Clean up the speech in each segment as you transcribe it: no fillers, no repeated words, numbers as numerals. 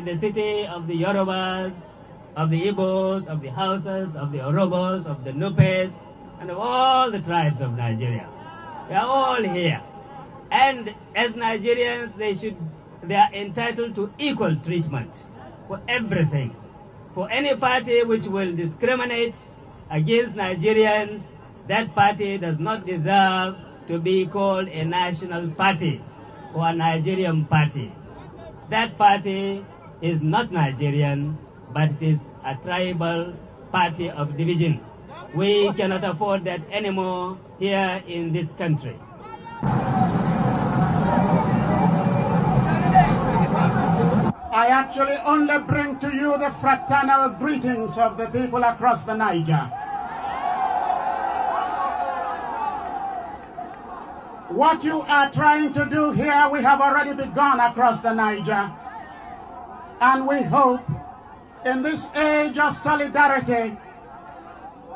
the city of the Yorubas, of the Igbos, of the Hausas, of the Orobos, of the Nupes, and of all the tribes of Nigeria. They are all here. And as Nigerians, they are entitled to equal treatment for everything. For any party which will discriminate against Nigerians, that party does not deserve to be called a national party or a Nigerian party. That party is not Nigerian, but it is a tribal party of division. We cannot afford that anymore here in this country. I actually only bring to you the fraternal greetings of the people across the Niger. What you are trying to do here, we have already begun across the Niger. And we hope in this age of solidarity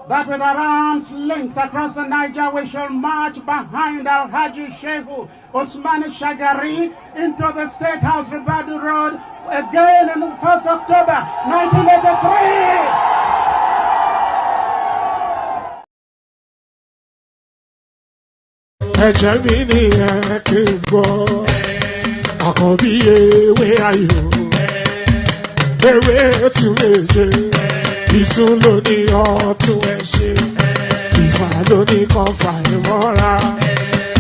that with our arms linked across the Niger, we shall march behind Al-Haji Shehu Osmani Shagari into the State House Ribadu Road again on the 1st October 1983. Ẹ̀jẹ̀ mi ni ẹ kí n gbọ́, àkọ́bí ewé ayò, ewé tún méje, ìtún ló ní ọ̀tún ẹ̀ ṣe, ìfà ló ní kan fà ẹ̀ mọ́ra,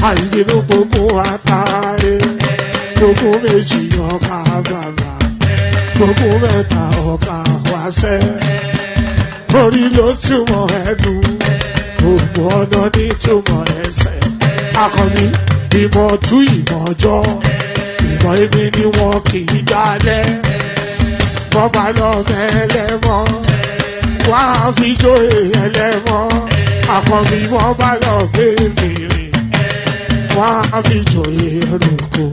àìbínú gbogbo àtàrẹ, gbogbo méjì ọkà bàbà, gbogbo mẹ́ta ọkà wáṣẹ́, orí ló túmọ̀ ẹnu, gbogbo ọ̀nà ní túmọ̀ ẹsẹ̀. Akọni ìmọ̀ tú ìmọ̀ ọjọ́, ìmọ̀ èmi ni wọn kì í dálẹ̀. Wọ́n bá lọ mẹ́lẹ́mọ́, wọ́n á fi jóye ẹlẹ́mọ́. Akọni wọ́n bá lọ bèbèrè, wọ́n á fi jóye ẹlòkò.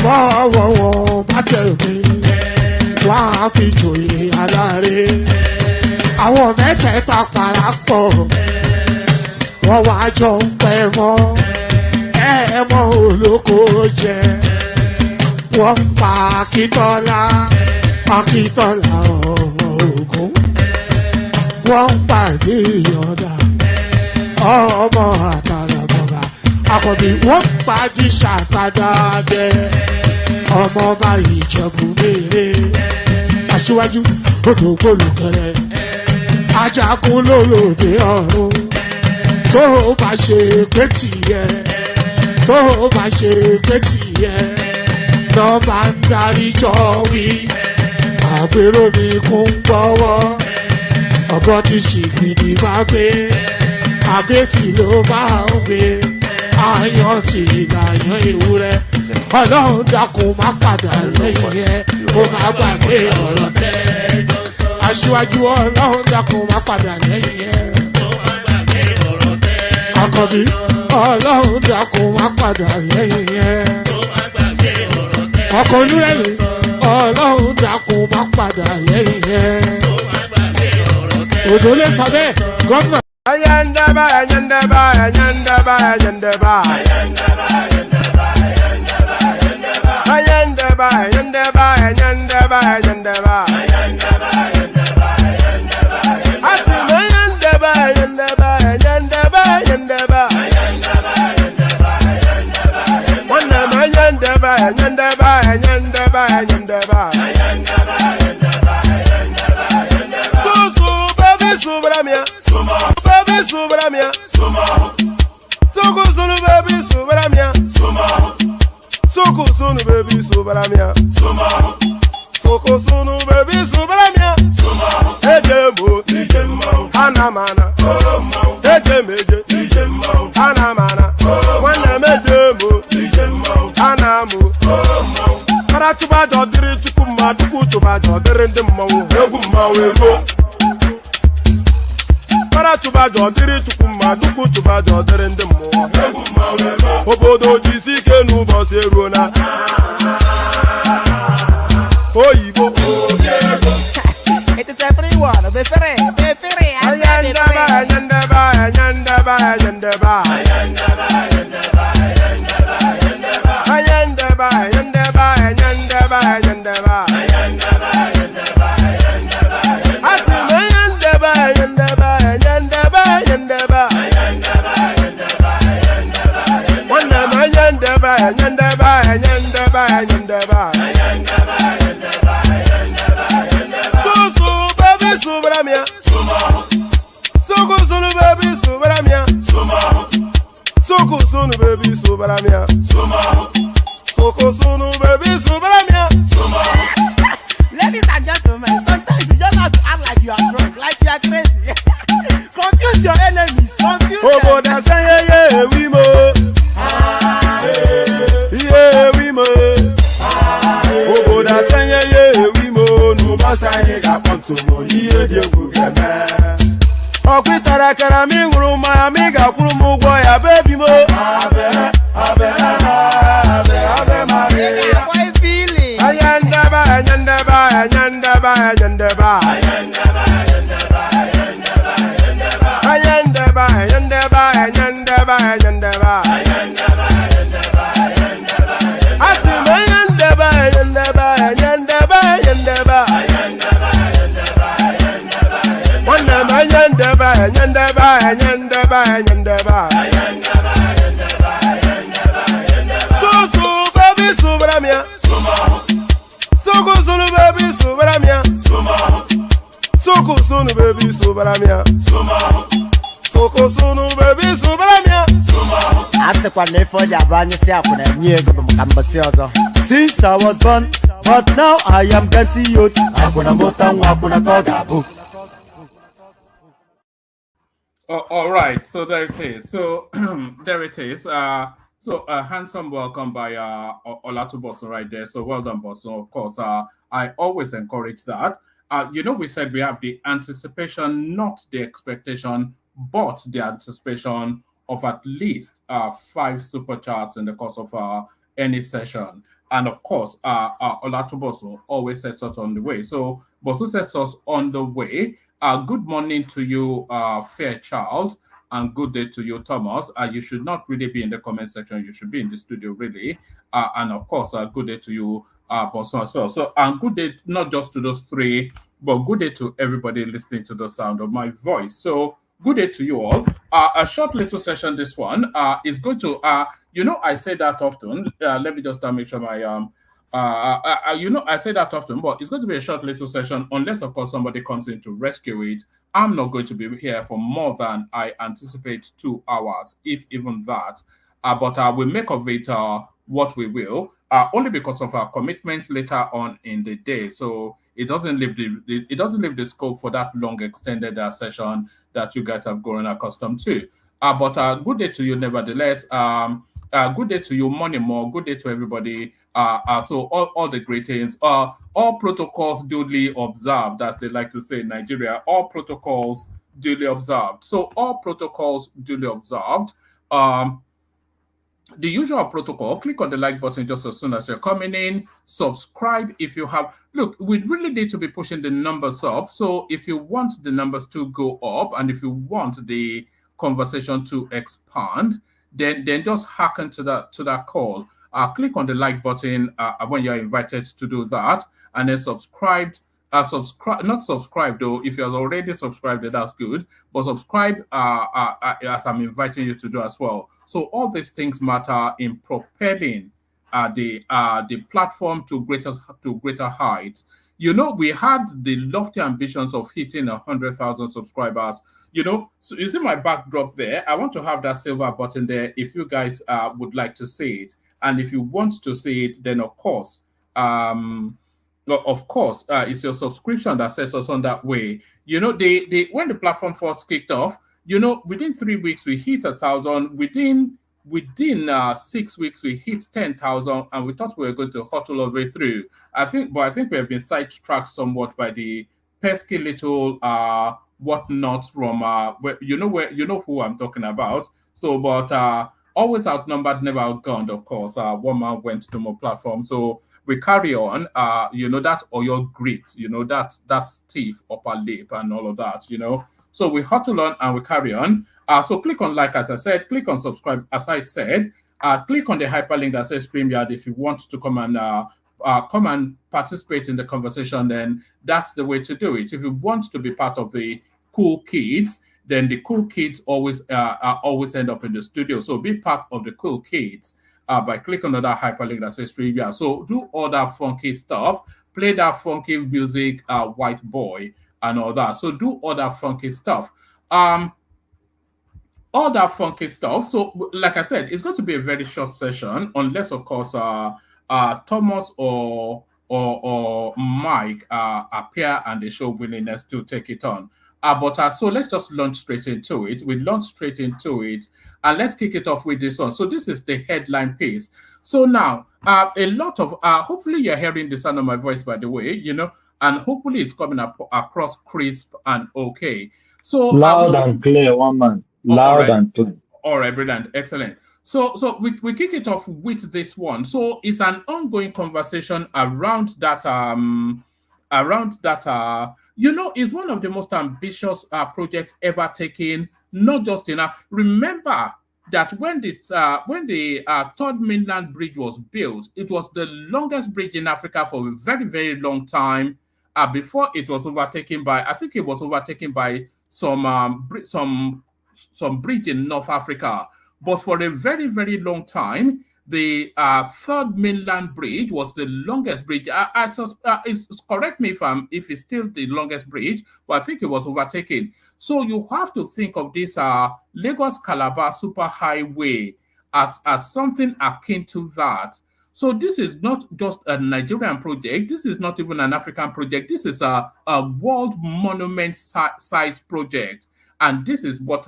Bọ́ọ̀wọ̀ wọn bá tẹ̀ mí, wọ́n á fi jóye aláre. Àwọn mẹ́tẹ̀ẹ̀ta parapọ̀. Wọ́n wá jọ ń pẹ́ mọ́, ẹ̀ẹ́mọ́ olóko jẹ. Wọ́n pa Akíntọ́lá, Akíntọ́lá ọmọ Ògún. Wọ́n pàdé Ìyọ̀dà, ọmọ Àtàlàbọ̀bà. Àkọ́bí wọ́n pàdé Ṣàtàdàdẹ, ọmọ ọba Ìjẹ̀bú Mèrè. Aṣíwájú odò gbólùkẹrẹ, Ajagun lólòdì ọ̀run. Tó o bá ṣe pé tìyẹ, tó o bá ṣe pé tìyẹ, lọ́ bá ń darí jọ wí. Àgbèrò ni kò ń gbọ́wọ́, ọ̀gọ́ ti ṣìgìdì bá gbé, àbẹ́tì ló máa ń gbé, àyàn ti ìlàyàn ewúrẹ́. Ọlọ́run dákun má padà lẹ́yìn ẹ̀, ó má gbàgbé ọ̀rọ̀ tẹ́. Aṣíwájú Ọlọ́run dákun má padà lẹ́yìn ẹ̀. Àkọ́bí Ọlọ́run dákun má padà lẹ́yìn ẹ̀. Ọkọ̀ olúrẹ̀mí Ọlọ́run dákun má padà lẹ́yìn ẹ̀. Òdò lè sọ bẹ́ẹ̀ gọ́nà. Ayandaba, ayandaba, ayandaba, ayandaba. Ayandaba, ayandaba, ayandaba, ayandaba. Soko sunu baby subramia, ejemo, anamana, ejemeje, anamana, wana mejemo, anamu. Karatuba jodiri chukuma tukutuba jodiri ndimo eguma wego. Karatuba jodiri chukuma tukutuba jodiri ndimo eguma wego. Obodo jisike nubosi rona. Oyibo. It's everyone, befere. Ayandaba, ayandaba, ayandaba, ayandaba. Ayandaba, ayandaba, ayandaba, ayandaba. Ayandaba, ayandaba, ayandaba, ayandaba. Ladies and gentlemen, sometimes you just have to act like you are drunk, like you are crazy. Confuse your enemies, confuse them. We mo. Yeah, we mo. We mo. No basanye ga ponto mo iye de ogugeme. Okwitara kara mi nguru ma mi ga kwuru mu gwo ya baby mo. Abe Maria. How are you feeling? Ayandaba. Since I was born, but now I am getting youth. All right, so there it is. So there it is. So a handsome welcome by Olatubosun right there. So well done, Bosun. Of course, I always encourage that. We said we have the anticipation, not the expectation, but the anticipation of at least 5 super charts in the course of any session. And of course, Olatubosun always sets us on the way. So Bosun sets us on the way. Good morning to you, Fairchild, and good day to you, Thomas. You should not really be in the comment section. You should be in the studio, really. And of course, good day to you, Bosun as well. So, good day not just to those 3, but good day to everybody listening to the sound of my voice. So, good day to you all. A short little session, this one, is going to, I say that often. Let me just make sure my, I say that often, but it's going to be a short little session, unless, of course, somebody comes in to rescue it. I'm not going to be here for more than I anticipate 2 hours, if even that. But I will make of it what we will, only because of our commitments later on in the day. So it doesn't leave the scope for that long extended session that you guys have grown accustomed to. But good day to you, nevertheless. Good day to you, Money More. Good day to everybody. So all the greetings. All protocols duly observed, as they like to say in Nigeria. All protocols duly observed. So all protocols duly observed. The usual protocol, click on the like button just as soon as you're coming in. Subscribe if you have. Look, we really need to be pushing the numbers up. So if you want the numbers to go up and if you want the conversation to expand, then just hearken to that call. Click on the like button when you're invited to do that, and then subscribe. Not subscribe though. If you're already subscribed, then that's good. But subscribe as I'm inviting you to do as well. So all these things matter in propelling the platform to greater heights. We had the lofty ambitions of hitting 100,000 subscribers. So you see my backdrop there. I want to have that silver button there if you guys would like to see it. And if you want to see it, then of course, it's your subscription that sets us on that way. When the platform first kicked off, within 3 weeks we hit 1,000. Within 6 weeks we hit 10,000, and we thought we were going to hustle all the way through. I think we have been sidetracked somewhat by the pesky little whatnot from who I'm talking about. So, but always outnumbered, never outgunned. Of course, one man went to more platform. So we carry on. That or your grit. That stiff upper lip and all of that. So we hustle on and we carry on. So click on like, as I said. Click on subscribe, as I said. Click on the hyperlink that says StreamYard if you want to come and participate in the conversation. Then that's the way to do it. If you want to be part of the cool kids, then the cool kids always end up in the studio. So be part of the cool kids. by clicking on that hyperlink that says trivia. So do all that funky stuff, play that funky music, White Boy, and all that. So do all that funky stuff. All that funky stuff. So, like I said, it's going to be a very short session, unless, of course, Thomas or Mike appear and they show willingness to take it on. So let's just launch straight into it. We launch straight into it, and let's kick it off with this one. So this is the headline piece. So now, a lot of hopefully you're hearing the sound of my voice, by the way, and hopefully it's coming up across crisp and okay. So loud and clear, one man. Loud and clear. All right, brilliant, excellent. So we kick it off with this one. So it's an ongoing conversation around that it's one of the most ambitious projects ever taken, not just in remember that when the third mainland bridge was built, it was the longest bridge in Africa for a very, very long time. Before it was overtaken by, I think it was overtaken by some bridge in North Africa. But for a very, very long time, the third mainland bridge was the longest bridge. Correct me if it's still the longest bridge, but I think it was overtaken. So you have to think of this Lagos-Calabar superhighway as something akin to that. So this is not just a Nigerian project. This is not even an African project. This is a world monument size project. And this is what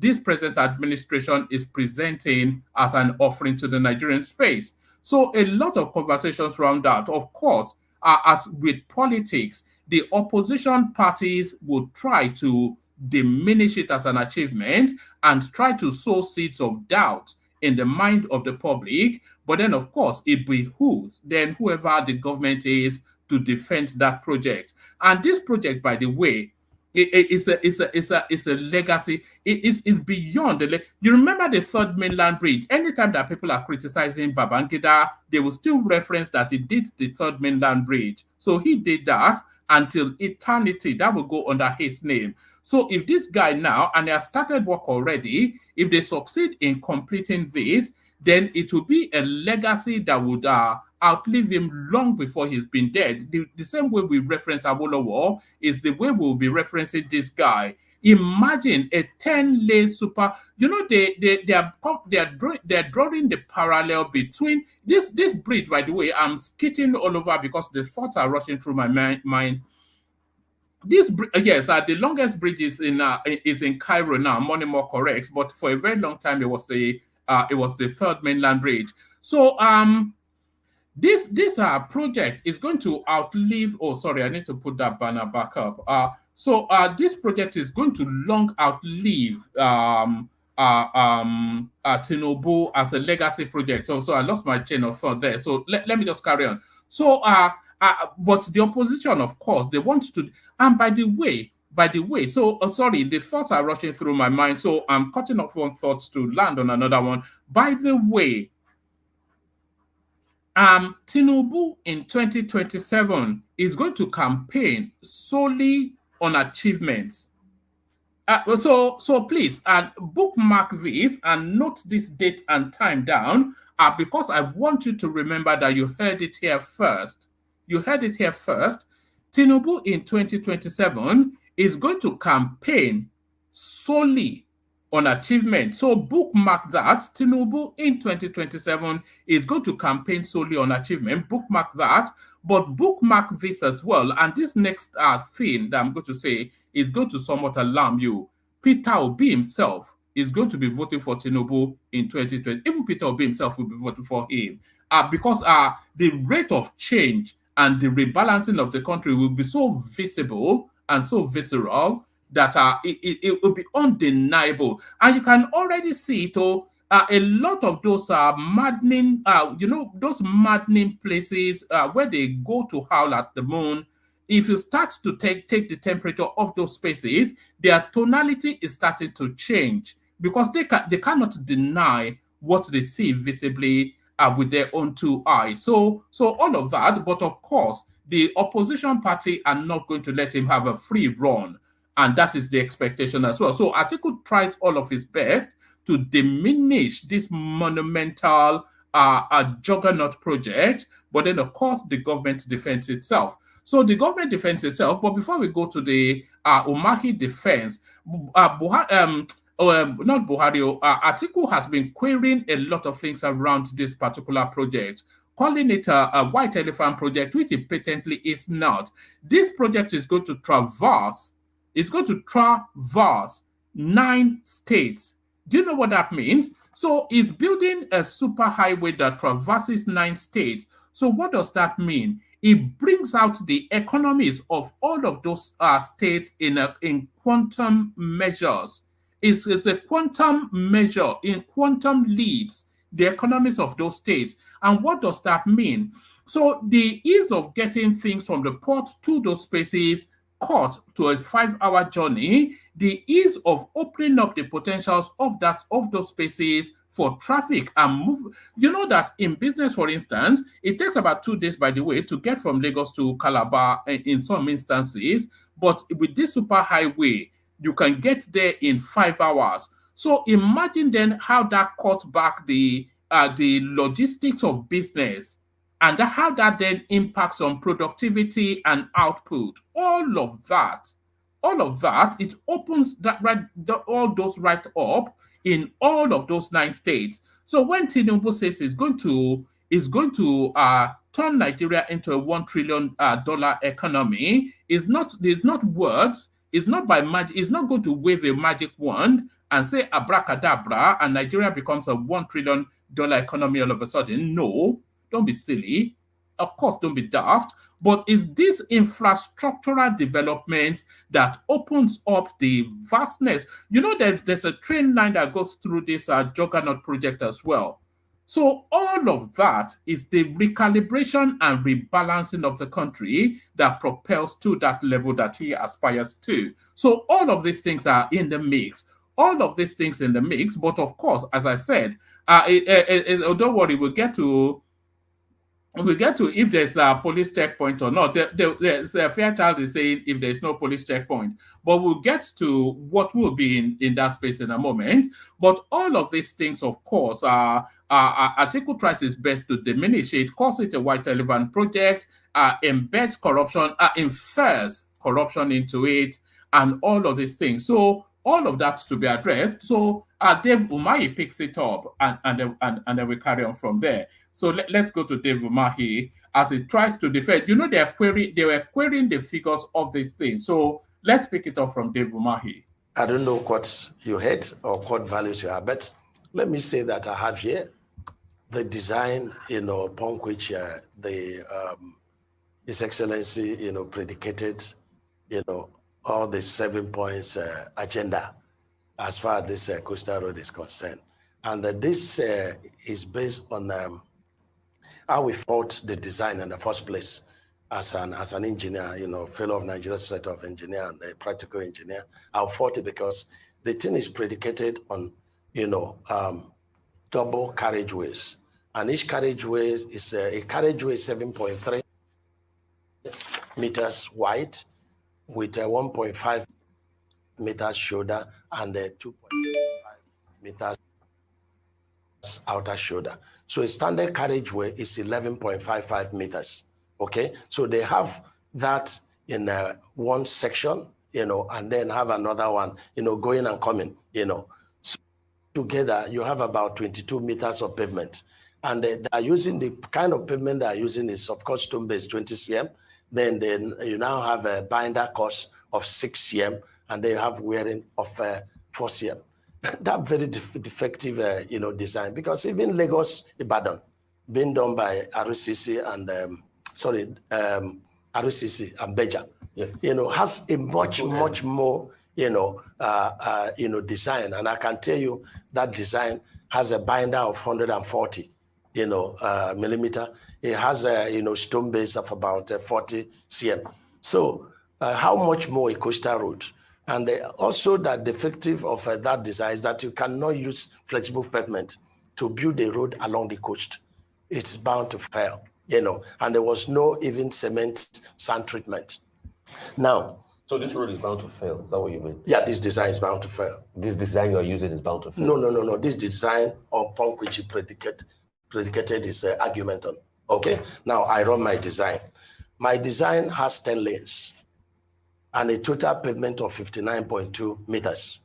this present administration is presenting as an offering to the Nigerian space. So a lot of conversations around that. Of course, as with politics, the opposition parties would try to diminish it as an achievement and try to sow seeds of doubt in the mind of the public. But then, of course, it behooves then whoever the government is to defend that project. And this project, by the way, it's a legacy. It's beyond the. You remember the third mainland bridge? Anytime that people are criticizing Babangida, they will still reference that he did the third mainland bridge. So he did that until eternity. That will go under his name. So if this guy now, and they have started work already, if they succeed in completing this, then it will be a legacy that would outlive him long before he's been dead. The same way we reference Awolowo is the way we'll be referencing this guy. Imagine a 10-lane super. They're drawing the parallel between this bridge. By the way, I'm skipping all over because the thoughts are rushing through my mind. This the longest bridge is in Cairo now. Money more correct, but for a very long time it was the third mainland bridge. So this project is going to outlive. Oh, sorry, I need to put that banner back up. This project is going to long outlive Tinubu as a legacy project. So I lost my chain of thought there. So let me just carry on. So but the opposition, of course, they want to. And by the way, so sorry, the thoughts are rushing through my mind. So I'm cutting off one thought to land on another one. By the way, Tinubu in 2027 is going to campaign solely on achievements. So please bookmark this and note this date and time down because I want you to remember that you heard it here first. You heard it here first. Tinubu in 2027 is going to campaign solely on achievement. So bookmark that. Tinubu in 2027 is going to campaign solely on achievement. Bookmark that. But bookmark this as well. And this next thing that I'm going to say is going to somewhat alarm you. Peter Obi himself is going to be voting for Tinubu in 2020. Even Peter Obi himself will be voting for him. Because the rate of change and the rebalancing of the country will be so visible and so visceral that it will be undeniable. And you can already see it. A lot of those maddening, those maddening places where they go to howl at the moon. If you start to take the temperature of those spaces, their tonality is starting to change because they cannot deny what they see visibly with their own two eyes. So all of that, but of course, the opposition party are not going to let him have a free run. And that is the expectation as well. So Atiku tries all of his best to diminish this monumental a juggernaut project, but then of course the government defends itself. So the government defends itself, but before we go to the Umahi defense, not Buhari, Atiku has been querying a lot of things around this particular project, calling it a white elephant project, which it patently is not. This project is going to traverse 9 states. Do you know what that means? So it's building a super highway that traverses 9 states. So what does that mean? It brings out the economies of all of those states in quantum measures. It's a quantum measure in quantum leaps, the economies of those states. And what does that mean? So the ease of getting things from the port to those spaces cut to a 5-hour journey, the ease of opening up the potentials of those spaces for traffic and move. You know that in business, for instance, it takes about 2 days, by the way, to get from Lagos to Calabar in some instances. But with this super highway, you can get there in 5 hours. So imagine then how that cut back the logistics of business, and how that then impacts on productivity and output. All of that, it opens all those right up in all of those 9 states. So when Tinubu says is going to turn Nigeria into a $1 trillion economy, it's not words. It's not by magic. It's not going to wave a magic wand and say abracadabra and Nigeria becomes a $1 trillion economy all of a sudden. No. Don't be silly. Of course, don't be daft. But it's this infrastructural development that opens up the vastness. You know, there's a train line that goes through this juggernaut project as well. So all of that is the recalibration and rebalancing of the country that propels to that level that he aspires to. So all of these things are in the mix. But of course, as I said, don't worry, we'll get to if there's a police checkpoint or not. There's a Fairchild is saying if there's no police checkpoint, but we'll get to what will be in that space in a moment. But all of these things, of course, Atiku tries his best to diminish it, calls it a white elephant project, embeds corruption, infers corruption into it, and all of these things. So all of that's to be addressed. So Dave Umahi picks it up, and then we carry on from there. So let's go to Dave Umahi as he tries to defend. You know, they were querying the figures of this thing. So let's pick it up from Dave Umahi. I don't know what you had or what values you have, but let me say that I have here the design, upon which His Excellency, predicated, all the 7 points agenda as far as this coastal road is concerned. And this is based on how we thought the design in the first place as an engineer, fellow of Nigeria Society of Engineers and a practical engineer. I thought it because the thing is predicated on, double carriageways. And each carriageway is a carriageway 7.3 meters wide with a 1.5 meters shoulder and a 2.75 meters outer shoulder. So a standard carriageway is 11.55 meters. Okay, so they have that in one section, and then have another one, going and coming, So together you have about 22 meters of pavement. And they are using the kind of pavement they are using is, of course, stone-based 20 cm. Then you now have a binder cost of 6 cm, and they have wearing of 4 cm. That very defective, design, because even Lagos, Ibadan, being done by RCC and RCC and Beja, has a much more, design. And I can tell you that design has a binder of 140, millimeter. It has a, stone base of about 40 cm. So how much more a coastal road? And also that defective of that design is that you cannot use flexible pavement to build a road along the coast. It's bound to fail, and there was no even cement sand treatment. Now, so this road is bound to fail. Is that what you mean? Yeah, this design is bound to fail. This design you are using is bound to fail. No. This design upon which you predicate predicated his argument on. Okay, now I run my design. My design has 10 lanes and a total pavement of 59.2 meters.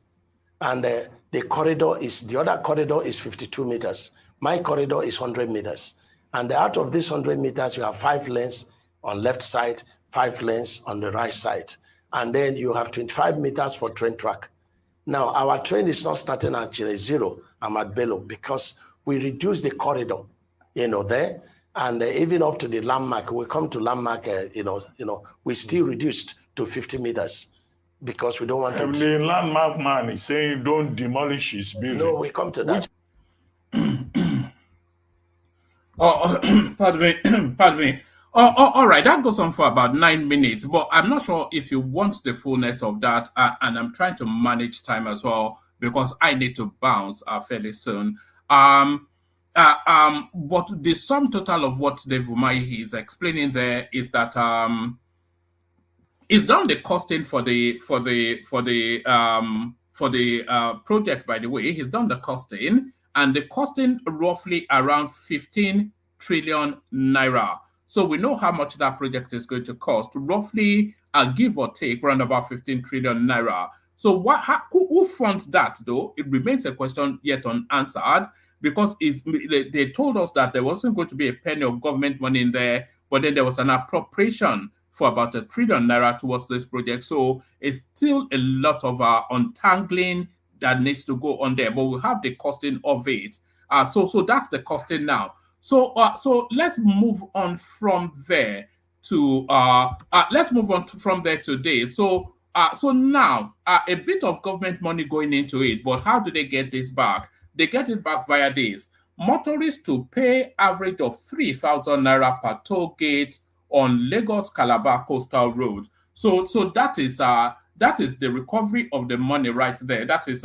And the other corridor is 52 meters. My corridor is 100 meters. And out of this 100 meters, you have 5 lanes on left side, 5 lanes on the right side. And then you have 25 meters for train track. Now, our train is not starting at 0, I'm at Bello, because we reduce the corridor, there. And even up to the landmark, we come to landmark, we still reduced to 50 meters because we don't want to. The landmark man is saying don't demolish his building. No, we come to that. Pardon me. Pardon me. All right, that goes on for about 9 minutes, but I'm not sure if you want the fullness of that, and I'm trying to manage time as well because I need to bounce fairly soon. But the sum total of what Dave Umahi is explaining there is that he's done the costing for the project. By the way, he's done the costing, and the costing roughly around 15 trillion naira. So we know how much that project is going to cost, roughly give or take around about 15 trillion naira. So who funds that, though? It remains a question yet unanswered, because they told us that there wasn't going to be a penny of government money in there, but then there was an appropriation for about 1 trillion naira towards this project. So it's still a lot of untangling that needs to go on there, but we have the costing of it. So that's the costing now. So let's move on from there to today. So now a bit of government money going into it, but how do they get this back? They get it back via this. Motorists to pay average of 3,000 naira per toll gate on Lagos-Calabar Coastal Road. So that is the recovery of the money right there. That is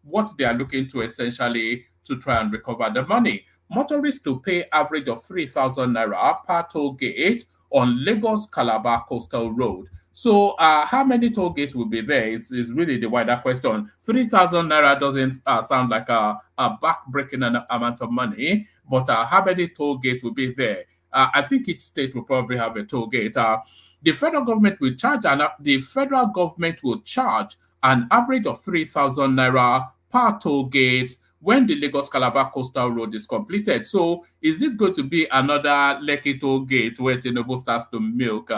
what they are looking to essentially to try and recover the money. Motorists to pay average of 3,000 naira per toll gate on Lagos-Calabar Coastal Road. So how many toll gates will be there is really the wider question. 3,000 naira doesn't sound like a back-breaking amount of money, but how many toll gates will be there? I think each state will probably have a toll gate. The federal government will charge an average of 3,000 naira per toll gate when the Lagos-Calabar Coastal Road is completed. So is this going to be another Lekki toll gate where Tinubu starts to milk?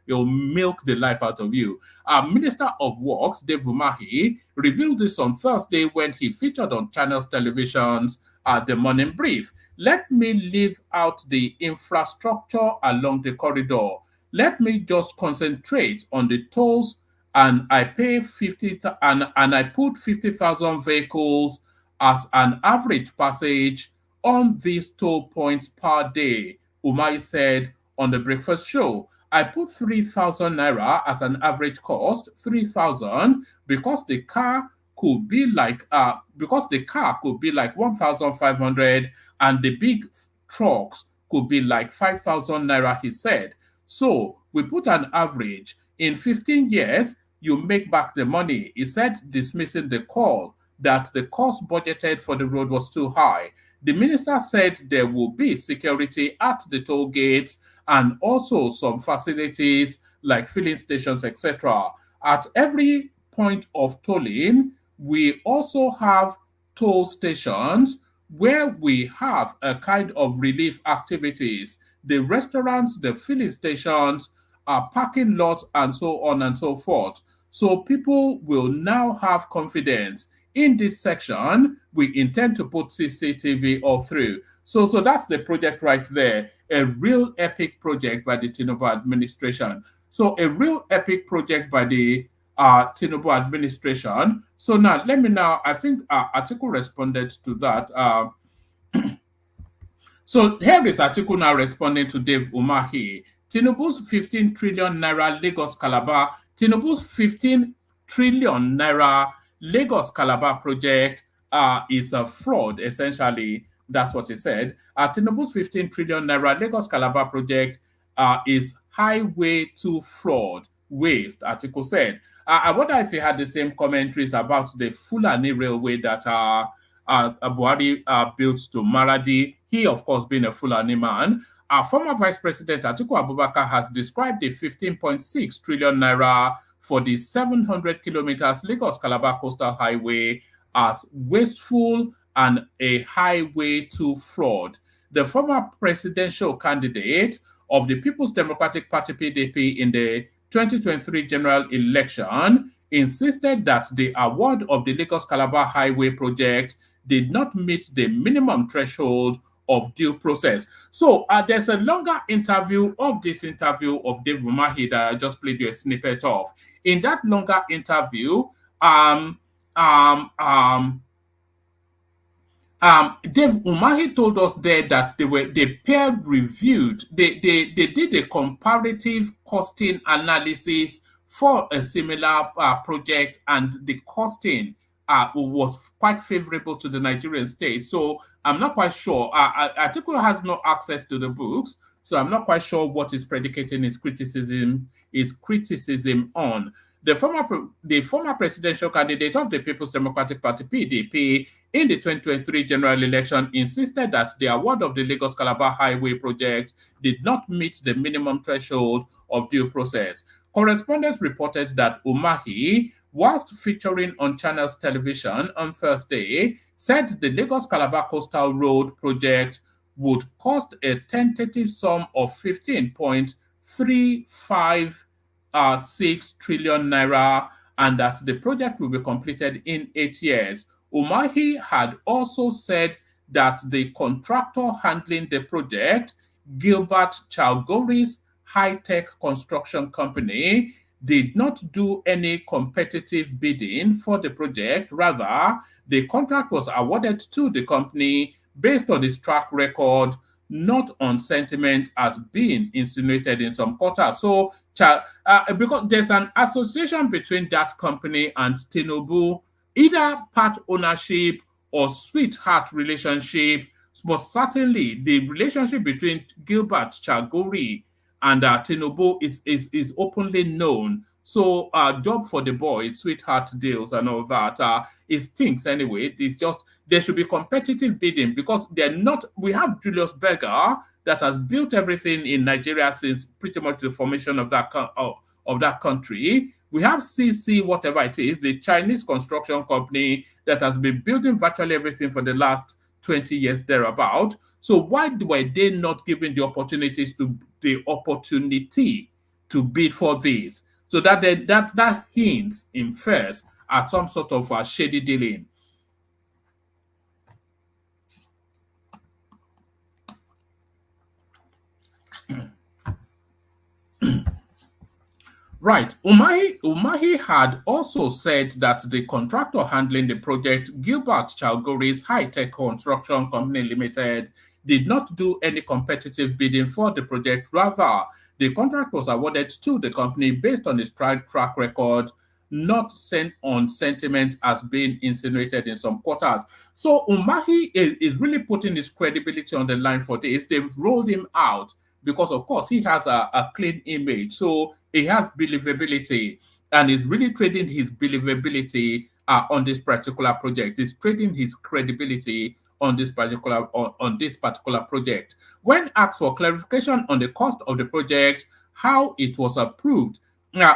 He'll milk the life out of you. Minister of Works, Dave Umahi, revealed this on Thursday when he featured on Channels Television's The Morning Brief. Let me leave out the infrastructure along the corridor. Let me just concentrate on the tolls, and I pay 50 and I put 50,000 vehicles as an average passage on these toll points per day, Umahi said on the breakfast show. I put 3,000 naira as an average cost, 3,000 because the car could be like 1,500 and the big trucks could be like 5,000 naira, he said. So we put an average. In 15 years, you make back the money, he said, dismissing the call that the cost budgeted for the road was too high. The minister said there will be security at the toll gates and also some facilities like filling stations, etc. At every point of tolling, we also have toll stations where we have a kind of relief activities. The restaurants, the filling stations, parking lots, and so on and so forth. So people will now have confidence. In this section, we intend to put CCTV all through. So that's the project right there. A real epic project by the Tinubu administration. So a real epic project by the Tinubu administration. So now, I think Atiku responded to that. So here is Atiku now responding to Dave Umahi. Tinubu's 15 trillion naira Lagos-Calabar. Tinubu's 15 trillion naira Lagos-Calabar project is a fraud, essentially. That's what he said. Tinubu's 15 trillion naira Lagos-Calabar project is highway to fraud, waste, Atiku said. I wonder if he had the same commentaries about the Fulani railway that Buhari built to Maradi. He, of course, being a Fulani man. Our former Vice President Atiku Abubakar has described the 15.6 trillion naira for the 700 kilometers Lagos-Calabar Coastal Highway as wasteful and a highway to fraud. The former presidential candidate of the People's Democratic Party PDP in the 2023 general election insisted that the award of the Lagos-Calabar Highway project did not meet the minimum threshold of due process. So there's a longer interview of this interview of Dave Umahi that I just played you a snippet of. In that longer interview, Dave Umahi told us there that they peer reviewed, they did a comparative costing analysis for a similar project, and the costing was quite favorable to the Nigerian state. So I'm not quite sure. Atiku has no access to the books, so I'm not quite sure what is predicating his criticism on. The former presidential candidate of the People's Democratic Party (PDP) in the 2023 general election insisted that the award of the Lagos-Calabar Highway project did not meet the minimum threshold of due process. Correspondents reported that Umahi, whilst featuring on Channels Television on Thursday, said the Lagos-Calabar Coastal Road project would cost a tentative sum of 15.356 trillion naira, and that the project will be completed in 8 years. Umahi had also said that the contractor handling the project, Gilbert Chalgori's high-tech construction company, did not do any competitive bidding for the project. Rather, the contract was awarded to the company based on its track record, not on sentiment as being insinuated in some quarters. So, because there's an association between that company and Tinubu, either part ownership or sweetheart relationship, but certainly the relationship between Gilbert Chagori and Tinubu is openly known. So, job for the boys, sweetheart deals and all that, it stinks anyway. It's just, there should be competitive bidding, because they're not. We have Julius Berger that has built everything in Nigeria since pretty much the formation of that country. We have CC, whatever it is, the Chinese construction company that has been building virtually everything for the last 20 years thereabout. So why were they not given the opportunity to bid for this? So that hints, infers at some sort of shady dealing. Right. Umahi had also said that the contractor handling the project, Gilbert Chalgori's High-Tech Construction Company Limited, did not do any competitive bidding for the project. Rather, the contract was awarded to the company based on its track record, not sent on sentiment as being insinuated in some quarters. So Umahi is really putting his credibility on the line for this. They've rolled him out because, of course, he has a clean image. So he has believability, and he's really trading his believability on this particular project. He's trading his credibility on this particular project. When asked for clarification on the cost of the project, how it was approved,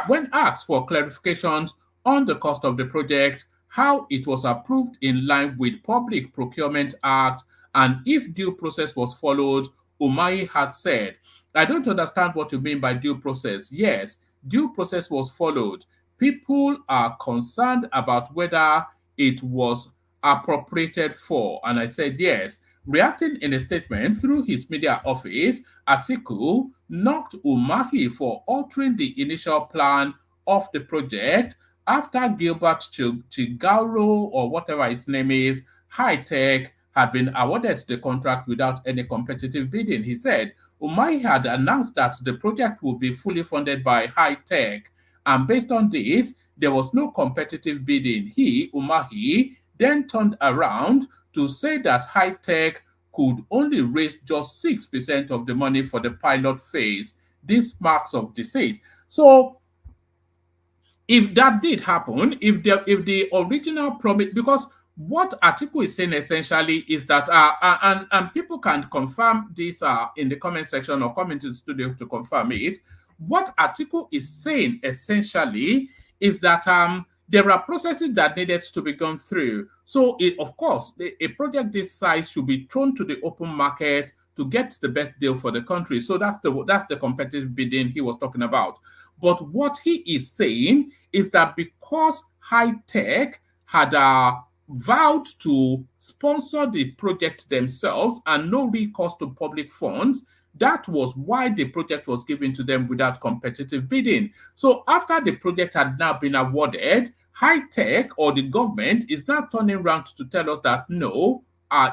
when asked for clarifications on the cost of the project, how it was approved in line with Public Procurement Act, and if due process was followed, Umahi had said, "I don't understand what you mean by due process. Yes, due process was followed. People are concerned about whether it was appropriated for." And I said, yes. Reacting in a statement through his media office, Atiku knocked Umahi for altering the initial plan of the project after Gilbert Chigauro, or whatever his name is, High-Tech, had been awarded the contract without any competitive bidding. He said Umahi had announced that the project would be fully funded by High-Tech, and based on this, there was no competitive bidding. He, Umahi, then turned around to say that High-Tech could only raise just 6% of the money for the pilot phase. This marks of deceit. So, if that did happen, if the original promise, because what Atiku is saying essentially is that, and people can confirm this in the comment section or come into the studio to confirm it. What Atiku is saying essentially is that there are processes that needed to be gone through. So, of course, a project this size should be thrown to the open market to get the best deal for the country. So that's the competitive bidding he was talking about. But what he is saying is that because high tech had vowed to sponsor the project themselves and no recourse to public funds, that was why the project was given to them without competitive bidding. So after the project had now been awarded, high tech or the government is now turning around to tell us that no,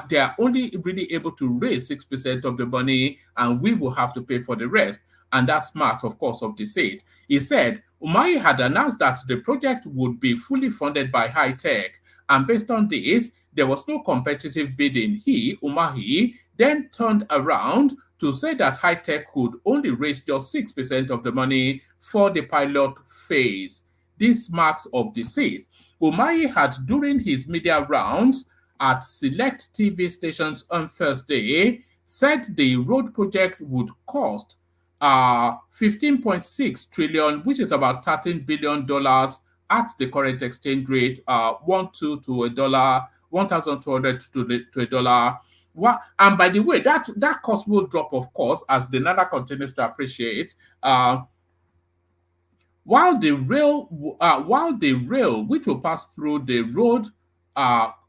they are only really able to raise 6% of the money and we will have to pay for the rest. And that's marked, of course, of deceit. He said Umahi had announced that the project would be fully funded by high tech. And based on this, there was no competitive bidding. He, Umahi, then turned around to say that high tech could only raise just 6% of the money for the pilot phase. This marks of deceit. Umahi had, during his media rounds at select TV stations on Thursday, said the road project would cost 15.6 trillion, which is about $13 billion at the current exchange rate, 1.2 to a dollar, 1,200 to a dollar. And by the way, that cost will drop, of course, as the Naira continues to appreciate. While the rail, which will pass through the road,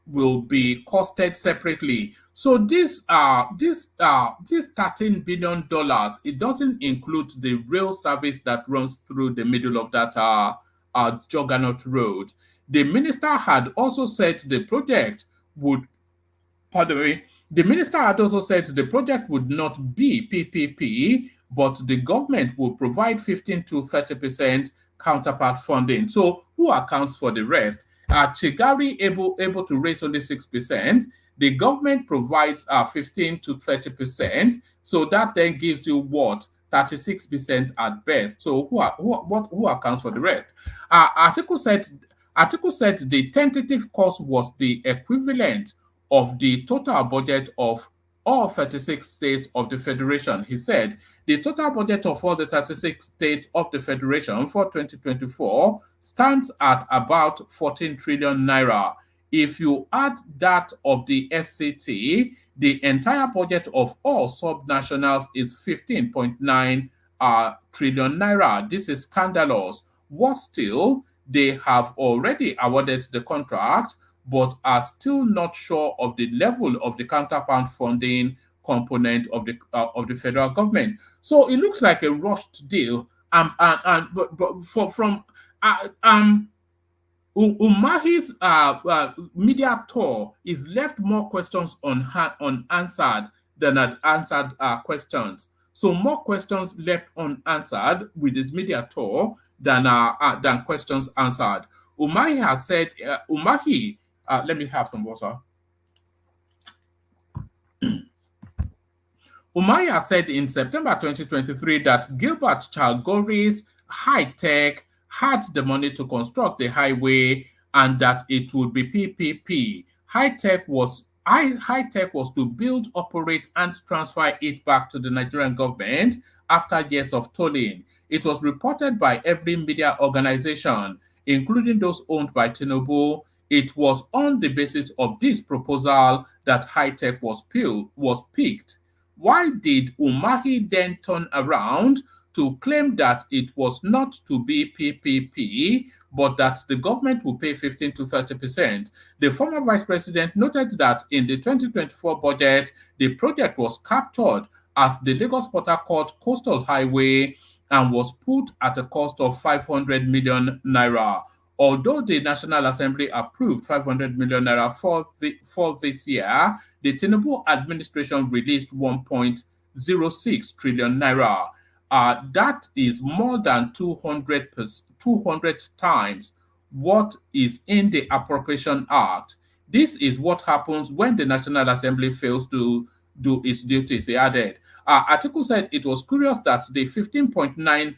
will be costed separately. So this $13 billion, it doesn't include the rail service that runs through the middle of that juggernaut road. The minister had also said the project would, pardon me, the minister had also said the project would not be PPP, but the government will provide 15 to 30% counterpart funding. So who accounts for the rest? Chigari able to raise only 6%. The government provides 15 to 30%. So that then gives you what? 36% at best. So who accounts for the rest? Atiku said the tentative cost was the equivalent of the total budget of all 36 states of the Federation. He said the total budget of all the 36 states of the Federation for 2024 stands at about 14 trillion naira. If you add that of the FCT, the entire budget of all subnationals is 15.9 trillion naira. This is scandalous. What still, they have already awarded the contract, but are still not sure of the level of the counterpart funding component of the federal government. So it looks like a rushed deal. Umahi's media tour is left more questions unanswered than answered questions. So more questions left unanswered with his media tour than questions answered. Umahi has said, let me have some water. Umahi said in September 2023 that Gilbert Chalgori's high tech had the money to construct the highway and that it would be PPP. High tech was to build, operate, and transfer it back to the Nigerian government after years of tolling. It was reported by every media organization, including those owned by T0Y. It was on the basis of this proposal that high tech was picked. Why did Umahi then turn around to claim that it was not to be PPP, but that the government will pay 15 to 30%? The former vice president noted that in the 2024 budget, the project was captured as the Lagos-Port Harcourt Coastal Highway and was put at a cost of 500 million naira. Although the National Assembly approved 500 million naira for this year, the T0Y administration released 1.06 trillion naira. That is more than 200 times what is in the Appropriation Act. This is what happens when the National Assembly fails to do its duties, he added. Atiku said it was curious that the 15.9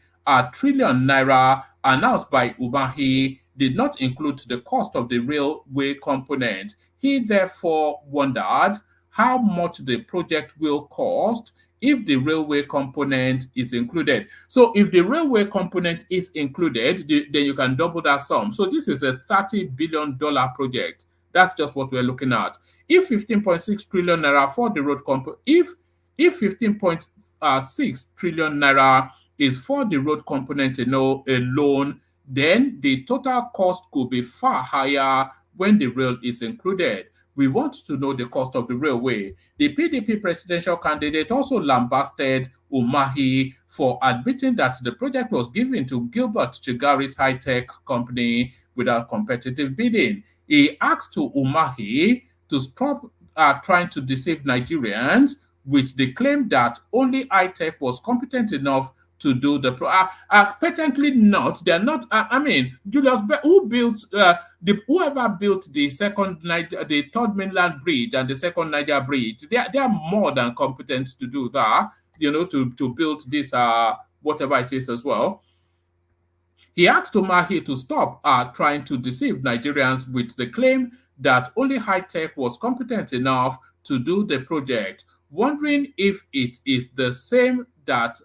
trillion naira announced by Umahi did not include the cost of the railway component. He therefore wondered how much the project will cost if the railway component is included. So if the railway component is included, then you can double that sum. So this is a $30 billion project. That's just what we're looking at. If 15.6 trillion naira for the road component, if 15.6 trillion naira is for the road component alone, then the total cost could be far higher when the rail is included. We want to know the cost of the railway. The PDP presidential candidate also lambasted Umahi for admitting that the project was given to Gilbert Chigari's high-tech company without competitive bidding. He asked to Umahi to stop trying to deceive Nigerians with the claim that only high-tech was competent enough to do the patently not. They're not. I mean, Julius, who built whoever built the third mainland bridge and the second Niger bridge, they are more than competent to do that. To build this whatever it is as well. He asked Umahi to stop trying to deceive Nigerians with the claim that only high-tech was competent enough to do the project, wondering if it is the same that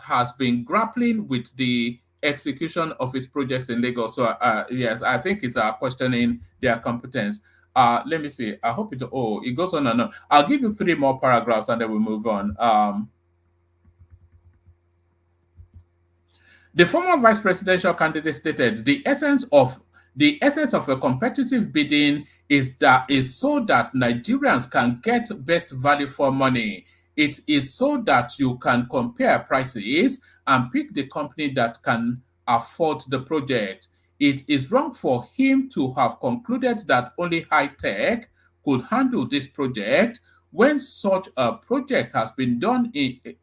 has been grappling with the execution of its projects in Lagos. So yes, I think it's questioning their competence. Let me see. I hope it goes on and on. I'll give you 3 more paragraphs and then we'll move on. The former vice presidential candidate stated the essence of a competitive bidding is so that Nigerians can get best value for money. It is so that you can compare prices and pick the company that can afford the project. It is wrong for him to have concluded that only high-tech could handle this project when such a project has been done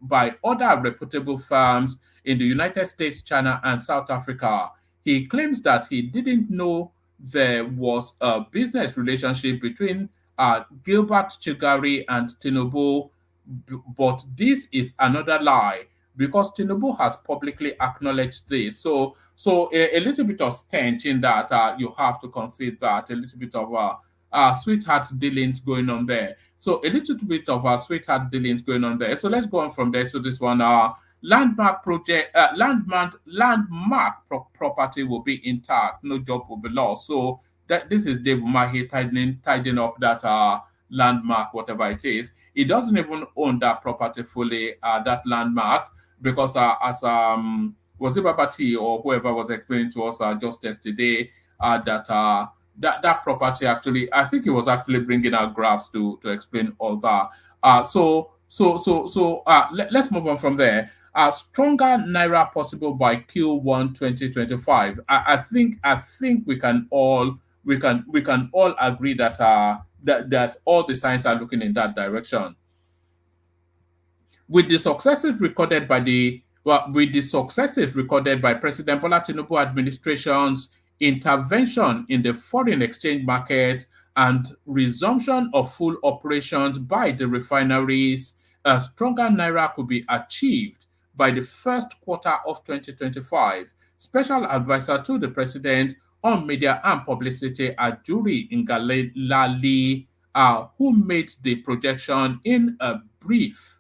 by other reputable firms in the United States, China, and South Africa. He claims that he didn't know there was a business relationship between Gilbert Chigari and Tinubu, but this is another lie because Tinubu has publicly acknowledged this. So a little bit of stench in that you have to consider that, a little bit of sweetheart dealings going on there. So a little bit of sweetheart dealings going on there. So let's go on from there to this one. Landmark project, landmark property will be intact. No job will be lost. So this is Dave Umahi tidying up that landmark, whatever it is. He doesn't even own that property fully, that landmark, because as was it Babati or whoever was explaining to us just yesterday that property actually, I think he was actually bringing out graphs to explain all that. Let's move on from there. Stronger Naira possible by Q1 2025. I think we can all agree that all the signs are looking in that direction. With the successes recorded by President Bola Tinubu administration's intervention in the foreign exchange market and resumption of full operations by the refineries, a stronger Naira could be achieved by the first quarter of 2025. Special advisor to the president on media and publicity, Ajuri Ngalali, who made the projection in a brief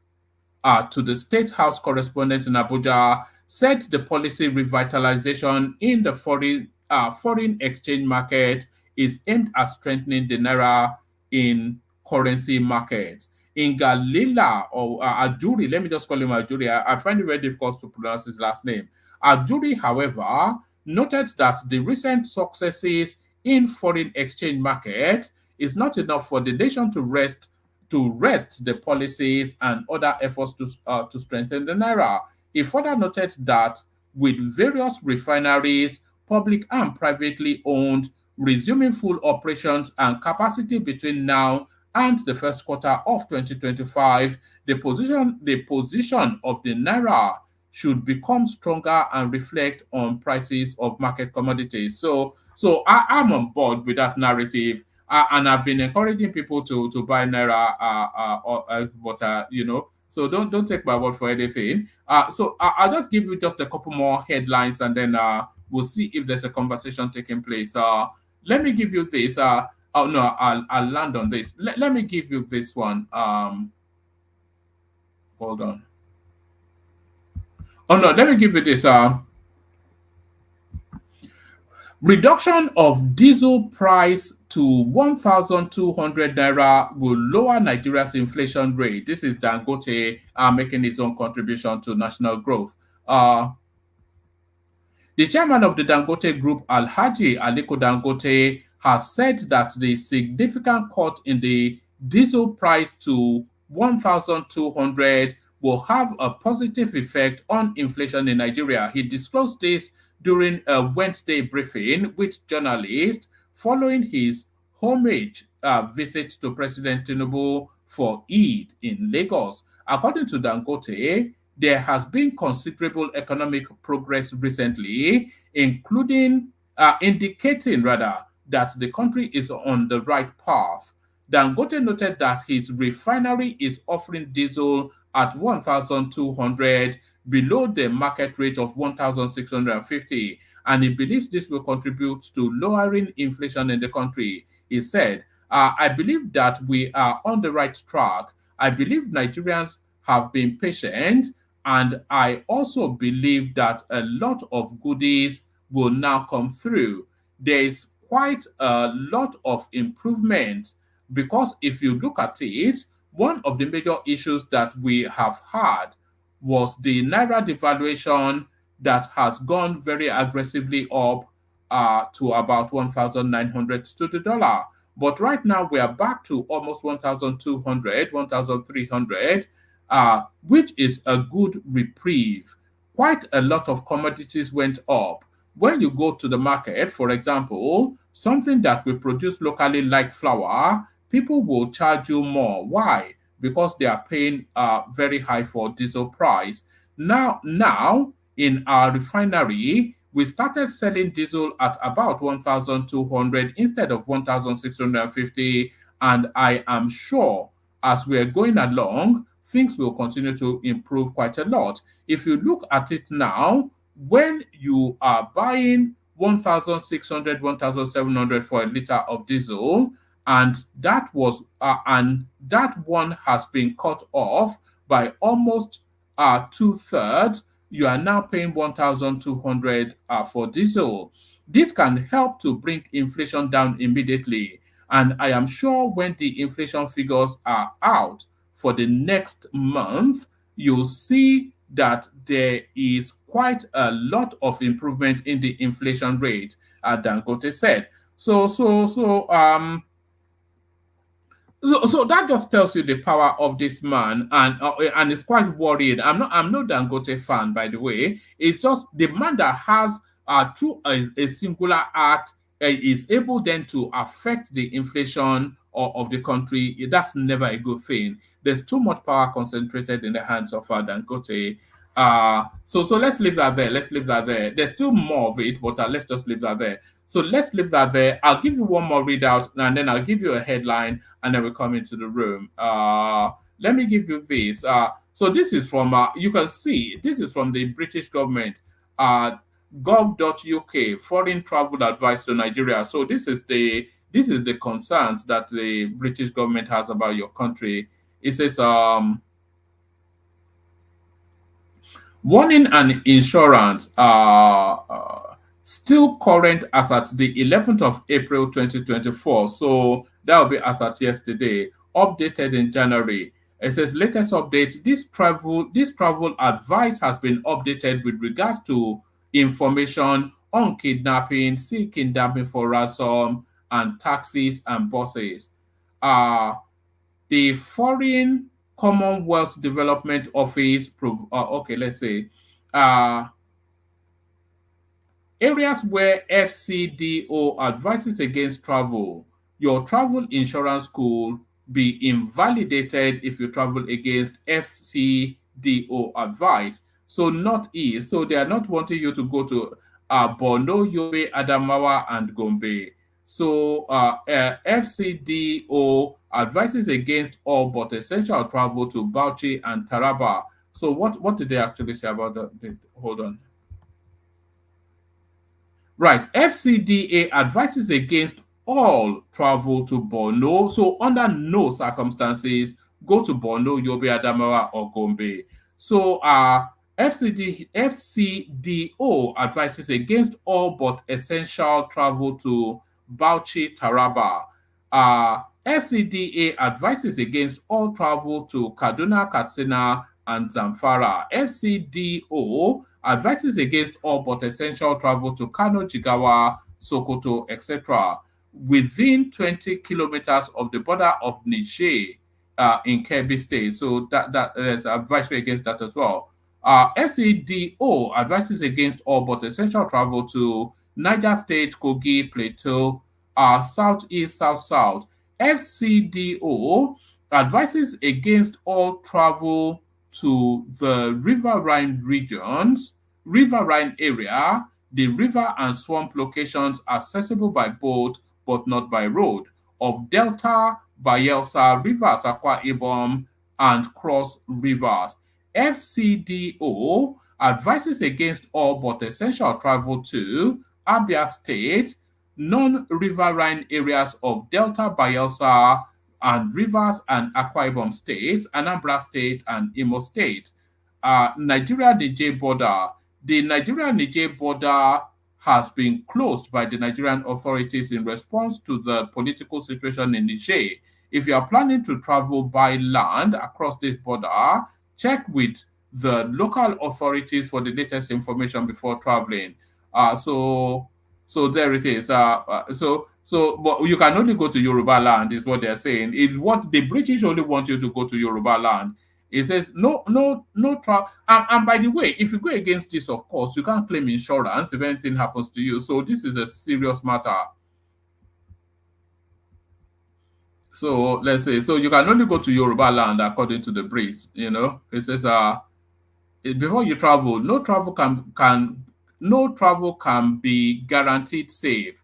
to the State House correspondents in Abuja, said the policy revitalization in the foreign exchange market is aimed at strengthening the Naira in currency markets. Ngalila or Ajuri, let me just call him Ajuri. I find it very difficult to pronounce his last name. Ajuri, however, noted that the recent successes in foreign exchange market is not enough for the nation to rest the policies and other efforts to strengthen the Naira. He further noted that with various refineries, public and privately owned, resuming full operations and capacity between now and the first quarter of 2025, the position of the Naira should become stronger and reflect on prices of market commodities. So I'm on board with that narrative. And I've been encouraging people to buy Naira, but So don't take my word for anything. I'll just give you just a couple more headlines, and then we'll see if there's a conversation taking place. Let me give you this. Oh no, I'll land on this. Let me give you this one. Hold on. Oh no, let me give you this. Reduction of diesel price to 1,200 naira will lower Nigeria's inflation rate. This is Dangote making his own contribution to national growth. The chairman of the Dangote Group, Alhaji Aliko Dangote, has said that the significant cut in the diesel price to 1,200 will have a positive effect on inflation in Nigeria. He disclosed this during a Wednesday briefing with journalists following his homage visit to President Tinubu for Eid in Lagos. According to Dangote, there has been considerable economic progress recently, including indicating rather that the country is on the right path. Dangote noted that his refinery is offering diesel at 1,200 below the market rate of 1,650, and he believes this will contribute to lowering inflation in the country. He said, I believe that we are on the right track. I believe Nigerians have been patient, and I also believe that a lot of goodies will now come through. There is quite a lot of improvement, because if you look at it, one of the major issues that we have had was the Naira devaluation that has gone very aggressively up to about 1,900 to the dollar. But right now we are back to almost 1,200, 1,300, which is a good reprieve. Quite a lot of commodities went up. When you go to the market, for example, something that we produce locally like flour, people will charge you more. Why? Because they are paying very high for diesel price. Now, in our refinery, we started selling diesel at about 1,200 instead of 1,650, and I am sure as we are going along, things will continue to improve quite a lot. If you look at it now, when you are buying 1,600, 1,700 for a liter of diesel, and that one has been cut off by almost 2/3, you are now paying 1,200 for diesel. This can help to bring inflation down immediately, and I am sure when the inflation figures are out for the next month, you'll see that there is quite a lot of improvement in the inflation rate, Dangote said. So that just tells you the power of this man, and it's quite worrying. I'm no Dangote fan, by the way. It's just the man that has through a singular act is able then to affect the inflation of the country. That's never a good thing. There's too much power concentrated in the hands of Dangote. So let's leave that there. Let's leave that there. There's still more of it, but let's just leave that there. So let's leave that there. I'll give you one more readout, and then I'll give you a headline, and then we'll come into the room. Let me give you this. So this is from, you can see, this is from the British government, gov.uk, foreign travel advice to Nigeria. So this is the concerns that the British government has about your country. It says, warning and insurance still current as at the 11th of April 2024. So that will be as at yesterday, updated in January. It says latest update, this travel advice has been updated with regards to information on kidnapping, see kidnapping for ransom, and taxis and buses. The Foreign Commonwealth Development Office, let's say, areas where FCDO advises against travel. Your travel insurance could be invalidated if you travel against FCDO advice. So Northeast, so they are not wanting you to go to Borno, Yobe, Adamawa, and Gombe. So FCDO advises against all but essential travel to Bauchi and Taraba. So what did they actually say about that? Hold on. Right, FCDA advises against all travel to Borno. So under no circumstances, go to Borno, Yobe, Adamawa, or Gombe. So FCDO advises against all but essential travel to Bauchi, Taraba. FCDA advises against all travel to Kaduna, Katsina, and Zamfara. FCDO advises against all but essential travel to Kano, Jigawa, Sokoto, etc. within 20 kilometers of the border of Niger in Kebbi State. So that is advisory against that as well. FCDO advises against all but essential travel to Niger State, Kogi, Plateau, Southeast, South-South. FCDO advises against all travel to the riverine regions, riverine area, the river and swamp locations accessible by boat but not by road, of Delta, Bayelsa, Rivers, Akwa Ibom, and Cross Rivers. FCDO advises against all but essential travel to Abia State, non-riverine areas of Delta, Bayelsa, and Rivers and Akwa Ibom states, Anambra State, and Imo State. Nigeria-Niger border. The Nigeria-Niger border has been closed by the Nigerian authorities in response to the political situation in Niger. If you are planning to travel by land across this border, check with the local authorities for the latest information before traveling. So there it is. But you can only go to Yoruba land, is what they're saying. Is what the British only want you to go to Yoruba land. It says no travel. And by the way, if you go against this, of course, you can't claim insurance if anything happens to you. So this is a serious matter. So let's say, so you can only go to Yoruba land according to the Brits. You know, it says before you travel, no travel can be guaranteed safe.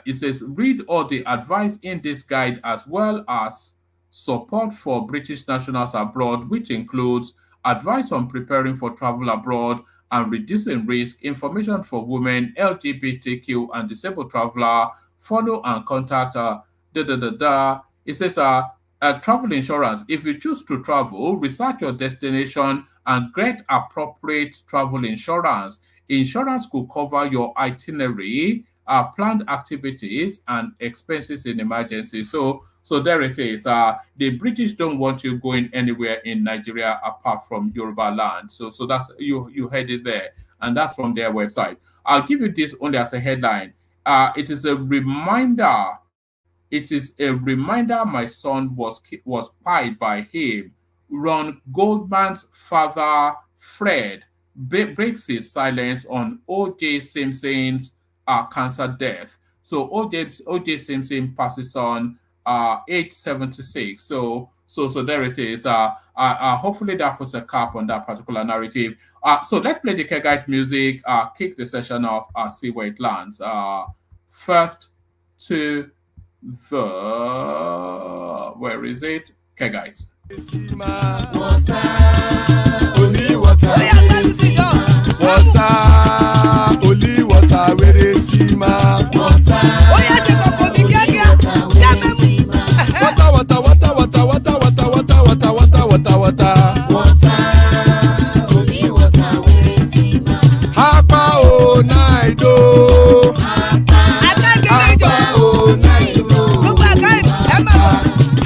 It says read all the advice in this guide as well as support for British nationals abroad, which includes advice on preparing for travel abroad and reducing risk, information for women, LGBTQ and disabled traveler, follow and contact It says travel insurance. If you choose to travel, research your destination and get appropriate travel insurance. Insurance could cover your itinerary, planned activities, and expenses in emergency. So there it is. The British don't want you going anywhere in Nigeria apart from Yoruba land. So that's you heard it there, and that's from their website. I'll give you this only as a headline. It is a reminder. It is a reminder my son was pied by him. Ron Goldman's father, Fred, breaks his silence on O.J. Simpson's cancer death. So O.J. Simpson passes on age 76. So there it is. Hopefully that puts a cap on that particular narrative. So let's play the Kegite music, kick the session off, see where it lands. First to the, where is it? Kegite. Water, only water, only water, where they see ma. Water, only water, where they see ma. Hapa o naido.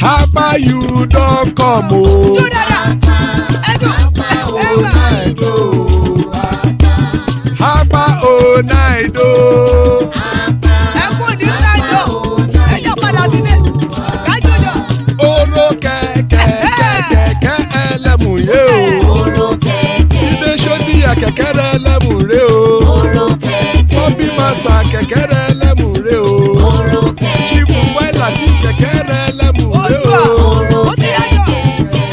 Hapa you don't come o. Hapa o naido. Oro kẹ̀kẹ́ ẹlẹ́mù yé o. Ilé sọ́dí àkẹ́kẹ́ rẹ̀ ẹlẹ́mù ré o. Bobby master kẹ̀kẹ́ rẹ̀ ẹlẹ́mù ré o. Chifu Wẹ́lá tí kẹ̀kẹ́ rẹ̀ ẹlẹ́mù ré o.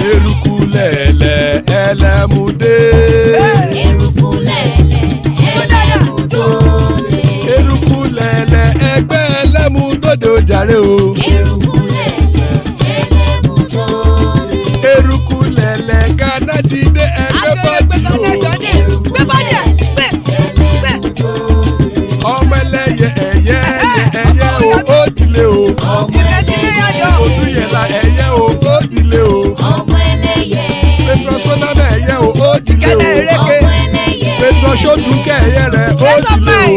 Eruku lẹ̀lẹ̀ ẹlẹ́mù dé. Eruku lẹ̀lẹ̀ ẹgbẹ́ ẹlẹ́mù jàre o. Eruku lẹ̀lẹ̀ Ghana ti dé ẹgbẹ́ bọ́dì o. Ọmọ ẹlẹ́yẹ ẹyẹ o ó dilé o. Odúyẹ̀lá ẹyẹ o ó dilé o. Petrosonana ẹyẹ o ó dilé o. Petrosodunke ẹyẹ rẹ̀ ó dilé o.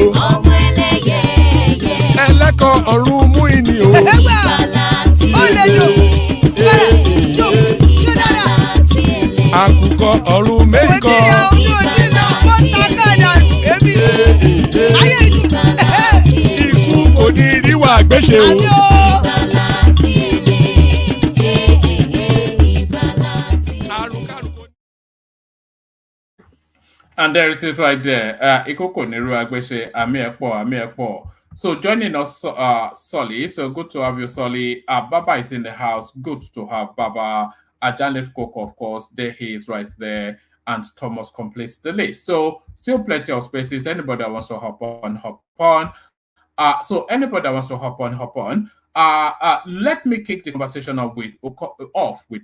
Ẹlẹ́kọ̀ ọ̀run mú ìní o. Àkùkọ ọ̀run méjìkọ. Ikú kò ní ríwà gbéṣe o. And there it is right there. Ikoko Neru Agbeshe, Ami Ekpo. So joining us, Solly. So good to have you, Solly. Baba is in the house. Good to have Baba. Ajanlef Koko, of course. There he is right there. And Thomas completes the list. So still plenty of spaces. Anybody that wants to hop on. So anybody that wants to hop on. Let me kick the conversation off with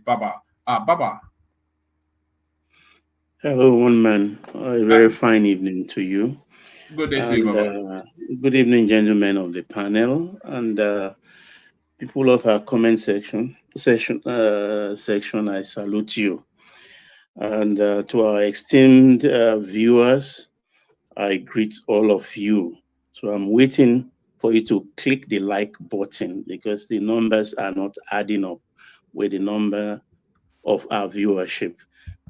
Baba. Baba. Hello, one man. A very fine evening to you. Good evening, good evening, gentlemen of the panel and people of our comment section. I salute you. And to our esteemed viewers, I greet all of you. So I'm waiting for you to click the like button because the numbers are not adding up with the number of our viewership.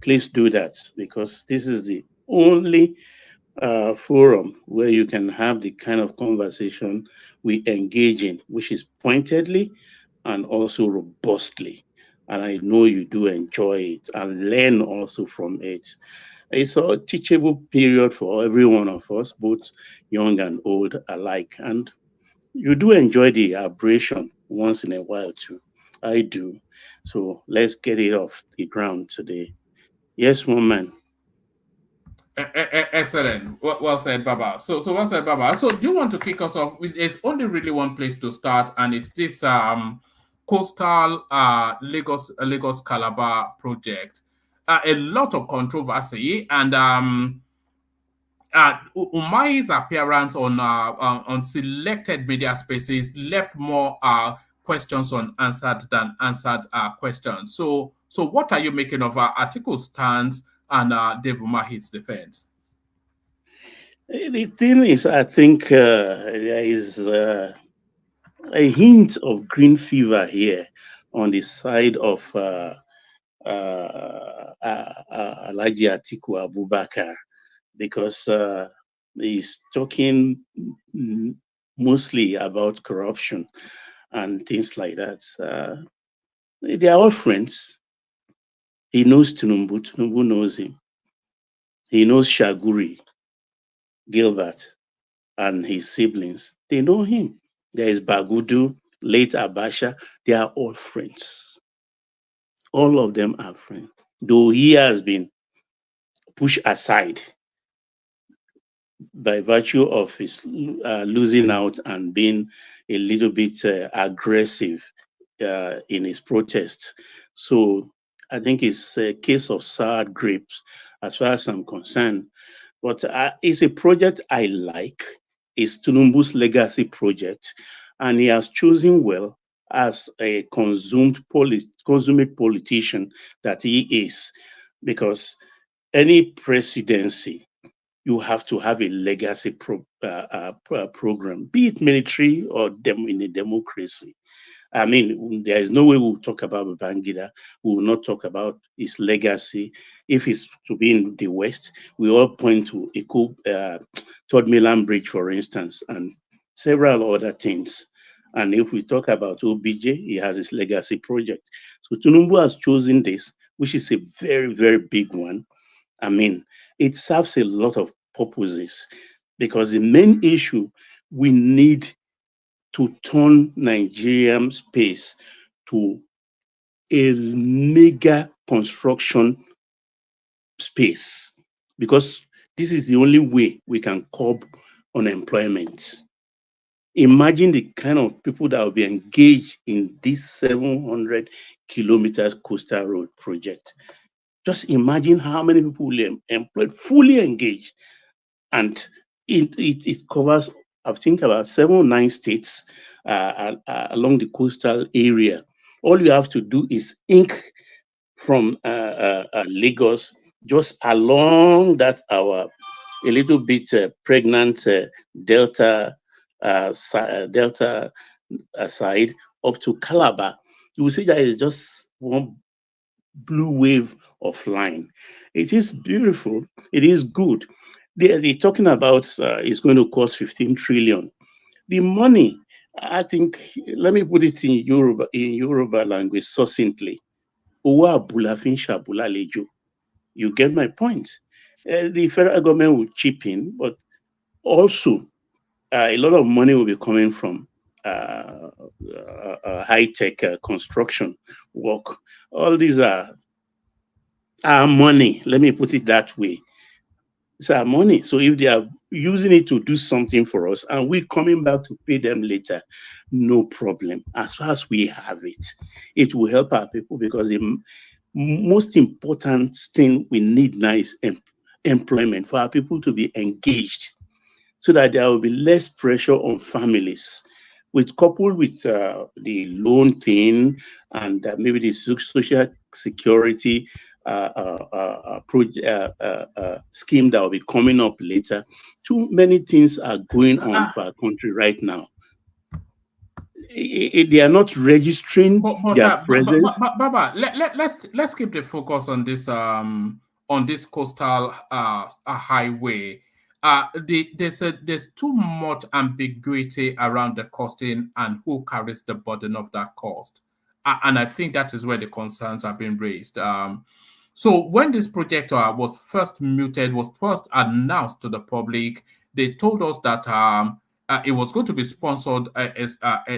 Please do that because this is the only forum where you can have the kind of conversation we engage in, which is pointedly and also robustly. And I know you do enjoy it and learn also from it. It's a teachable period for every one of us, both young and old alike. And you do enjoy the aberration once in a while too. I do. So let's get it off the ground today. Yes, one man. Excellent. Well said, Baba. So well said, Baba. So do you want to kick us off with? There's only really one place to start, and it's this coastal Lagos Calabar project. A lot of controversy, and Umahi's appearance on selected media spaces left more questions unanswered than answered questions. So what are you making of Atiku's stance and Dave Umahi's defense? The thing is, I think there is a hint of green fever here on the side of Alhaji Atiku Abubakar, because he's talking mostly about corruption and things like that. They are all friends. He knows Tinubu. Tinubu knows him. He knows Shaguri, Gilbert, and his siblings. They know him. There is Bagudu, late Abasha. They are all friends. All of them are friends. Though he has been pushed aside by virtue of his losing out and being a little bit aggressive in his protests. So I think it's a case of sour grapes as far as I'm concerned. But it's a project I like. It's Tinubu's legacy project. And he has chosen well as a consummate politician that he is. Because any presidency, you have to have a legacy program, be it military or in a democracy. I mean, there is no way we'll talk about Babangida. We will not talk about his legacy. If it's to be in the West, we all point to Third Milan Bridge, for instance, and several other things. And if we talk about OBJ, he has his legacy project. So Tinubu has chosen this, which is a very, very big one. I mean, it serves a lot of purposes because the main issue, we need to turn Nigerian space to a mega construction space, because this is the only way we can curb unemployment. Imagine the kind of people that will be engaged in this 700 kilometers coastal road project. Just imagine how many people will be employed, fully engaged. And it covers, I think, about 7 or 9 states along the coastal area. All you have to do is ink from Lagos, just along that our a little bit pregnant delta delta side up to Calabar. You will see that it's just one blue wave of line. It is beautiful. It is good. They're talking about it's going to cost 15 trillion. The money, I think, let me put it in Yoruba language succinctly. Owo abula fi n ṣabula lejo. You get my point. The federal government will chip in, but also a lot of money will be coming from high-tech construction work. All these are our money. Let me put it that way. It's our money. So if they are using it to do something for us and we're coming back to pay them later, no problem. As far as we have it, it will help our people, because the most important thing we need now is employment, for our people to be engaged, so that there will be less pressure on families. Coupled with the loan thing and maybe the social security scheme that will be coming up later. Too many things are going on for our country right now. They are not registering their presence. Baba, let's keep the focus on this coastal highway. There's too much ambiguity around the costing and who carries the burden of that cost, and I think that is where the concerns have been raised. So when this project was first announced to the public, they told us that it was going to be sponsored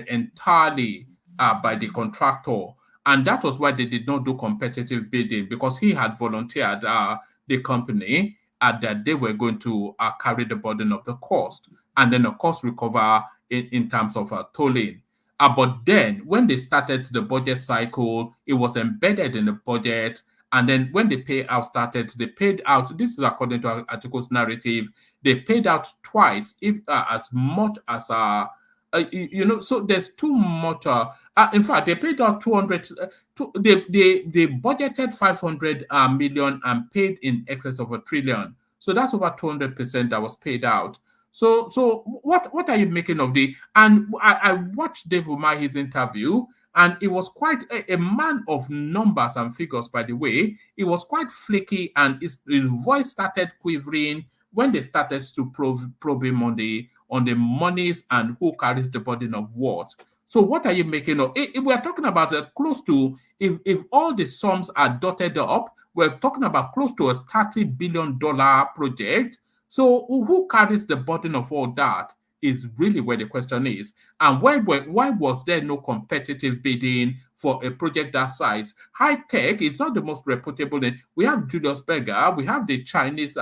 entirely by the contractor, and that was why they did not do competitive bidding, because he had volunteered the company that they were going to carry the burden of the cost, and then of course recover in terms of tolling. But then when they started the budget cycle, it was embedded in the budget. And then when the payout started, they paid out, this is according to Atiku's narrative, they paid out twice, if as much as, so there's too much. In fact, they paid out 200, they budgeted 500 million and paid in excess of $1 trillion. So that's over 200% that was paid out. So what are you making of and I watched Dave Umahi's interview, and it was quite a man of numbers and figures, by the way. It was quite flaky, and his voice started quivering when they started to probe him on the monies and who carries the burden of what. So what are you making of? If we're talking about close to, if all the sums are dotted up, we're talking about close to a $30 billion project. So who carries the burden of all that is really where the question is. And why was there no competitive bidding for a project that size? High tech is not the most reputable name. We have Julius Berger, we have the Chinese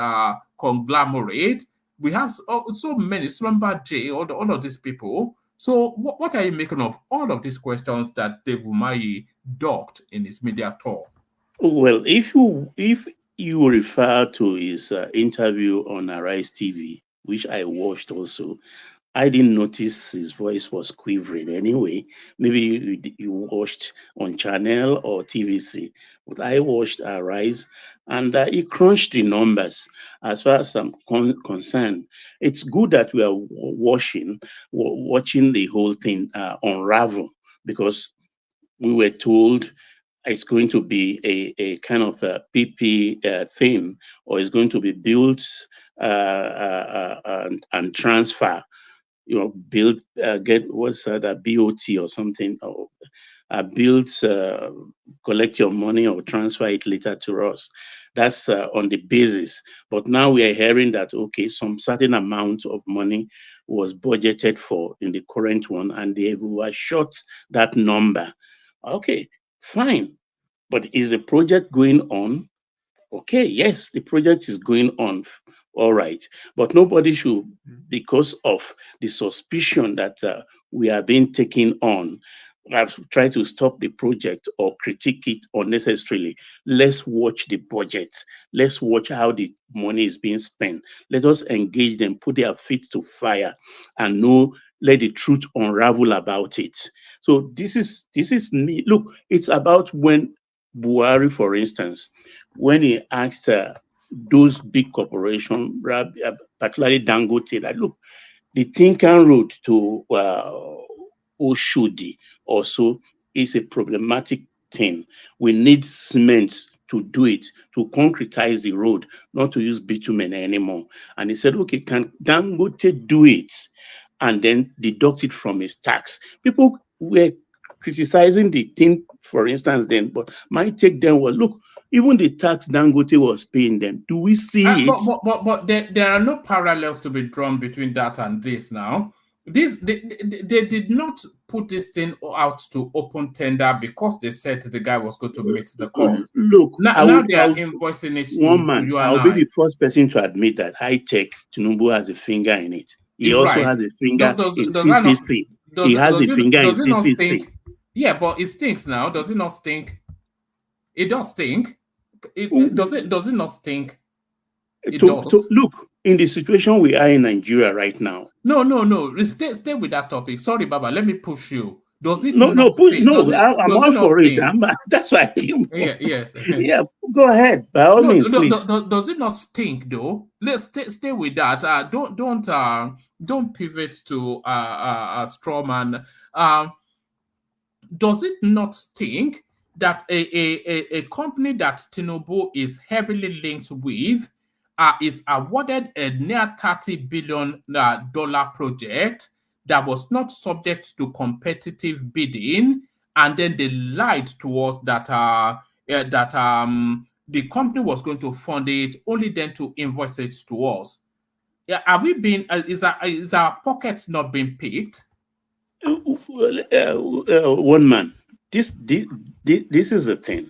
conglomerate, we have so many, Slumber J, all of these people. So what are you making of all of these questions that Dave Umahi docked in his media tour? Well, if you refer to his interview on Arise TV, which I watched also, I didn't notice his voice was quivering anyway. Maybe you watched on Channel or TVC, but I watched Arise, and he crunched the numbers. As far as I'm concerned, it's good that we are watching the whole thing unravel, because we were told it's going to be a kind of a PP thing, or it's going to be built and transfer. Build, get what's that, a BOT or something, or build, collect your money or transfer it later to us. That's on the basis. But now we are hearing that, okay, some certain amount of money was budgeted for in the current one, and they were short that number. Okay, fine. But is the project going on? Okay, yes, the project is going on. All right. But nobody should because of the suspicion that we are being taken on, I've tried to stop the project or critique it unnecessarily. Let's watch the budget. Let's watch how the money is being spent. Let us engage them, put their feet to fire, and let the truth unravel about it. So this is me. Look, it's about when Buhari, for instance, when he asked those big corporations, particularly Dangote, that look, the Tinkan Road to Oshodi also is a problematic thing. We need cement to do it, to concretize the road, not to use bitumen anymore. And he said, okay, can Dangote do it and then deduct it from his tax? People were criticizing the thing, for instance, then, but my take then was, look, even the tax Dangote was paying them, do we see it? But there are no parallels to be drawn between that and this now. They did not put this thing out to open tender because they said the guy was going to meet the cost. Look, now they are invoicing it to you I'll be the first person to admit that high tech Tinubu has a finger in it. He also has a finger in CCC. He has a finger in CCC. Yeah, but it stinks now. Does it not stink? It does stink. Does it not stink? Look, in the situation we are in Nigeria right now. No. Stay with that topic. Sorry, Baba. Let me push you. Does it I'm all for it. That's why I came. Yes. Yeah, go ahead. By all means, please. Does it not stink though? Let's stay with that. Don't pivot to a straw man. Does it not stink that a company that Tinubu is heavily linked with is awarded a near $30 billion project that was not subject to competitive bidding, and then they lied to us that the company was going to fund it, only then to invoice it to us? Yeah, are we being? Is our pockets not being picked? One man. This is the thing.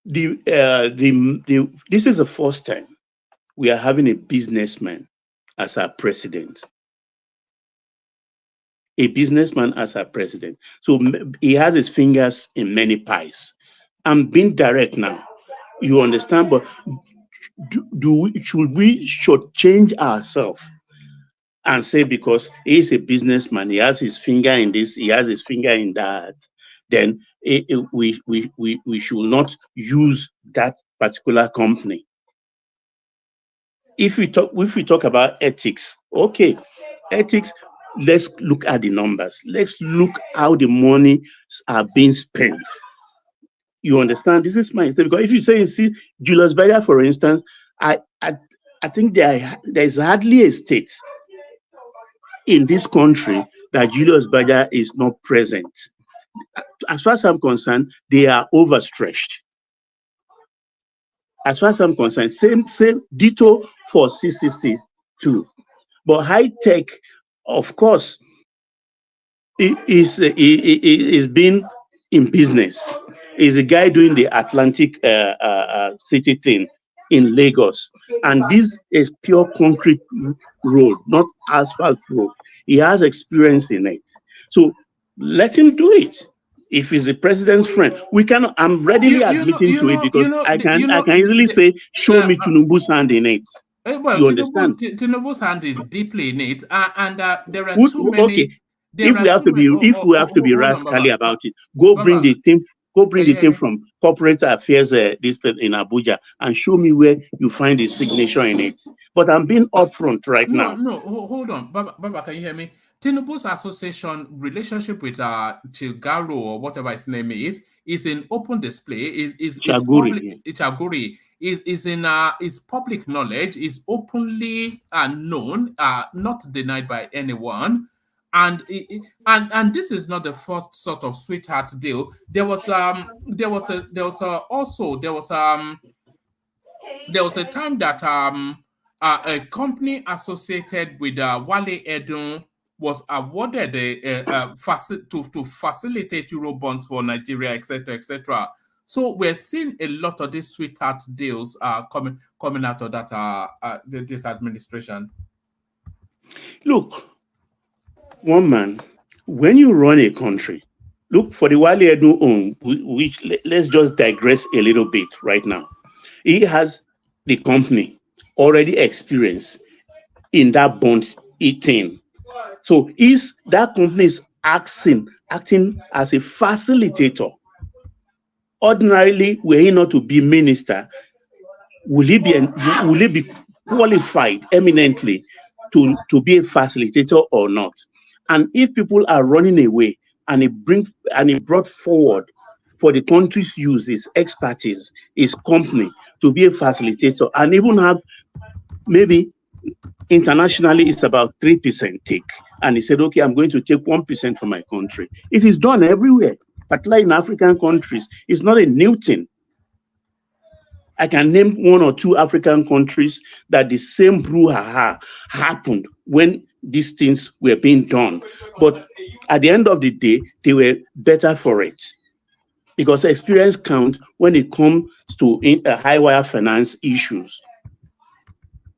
This is the first time we are having a businessman as our president. A businessman as our president. So he has his fingers in many pies. I'm being direct now. You understand? But should we change ourselves and say because he's a businessman, he has his finger in this, he has his finger in that, then we should not use that particular company. If we talk about ethics, okay, ethics, let's look at the numbers. Let's look how the money are being spent. You understand? This is my mistake. Because if you say, see, Julius Berger, for instance, I think there's hardly a state in this country that Julius Berger is not present. As far as I'm concerned, they are overstretched. As far as I'm concerned, same ditto for CCC too. But high tech, of course, is being in business. Is a guy doing the Atlantic City thing in Lagos, and this is pure concrete road, not asphalt road. He has experience in it, so let him do it. If he's the president's friend, we can. I'm readily admitting to it because I can easily say, show me Tinubu's hand in it. Well, you understand? Tinubu's hand is deeply in it, and there are too many. Okay, if we have to be rascally about it, bring the team. Go bring the team from corporate affairs this in Abuja and show me where you find the signature in it. But I'm being upfront now. No, hold on. Baba, can you hear me? Tinubu's association relationship with Chigaro or whatever his name is in open display. Is Chaguri is public knowledge, is openly known, not denied by anyone. And this is not the first sort of sweetheart deal. There was a time that a company associated with Wale Edun was awarded to facilitate Eurobonds for Nigeria, etc., etc. So we're seeing a lot of these sweetheart deals coming out of that this administration. Look, one man, when you run a country, look for the Wale Edu own, which let's just digress a little bit right now. He has the company already experienced in that bond eating. So is that company is acting as a facilitator. Ordinarily, were he not to be minister, will he be qualified eminently to be a facilitator or not? And if people are running away and he brought forward for the country's use his expertise, his company to be a facilitator, and even have maybe internationally it's about 3% take. And he said, okay, I'm going to take 1% from my country. It is done everywhere, particularly in African countries. It's not a new thing. I can name 1 or 2 African countries that the same brouhaha happened when these things were being done. But at the end of the day, they were better for it. Because experience counts when it comes to high wire finance issues.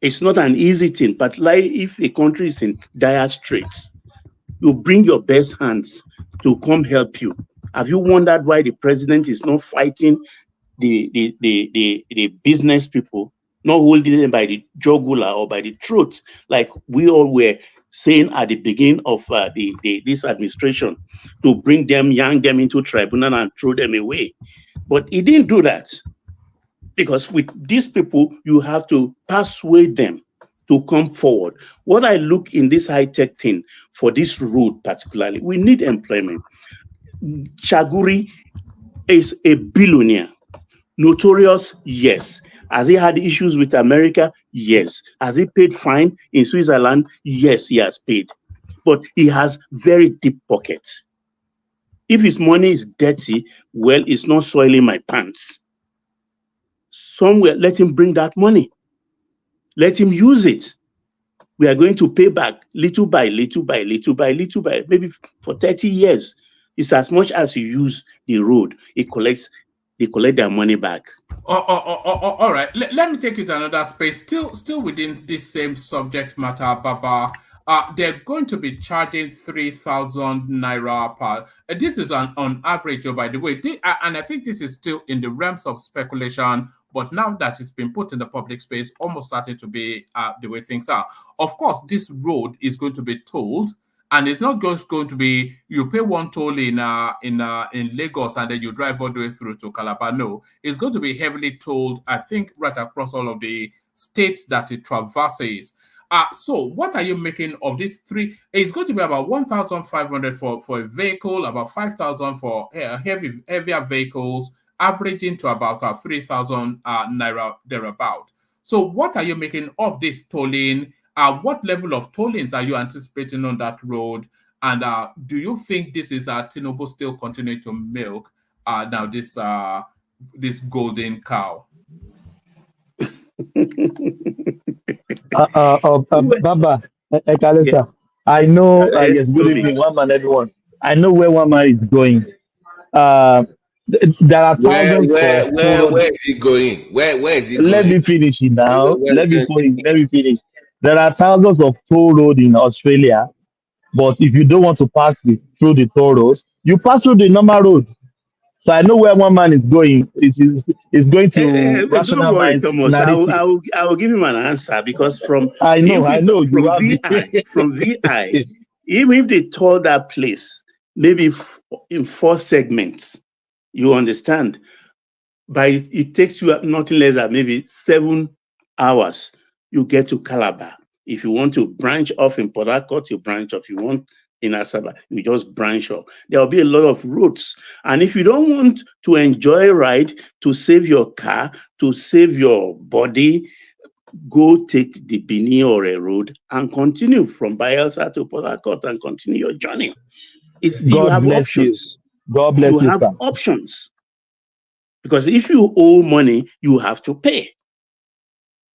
It's not an easy thing, but like if a country is in dire straits, you bring your best hands to come help you. Have you wondered why the president is not fighting the business people, not holding them by the jugular or by the throat, like we all were saying at the beginning of this administration, to bring them, young them into tribunal and throw them away? But he didn't do that. Because with these people, you have to persuade them to come forward. What I look in this high-tech thing for this road particularly, we need employment. Chaguri is a billionaire. Notorious, yes. Has he had issues with America? Yes. Has he paid fine in Switzerland? Yes, he has paid. But he has very deep pockets. If his money is dirty, well, it's not soiling my pants. Somewhere, let him bring that money. Let him use it. We are going to pay back little by little by little by little by, maybe for 30 years. It's as much as you use the road, they collect their money back. All right. Let me take you to another space. Still within this same subject matter, Baba. They're going to be charging 3,000 naira per. This is on average, by the way. And I think this is still in the realms of speculation. But now that it's been put in the public space, almost starting to be the way things are. Of course, this road is going to be tolled, and it's not just going to be you pay one toll in Lagos and then you drive all the way through to Calabar. No, it's going to be heavily tolled, I think, right across all of the states that it traverses. So what are you making of these three? It's going to be about 1,500 for a vehicle, about 5,000 for heavier vehicles, averaging to about 3,000 naira thereabout. So what are you making of this tolling? What level of tollings are you anticipating on that road? And do you think this is Tinubu still continuing to milk now this golden cow? Baba, Ekalesa, I know, yes, good evening, one man, everyone. I know where one man is going. There are thousands where is he going? Where is he going? Let me finish it now. Let me finish. There are thousands of toll road in Australia, but if you don't want to pass through the toll road, you pass through the normal road. So I know where one man is going. Is going to don't worry, Thomas. I will give him an answer because from VI, even if they told that place, maybe in 4 segments, you understand, it takes you nothing less than maybe 7 hours, you get to Calabar. If you want to branch off in Port Harcourt, you branch off. You want in Asaba, you just branch off. There will be a lot of routes. And if you don't want to enjoy a ride, to save your car, to save your body, go take the Bini or a road and continue from Bayelsa to Port Harcourt and continue your journey. You have options. God bless you. You have options. Because if you owe money, you have to pay.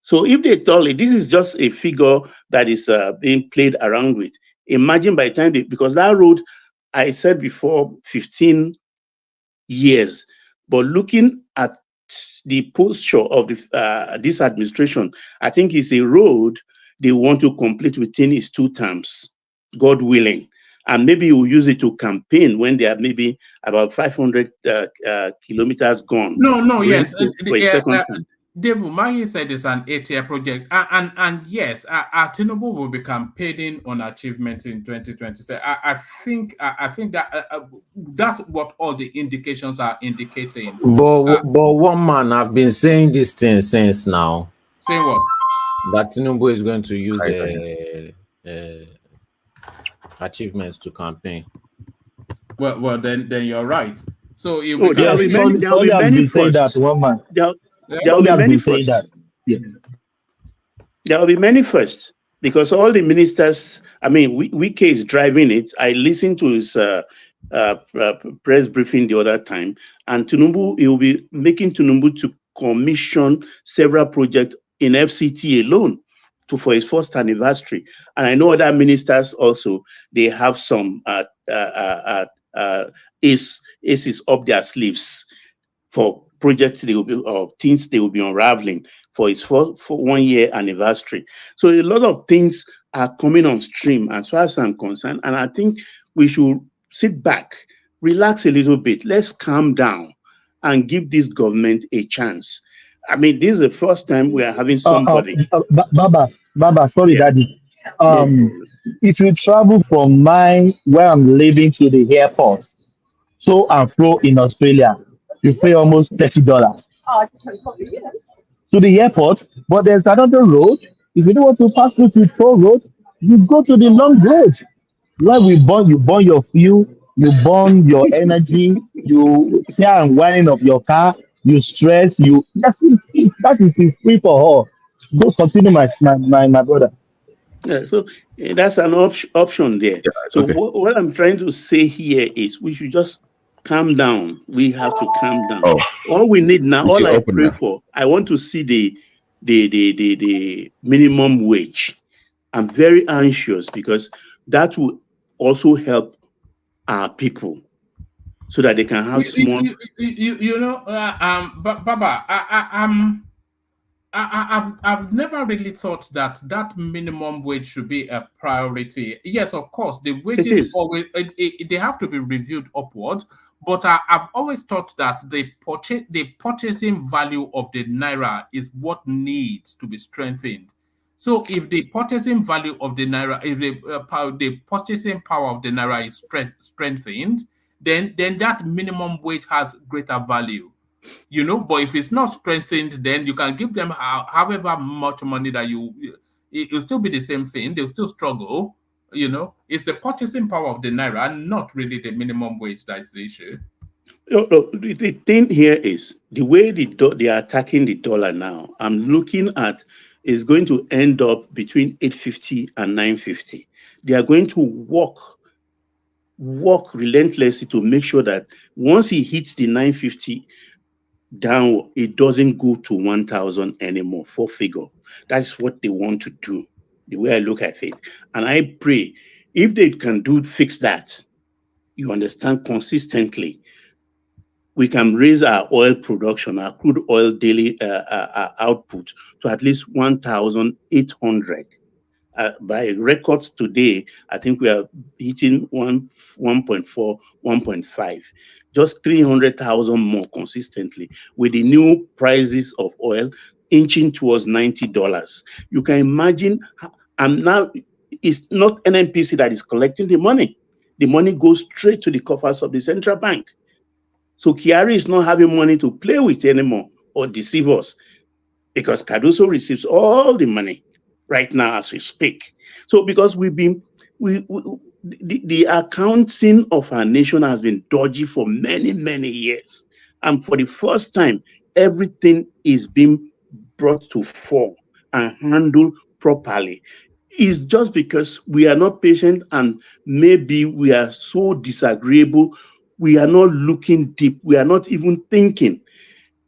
So if they told it, this is just a figure that is being played around with. Imagine by the time because that road, I said before, 15 years. But looking at the posture of this administration, I think it's a road they want to complete within his 2 terms, God willing. And maybe he will use it to campaign when they are maybe about 500 kilometers gone. No, yes. For a second term. Dave Umahi said it's an 8-year project, and yes, Tinubu will be campaigning on achievements in 2026. I think that that's what all the indications are indicating. But one man, I've been saying this thing since now. Saying what? That Tinubu is going to use achievements to campaign. Well, then you're right. So there will be many firsts. There will be many firsts. There will be many firsts because all the ministers. I mean, Wike is driving it. I listened to his press briefing the other time, and Tinubu, he will be making Tinubu to commission several projects in FCT alone for his first anniversary. And I know other ministers also, they have some aces up their sleeves for projects they will be, or things they will be unraveling for his for 1 year anniversary. So a lot of things are coming on stream as far as I'm concerned. And I think we should sit back, relax a little bit. Let's calm down and give this government a chance. I mean, this is the first time we are having somebody. Baba, sorry, Daddy. If you travel from where I'm living to the airport, to and fro in Australia, you pay almost $30 to the airport. But there's another road. If you don't want to pass through to the toll road, you go to the long road. Where you burn your fuel, you burn your energy, you tear and winding of your car, you stress, that is free for all. Go continue, my brother. Yeah, so that's an option there. Yeah, so okay. What I'm trying to say here is we should just calm down. We have to calm down. All we need now, all I pray for, I want to see the minimum wage. I'm very anxious because that will also help our people so that they can have small. Baba, I've never really thought that minimum wage should be a priority. Yes, of course, the wages always they have to be reviewed upward. But I've always thought that the purchasing value of the naira is what needs to be strengthened. So if the purchasing value of the naira, if the purchasing power of the naira is strengthened, then that minimum wage has greater value. But if it's not strengthened, then you can give them however much money that it'll still be the same thing. They'll still struggle. It's the purchasing power of the naira, and not really the minimum wage that's the issue. The thing here is the way they are attacking the dollar now. I'm looking at is going to end up between 850 and 950. They are going to work relentlessly to make sure that once he hits the 950 down, it doesn't go to 1,000 anymore, 4 figure. That's what they want to do, the way I look at it. And I pray if they can fix that, you understand, consistently, we can raise our oil production, our crude oil daily output to at least 1,800. By records today, I think we are hitting 1.4, 1.5. Just 300,000 more consistently with the new prices of oil inching towards $90. You can imagine, and now it's not NNPC that is collecting the money. The money goes straight to the coffers of the central bank. So Kyari is not having money to play with anymore or deceive us because Cardoso receives all the money right now as we speak. So because the accounting of our nation has been dodgy for many, many years. And for the first time, everything is being brought to fore and handled properly. It's just because we are not patient and maybe we are so disagreeable. We are not looking deep. We are not even thinking.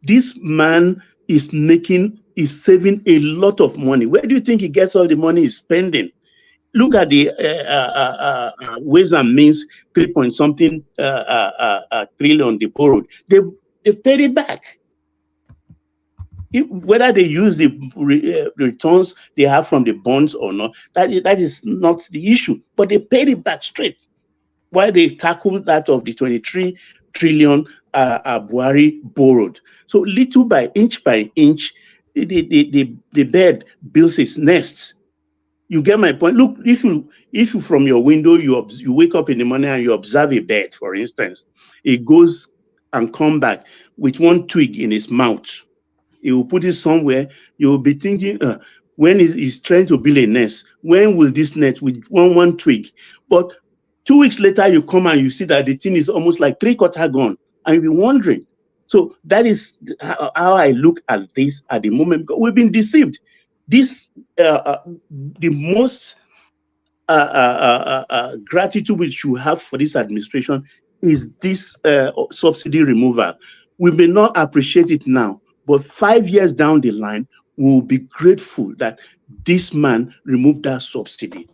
This man is saving a lot of money. Where do you think he gets all the money he's spending? Look at the Ways and Means 3-point-something trillion they borrowed. They've paid it back. Whether they use the returns they have from the bonds or not, that is not the issue. But they paid it back straight. While they tackled that of the 23 trillion Buhari borrowed. So little by inch, the bird builds its nest. You get my point. Look, if you from your window you wake up in the morning and you observe a bird, for instance, it goes and come back with one twig in its mouth. He will put it somewhere. You will be thinking, when he's trying to build a nest, when will this nest with one twig? But 2 weeks later, you come and you see that the thing is almost like 3/4 gone, and you'll be wondering. So that is how I look at this at the moment, because we've been deceived. This the most gratitude we should have for this administration is this subsidy removal. We may not appreciate it now, but 5 years down the line, we will be grateful that this man removed that subsidy,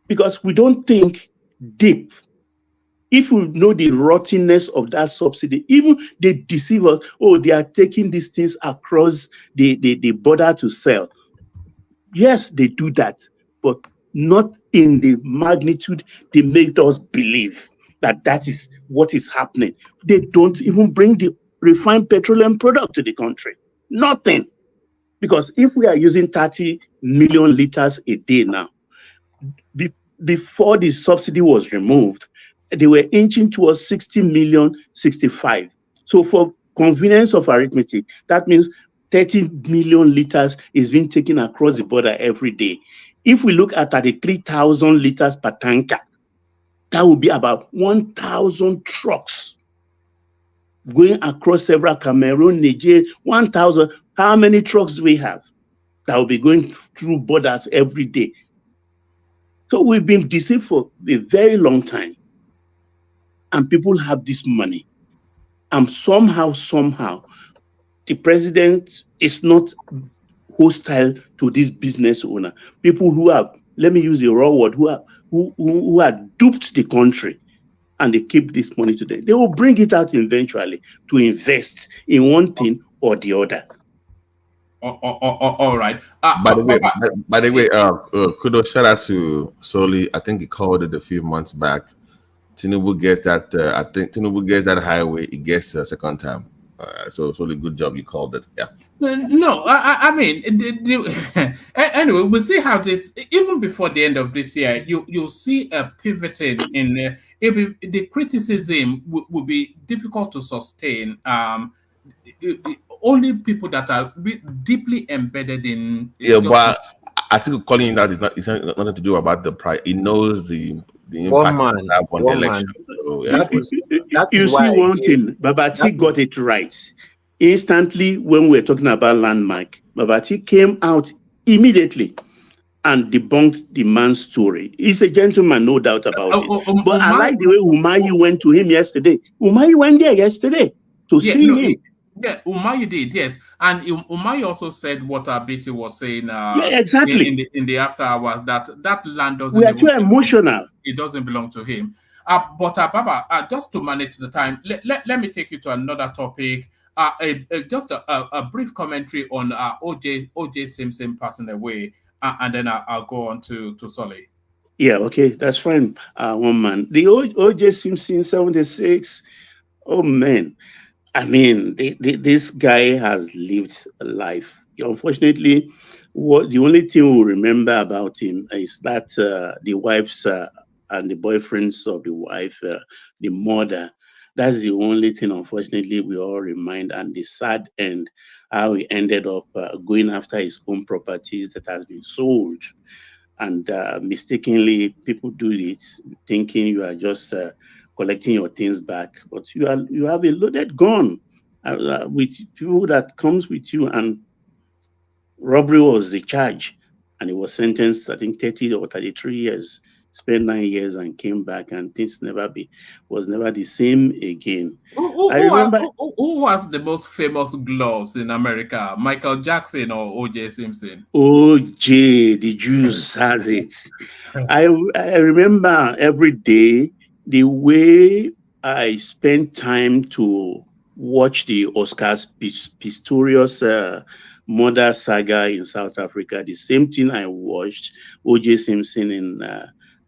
because we don't think deep. If we know the rottenness of that subsidy, even they deceive us, they are taking these things across the border to sell. Yes, they do that, but not in the magnitude they made us believe that is what is happening. They don't even bring the refined petroleum product to the country. Nothing. Because if we are using 30 million liters a day now, before the subsidy was removed, they were inching towards 60 million, 65. So for convenience of arithmetic, that means 30 million liters is being taken across the border every day. If we look at 33,000 liters per tanker, that would be about 1,000 trucks going across several Cameroon, Niger, 1,000. How many trucks do we have that will be going through borders every day? So we've been deceived for a very long time. And people have this money. And somehow, the president is not hostile to this business owner. People who have, let me use the raw word, who have duped the country, and they keep this money today. They will bring it out eventually to invest in one thing or the other. All right. By the way, kudos, shout out to Soli. I think he called it a few months back. Tinubu gets that. I think Tinubu gets that highway. He gets a second time. So Soli, good job. You called it. Yeah. No, I mean, anyway, we'll see how this. Even before the end of this year, you'll see a pivoting in. The criticism will be difficult to sustain. Only people that are deeply embedded in. Yeah, but I think calling that is not. It's not nothing to do about the price. He knows the impact on the election. So, yeah. You see one thing, Babati got it right. Instantly, when we were talking about landmark, Babati came out immediately and debunked the man's story. He's a gentleman, no doubt about it. But I like the way Umahi went to him yesterday. Umahi went there yesterday to see him. Yeah, Umahi did, yes. And Umahi also said what Abiti was saying exactly. in the after hours, that land doesn't... We are too emotional. It doesn't belong to him. But Baba, just to manage the time, let me take you to another topic. Just a brief commentary on O.J. Simpson passing away, and then I'll go on to Solly. Yeah, okay, that's fine. One man. The O.J. Simpson, 76. Oh, man. I mean, this guy has lived a life. Unfortunately, the only thing we remember about him is that the wives and the boyfriends of the wife, the mother, that's the only thing, unfortunately, we all remind. And the sad end, how he ended up going after his own properties that has been sold. And mistakenly, people do it thinking you are just collecting your things back, but you have a loaded gun with people that comes with you, and robbery was the charge, and he was sentenced, I think, 30 or 33 years, spent 9 years and came back, and things was never the same again. I remember who has the most famous gloves in America, Michael Jackson or O.J. Simpson? O.J., the Jews has it. I remember every day the way I spent time to watch the Oscars Pistorius murder saga in South Africa. The same thing I watched O.J. Simpson in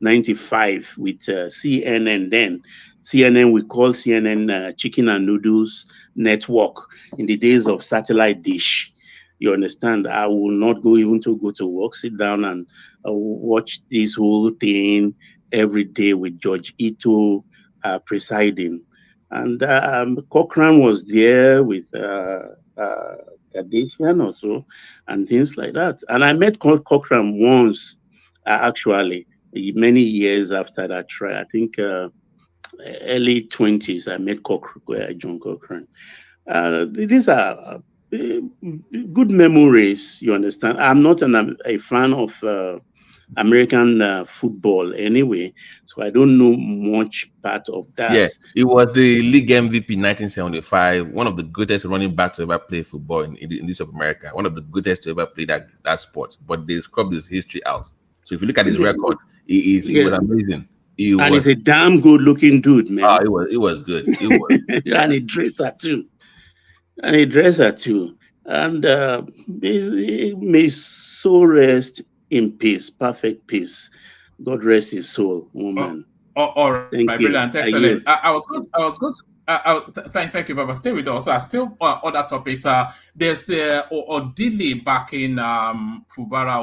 95 with CNN then. CNN, we call CNN Chicken and Noodles Network in the days of satellite dish. You understand? I will not go even to go to work, sit down and watch this whole thing every day with George Ito presiding. And Cochrane was there with Kardashian or so, and things like that. And I met Cochrane once, actually, many years after that trial. I think early 20s, I met John Cochrane. These are good memories, you understand. I'm not a fan of American football anyway, so I don't know much part of that. Yeah, he was the league MVP 1975, one of the greatest running backs to ever play football in this of America, one of the greatest to ever play that sport. But they scrubbed his history out. So if you look at his record, he was amazing. He's a damn good looking dude, man. It was good. It was. And a dresser too. And may soul rest in peace, perfect peace. God rest his soul, woman. All right, brilliant, excellent. I was good. Thank you, Baba. Stay with us. Still other topics. There's Odili back in Fubara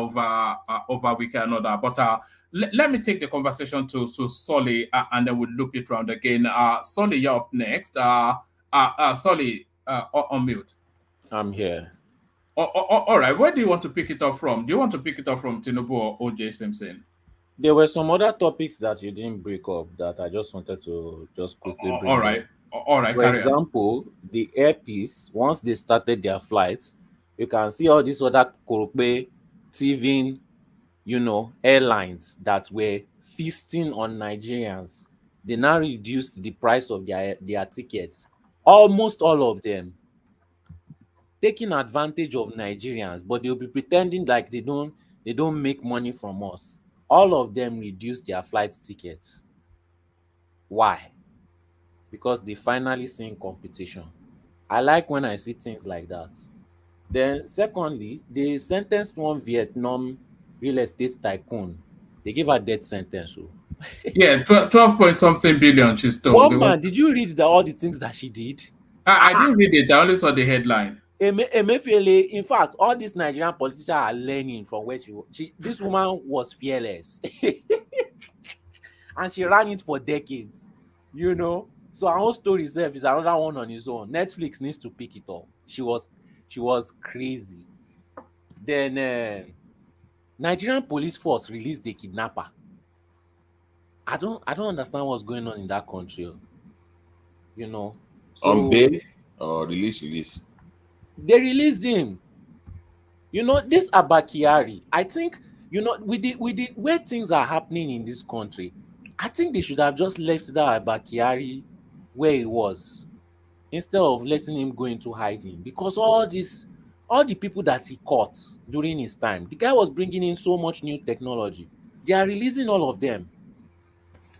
over weekend or that. But let me take the conversation to Solly, and then we'll loop it around again. Solly, you're up next. Solly, on mute. I'm here. All right. Where do you want to pick it up from? Do you want to pick it up from Tinubu or O.J. Simpson? There were some other topics that you didn't break up that I just wanted to just quickly bring all right. up. All right. For example, the Air Peace, once they started their flights, you can see all these other Korope, TV, airlines that were feasting on Nigerians. They now reduced the price of their tickets. Almost all of them taking advantage of Nigerians, but they'll be pretending like they don't make money from us. All of them reduced their flight tickets. Why? Because they finally seen competition. I like when I see things like that. Then secondly, they sentenced one Vietnam real estate tycoon. They gave her death sentence. Yeah, 12 point something billion she stole. One man, did you read all the things that she did? I didn't read it. I only saw the headline. Emefiele, in fact, all these Nigerian politicians are learning from where this woman was fearless. And she ran it for decades, So our own story itself is another one on its own. Netflix needs to pick it up. She was crazy. Then Nigerian police force released the kidnapper. I don't understand what's going on in that country. So, on bail or release. They released him. This Abakiari, I think, with the way things are happening in this country, I think they should have just left that Abakiari where he was instead of letting him go into hiding. Because all the people that he caught during his time, the guy was bringing in so much new technology. They are releasing all of them.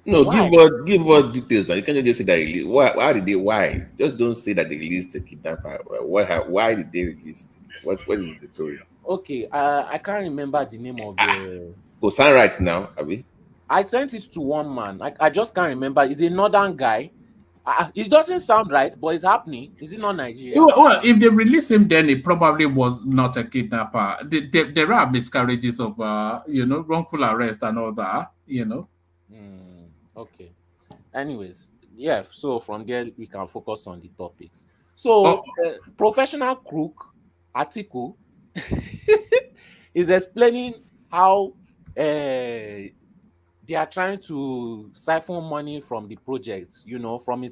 No, why? Give us details. Now you can't just say that he released. Why? Just don't say that they released the kidnapper. Why did they release it? What is the story? Okay, I can't remember the name of the. Go sign right now, Abi. I sent it to one man. I just can't remember. He's a northern guy. It doesn't sound right, but it's happening. Is it not Nigeria? Well, if they release him, then it probably was not a kidnapper. There are miscarriages of wrongful arrest and all that. Okay. Anyways, yeah. So from there we can focus on the topics. So professional crook Atiku is explaining how they are trying to siphon money from the project. From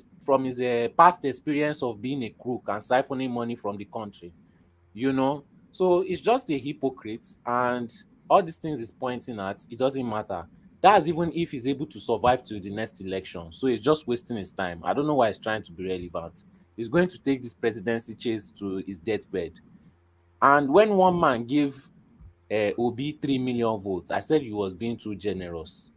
his past experience of being a crook and siphoning money from the country. So it's just a hypocrite, and all these things is pointing at it doesn't matter. That's even if he's able to survive to the next election. So he's just wasting his time. I don't know why he's trying to be relevant. He's going to take this presidency chase to his deathbed. And when one man gave Obi 3 million votes, I said he was being too generous.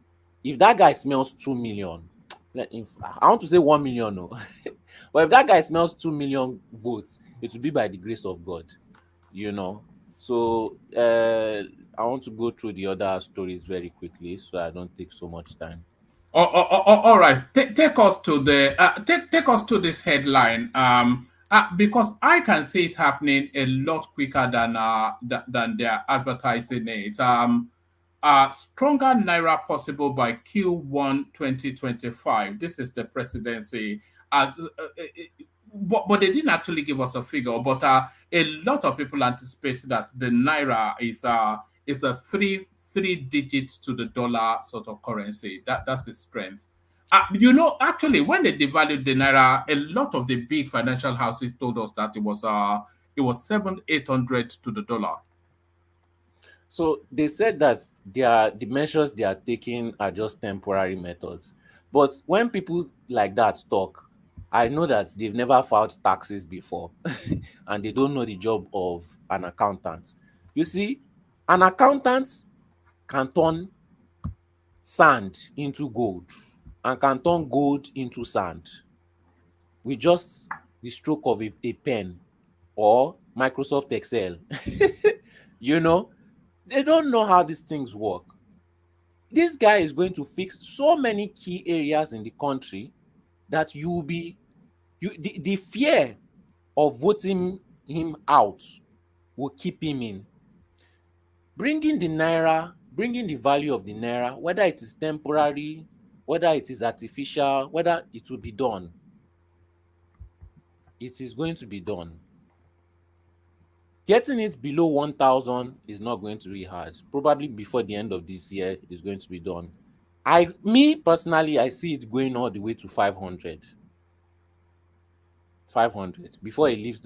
If that guy smells 2 million, I want to say 1 million, no. But if that guy smells 2 million votes, it will be by the grace of God. you know. So I want to go through the other stories very quickly so I don't take so much time. All right, take us to the take us to this headline, because I can see it happening a lot quicker than they're advertising it. Stronger naira possible by Q1 2025. This is the presidency. But they didn't actually give us a figure. But a lot of people anticipate that the naira is a three digits to the dollar sort of currency. That's its strength. Actually, when they devalued the naira, a lot of the big financial houses told us that it was 700-800 to the dollar. So they said that the measures they are taking are just temporary methods. But when people like that talk, I know that they've never filed taxes before and they don't know the job of an accountant. You see, an accountant can turn sand into gold and can turn gold into sand with just the stroke of a pen or Microsoft Excel. You know, they don't know how these things work. This guy is going to fix so many key areas in the country that the fear of voting him out will keep him in. Bringing the value of the naira, whether it is temporary, whether it is artificial, whether it will be done, it is going to be done. Getting it below 1,000 is not going to be hard. Probably before the end of this year, it is going to be done. Me personally, I see it going all the way to 500. 500 before he leaves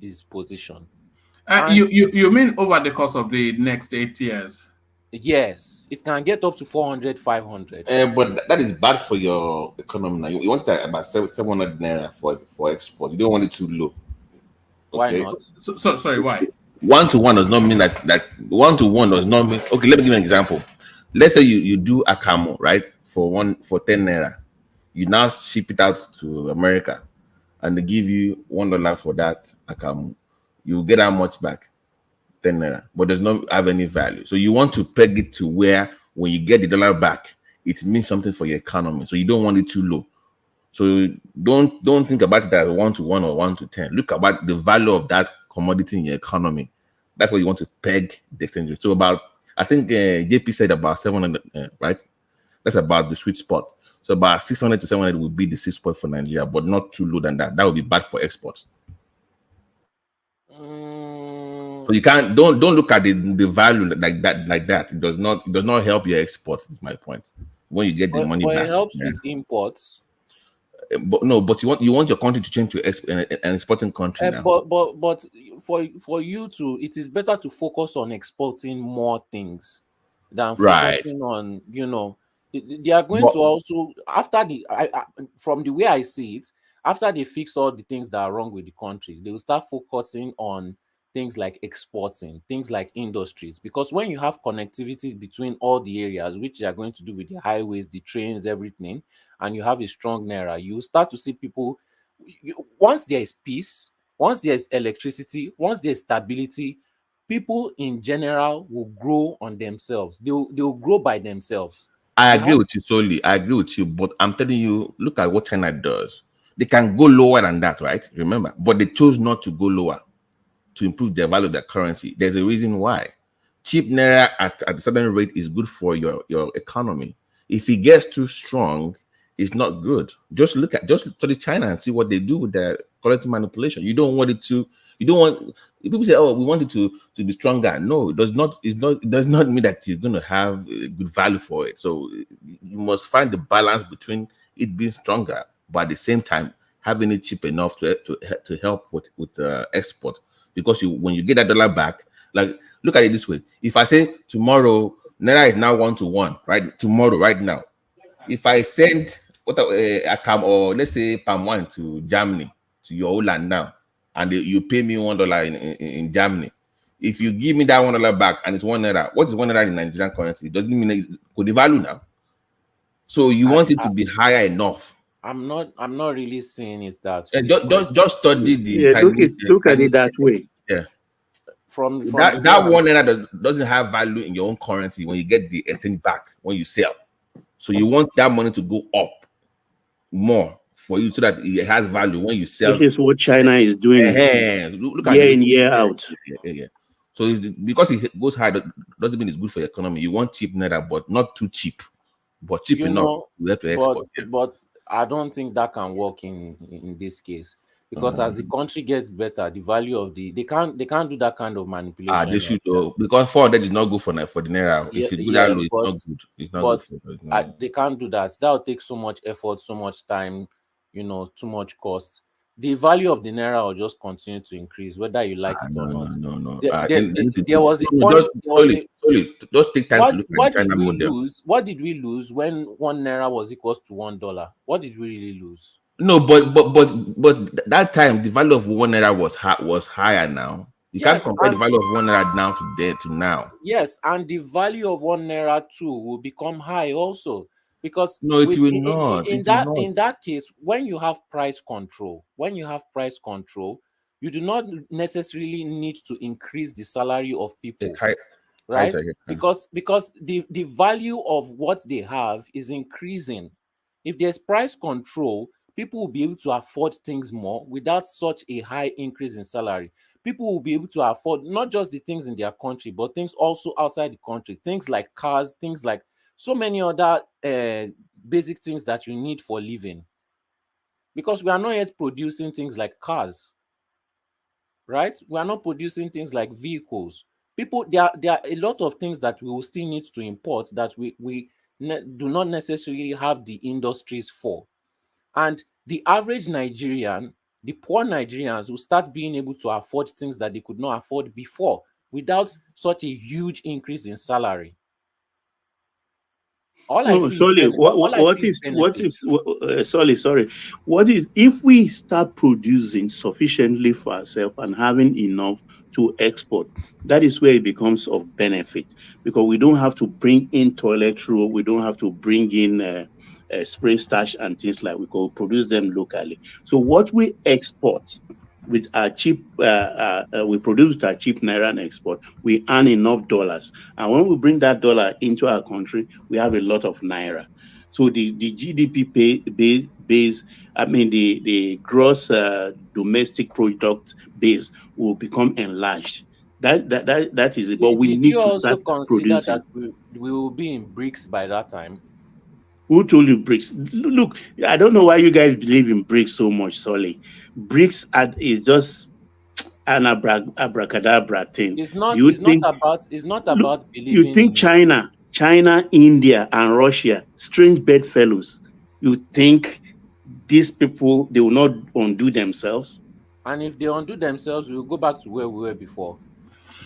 his position. You mean over the course of the next 8 years? Yes, it can get up to 400, 500. But that is bad for your economy now. You want it at about 700 naira for export. You don't want it too low. Okay? Why not? So sorry, why? 1-to-1 does not mean that 1-to-1 does not mean. Okay, let me give you an example. Let's say you do a camo, right, for 10 naira. You now ship it out to America, and they give you $1 for that akamo. You get how much back? 10 naira, but does not have any value. So you want to peg it to where when you get the dollar back, it means something for your economy. So you don't want it too low. So don't think about it as 1-to-1 or 1-to-10. Look about the value of that commodity in your economy. That's what you want to peg the exchange rate. So about, I think JP said about 700, right? That's about the sweet spot. So about 600 to 700 would be the sweet spot for Nigeria, but not too low than that. That would be bad for exports. So you don't look at the value like that. It does not help your exports. Is my point. When you get the money back, it helps with imports. But you want your country to change to an exporting country now. But for you to, it is better to focus on exporting more things than focusing on, they are going to also, after from the way I see it, after they fix all the things that are wrong with the country, they will start focusing on things like exporting, things like industries. Because when you have connectivity between all the areas, which they are going to do with the highways, the trains, everything, and you have a strong naira, you start to see people, once there is peace, once there is electricity, once there is stability, people in general will grow on themselves. They'll grow by themselves. I agree with you solely. I agree with you, but I'm telling you, look at what China does. They can go lower than that, right? Remember, but they chose not to go lower to improve the value of their currency. There's a reason why. Cheap naira at a certain rate is good for your economy. If it gets too strong, it's not good. Just study China and see what they do with their currency manipulation. You don't want people say, oh, we want it to be stronger. No, it does not. It does not mean that you're going to have a good value for it. So you must find the balance between it being stronger, but at the same time having it cheap enough to help with export. Because when you get that dollar back, like, look at it this way. If I say tomorrow naira is now 1-to-1, right? Tomorrow, right now, if I send or let's say palm wine to Germany, to your old land now, and you pay me $1 in Germany, if you give me that $1 back and it's 1 naira, what is 1 naira in Nigerian currency? It doesn't mean it could devalue now. So you want it to be higher enough. I'm not really seeing it that way. Just study the look at it that way. Yeah. the that one naira doesn't have value in your own currency when you get the exchange back when you sell. So you want that money to go up more for you so that it has value when you sell. Which is what China is doing Look at year in, year out. Yeah. So because it goes high doesn't mean it's good for the economy. You want cheap naira, but not too cheap, but cheap enough to have to export. But I don't think that can work in this case, because as the country gets better, the value of they can't do that kind of manipulation. They should because 400 is not good for the naira. If it goes that low, it's not good. It's not good. They can't do that. That will take so much effort, so much time, too much cost. The value of the naira will just continue to increase, whether you like it or not. No. There was a point. Just take time to look at the China model. What did we lose when 1 naira was equals to $1? What did we really lose? No, but that time the value of 1 naira was higher now. You can't compare the value of 1 naira now to now. Yes, and the value of 1 naira too will become high also. Because no, it will not. In that case, when you have price control, you do not necessarily need to increase the salary of people, right? Because the value of what they have is increasing. If there's price control, people will be able to afford things more without such a high increase in salary. People will be able to afford not just the things in their country, but things also outside the country, things like cars, things like so many other basic things that you need for living, because we are not yet producing things like cars, right? We are not producing things like vehicles. There are a lot of things that we will still need to import that we do not necessarily have the industries for. And the average Nigerian, the poor Nigerians, will start being able to afford things that they could not afford before without such a huge increase in salary. What is if we start producing sufficiently for ourselves and having enough to export? That is where it becomes of benefit, because we don't have to bring in toilet roll, we don't have to bring in spray starch and things like we can produce them locally. So what we export with our cheap, we produce with our cheap naira and export, we earn enough dollars. And when we bring that dollar into our country, we have a lot of naira. So the GDP base, the gross domestic product base will become enlarged. That is it. But we need to start producing. That we will be in BRICS by that time? Who told you BRICS? Look, I don't know why you guys believe in BRICS so much, Solly. BRICS is just an abracadabra thing. It's not about believing. You think China, India, and Russia, strange bedfellows, you think these people, they will not undo themselves? And if they undo themselves, we'll go back to where we were before.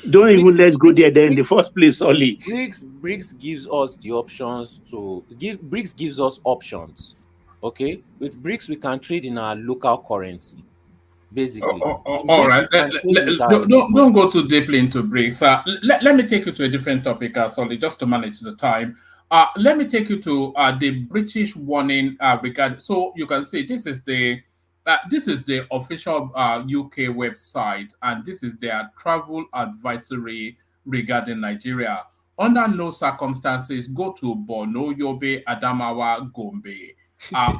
Don't even let's go there in the first place, Ollie. BRICS gives us the options BRICS gives us options. Okay, with BRICS we can trade in our local currency, basically. All right. Don't go too deeply into BRICS. Let me take you to a different topic, Solly, just to manage the time. Let me take you to the British warning regarding. So you can see this is the official UK website, and this is their travel advisory regarding Nigeria. Under no circumstances, go to Borno, Yobe, Adamawa, Gombe.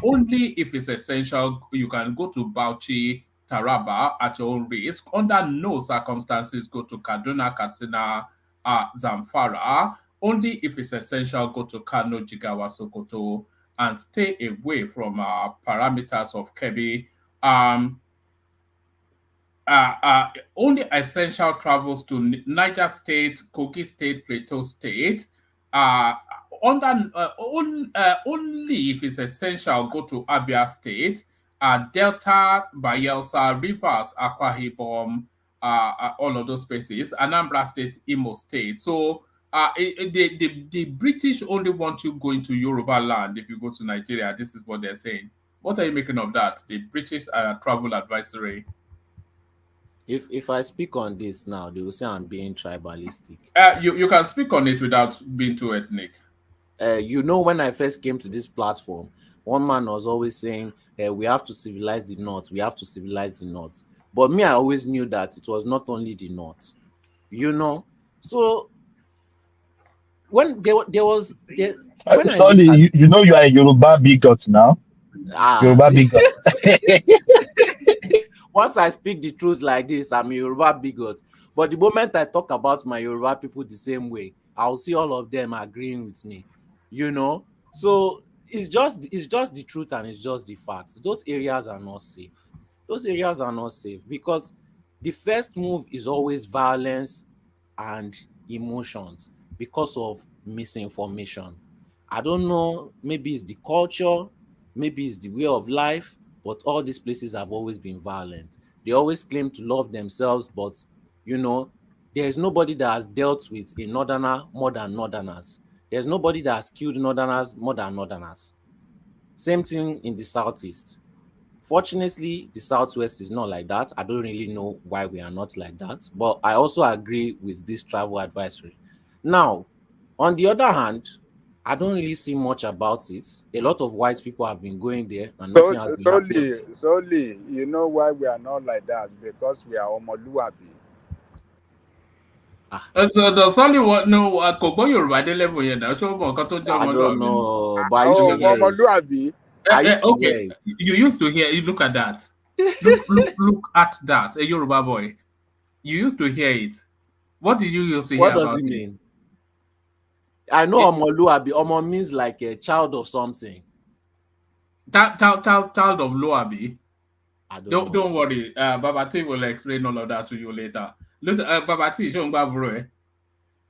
Only if it's essential, you can go to Bauchi, Taraba at your own risk. Under no circumstances, go to Kaduna, Katsina, Zamfara. Only if it's essential, go to Kano, Jigawa, Sokoto, and stay away from parameters of Kebbi. Only essential travels to Niger State, Kogi State, Plateau State. Only if it's essential, go to Abia State, Delta, Bayelsa, Rivers, Akwa Ibom, all of those places, Anambra State, Imo State. So the British only want you going to Yoruba land if you go to Nigeria. This is what they're saying. What are you making of that? The British travel advisory. If I speak on this now, they will say I'm being tribalistic. You can speak on it without being too ethnic. When I first came to this platform, one man was always saying, we have to civilize the North. We have to civilize the North. But me, I always knew that it was not only the North. you know. So when there was when I Sorry, look at you know you are a Yoruba bigot now. Yoruba bigot. once I speak the truth like this, I'm a Yoruba bigot. But the moment I talk about my Yoruba people the same way, I'll see all of them agreeing with me, you know. So it's just the truth and it's just the facts. Those areas are not safe. Those areas are not safe because the first move is always violence and emotions because of misinformation. I don't know, maybe it's the culture, maybe it's the way of life, but all these places have always been violent. They always claim to love themselves, but you know, there is nobody that has dealt with a northerner more than northerners. There's nobody that has killed northerners more than northerners. Same thing in the southeast. Fortunately, the southwest is not like that. I don't really know why we are not like that, but I also agree with this travel advisory. Now, on the other hand, I don't really see much about it. A lot of white people have been going there and nothing has been happening. Solely, you know why we are not like that? Because we are Omoluabi. So does someone know Kobo Yoruba de level here now? So I don't know, but I used to hear Omoluabi. Okay, you used to hear. You look at that. Look at that. A Yoruba boy. You used to hear it. What did you used to hear about it? What does it mean? I know Omoluabi. Omo means like a child of something. Child of Luabi. Don't worry. Baba T will explain all of that to you later. Look, Baba T, show me,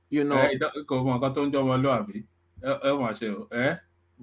you know.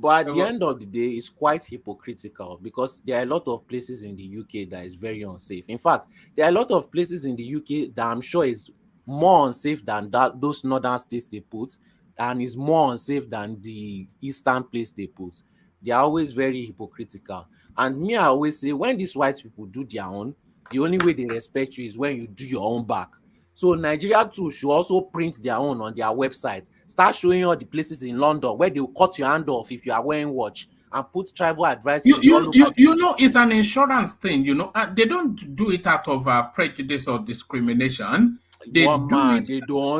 But at the end of the day, it's quite hypocritical because there are a lot of places in the UK that is very unsafe. In fact, there are a lot of places in the UK that I'm sure is more unsafe than those northern states they put, and is more unsafe than the eastern place they put. They are always very hypocritical. And me, I always say, when these white people do their own, the only way they respect you is when you do your own back. So Nigeria too should also print their own on their website. Start showing all the places in London where they will cut your hand off if you are wearing watch, and put travel advice. You know, it's an insurance thing. You know, they don't do it out of prejudice or discrimination. They don't.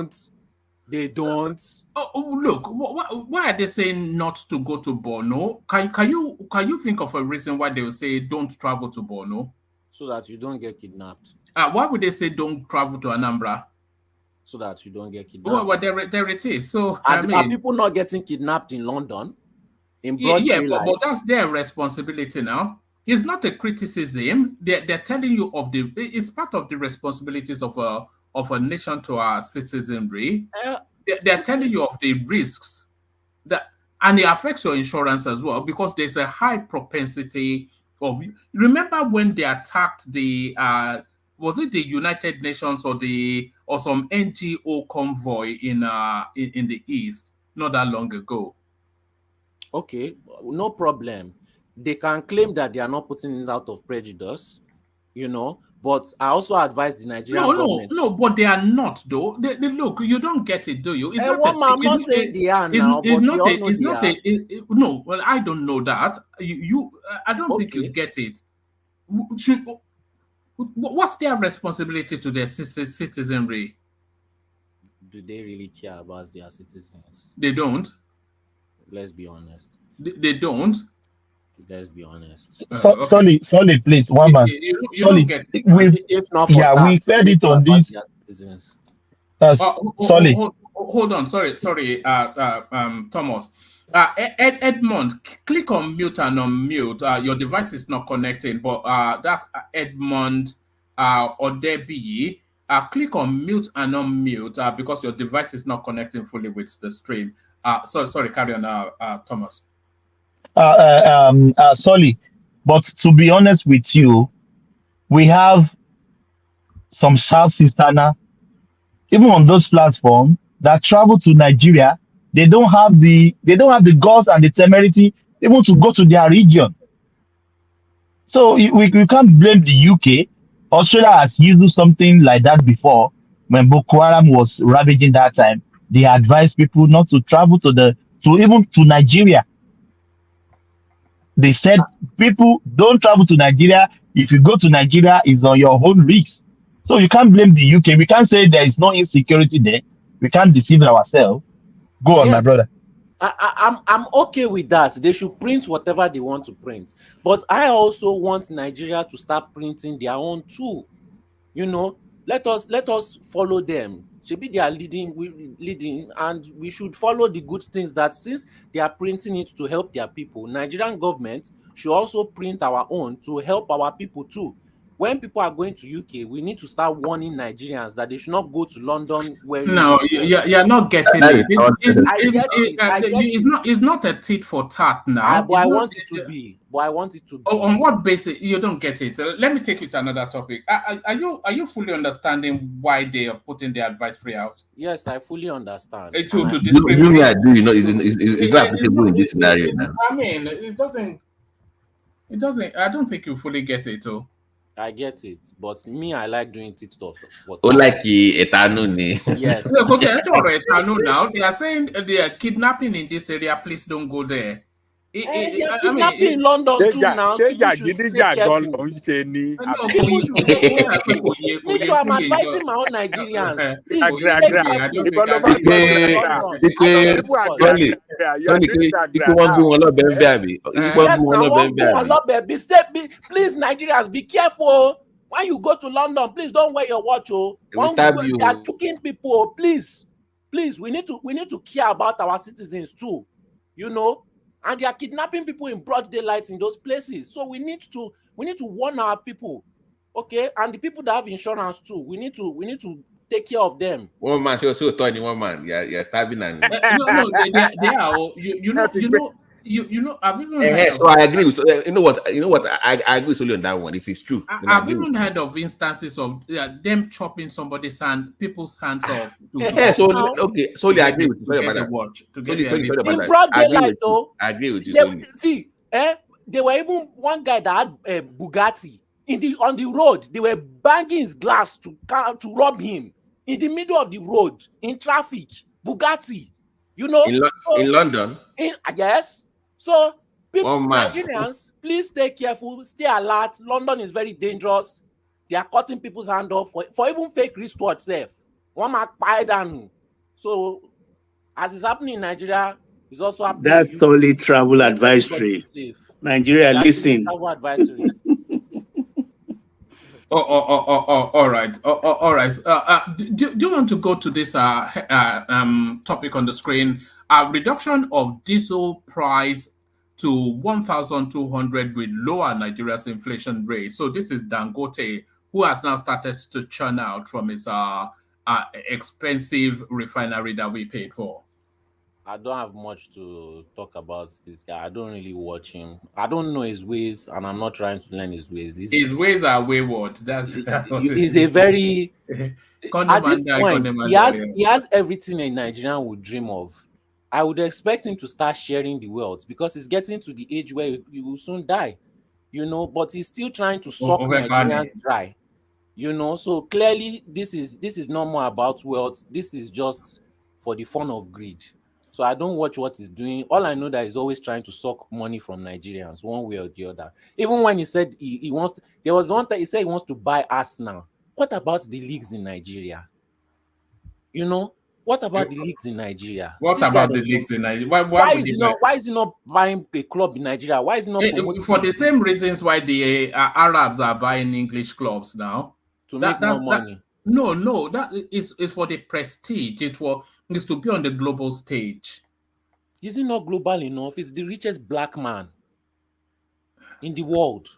Oh, look, why are they saying not to go to Borno? Can you think of a reason why they will say don't travel to Borno? So that you don't get kidnapped. Why would they say don't travel to Anambra? So that you don't get kidnapped. Well, there it is. So are people not getting kidnapped in London? In broad daylight? But that's their responsibility now. It's not a criticism. They're telling you it's part of the responsibilities of a nation to our citizenry. They're telling you of the risks and it affects your insurance as well, because there's a high propensity of. Remember when they attacked the was it the United Nations or some NGO convoy in the east not that long ago? Okay, no problem. They can claim that they are not putting it out of prejudice, you know. But I also advise the Nigerian government. No, but they are not, though. Look, you don't get it, do you? I'm not saying they are now, but no, well, I don't know that. I don't think you get it. What's their responsibility to their citizenry? Do they really care about their citizens? They don't. Let's be honest. They don't. Let's be honest. Solly, please, one man. Solly, if not for that, we fed it on this. Solly. Hold on, sorry, Thomas. Edmond, click on mute and unmute. Your device is not connecting, but that's Edmond Odebi. Click on mute and unmute because your device is not connecting fully with the stream. Sorry, carry on, Thomas. Solly, but to be honest with you, we have some South Sisterna, even on those platforms that travel to Nigeria. They don't have the guts and the temerity even to go to their region. So we can't blame the UK. Australia has used something like that before when Boko Haram was ravaging that time. They advised people not to travel to Nigeria. They said people don't travel to Nigeria. If you go to Nigeria, it's on your own risk. So you can't blame the UK. We can't say there is no insecurity there. We can't deceive ourselves. Go on, my Yes, brother. I'm okay with that. They should print whatever they want to print. But I also want Nigeria to start printing their own too. You know, let us follow them. Maybe they are leading, and we should follow the good things that since they are printing it to help their people, Nigerian government should also print our own to help our people too. When people are going to UK, we need to start warning Nigerians that they should not go to London wearing No, this. you're not getting That it. is not I get it. I get it. It's not a tit for tat now. But I want it to be. But I want it to be. On what basis? You don't get it. So let me take you to another topic. Are you fully understanding why they are putting the advisory out? Yes, I fully understand. To discriminate. You, I do. You know, it's not applicable in this scenario now. I mean, it doesn't. I don't think you fully get it, though. I get it, but me, I like doing it stuff. Oh, like etano ni. Yes. Okay, that's all right. I know now. They are saying they are kidnapping in this area. Please don't go there. They are kidnapping in London too now. People should stay careful. Me too, I'm advising my own Nigerians. Please stay careful. Please, Nigerians, be careful. When you go to London, please don't wear your watch. They are choking people. Please, we need to care about our citizens too. You know. And they are kidnapping people in broad daylight in those places. So we need to warn our people, okay? And the people that have insurance too. We need to take care of them. One man, so 21 man. Yeah, stabbing and no, they are. You know. I've even heard so I agree with. You know what? I agree with you on that one. If it's true, I've even heard of instances of them chopping somebody's people's hands off. Okay, so I agree with you. In broad daylight, though. I agree with you. See, there were even one guy that had a Bugatti on the road. They were banging his glass to rob him in the middle of the road in traffic. Bugatti, you know, in London. Yes. So, people, Nigerians, please stay careful, stay alert. London is very dangerous. They are cutting people's hand off for even fake wristwatch safe. One mark by down. So, as is happening in Nigeria, it's also happening. That's totally travel advisory. Nigeria, listen. Travel advisory. All right. All right. Do you want to go to this topic on the screen? Reduction of diesel price to 1,200 with lower Nigeria's inflation rate. So this is Dangote, who has now started to churn out from his expensive refinery that we paid for. I don't have much to talk about this guy. I don't really watch him. I don't know his ways, and I'm not trying to learn his ways. His ways are wayward. That's what he's a very at this point, he has everything a Nigerian would dream of. I would expect him to start sharing the wealth because he's getting to the age where he will soon die, you know, but he's still trying to suck Nigerians dry, you know. So clearly this is not more about wealth. This is just for the fun of greed. So I don't watch what he's doing. All I know that he's always trying to suck money from Nigerians one way or the other. Even when he said he wants to, there was one time he said he wants to buy Arsenal. What about the leagues in Nigeria? You know, what about the leagues in Nigeria? What about the leagues in Nigeria? Why is he not buying a club in Nigeria? Why is he not for the same reasons why the Arabs are buying English clubs now? To make more money. No, that is for the prestige. It's to be on the global stage. Is he not global enough? He's the richest black man in the world.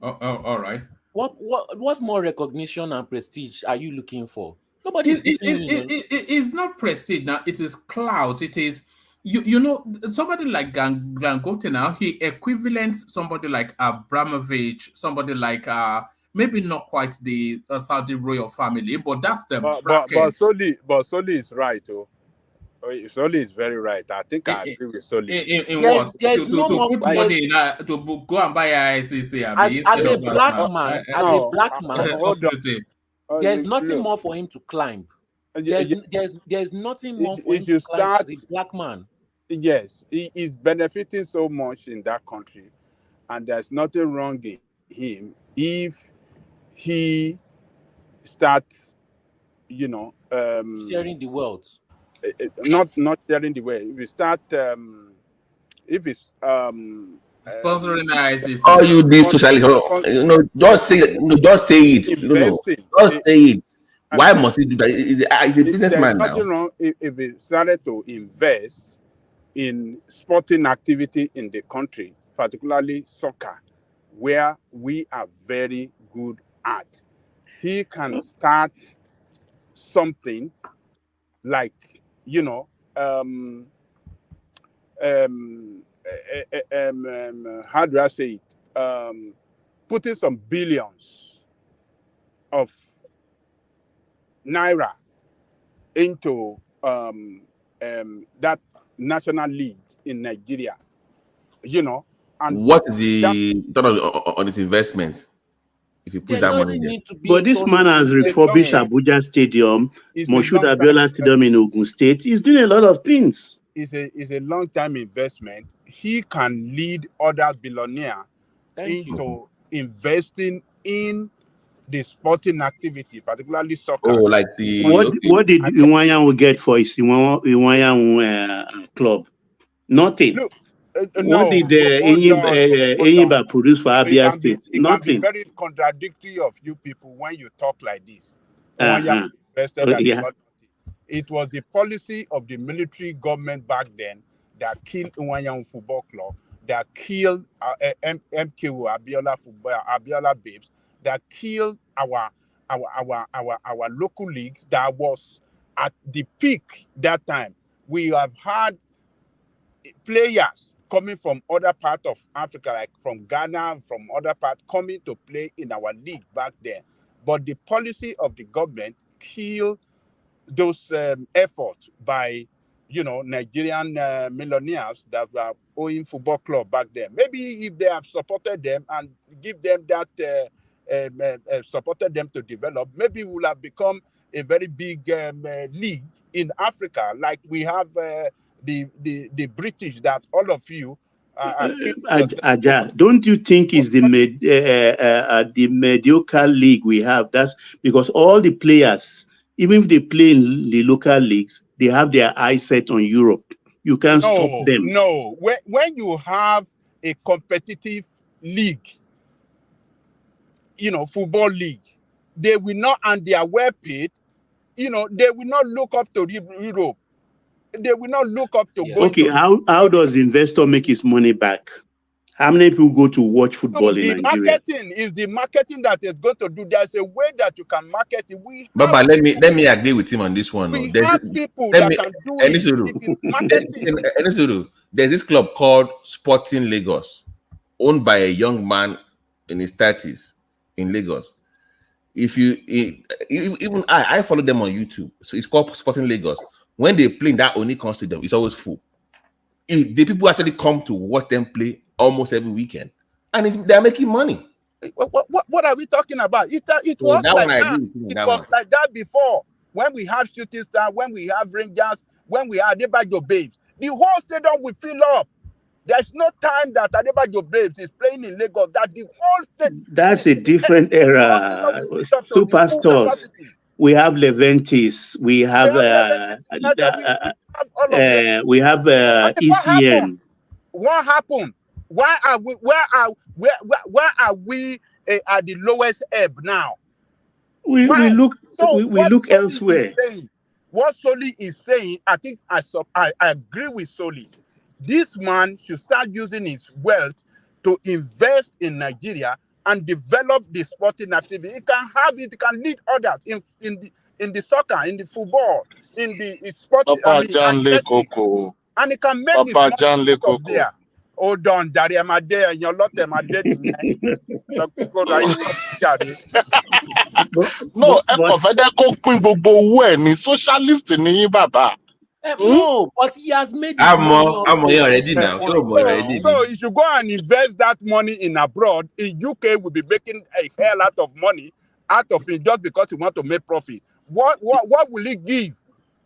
All right. What more recognition and prestige are you looking for? Nobody. It's not prestige now. It is clout. It is you know, somebody like Dangote now. He equivalents somebody like Abramovich, somebody like maybe not quite the Saudi royal family, but that's the bracket. But Soli is right. Soli is very right. I think I agree with Soli. In what? There's no more to go and buy a ICC. As a black man, hold on. There's nothing more for him to climb. There's nothing more for him to climb as a black man. Yes, he is benefiting so much in that country, and there's nothing wrong in him if he start, sharing the wealth. not sharing the wealth. If we start, if it's sponsoring ICC. All you these socialists, just say it. Just say it. Investing. Just say it. Why must he do that? He's a businessman now. Nothing wrong if we started to invest in sporting activity in the country, particularly soccer, where we are very good at. He can start something like, how do I say it? Putting some billions of naira into that national league in Nigeria, and what is the thought on its investment? If you put that money there. But this man has refurbished Abuja Stadium, Moshood Abiola Stadium in Ogun State. He's doing a lot of things. It's a long-term investment. He can lead other billionaires into investing in the sporting activity, particularly soccer. Oh, like the what did Iwanyan get for his Iwanyan club? Nothing. Look, what did Enyimba produce for Abia State? Nothing. It can be very contradictory of you people when you talk like this. It was the policy of the military government back then that killed Umahi Football Club, that killed MKO Abiola Babes, that killed our local leagues that was at the peak that time. We have had players coming from other parts of Africa, like from Ghana, from other parts, coming to play in our league back then. But the policy of the government killed those efforts by, Nigerian millionaires that were owning football club back then. Maybe if they have supported them and give them that, supported them to develop, maybe we will have become a very big league in Africa, like we have the British that all of you Aja, don't you think it's the mediocre league we have? That's because all the players, even if they play in the local leagues, they have their eyes set on Europe. You can't stop them. No, when you have a competitive league, football league, they will not, and they are well paid, they will not look up to Europe. They will not look up to go. Okay, how does the investor make his money back? How many people go to watch football in Nigeria? Marketing is the marketing that is going to do. There's a way that you can market it. Baba, let me agree with him on this one. We have people that can do it. Marketing. There's this club called Sporting Lagos, owned by a young man in his 30s in Lagos. If you even I follow them on YouTube, so it's called Sporting Lagos. When they play in that only stadium, it's always full. The people actually come to watch them play almost every weekend, and they're making money. What are we talking about? It was like that. It was like that before. When we have Shooting Star, when we have Rangers, when we have Adebayo Babes, the whole stadium will fill up. There's no time that Adebayo Babes is playing in Lagos. That the whole stadium. That's a different era. Superstars. We have Leventis. We have ECN. What happened? Why are we at the lowest ebb now? We look elsewhere. What Soli is saying, I think I agree with Soli. This man should start using his wealth to invest in Nigeria and develop the sporting activity. It can have it, can lead others in the soccer, in the football, in the sport, and it can make this money out of there. Hold on, Daddy, am I there? And your lot am I there? No, socialist in Baba. No, but he has made I'm already now. So you should go and invest that money in abroad. In UK, will be making a hell lot of money out of it just because you want to make profit. What will it give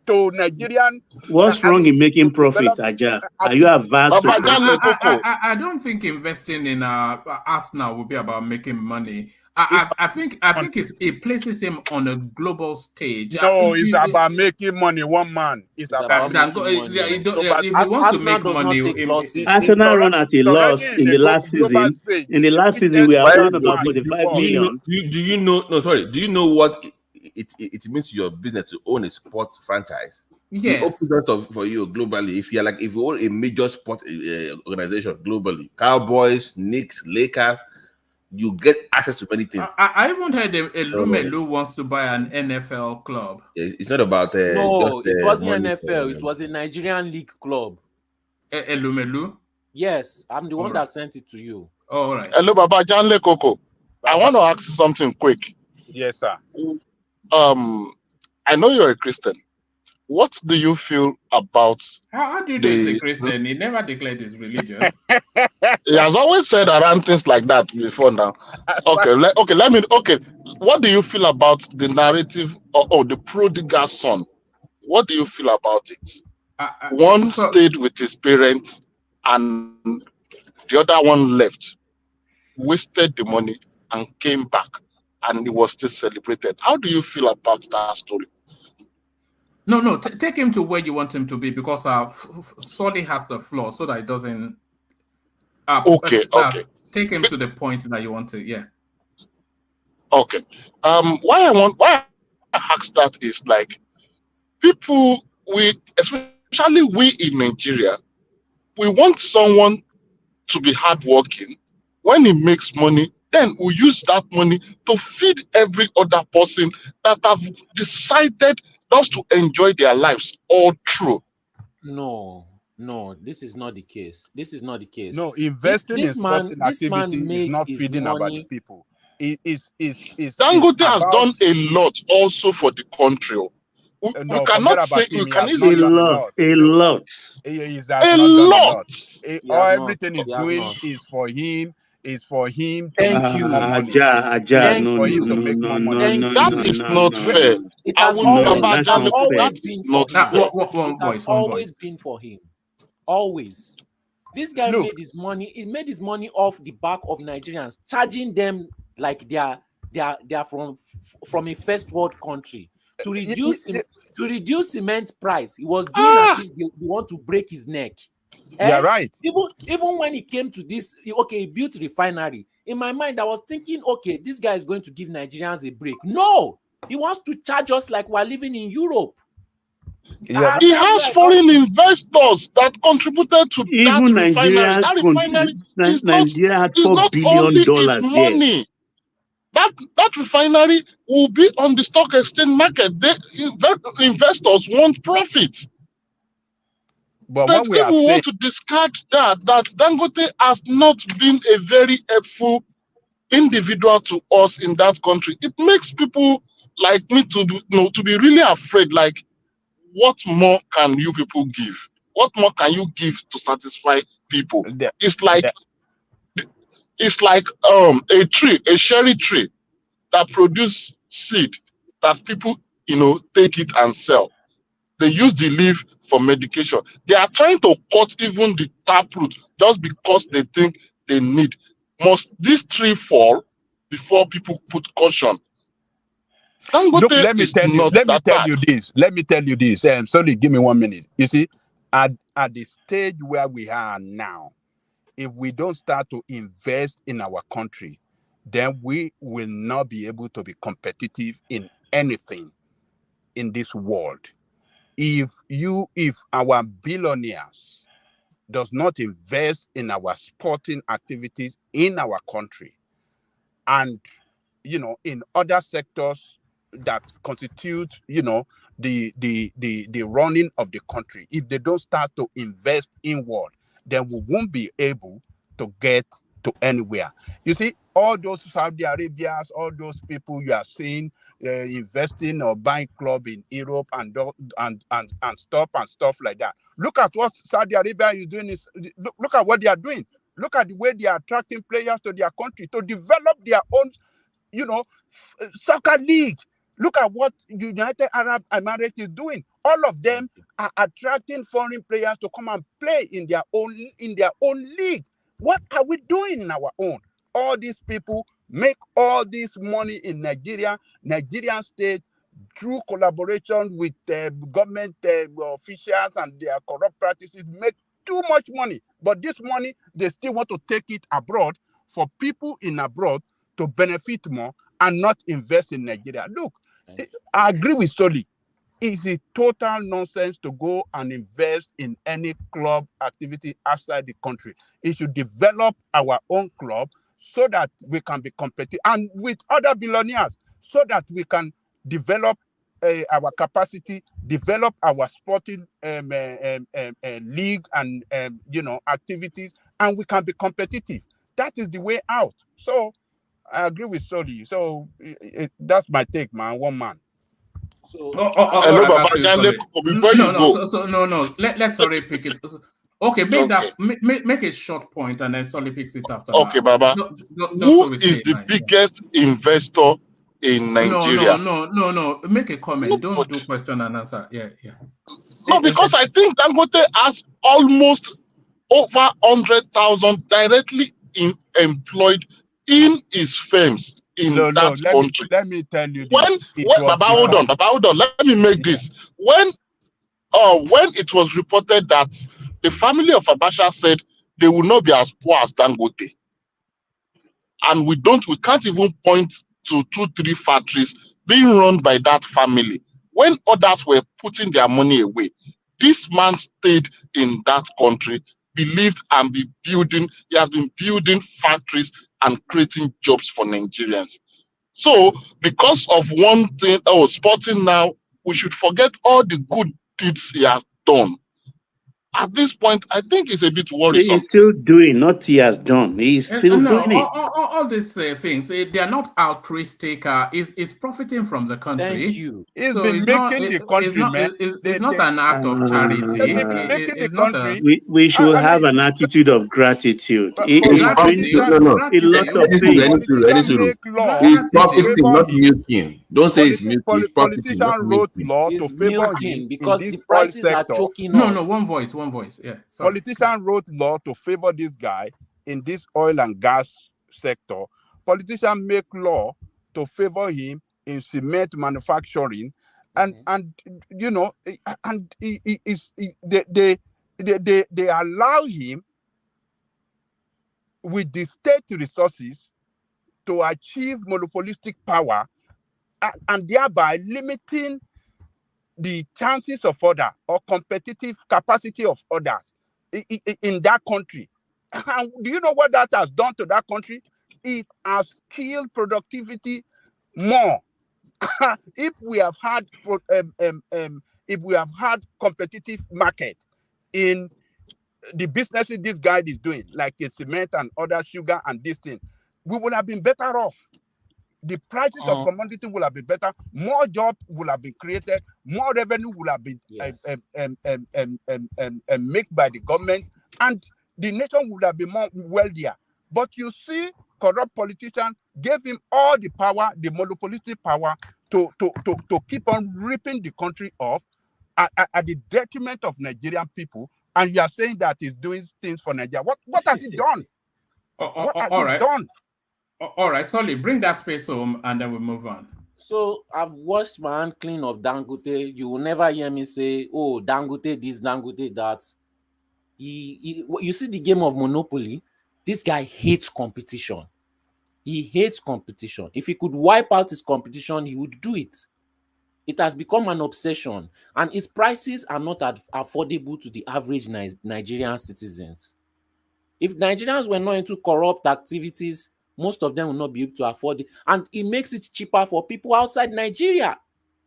to Nigerian? What's wrong in making profit, Aja? Are you advanced? I don't think investing in Arsenal will be about making money. I think it places him on a global stage. No, it's about making money. One man. It's about making money. If he wants to make money, Arsenal run at a loss in the last season. In the last season, we have found about 45 million. Do you know? No, sorry. Do you know what it means to your business to own a sport franchise? Yes. It opens up for you globally. If you own a major sport organization globally, Cowboys, Knicks, Lakers, you get access to many things. I even heard Lumelu wants to buy an NFL club. It's not about no, it wasn't NFL. It was a Nigerian league club. Lumelu? Yes, I'm the one that sent it to you. All right. Hello, Baba Janle Koko. I want to ask something quick. Yes, sir. I know you're a Christian. What do you feel about? How do you know he's a Christian? He never declared his religion. He has always said around things like that before now. Okay, what do you feel about the narrative or the prodigal son? What do you feel about it? One stayed with his parents and the other one left, wasted the money and came back, and he was still celebrated. How do you feel about that story? No, take him to where you want him to be, because Solly has the floor so that it doesn't. Okay. Take him to the point that you want to. Yeah. Okay. Why I ask that is like people, especially we in Nigeria, we want someone to be hardworking. When he makes money, then we use that money to feed every other person that have decided just to enjoy their lives all through. No, this is not the case. No, investing in sporting activity is not feeding our people. Dangote has done a lot also for the country. We cannot say we can easily a lot. Everything he's doing is for him. Is for him to make more money. That is not fair. It has always been for him. Always. This guy made his money. He made his money off the back of Nigerians, charging them like they are from a first world country. To reduce cement price, he was doing as if they want to break his neck. Yeah, right. Even when he came to this, he built refinery. In my mind, I was thinking, okay, this guy is going to give Nigerians a break. No, he wants to charge us like we're living in Europe. Yeah. He has foreign investors that contributed to that refinery. That refinery is not only his money. That refinery will be on the stock exchange market. Investors want profit. But if we want to discard that Dangote has not been a very helpful individual to us in that country, it makes people like me to be really afraid. Like, what more can you people give? What more can you give to satisfy people? It's like a tree, a cherry tree that produce seed that people take it and sell. They use the leaf for medication. They are trying to cut even the taproot just because they think they need. Must this tree fall before people put caution? Look, let me tell you this. Sorry, give me 1 minute. You see, at the stage where we are now, if we don't start to invest in our country, then we will not be able to be competitive in anything in this world. If our billionaires does not invest in our sporting activities in our country, and in other sectors that constitute the running of the country, if they don't start to invest inward, then we won't be able to get to anywhere. You see, all those Saudi Arabians, all those people you are seeing investing or buying club in Europe and stuff like that. Look at what Saudi Arabia is doing. Look at what they are doing. Look at the way they are attracting players to their country to develop their own, soccer league. Look at what United Arab Emirates is doing. All of them are attracting foreign players to come and play in their own league. What are we doing in our own? All these people make all this money in Nigeria, Nigerian state, through collaboration with government officials and their corrupt practices, make too much money. But this money, they still want to take it abroad for people in abroad to benefit more and not invest in Nigeria. Look, I agree with Soli. It's a total nonsense to go and invest in any club activity outside the country. It should develop our own club so that we can be competitive and with other billionaires so that we can develop our capacity, develop our sporting league and activities, and we can be competitive. That is the way out. So I agree with Soli. So that's my take, man. One man. So, hello, Baba. Before you go, no. Let's Solly pick it. Okay, make a short point, and then Solly picks it after. Okay, Baba. Who is the biggest investor in Nigeria? No. Make a comment. Don't do question and answer. Yeah. No, because I think Dangote has almost over 100,000 directly employed in his firms in that country. Let me tell you this. Baba, hold on. Let me make this. When it was reported that the family of Abacha said they will not be as poor as Dangote, and we can't even point to 2-3 factories being run by that family. When others were putting their money away, this man stayed in that country, believed and he has been building factories and creating jobs for Nigerians. So, because of one thing, sporting now, we should forget all the good deeds he has done. At this point, I think it's a bit worrisome. He's still doing, not he has done. He's still doing it. All these things, they are not altruistic. Is profiting from the country. Thank you. He's been making the country, man. It's not an act of charity. Making the country. We should have an attitude of gratitude. He's doing a lot of things. He's profiting, not milking. Don't say it's milking. He's profiting, not milking. Law to favor him because the prices are choking us. No, one voice. Yeah. Politician wrote law to favor this guy in this oil and gas sector. Politician make law to favor him in cement manufacturing, and they allow him with the state resources to achieve monopolistic power, and thereby limiting the chances of others or competitive capacity of others in that country. And do you know what that has done to that country? It has killed productivity more. If we have had competitive market in the businesses this guy is doing, like cement and other sugar and this thing, we would have been better off. The prices of commodity will have been better. More jobs will have been created. More revenue will have been made by the government, and the nation would have been more wealthier. But you see, corrupt politicians gave him all the power, the monopolistic power, to keep on ripping the country off at the detriment of Nigerian people. And you are saying that he's doing things for Nigeria. What has he done? What has he done? All right, Solly, bring that space home and then we move on. So I've washed my hand clean of Dangote. You will never hear me say, oh, Dangote this, Dangote that. You see the game of Monopoly? This guy hates competition. He hates competition. If he could wipe out his competition, he would do it. It has become an obsession. And its prices are not affordable to the average Nigerian citizens. If Nigerians were not into corrupt activities, most of them will not be able to afford it. And it makes it cheaper for people outside Nigeria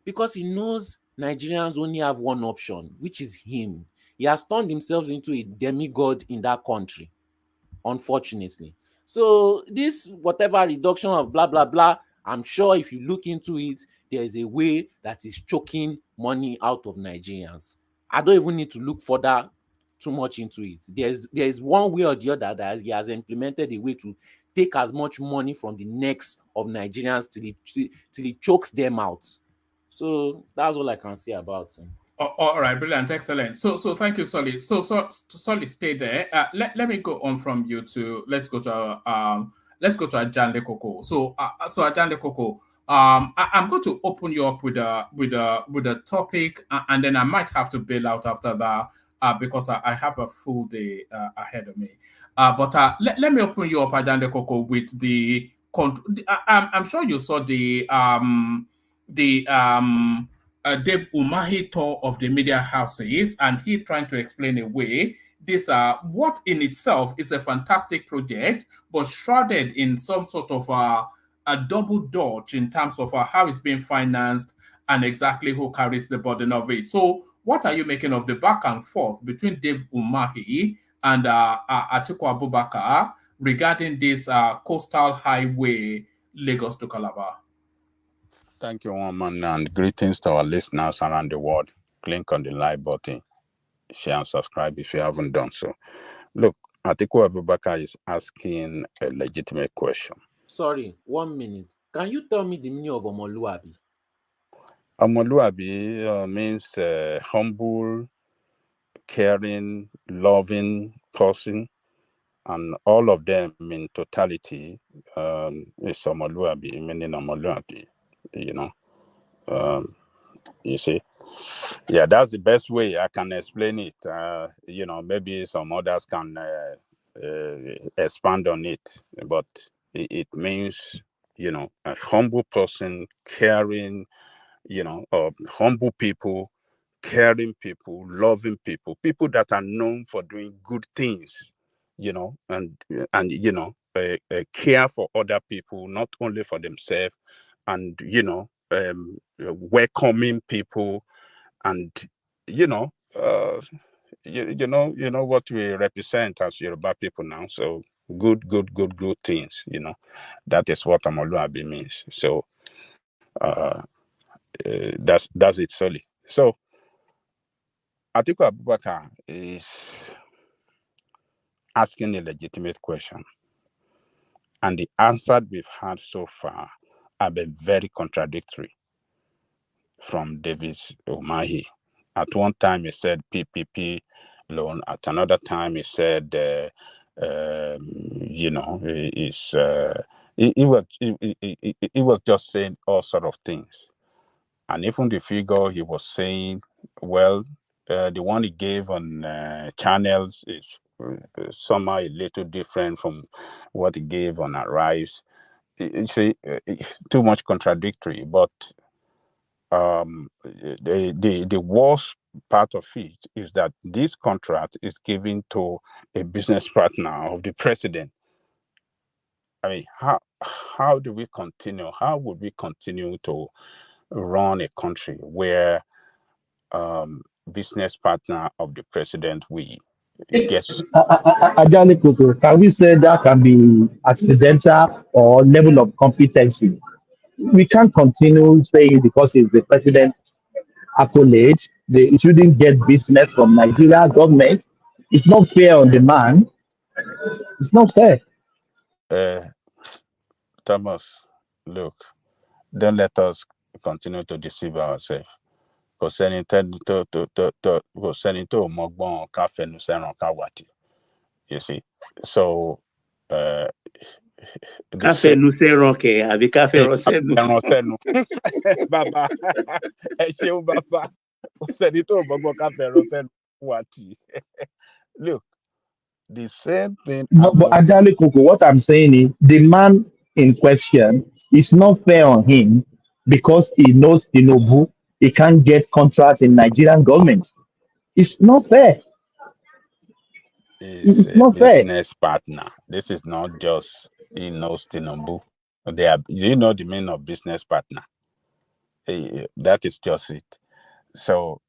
because he knows Nigerians only have one option, which is him. He has turned himself into a demigod in that country, unfortunately. So this whatever reduction of blah, blah, blah, I'm sure if you look into it, there is a way that is choking money out of Nigerians. I don't even need to look further too much into it. There is one way or the other that he has implemented a way to take as much money from the necks of Nigerians till he chokes them out. So that's all I can say about him. All right, brilliant, excellent. So thank you, Solly. So Solly, stay there. Let me go on from you to let's go to let's go to Ajande Koko. So Ajande Koko, I'm going to open you up with a topic, and then I might have to bail out after that because I have a full day ahead of me. But let me open you up, Ajande Koko, with the. I'm sure you saw the Dave Umahi tour of the media houses, and he trying to explain away this what in itself is a fantastic project, but shrouded in some sort of a double dodge in terms of how it's being financed and exactly who carries the burden of it. So, what are you making of the back and forth between Dave Umahi and Atiku Abubakar regarding this coastal highway Lagos to Calabar? Thank you, woman, and greetings to our listeners around the world. Click on the like button, share and subscribe if you haven't done so. Look, Atiku Abubakar is asking a legitimate question. Sorry, 1 minute. Can you tell me the meaning of Omoluabi? Omoluabi means humble, caring, loving person, and all of them in totality is Omoluabi, meaning Omoluabi, you know. You see, yeah, that's the best way I can explain it. Maybe some others can expand on it, but it means, a humble person, caring, humble people, caring people, loving people, people that are known for doing good things, and care for other people, not only for themselves, and welcoming people, and you know what we represent as Yoruba people now. So good things. That is what Omoluabi means. So that's it solely. So Atiku Abubakar is asking a legitimate question, and the answer we've had so far have been very contradictory from Davis Umahi. At one time he said PPP loan. At another time he said, he was just saying all sort of things. And even the figure he was saying, well, the one he gave on channels is somehow a little different from what he gave on Arise. It's too much contradictory, but the worst part of it is that this contract is given to a business partner of the president. I mean, how do we continue? How would we continue to run a country where business partner of the president gets? Ajani Koko, can we say that can be accidental or level of competency? We can't continue saying because he's the president accolade, they shouldn't get business from Nigeria government. It's not fair on the man. It's not fair. Thomas, look, don't let us continue to deceive ourselves. You see, so Baba, Baba, look, the same thing. But Ajali Koko, what I'm saying is the man in question, it's not fair on him because he knows Tinubu, he can't get contracts in Nigerian government. It's not fair. It's not business partner. This is not just he knows Tinubu. You know the meaning of business partner. That is just it. So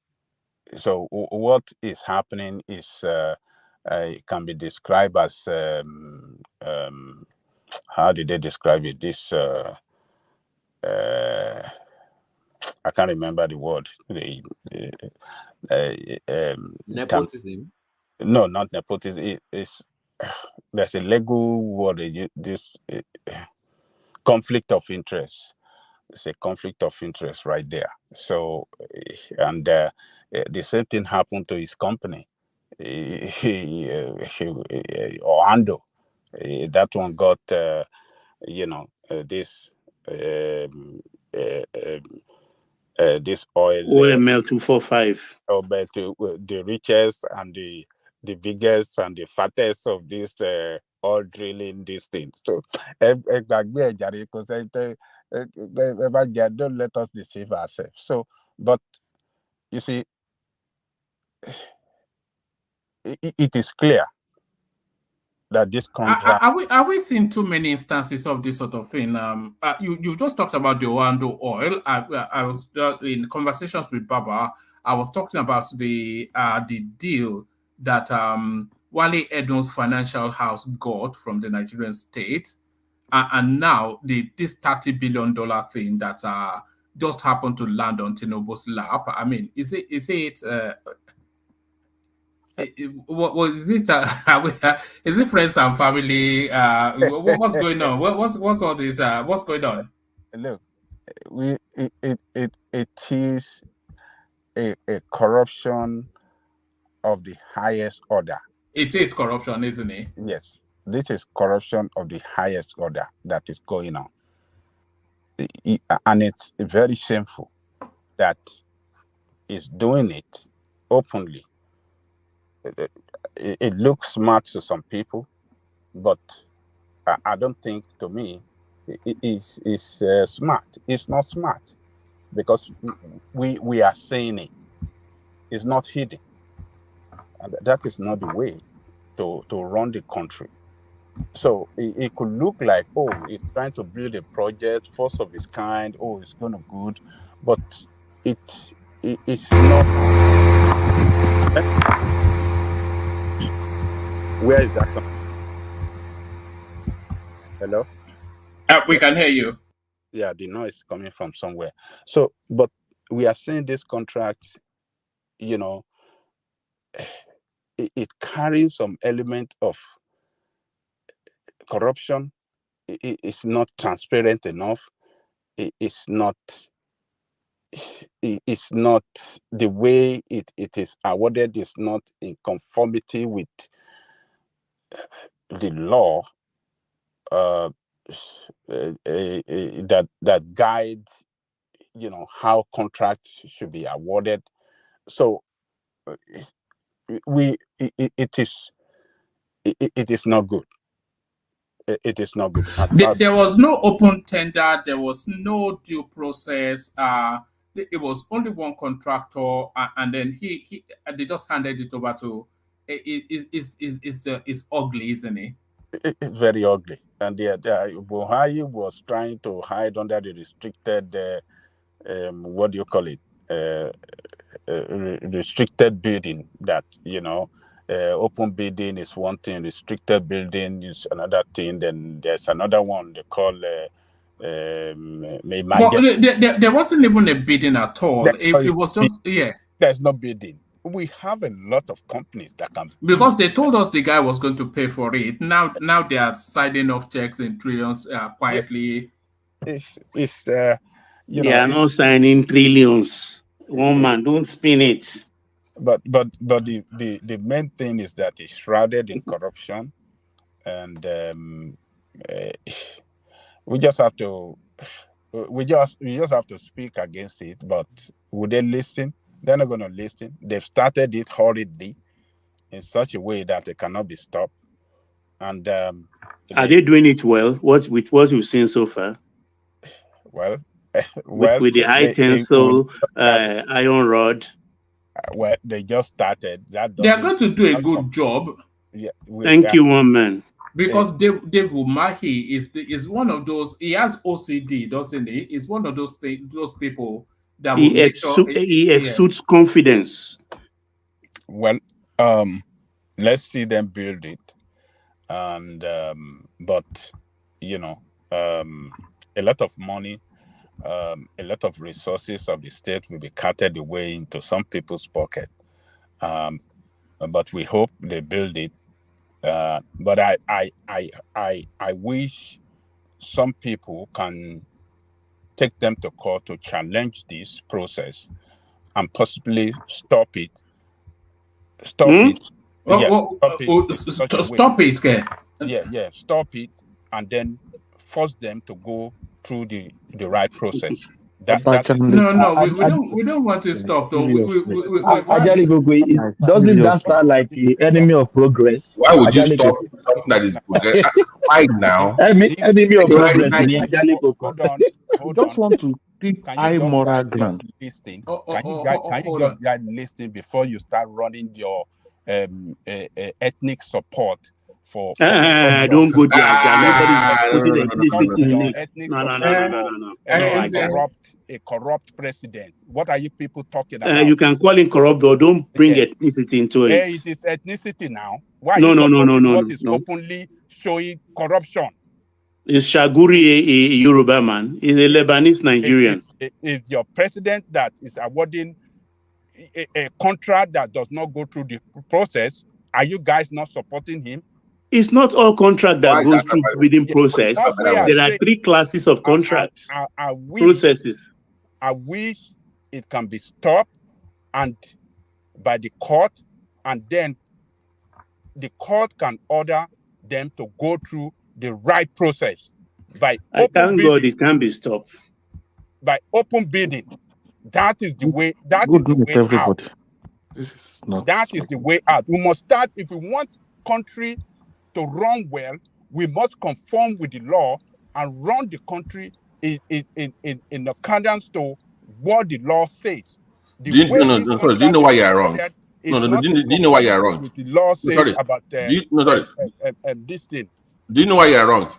what is happening is it can be described as how did they describe it? This I can't remember the word. Nepotism. No, not nepotism. There's a legal word. This conflict of interest. It's a conflict of interest right there. So, and the same thing happened to his company, Orlando. That one got, this this oil. OML 245. But the richest and the biggest and the fattest of this oil drilling this thing. So, don't let us deceive ourselves. So, but you see, it is clear that this contract. Are we seeing too many instances of this sort of thing? You just talked about the Oando oil. I was in conversations with Baba. I was talking about the deal that Wale Edon's financial house got from the Nigerian state, and now this $30 billion thing that just happened to land on Tinubu's lap. I mean, is it? What is this? Is it friends and family? What's going on? What's all this? What's going on? Look, it is a corruption of the highest order. It is corruption, isn't it? Yes, this is corruption of the highest order that is going on, and it's very shameful that is doing it openly. It looks smart to some people, but I don't think, to me, it is smart. It's not smart because we are saying it. It's not hidden. And that is not the way to run the country. So it could look like, it's trying to build a project, first of its kind. It's going to good, but it's not. Where is that coming? Hello? We can hear you. Yeah, the noise is coming from somewhere. So, but we are seeing this contract, it carries some element of corruption. It's not transparent enough. It's not the way it is awarded is not in conformity with the law that guides, how contracts should be awarded. So it is not good. It is not good. There was no open tender. There was no due process. It was only one contractor, and then they just handed it over to. It's ugly, isn't it? It's very ugly, and Umahi was trying to hide under the restricted. What do you call it? Restricted bidding. That open bidding is one thing, restricted bidding is another thing. Then there's another one they call. There wasn't even a bidding at all. It was just There's no bidding. We have a lot of companies that can, because they told us the guy was going to pay for it. Now they are signing off checks in trillions quietly. They are not signing trillions. One man, don't spin it. But the main thing is that it's shrouded in corruption, and we just have to speak against it. But would they listen? They're not going to listen. They've started it hurriedly in such a way that it cannot be stopped. And are they doing it well? With what you've seen so far? Well, with the high tensile iron rod. Well, they just started. They are going to do a good job. Yeah, Thank you, one man. Because Dave Umahi is one of those. He has OCD, doesn't he? He's one of those people that he exudes confidence. Well, let's see them build it, and but a lot of money, a lot of resources of the state will be carted away into some people's pocket. But we hope they build it. But I wish some people can take them to court to challenge this process and possibly stop it. Stop it. Stop it. stop it, and then force them to go through the right process. That is we don't want to stop though. Doesn't that sound like the enemy of progress? Why would you stop something that is progress? Why now? Enemy of progress. Hold on. Just want to keep high moral ground. Can you guys listen before you start running your ethnic support for don't go there. Nobody's putting ethnicity in it. A corrupt president. What are you people talking about? You can call him corrupt, but don't bring ethnicity into it. It is ethnicity now. Why? No. What is openly showing corruption? Is Shaguri a Yoruba man? He's a Lebanese Nigerian. If your president that is awarding a contract that does not go through the process, are you guys not supporting him? It's not all contract that goes through the bidding process. There are three classes of contracts, processes. I wish it can be stopped and by the court, and then the court can order them to go through the right process. I thank God it can be stopped. By open bidding. That is the way. That is the way out. That is the way out. We must start, if we want country to run well, we must conform with the law and run the country in accordance to what the law says. Do you know why you are wrong? Do you know why you are wrong? With the law says about this thing. Do you know why you are wrong?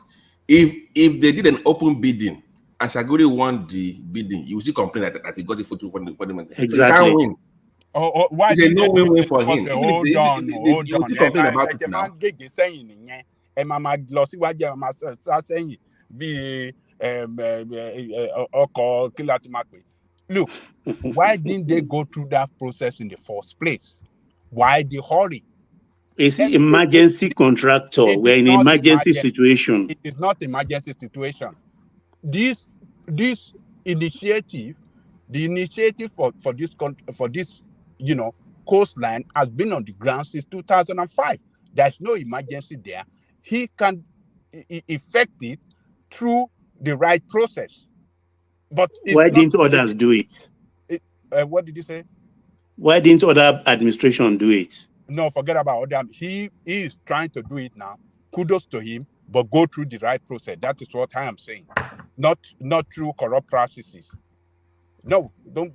If they did an open bidding and Shaguri won the bidding, you will still complain that he got it for the money. Exactly. He can't win. Why it's a no-win for him. Hold on. Complain about it now. Look, why didn't they go through that process in the first place? Why the hurry? It's an emergency contractor. We're in an emergency situation. It is not emergency situation. This initiative, the initiative for this coastline has been on the ground since 2005. There's no emergency there. He can effect it through the right process. But why didn't others do it? What did you say? Why didn't other administration do it? No, forget about them. He is trying to do it now. Kudos to him, but go through the right process. That is what I am saying. Not through corrupt processes. No, don't.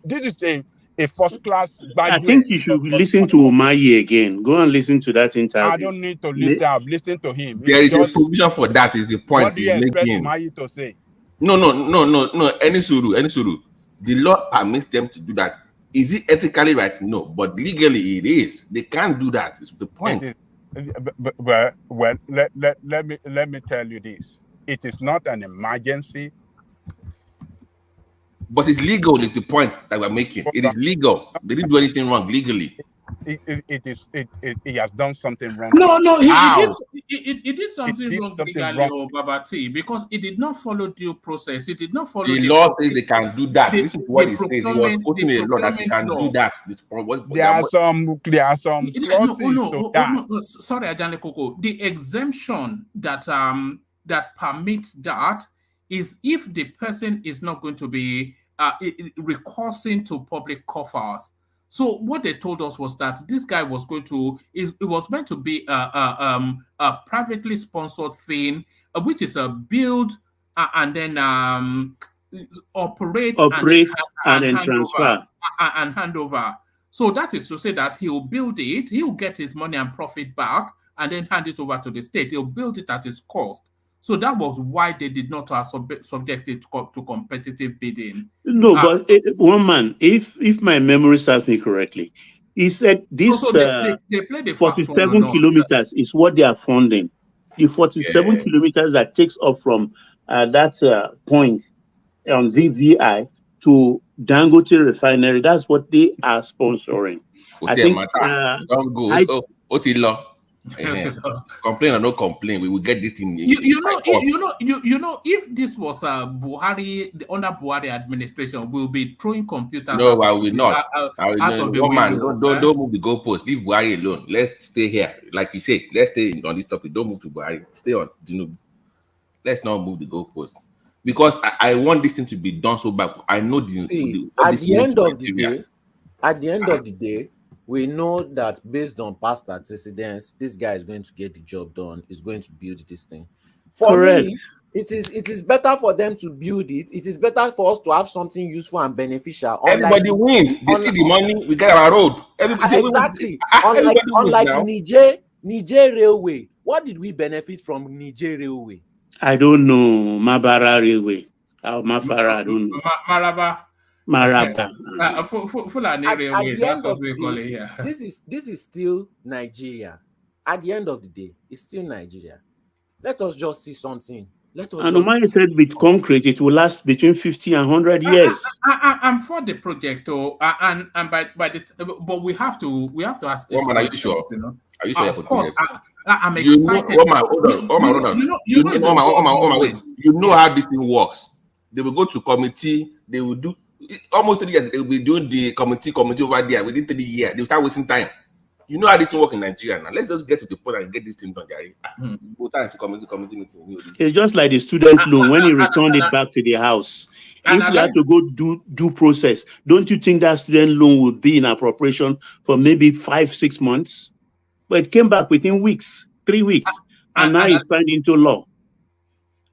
This is a first class. I think you should listen to Umahi again. Go and listen to that interview. I don't need to listen. I've listened to him. There is a provision for that. Is the point? What do you expect Umahi to say? No. Any suru. The law permits them to do that. Is it ethically right? No, but legally it is. They can't do that. It's the point. Well, let me tell you this. It is not an emergency. But it's legal is the point that we're making. It is legal. They didn't do anything wrong legally. He has done something wrong. No, he did something wrong legally, Baba T, because it did not follow due process. It did not follow the law says they can do that. This is what it says. He was quoting a law that you can do that. There are some clauses to that. Sorry, Ajane Koko. The exemption that permits that is if the person is not going to be recourse to public coffers. So what they told us was that this guy was going to, it was meant to be a privately sponsored thing, which is a build and then operate and then transfer and hand over. So that is to say that he will build it, he will get his money and profit back, and then hand it over to the state. He'll build it at his cost. So that was why they did not subject it to competitive bidding. No, but one man, if my memory serves me correctly, he said this they play the 47 kilometers is what they are funding. The 47 kilometers that takes off from that point on VVI to Dangote refinery, that's what they are sponsoring. I think. Don't go. Complain or no complain, we will get this thing. You know, if this was a Buhari, under Buhari administration, we'll be throwing computers. No, I will not. Out of the man, window, don't move the goalpost. Leave Buhari alone. Let's stay here, like you say. Let's stay on this topic. Don't move to Buhari. Stay on Tinubu. Let's not move the goalpost because I want this thing to be done so bad. I know at the end of the day, we know that based on past antecedents, this guy is going to get the job done. Is going to build this thing. For me, it is better for them to build it. It is better for us to have something useful and beneficial. Everybody wins. They see the money. We get our road. Exactly. Unlike Niger Railway. What did we benefit from Niger Railway? I don't know. Mabara Railway. Mafara, I don't know. Maraba. Fulani Railway. That's what we call it here. This is still Nigeria. At the end of the day, it's still Nigeria. Let us just see something. And Umahi said with concrete, it will last between 50 and 100 years. I'm for the project, but we have to ask this. Are you sure? Are you sure? Of course, I'm excited. You know how this thing works. They will go to committee. They will do almost 3 years. They will be doing the committee over there within 3 years. They will start wasting time. You know how this thing works in Nigeria now. Let's just get to the point and get this thing done, Gary. Committee meeting. It's just like the student loan when he returned it back to the house. If you had to go do process, don't you think that student loan would be in appropriation for maybe 5-6 months? But it came back within weeks, 3 weeks, and now it's signed into law.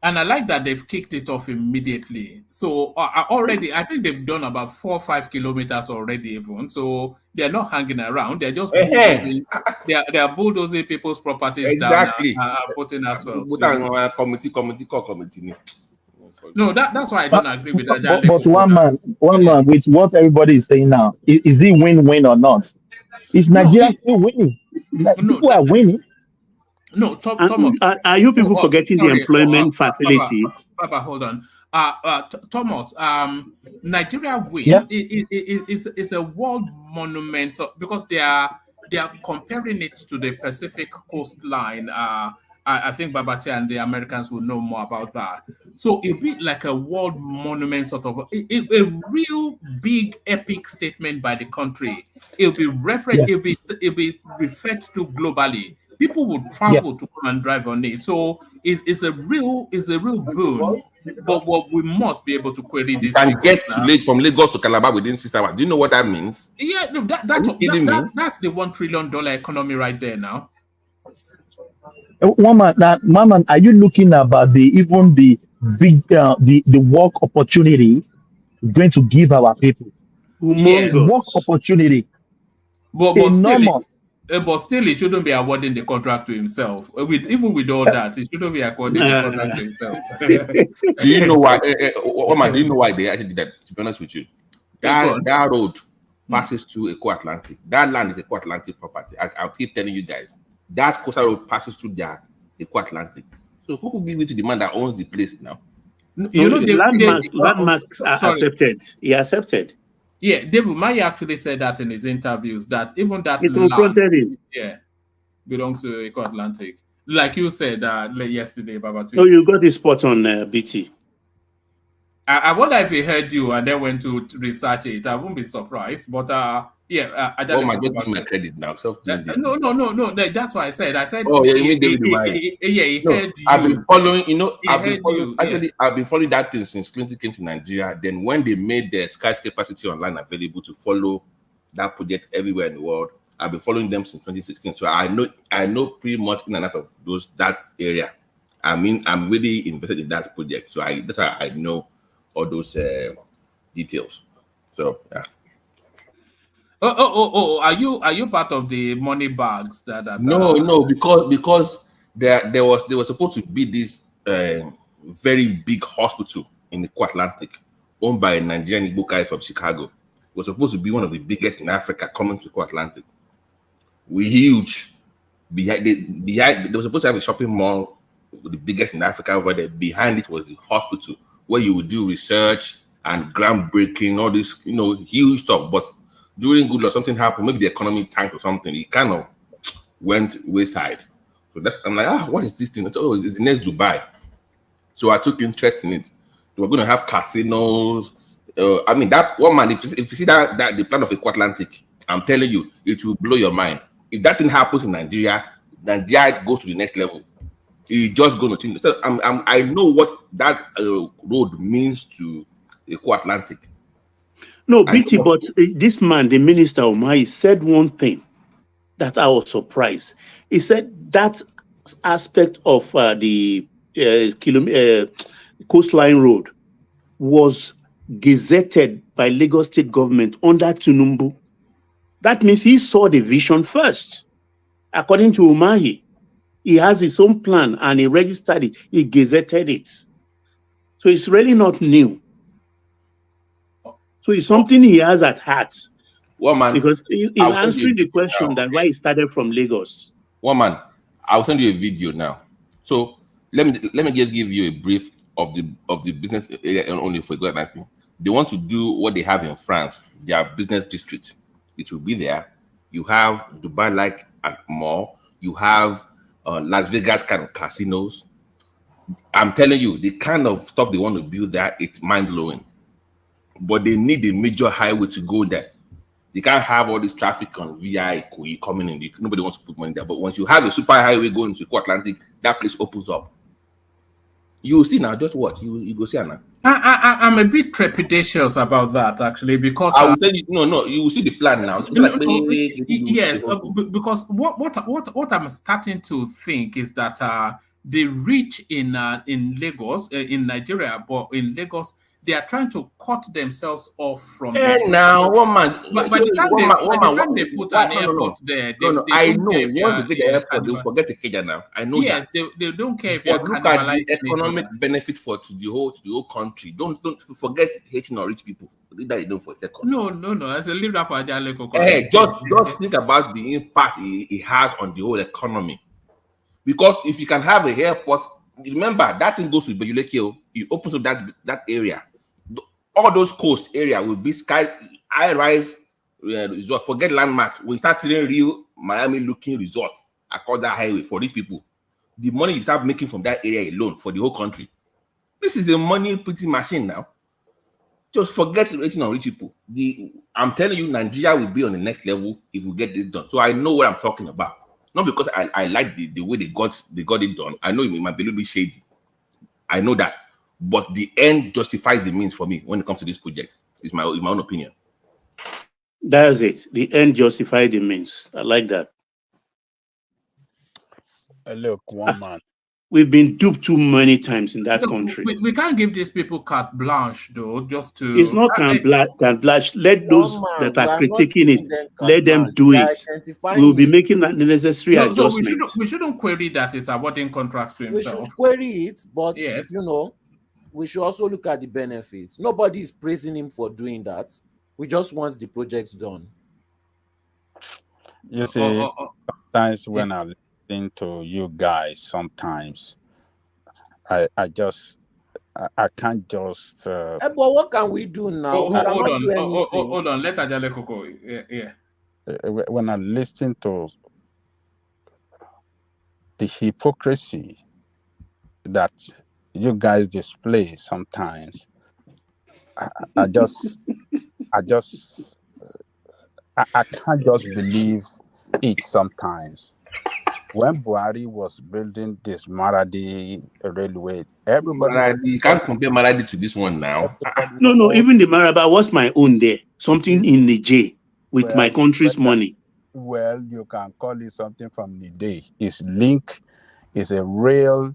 And I like that they've kicked it off immediately. So already, I think they've done about 4 or 5 kilometers already, even. So they're not hanging around. They're just bulldozing. They are bulldozing people's properties down and putting as well. Committee. No, that's why I don't agree with that. But one man, with what everybody is saying now, is it win-win or not? Is Nigeria still winning? People are winning. No, Thomas. Are you people forgetting the employment facility? Papa, hold on. Thomas, Nigeria wins. It's a world monument because they are comparing it to the Pacific coastline. I think Babati and the Americans will know more about that. So it'll be like a world monument, sort of a real big epic statement by the country. It'll be referred. It'll be referred to globally. People will travel to come and drive on it. So it's a real boon. But what we must be able to query this. You can get from Lagos to Calabar within 6 hours. Do you know what that means? Yeah, no, that's the $1 trillion economy right there now. One man, are you looking about the work opportunity is going to give our people? Yes. Work opportunity. But still, he shouldn't be awarding the contract to himself. Even with all that, he shouldn't be awarding the contract to himself. Do you know why? Do you know why they actually did that? To be honest with you, that road passes to Eco Atlantic. That land is Eco Atlantic property. I'll keep telling you guys. That coastal road passes through their Eco Atlantic. So who could give it to the man that owns the place now? Landmarks are accepted. He accepted. Yeah, David Umahi actually said that in his interviews that even that land belongs to Eco Atlantic. Like you said yesterday, Babati. So you got the spot on BT. I wonder if he heard you and then went to research it. I won't be surprised. But I don't my credit now. No. That's why I said. Oh yeah, you mean David Umahi? He heard you. I've been following. I've been following that thing since Clinton came to Nigeria. Then when they made the skyscraper city online available to follow that project everywhere in the world, I've been following them since 2016. So I know pretty much in and out of that area. I mean, I'm really invested in that project. So that's why I know all those details. So yeah. Are you part of the money bags that No, because there was supposed to be this very big hospital in the Eco Atlantic owned by a Nigerian Igbo guy from Chicago. It was supposed to be one of the biggest in Africa coming to Eco Atlantic. We're huge. They were supposed to have a shopping mall, the biggest in Africa over there. Behind it was the hospital where you would do research and groundbreaking, all this, huge stuff. But during good luck, something happened. Maybe the economy tanked or something. It kind of went wayside. So I'm like, what is this thing? Oh, it's the next Dubai. So I took interest in it. We're going to have casinos. I mean, that one man, if you see that the plan of Atlantic, I'm telling you, it will blow your mind. If that thing happens in Nigeria, Nigeria goes to the next level. It's just going to change. So I know what that road means to the Atlantic. No, BT, but this man, the minister Umahi, said one thing that I was surprised. He said that aspect of the coastline road was gazetted by Lagos State government under Tinubu. That means he saw the vision first. According to Umahi, he has his own plan and he registered it, he gazetted it. So it's really not new. So it's something he has at heart. Well, man, because in answering the question that why he started from Lagos. Well, man, I'll send you a video now. So let me just give you a brief of the business area only for good. I think they want to do what they have in France, their business district. It will be there. You have Dubai-like mall. You have Las Vegas kind of casinos. I'm telling you, the kind of stuff they want to build there, it's mind-blowing. But they need a major highway to go there. You can't have all this traffic on VI coming in. Nobody wants to put money there. But once you have a super highway going to Atlantic, that place opens up. You will see now. Just watch. You go see now. I'm a bit trepidatious about that actually, because I will tell you. No. You will see the plan now. Yes, because what I'm starting to think is that the rich in Lagos, in Nigeria, but in Lagos, they are trying to cut themselves off from. Now, one man. By the time they put an airport there, I know. Once they get the airport, they will forget the Kenya now. I know that. Yes, they don't care if you're look at the economic benefit to the whole country. Don't forget hating on rich people. Leave that alone for a second. No. I said leave that for Ajaleko. Hey, just think about the impact it has on the whole economy. Because if you can have a airport, remember that thing goes to Bejulekio. You open up that area. All those coast area will be high rise resort. Forget landmark. We start seeing real Miami looking resort. I call that highway for these people. The money you start making from that area alone for the whole country. This is a money pretty machine now. Just forget rating on rich people. I'm telling you, Nigeria will be on the next level if we get this done. So I know what I'm talking about. Not because I like the way they got it done. I know it might be a little bit shady. I know that. But the end justifies the means for me when it comes to this project. It's my own opinion. That's it. The end justifies the means. I like that. Look, one man. We've been duped too many times in that country. We can't give these people carte blanche, though, just to... It's not carte blanche. Let those that are critiquing it, let them do it. We'll be making the necessary adjustment. We shouldn't query that it's awarding contracts to himself. We should query it, but, yes, we should also look at the benefits. Nobody is praising him for doing that. We just want the projects done. You see, sometimes when I listen to you guys, sometimes I can't just... But what can we do now? Hold on. Let Ajaleko go. Yeah. When I listen to the hypocrisy that you guys display sometimes, I can't just believe it sometimes. When Buhari was building this Maradi railway, everybody... You can't compare Maradi to this one now. No, even the Maraba was my own there. Something in Niger with my country's money. Well, you can call it something from Niger. It's link. It's a rail...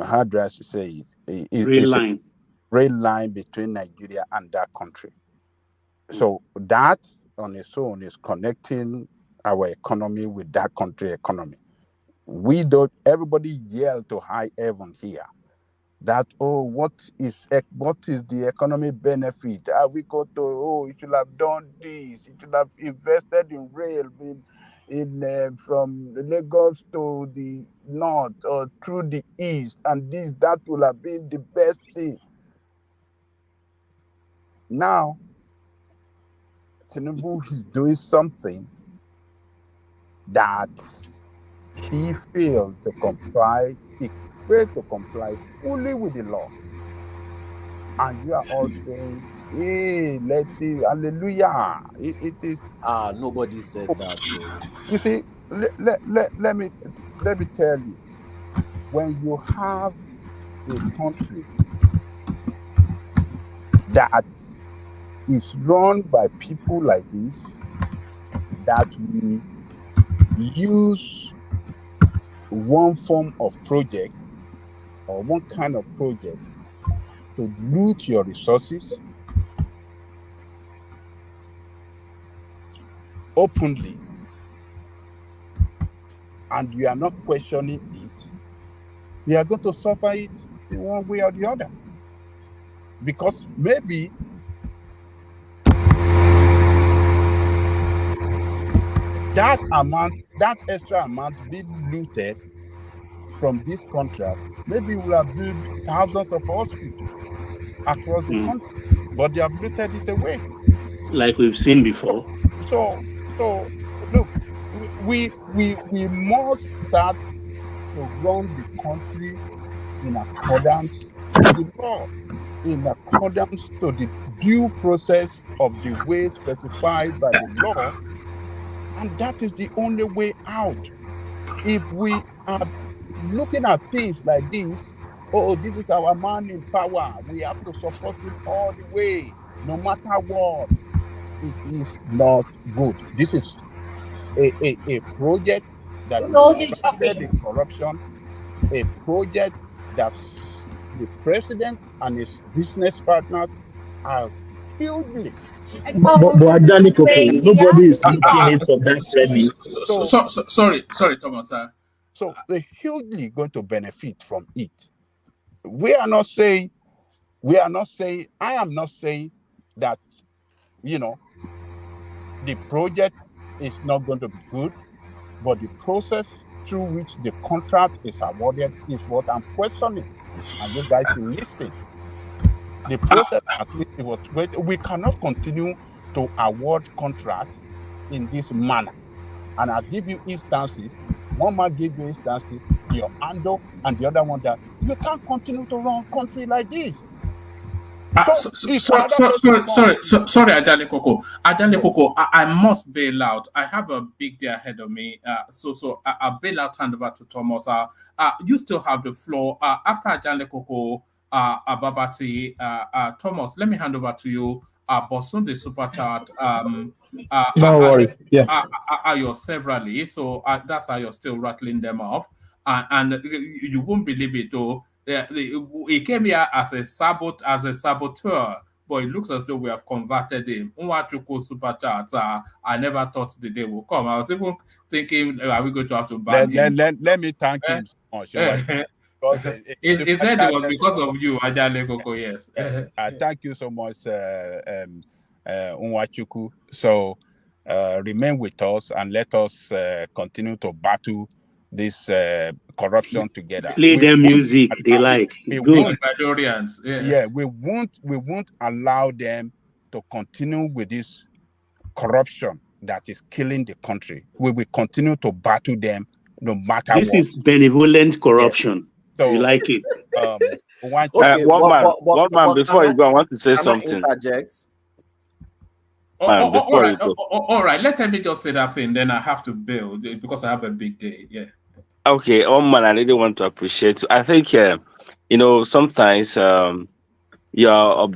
how do I say it? Rail line. Rail line between Nigeria and that country. So that on its own is connecting our economy with that country economy. Everybody yell to high heaven here that, what is the economic benefit? We go to, you should have done this, you should have invested in rail in from Lagos to the north or through the east, and that will have been the best thing. Now, Tinubu is doing something that he failed to comply. He failed to comply fully with the law. And you are all saying, hey, let it, hallelujah. It is. Nobody said that. So. You see, let me tell you, when you have a country that is run by people like this, that we use one form of project or one kind of project to loot your resources openly, and you are not questioning it, we are going to suffer it in one way or the other. Because maybe that extra amount being looted from this contract, maybe we'll have built thousands of hospitals across the country, but they have looted it away. Like we've seen before. So look, we must start to run the country in accordance to the law, in accordance to the due process of the way specified by the law, and that is the only way out. If we are looking at things like this, oh, this is our man in power, we have to support him all the way, no matter what, it is not good. This is a project that started in corruption, a project that the president and his business partners are hugely. But Adani Koko, nobody is looking it from that premise. Sorry, Thomas. So they're hugely going to benefit from it. I am not saying that, the project is not going to be good, but the process through which the contract is awarded is what I'm questioning. And you guys should listen. The process, at least it was great. We cannot continue to award contracts in this manner. And I'll give you instances. One man gave you instances, your Ando, and the other one that you can't continue to run country like this. Sorry, Ajale Koko. Ajale Koko, I must bail out. I have a big day ahead of me. So I'll bail out, hand over to Thomas. You still have the floor. After Ajale Koko, Babati, Thomas, let me hand over to you. Bosun the super chat. No worries. Yeah. You're severally, so that's how you're still rattling them off. And you won't believe it, though. He came here as a saboteur, but it looks as though we have converted him. Unwachuku super chat. I never thought the day will come. I was even thinking, are we going to have to ban him? Let me thank him so much. He said it was because of you, Ajale Koko. Yes. Thank you so much, Unwachuku. So remain with us and let us continue to battle this corruption together. Play their music they like. We Good. we won't allow them to continue with this corruption that is killing the country. We will continue to battle them no matter what. This is benevolent corruption. So you like it. One man, before you go, I want to say something. All right. Let me just say that thing. Then I have to build because I have a big day. Yeah. Okay, man, I really want to appreciate you. I think, sometimes you're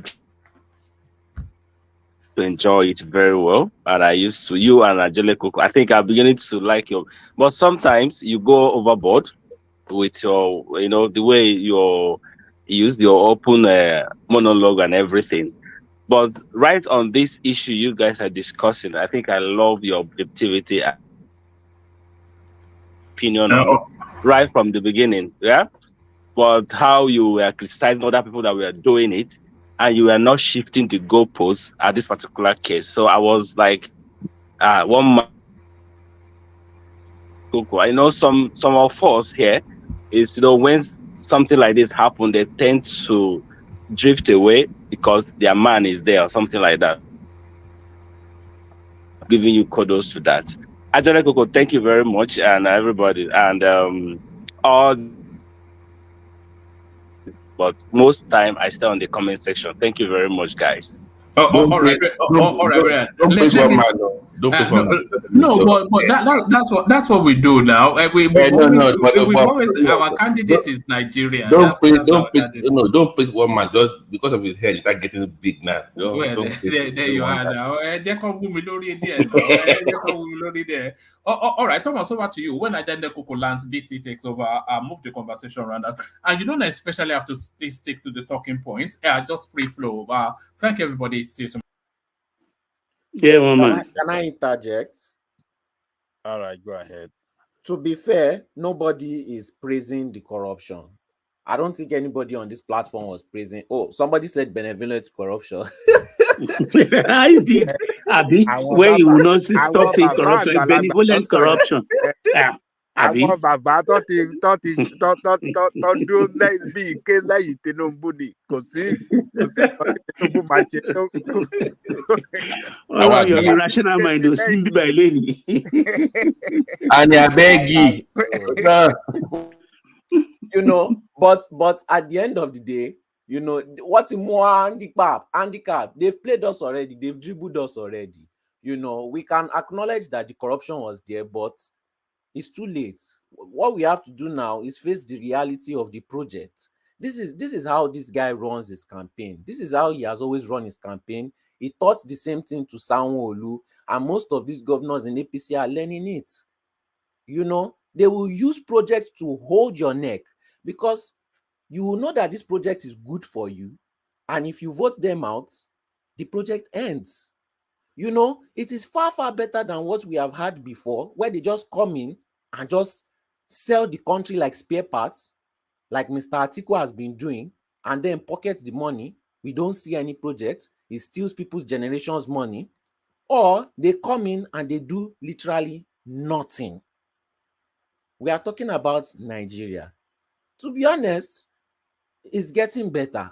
to enjoy it very well, and I used to. You and Ajele Koko, I think I'm beginning to like you. But sometimes you go overboard with your, the way you use your open monologue and everything. But right on this issue you guys are discussing, I think I love your objectivity opinion right from the beginning, yeah. But how you were criticizing other people that were doing it, and you were not shifting the goalposts at this particular case. So I was like, one man. I know some of us here is when something like this happens, they tend to drift away because their man is there or something like that. giving you kudos to that. Ajale Koko, thank you very much, and everybody, and all. But most time I stay on the comment section. Thank you very much, guys. Don't All right, face, all right, Brian. don't face Let one me. man. No. Don't face No, one man. no, but that's what we do now. No, We've but always our candidate is Nigerian. don't face, That's our candidate. don't face one man just because of his hair. You start getting big now. Well, Don't face there you one are guy. now. They come with me lórí there now. They come with me lórí there. All right, Thomas, over to you. When Ajende Koko lands, BT takes over. Move the conversation around that, and you don't especially have to stick to the talking points. Just free flow. Thank you, everybody. See you tomorrow. Yeah, man. Can I interject? All right, go ahead. To be fair, nobody is praising the corruption. I don't think anybody on this platform was praising. Oh, somebody said benevolent corruption. I did. Abi, where you will not stop saying corruption, benevolent corruption. Àwọn bàbá tó dúró bí ike lẹ́yìn Tinubu ni kò sí Tinubu máa ṣe tó. Oh, your irrational mind will see by Lenny. And I beg you. You know, but at the end of the day, you know, what's more handicap, they've played us already, they've dribbled us already. You know, we can acknowledge that the corruption was there, but it's too late. What we have to do now is face the reality of the project. This is how this guy runs his campaign. This is how he has always run his campaign. He taught the same thing to Sanwo-Olu, and most of these governors in APC are learning it. You know, they will use projects to hold your neck, because you will know that this project is good for you, and if you vote them out, the project ends. You know, it is far, far better than what we have had before, where they just come in and just sell the country like spare parts, like Mr. Atiku has been doing, and then pocket the money. We don't see any project. It steals people's generation's money. Or they come in and they do literally nothing. We are talking about Nigeria. To be honest, it's getting better.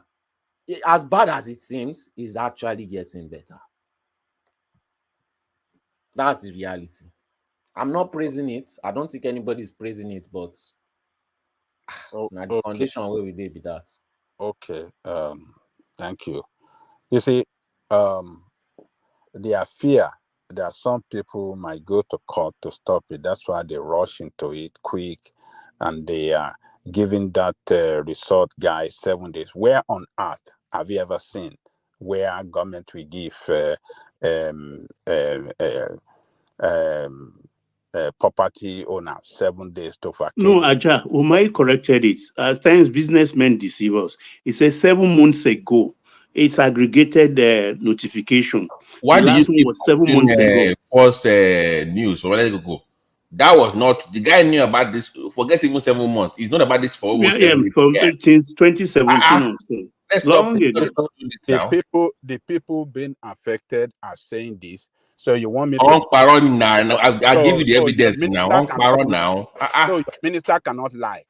As bad as it seems, it's actually getting better. That's the reality. I'm not praising it. I don't think anybody's praising it, but the condition where we did be that. Okay. Thank you. You see, their fear that some people might go to court to stop it. That's why they rush into it quick, and they are giving that resort guy 7 days. Where on earth have you ever seen where government will give property owner 7 days to vacate? No, Aja, Umahi corrected it. At times, businessmen deceive us. He said 7 months ago, it's aggregated notification. Why the do you last one keep was 7 months ago. false news? So let it go. That was not the guy knew about this. Forget even 7 months. It's not about this for almost 7 years. From 2017 or so. Let's Long stop. ago. The people being affected are saying this. So you want me to? I'll give you the evidence now. So your minister cannot lie.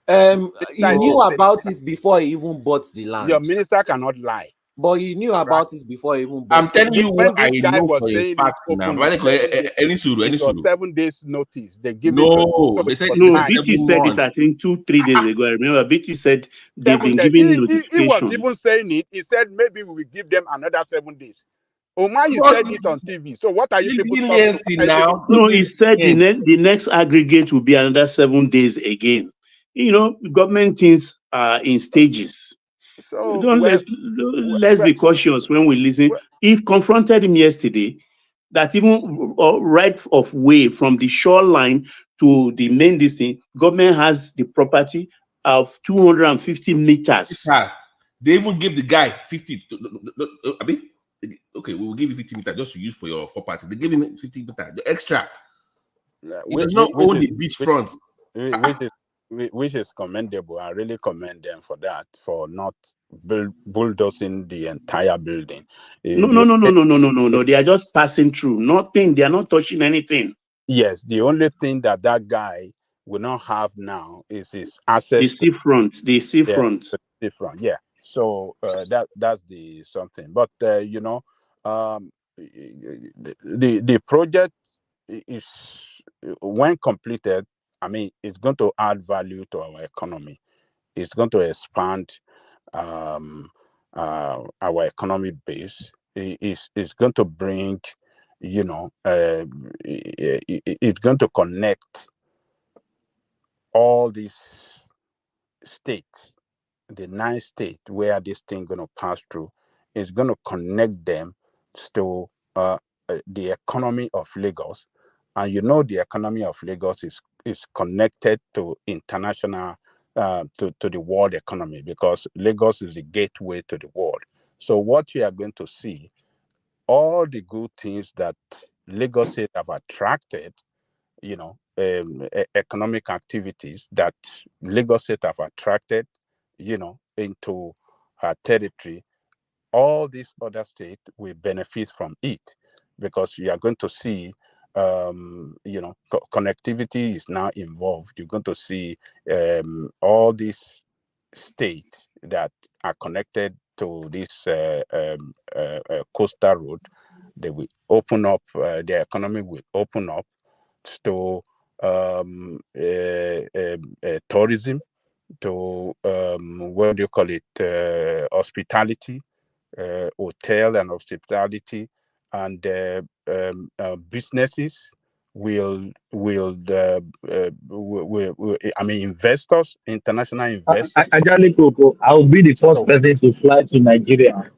He knew about it before he even bought the land. Your minister cannot lie. But he knew about it before he even bought I'm telling you what I know for a fact now. It was 7 days notice. They give they said BT said it, I think 2-3 days ago. I remember BT said they've been giving notification. He was even saying it. He said maybe we will give them another 7 days. Umahi said it on TV. So what are you people talking about now? No, he said the next aggregate will be another 7 days again. You know, government things are in stages. So let's be cautious when we listen. If confronted him yesterday, that even right of way from the shoreline to the main district, government has the property of 250 meters. They even give the guy 50. I mean, okay, we will give you 50 meters just to use for your property. They give him 50 meters, the extra. He does not own the beachfront. Which is commendable. I really commend them for that, for not bulldozing the entire building. No. They are just passing through. Nothing. They are not touching anything. Yes, the only thing that guy will not have now is his access. The seafront. Yeah. So that's the something. But the project is, when completed, I mean, it's going to add value to our economy. It's going to expand our economic base. It's going to bring, it's going to connect all these states, the 9 states where this thing going to pass through. Is going to connect them to the economy of Lagos. And the economy of Lagos is connected to international, to the world economy, because Lagos is the gateway to the world. So what you are going to see, all the good things that Lagos State have attracted, economic activities that Lagos State have attracted, into her territory, all these other states will benefit from it, because you are going to see, connectivity is now involved. You're going to see all these states that are connected to this coastal road. They will open up, their economy will open up to tourism, to what do you call it, hospitality, hotel and hospitality, and businesses will I mean, investors, international investors. Actually, Coco, I will be the first person to fly to Nigeria,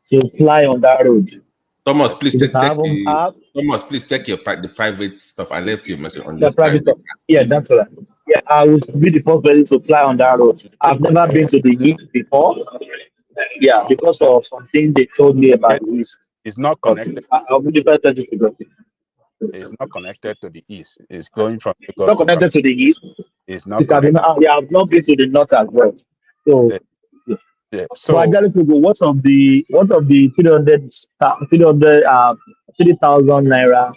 to fly on that road. Thomas, please Because check the Thomas, please check the private stuff. I left you a message on the this private stuff. Yeah, please. that's right. Yeah, I will be the first person to fly on that road. I've never been to the East before. Yeah, because of something they told me about the East. It's not connected. I'll be the first person to go. It's not connected to the East. It's going from Lagos Not connected to the East. It's not connected. Yeah, I've not been to the North as well. So, yeah. So actually, people, what of the 3,000 naira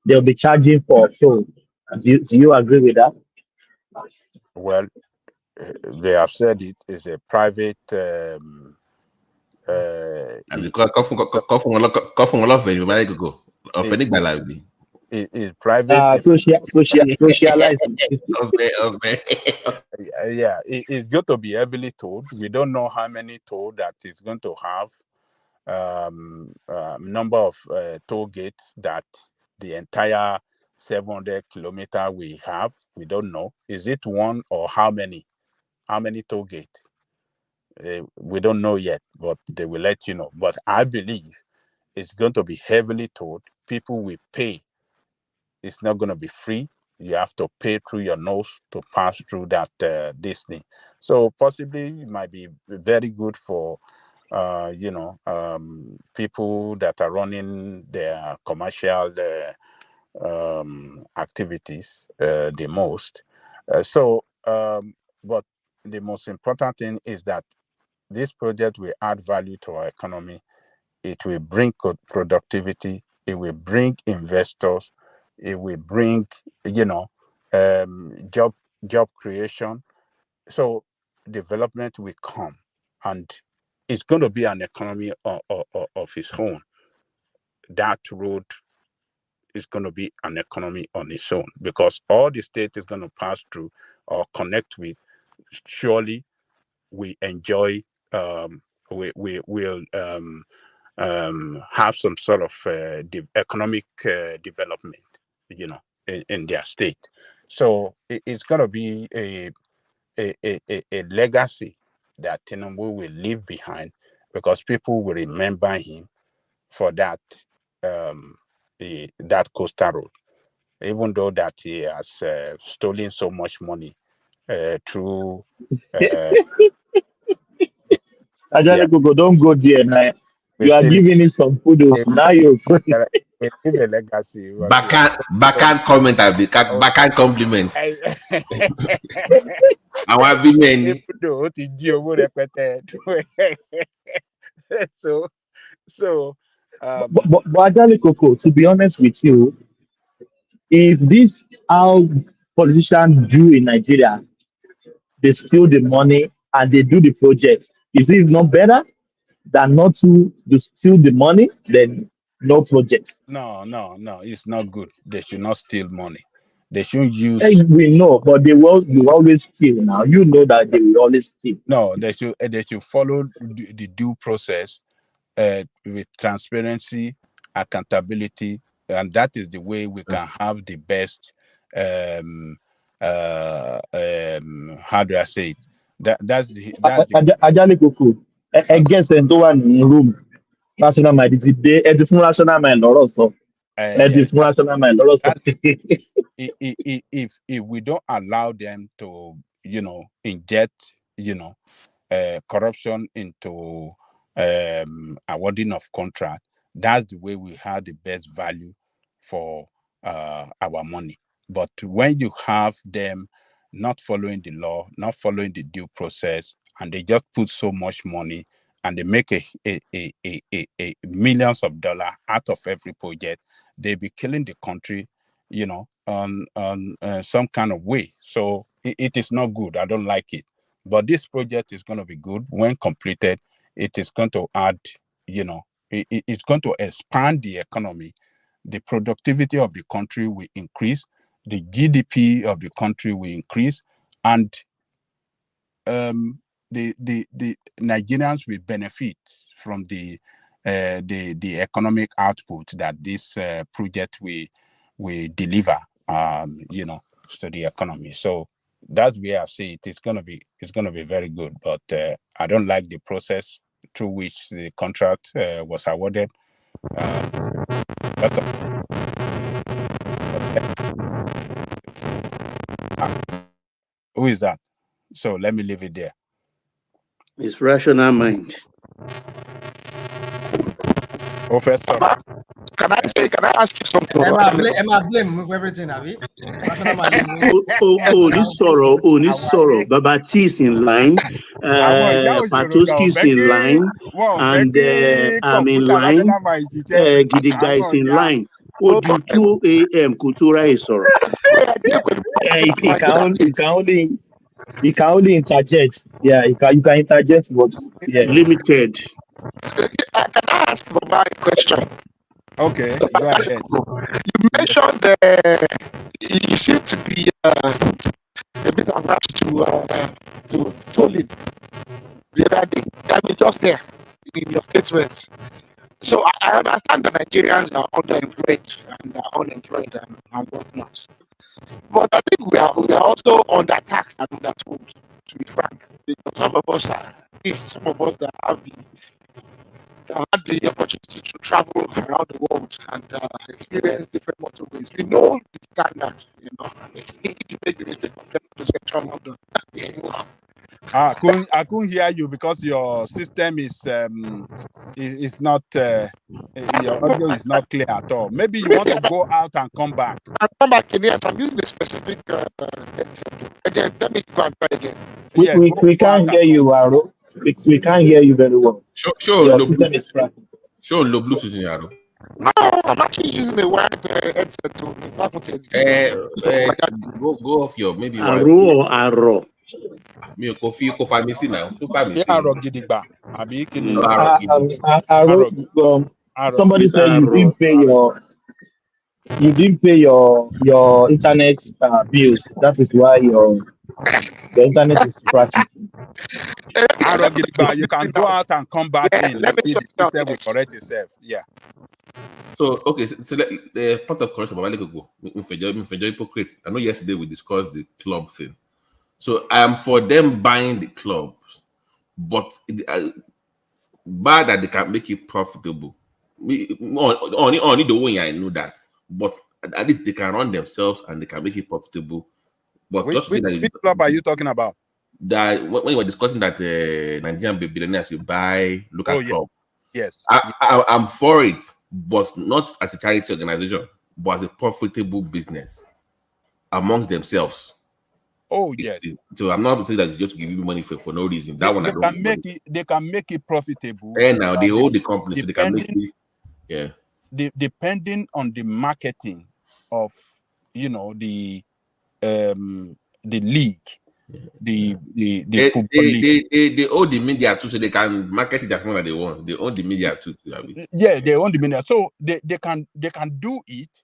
they'll be charging for? So, do you agree with that? Well, they have said it is a private. Is private. Socializing. Yeah, it's going to be heavily tolled. We don't know how many toll that is going to have. Number of toll gates that the entire 700 kilometer we have. We don't know. Is it one or how many? How many toll gates? We don't know yet, but they will let you know. But I believe it's going to be heavily tolled. People will pay. It's not going to be free. You have to pay through your nose to pass through that this thing. So possibly it might be very good for people that are running their commercial activities the most. But the most important thing is that this project will add value to our economy. It will bring productivity. It will bring investors. It will bring, job creation. So development will come, and it's going to be an economy of its own. That road is going to be an economy on its own, because all the state is going to pass through or connect with. Surely, we enjoy. We will have some sort of economic development, in their state. So it's going to be a legacy that Tinubu will leave behind, because people will remember him for that that coastal road, even though that he has stolen so much money through. Google, don't go there now. You are giving it some kudos. Now you leave a legacy. Backhand comment, backhand compliment. Àwọn bí mẹ́ni. Ó ti jí owó rẹpẹtẹ. But Ajali Coco, to be honest with you, if this how politicians do in Nigeria, they steal the money and they do the project, is it not better than not to steal the money, then no projects. No, it's not good. They should not steal money. They shouldn't use. Hey, we know, but they always steal. Now you know that they will always steal. No, they should follow the due process with transparency, accountability, and that is the way we can have the best. How do I say it? That's the Ajali Koko, against one in room. National mind ti dé ẹdí fún national mind lọ́rọ̀ sọ ẹdí fún national mind lọ́rọ̀ sọ. If we don't allow them to inject corruption into awarding of contract, that's the way we have the best value for our money. But when you have them not following the law, not following the due process, and they just put so much money and they make a millions of dollars out of every project, they be killing the country, on some kind of way. So it is not good. I don't like it. But this project is going to be good when completed. It is going to add, it's going to expand the economy. The productivity of the country will increase. The GDP of the country will increase, and the Nigerians will benefit from the economic output that this project will deliver, to the economy. So that's where I see it. It's gonna be very good. But I don't like the process through which the contract was awarded. Who is that? So let me leave it there. It's rational mind. Professor, can I ask you something? Am I blame for everything, have you? This sorrow. Baba T is in line. Patoski is in line. And I'm in line. Gidigba is in line. Odu 2 a.m. Kultura is sorrow. He can only interject. Yeah, you can interject, but yeah. Limited. Can I ask Baba a question? Okay, go ahead. You mentioned you seem to be a bit attached to Tolin the other day. I mean, just there in your statements. So I understand that Nigerians are underemployed and are unemployed and whatnot. But I think we are also undertaxed and undertold, to be frank, because some of us are, at least some of us that have had the opportunity to travel around the world and experience different motorways. We know the standard, if you make a mistake compared to Central London, I couldn't hear you because your system is not your audio is not clear at all. Maybe you want to go out and come back. I'll come back in here. I'm using a specific again. Let me go and try again. We can't hear you, Aro. We can't hear you very well. Sure, your system is cracking. Show low Bluetooth in Aro. No, I'm actually using a wired headset to go off your maybe Aro or Aro. Me coffee missing now. Aro Gidigba. Somebody said you didn't pay your internet bills. That is why your internet is crashing. You can go out and come back in. Maybe the system will correct itself. Yeah. So okay, so the part of correction, but go. Hypocrite. I know yesterday we discussed the club thing. So I am for them buying the clubs, but bad that they can make it profitable. Only the way I know that, but at least they can run themselves and they can make it profitable. But which club are you talking about? That when you were discussing that Nigerian billionaires will buy local club. Yes, I'm for it, but not as a charity organization, but as a profitable business amongst themselves. Oh yes. So I'm not saying that it's just to give you money for no reason. That one they can make it profitable. And now they hold the company, so they can make it. Yeah. Depending on the marketing of the league, football league. They own the media too, so they can market it as much as they want. They own the media too. Yeah, they own the media, so they can do it.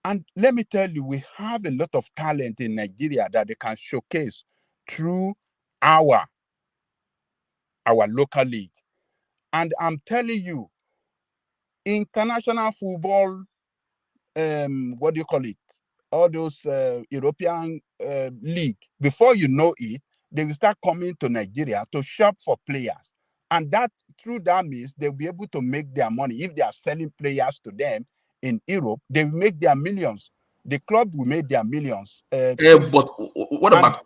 And let me tell you, we have a lot of talent in Nigeria that they can showcase through our local league. And I'm telling you, international football, what do you call it? All those European league, before you know it, they will start coming to Nigeria to shop for players. And that through that means they'll be able to make their money. If they are selling players to them in Europe, they will make their millions. The club will make their millions. But what about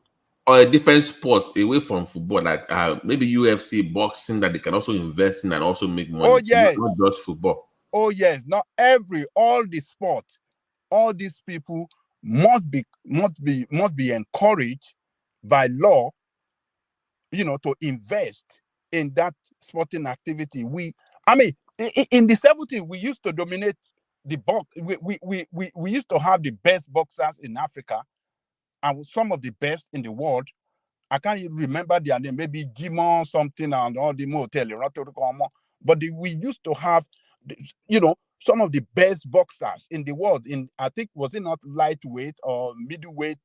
different sports away from football, like maybe UFC, boxing, that they can also invest in and also make money? Oh yes, not just football. Oh yes, not all the sport, all these people must be encouraged by law, to invest in that sporting activity. In the 70s, we used to dominate the box. We used to have the best boxers in Africa and some of the best in the world. I can't even remember their name, maybe Jimon something and all the motel, but we used to have, some of the best boxers in the world. I think, was it not lightweight or middleweight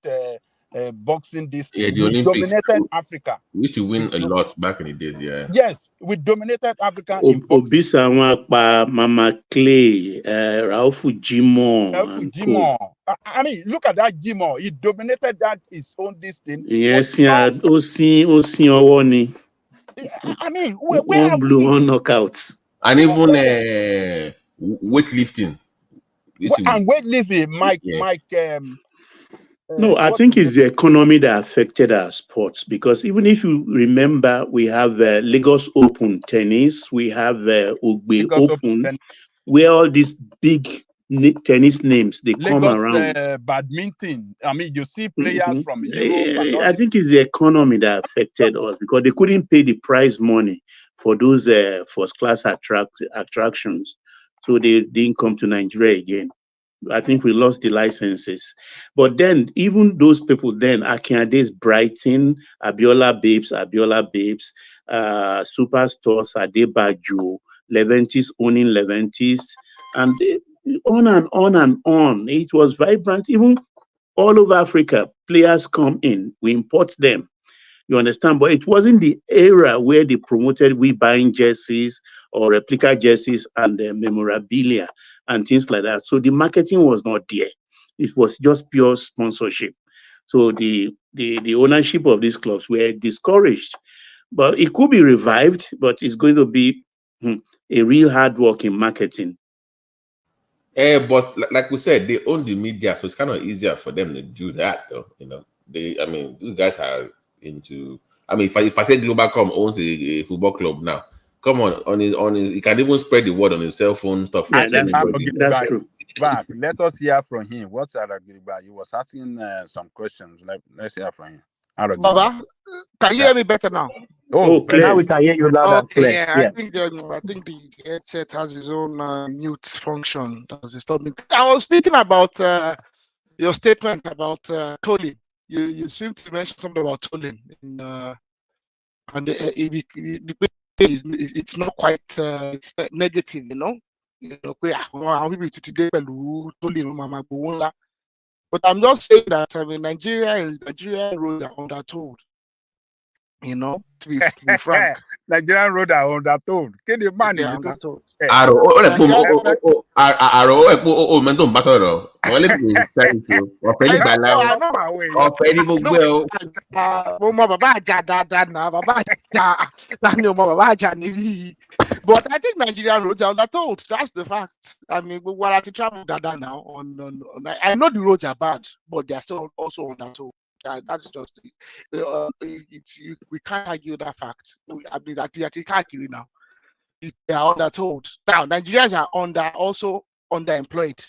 boxing? Yeah, the we Olympics dominated Africa. We used to win a lot back in the days. Yeah. Yes, we dominated Africa in boxing. Obisa Nwapa, Mama Clay, Raufu Jimon. Look at that Jimon. He dominated that his own distance. Yes, Osin Owoni. Where blew on knockouts. And even weightlifting. And weightlifting, Mike. No, I think it's the economy that affected our sports, because even if you remember, we have Lagos Open tennis, we have Ogbe Open, where all these big tennis names, they come around. Badminton. You see players from Europe. I think it's the economy that affected us, because they couldn't pay the prize money for those first-class attractions. So they didn't come to Nigeria again. I think we lost the licenses. But then, even those people then, Akinades Brighton, Abiola Babes, Superstars, Adebajo, Leventis owning Leventis, and on and on and on. It was vibrant. Even all over Africa, players come in, we import them. You understand? But it wasn't the era where they promoted we buying jerseys or replica jerseys and memorabilia and things like that. So the marketing was not there. It was just pure sponsorship. So the ownership of these clubs were discouraged. But it could be revived, but it's going to be a real hard work in marketing. But like we said, they own the media, so it's kind of easier for them to do that, though. These guys are into. If I say Globalcom owns a football club now, come on his, he can even spread the word on his cell phone stuff. Yeah, that's true. But let us hear from him. What's Aragiriba? He was asking some questions. Let's hear from him. Baba, can you hear me better now? Oh, now we can hear you loud and clear. Yeah. I think the headset has its own mute function that was disturbing. I was speaking about your statement about tolling. You seem to mention something about tolling, and it's not quite it's negative, But I'm just saying that Nigerian roads are undertold. To be frank. Nigerian roads are undertold. Can you manage undertold? But I think Nigerian roads are undertold. That's the fact. We're at the travel data now. I know the roads are bad, but they're still also undertold. That's just we can't argue that fact. Now they are undertold. Now Nigerians are also underemployed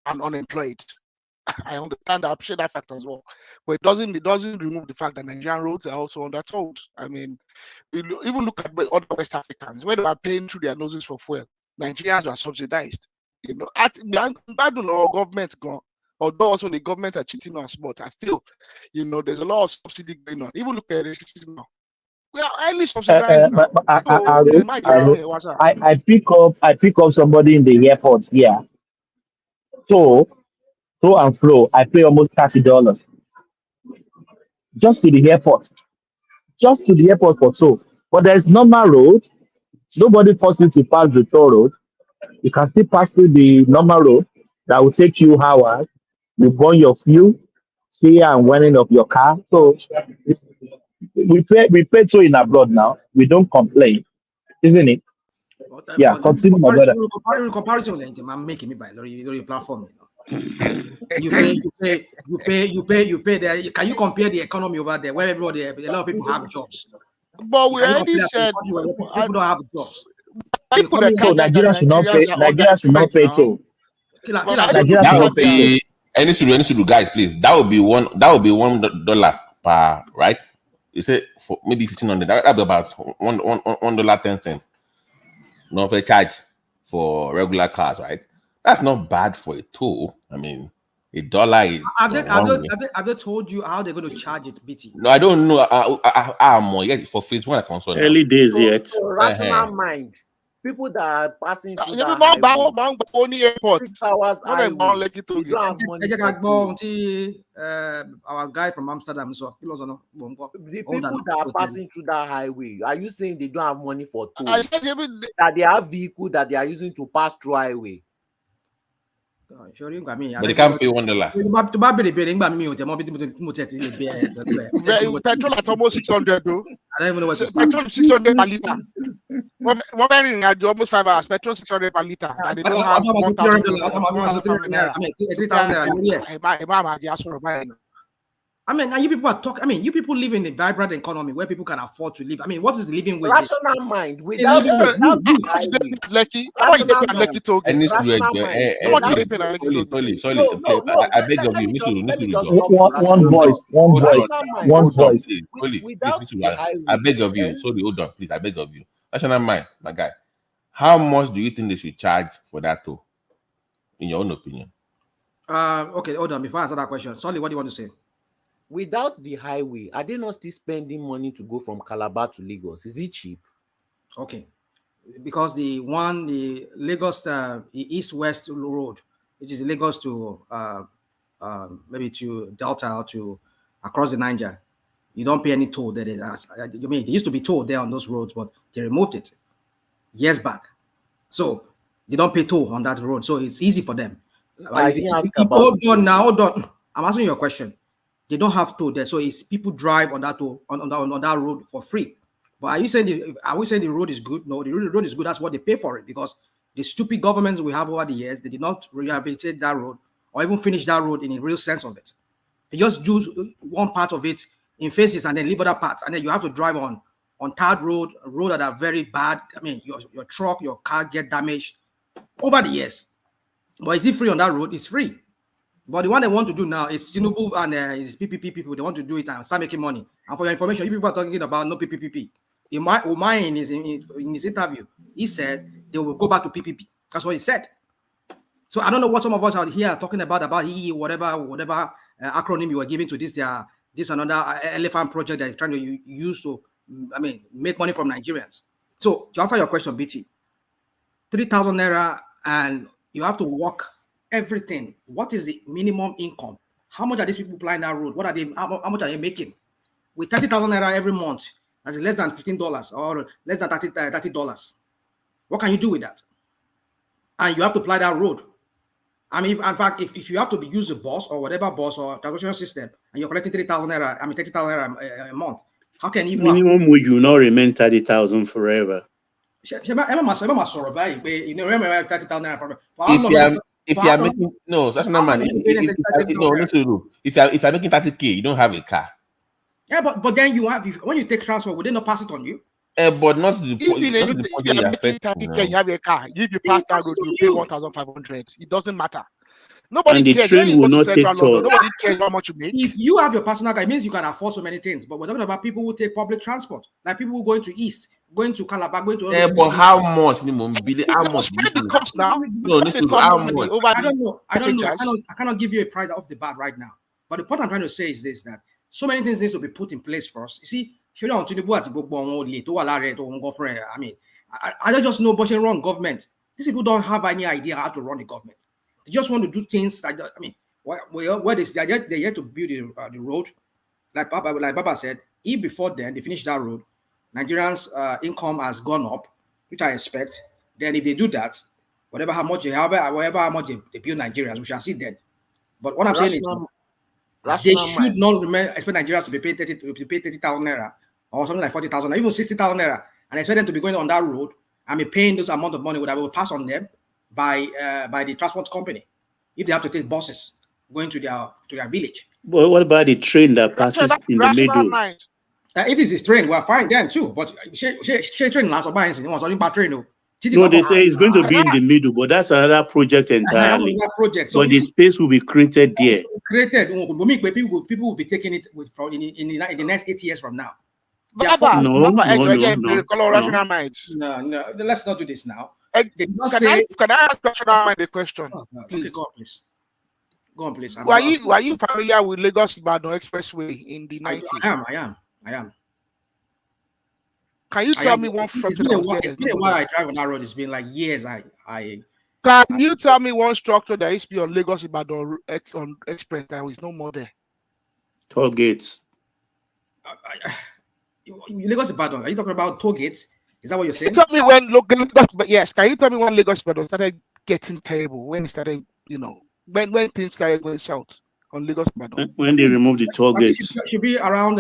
and unemployed. I understand that, I appreciate that fact as well. But it doesn't remove the fact that Nigerian roads are also undertold. Even look at other West Africans, when they are paying through their noses for fuel, Nigerians are subsidized. I don't know, our government's gone. Although also the government are cheating us, but still, there's a lot of subsidy going on. Even look at electricity now. We are highly subsidized now. I pick up somebody in the airport here. So to and fro, I pay almost $30 just to the airport. Just to the airport for toll. But there's normal road. Nobody forces you to pass the toll road. You can still pass through the normal road that will take you hours. You burn your fuel, see and running of your car. So we pay toll in abroad now. We don't complain, isn't it? Yeah, continue, my brother. Comparison, I'm making me by your platform. You pay there. Can you compare the economy over there where everybody, a lot of people have jobs? But we already said people don't have jobs. So Nigeria should not pay. Nigeria should not pay toll. Nigeria should not pay. Any guys, please. That would be $1 per, right? You say for maybe 1,500. That would be about $1.10. No fair charge for regular cars, right? That's not bad for a toll. I mean, $1 is. Have they told you how they're going to charge it, BT? No, I don't know. More yet for phase 1. I consult early days yet. So rational mind. People that are passing through that only airport. 6 hours. Don't have money. Our guy from Amsterdam. So the people that are passing through that highway, are you saying they don't have money for toll? That they have vehicle that they are using to pass through highway? But they can't pay $1. Petrol at almost 600 though. I don't even know what's petrol 600 per liter. Almost 5 hours. Petrol 600 per liter. And they don't have $1,000. I mean, and you people are talking. I mean, you people live in a vibrant economy where people can afford to live. I mean, what is the living wage? Rational mind. Without Lucky, how are you taking a Lucky token? I beg of you, one voice. I beg of you, sorry, hold on, please. I beg of you. Rational mind, my guy. How much do you think they should charge for that toll? In your own opinion? Okay, hold on. Before I answer that question, sorry, what do you want to say? Without the highway, are they not still spending money to go from Calabar to Lagos? Is it cheap? Okay, because the Lagos east-west road, which is Lagos to maybe to Delta or to across the Niger, you don't pay any toll there. I mean, there used to be toll there on those roads, but they removed it years back. So they don't pay toll on that road, so it's easy for them. Hold on. I'm answering your question. They don't have toll there, so it's people drive on that toll on that road for free. But are we saying the road is good? No, the road is good. That's what they pay for it, because the stupid governments we have over the years, they did not rehabilitate that road or even finish that road in a real sense of it. They just do one part of it in phases and then leave other parts, and then you have to drive on tarred road that are very bad. I mean, your truck, your car get damaged over the years. But is it free on that road? It's free. But the one they want to do now is Tinubu and his PPP people. They want to do it and start making money. And for your information, you people are talking about no PPP. Umahi in his interview, he said they will go back to PPP. That's what he said. So I don't know what some of us out here are talking about whatever acronym you were giving to this another elephant project that you're trying to use to, make money from Nigerians. So to answer your question, BT, 3,000 naira and you have to work everything. What is the minimum income? How much are these people plying that road? How much are they making? With 30,000 naira every month, that's less than $15 or less than $30. What can you do with that? And you have to ply that road. I mean, if you have to use a bus or whatever bus or transportation system, and you're collecting 30,000 naira a month, how can you minimum wage will not remain 30,000 forever? If you are making that's not money. If you're making 30K, you don't have a car. Yeah, but then when you take transfer, would they not pass it on you? But not to the point. You have a car. If you pass that road, you pay 1,500. It doesn't matter. Nobody And the cares. train When you will go to not take Central London, toll. nobody cares how much you make. If you have your personal car, it means you can afford so many things. But we're talking about people who take public transport, like people who going to East, going to Calabar, going to all those But places. how much? How much? Spread the cost now. No, this is how much? I don't know. I cannot give you a price off the bat right now. But the point I'm trying to say is this: that so many things need to be put in place first. You see, I mean, I don't just know what's wrong government. These people don't have any idea how to run the government. They just want to do things like that. I mean, where they're yet to build the road. Like Baba said, if before then they finish that road, Nigerians' income has gone up, which I expect. Then if they do that, however how much they build Nigerians, we shall see then. But what I'm saying is, they should not expect Nigerians to be paid 30,000 naira or something like 40,000, or even 60,000 naira, and expect them to be going on that road and be paying those amount of money that will pass on them by the transport company if they have to take buses going to their village. But what about the train that passes in the middle? If it's a train, we're fine then too. But she train last by train. No, they say it's going to be in the middle, but that's another project entirely. So but the space will be created there. People will be taking it in the next 8 years from now. No, let's not do this now. Can I ask the question? Please. Okay, go on, please. Were you familiar with Lagos Ibadan Expressway in the 90s? I am. Can you tell me one structure? It's been a while I drive on that road. It's been like years. Can you tell me one structure that used to be on Lagos Ibadan on Express that is no more there? Toll gates. Lagos Ibadan. Are you talking about toll gates? Is that what you're saying? Tell me when yes. Can you tell me when Lagos Ibadan started getting terrible? When it started, when things started going south on Lagos Ibadan? When they removed the toll gates. It should be around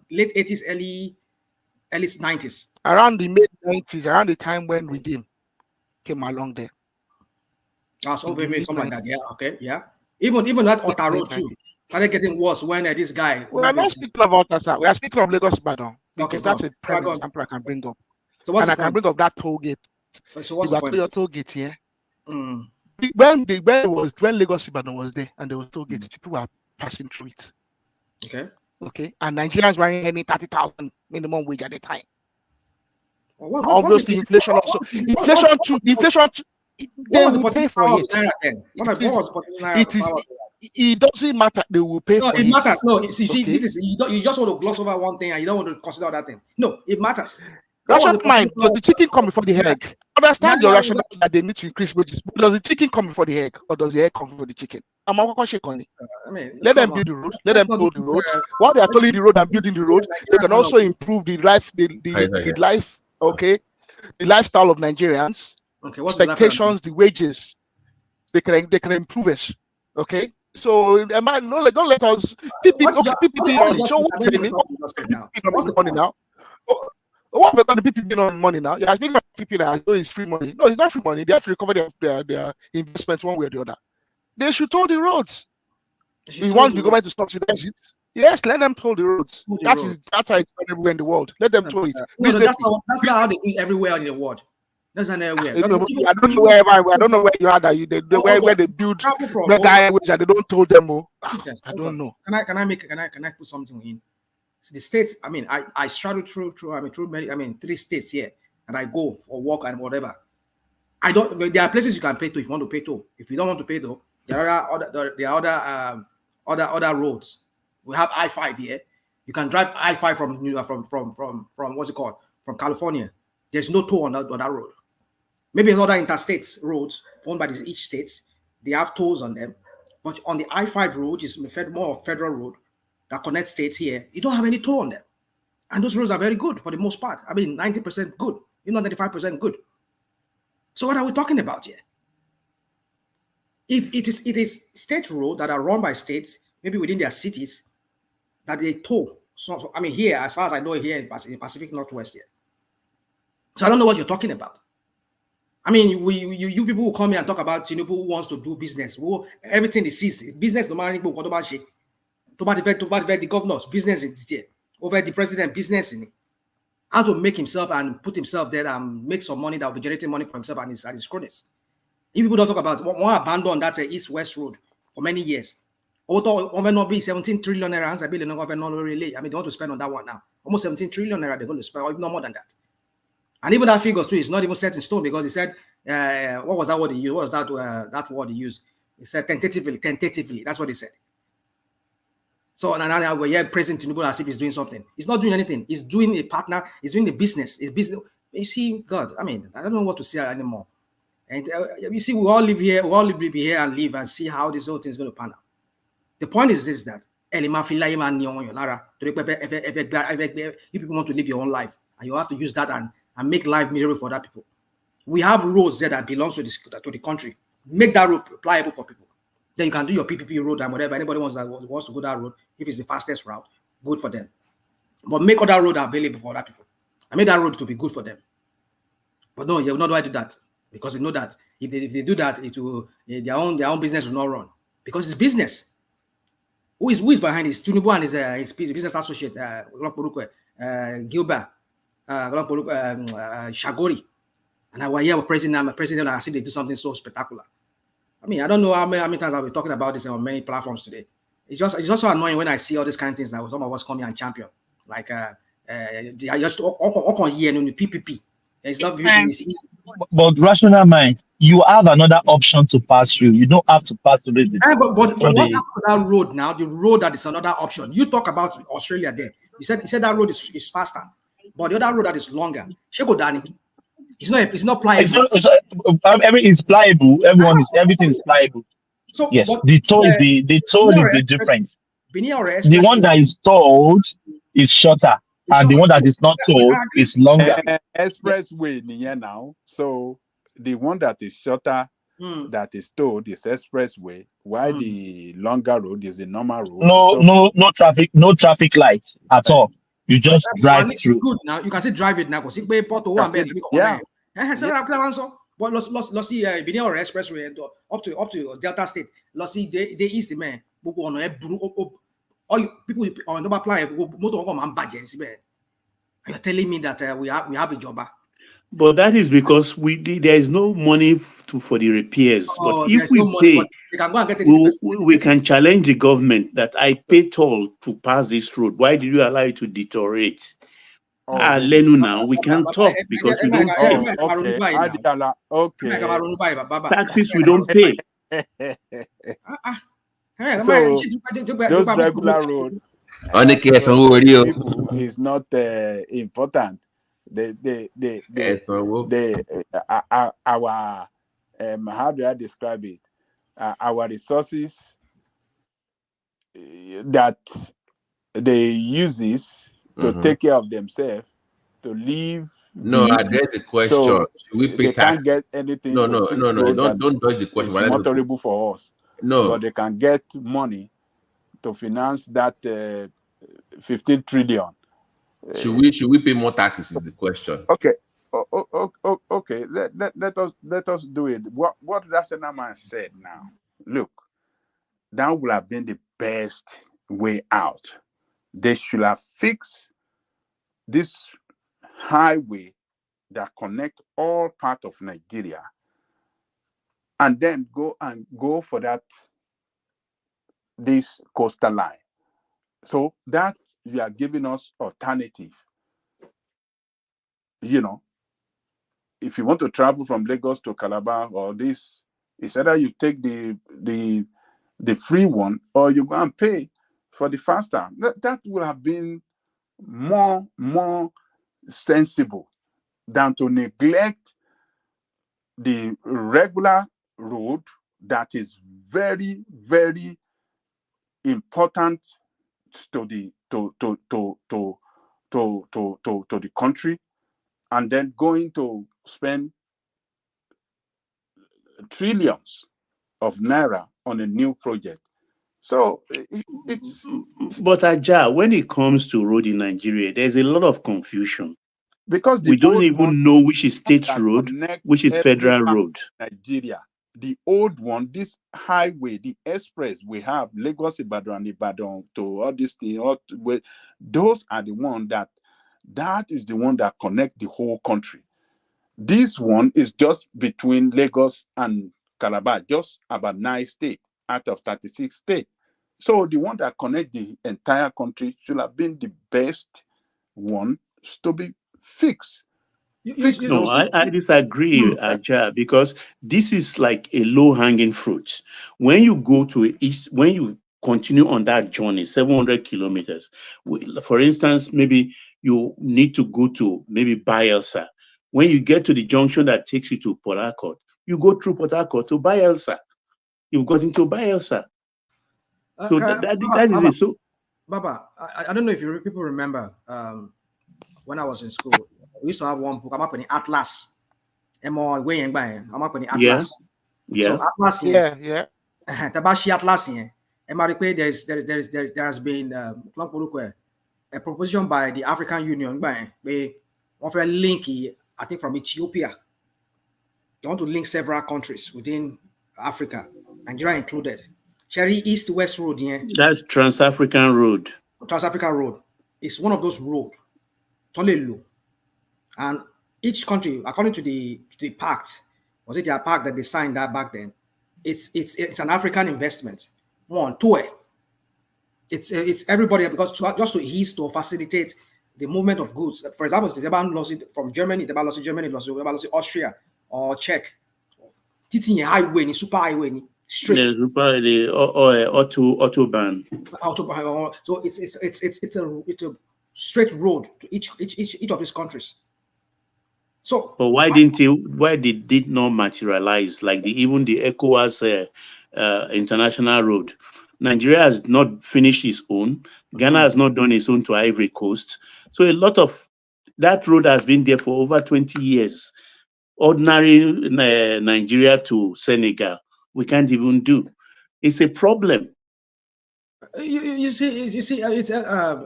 late 80s, early 90s. Around the mid 90s, around the time when Redeem came along there. So maybe something like that. Yeah. Okay. Yeah. Even that Ota Road too started getting worse when this guy. We are not speaking about Ota. We are speaking of Lagos Ibadan because that's a prime example I can bring up. So I can bring up that toll gate. So what's the point? Your toll gate here. When Lagos Ibadan was there and there was toll gates, people were passing through it. Okay. And Nigerians were earning 30,000 minimum wage at the time. Obviously, inflation also. Inflation too. They will pay for it. It doesn't matter. They will pay for it. No, it matters. No, you see, this is you just want to gloss over one thing and you don't want to consider that thing. No, it matters. Ration mind. Does the chicken come before the egg? Understand your rationale that they need to increase wages. Does the chicken come before the egg, or does the egg come before the chicken? Let them build the road. Let them build the road. While they are tolling the road and building the road, they can also improve the life. Okay, the lifestyle of Nigerians. Expectations, the wages. They can improve it. Okay. So don't let us. People money now. What about the people being on money now? You're speaking of people that it's free money. No, it's not free money. They have to recover their investments one way or the other. They should toll the roads. We want the government to subsidize it. Yes, let them toll the roads. That's how it's done everywhere in the world. Let them toll it. That's not how they do it everywhere in the world. That's not everywhere. I don't know where you are that where they build mega highways and they don't toll them. I don't know. Can I put something in? The states, I struggle through many, 3 states here, and I go for work and whatever. There are places you can pay to if you want to pay to. If you don't want to pay to, there are other roads. We have I-5 here. You can drive I-5 from what's it called? From California. There's no toll on that road. Maybe other interstate roads owned by each state, they have tolls on them. But on the I-5 road, which is more of federal road, that connect states here, you don't have any toll on them. And those roads are very good for the most part. 90% good, 95% good. So what are we talking about here? If it is state roads that are run by states, maybe within their cities, that they toll. So here, as far as I know, here in Pacific Northwest here. So I don't know what you're talking about. You people who come here and talk about Tinubu who wants to do business. Everything is seized. Business no matter what shit. To the governors, business in this year. Over the president, business in it. How to make himself and put himself there and make some money that will be generating money for himself and his cronies. If people don't talk about one abandon that East-West road for many years. Although over not be 17 trillion naira, I mean, they want to spend on that one now. Almost 17 trillion naira they're going to spend, or if not more than that. And even that figure too is not even set in stone, because he said, what was that word he used? What was that word he used? He said tentatively. That's what he said. So now we're here praising Tinubu as if he's doing something. He's not doing anything. He's doing a partner. He's doing a business. It's business. You see, God, I mean, I don't know what to say anymore. And you see, we all live here. We all live here and live and see how this whole thing is going to pan out. The point is this: that you people want to live your own life, and you have to use that and make life miserable for that people. We have roads there that belongs to the country. Make that road pliable for people. Then you can do your PPP road and whatever. Anybody wants to go that road, if it's the fastest route, good for them. But make other road available for that people. I made that road to be good for them. But no, you will not do that, because you know that if they do that, it will their own business will not run, because it's business. Who is behind this? Tinubu and his business associate, Gilbert, Shagori, and I was here president, I see they do something so spectacular. I mean, I don't know how many times I've been talking about this on many platforms today. It's just so annoying when I see all these kind of things that some of us come here and champion. Like I just on here in the PPP. It's not PPP. But rational mind, you have another option to pass through. You don't have to pass through this. But what happened to that road now? The road that is another option. You talk about Australia there. He said that road is faster, but the other road that is longer. Shego Dani. It's not pliable. Everything is pliable. Everything is pliable. So yes, the toll is the difference. The one that is tolled is shorter, and the one that is not tolled is longer. Expressway now. So the one that is shorter, that is tolled, is expressway. While the longer road is the normal road. No traffic lights at all. You just drive through. Good now. You can still drive it now because you pay Porto one bed. Yeah. But let's see Benin Expressway up to Delta State. Let's see the east man. All people on the apply motor come and budget. You're telling me that we have a job. But that is because there is no money for the repairs. But if we pay, we can challenge the government that I pay toll to pass this road. Why did you allow it to deteriorate? Lenu now, we can talk because we don't pay. Okay. Taxes we don't pay. So those regular road is not important. Our how do I describe it? Our resources that they use this to take care of themselves, to live. No, I get the question. So they can't get anything. No, don't dodge the question. It's motorable for us. No, but they can get money to finance that 15 trillion. Should we pay more taxes? Is the question. Okay. Okay. Let us do it. What Rational Man said now. Look, that would have been the best way out. They should have fixed this highway that connect all parts of Nigeria, and then go for this coastal line. So that you are giving us alternative. You know, if you want to travel from Lagos to Calabar or this, it's either you take the free one or you go and pay for the faster. That would have been more sensible than to neglect the regular road that is very, very important to the country, and then going to spend trillions of naira on a new project. So it's. But Aja, when it comes to road in Nigeria, there's a lot of confusion because we don't even know which is state road, which is federal road. Nigeria, the old one, this highway, the express we have, Lagos, Ibadan, to all this thing, those are the one that is the one that connect the whole country. This one is just between Lagos and Calabar, just about 9 states. out of 36 states. So the one that connects the entire country should have been the best one to be fixed. No, I disagree, Aja, because this is like a low-hanging fruit. When you go to east, when you continue on that journey, 700 kilometers, for instance, maybe you need to go to maybe Bayelsa. When you get to the junction that takes you to Port Harcourt, you go through Port Harcourt to Bayelsa. You've got into Bayelsa. So that is it. So, Baba, I don't know if people remember when I was in school, we used to have one book. I'm up in the Atlas. I'm up in the Atlas. Yeah. So Atlas, yeah. Tabashi Atlas, there has been a proposition by the African Union by offer a link, I think from Ethiopia. They want to link several countries within Africa, Nigeria included. Cherry East-West Road, that's Trans-African Road. Trans-African Road. It's one of those roads. Tolelu. And each country, according to the pact, was it their pact that they signed that back then? It's an African investment. One, two. It's everybody, because just to ease, to facilitate the movement of goods. For example, if they lost it from Germany, they lost Germany, lost Austria or Czech. Titi highway, super highway, straight. The autobahn. So it's a straight road to each of these countries. So, but why did it not materialize like even the ECOWAS international road? Nigeria has not finished its own. Ghana has not done its own to Ivory Coast. So a lot of that road has been there for over 20 years. Ordinary Nigeria to Senegal, we can't even do. It's a problem. You see,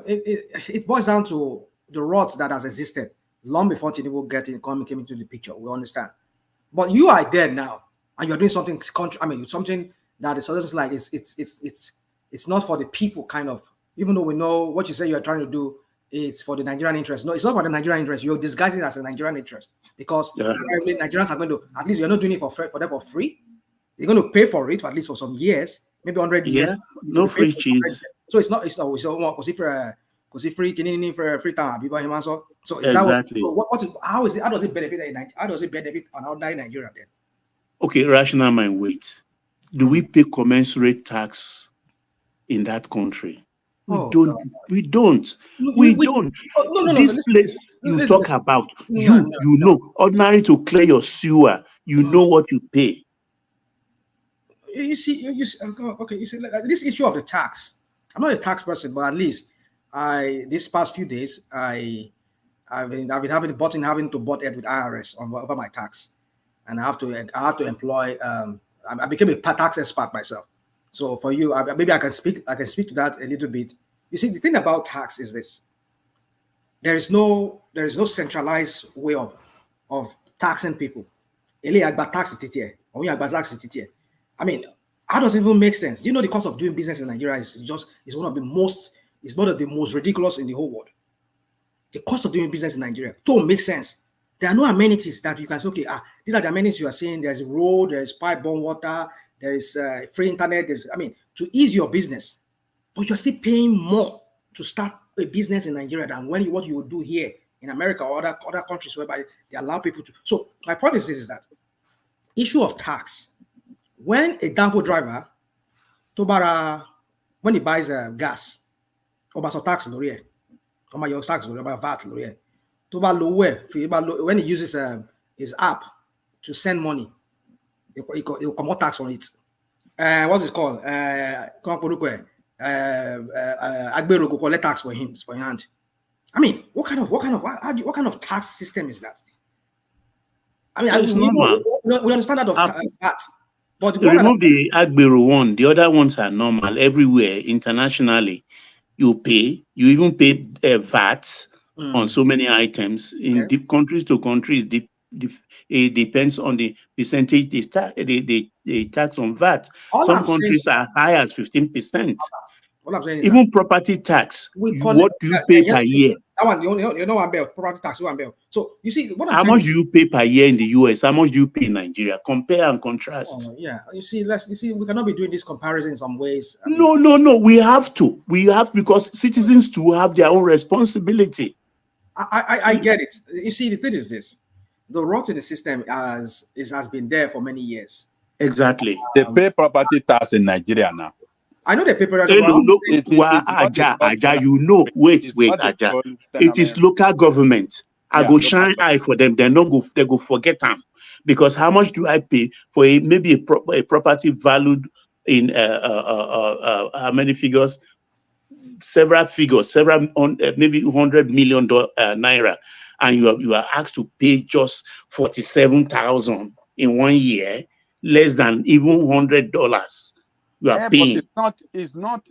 it boils down to the roads that has existed long before Tinubu came into the picture. We understand, but you are there now, and you're doing something. I mean, something that is sort of like it's not for the people, kind of. Even though we know what you say you're trying to do is for the Nigerian interest. No, it's not for the Nigerian interest. You're disguising it as a Nigerian interest because Nigerians are going to, at least you're not doing it for them for free. You're going to pay for it for at least for some years, maybe 100 years. No free cheese. So it's not because if free for free time. So exactly. How does it benefit? How does it benefit an ordinary Nigerian then? Okay, rational mind. Wait, do we pay commensurate tax in that country? We don't. This place you talk about, you know, ordinary to clear your sewer, you know what you pay. You see, okay. You see, like, this issue of the tax. I'm not a tax person, but at least this past few days I've been having to butt head with IRS over my tax, and I have to employ. I became a tax expert myself. So for you, maybe I can speak to that a little bit. You see, the thing about tax is this: there is no centralized way of taxing people. I mean, how does it even make sense? You know, the cost of doing business in Nigeria is one of the most ridiculous in the whole world. The cost of doing business in Nigeria don't make sense. There are no amenities that you can say, okay, these are the amenities you are saying. There's a road, there's pipe-borne water, there is free internet. To ease your business, but you're still paying more to start a business in Nigeria than what you would do here in America or other countries whereby they allow people to. So my point is that issue of tax. When a Danfo driver, when he buys gas, or tax lorry, or your tax lorry, VAT lorry, when he uses his app to send money, he'll come out tax on it. What's it called? Agbero go collect tax for him, for your hand. I mean, what kind of tax system is that? I mean, we understand that of that. But remove the Agbero one, the other ones are normal everywhere internationally. You even pay VAT on so many items in countries to countries. It depends on the percentage they tax on VAT. Some countries are as high as 15%. What I'm saying is even property tax. we What do you pay per year? That one, you know one bill, property tax, one bill. So you see, what I'm How much do you pay per year in the US? How much do you pay in Nigeria? Compare and contrast. Oh, yeah, you see, we cannot be doing this comparison in some ways. No. We have to. Because citizens too have their own responsibility. I get it. You see, the thing is this: the rot in the system has been there for many years. Exactly. They pay property tax in Nigeria now. I know they pay property tax. Aja, you know. Wait, Aja. It is local government. I go shine eye for them. They go forget them. Because how much do I pay for maybe a property valued in how many figures? Several figures, maybe $100 million naira, and you are asked to pay just 47,000 in 1 year, less than even $100. You are paying. But it's not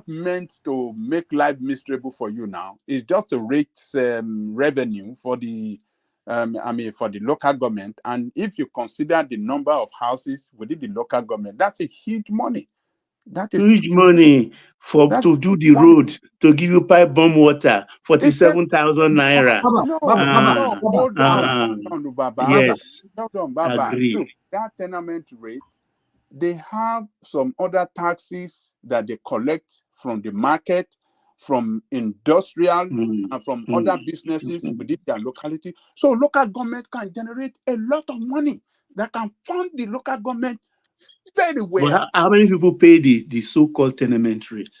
meant to make life miserable for you now. It's just to raise revenue for the for the local government. And if you consider the number of houses within the local government, that's a huge money. That is huge money to do the road, to give you pipe bomb water, 47,000 naira. Yes, agree. Look, that tenement rate, they have some other taxes that they collect from the market, from industrial, and from other businesses within their locality. So local government can generate a lot of money that can fund the local government very well. But how many people pay the so-called tenement rate?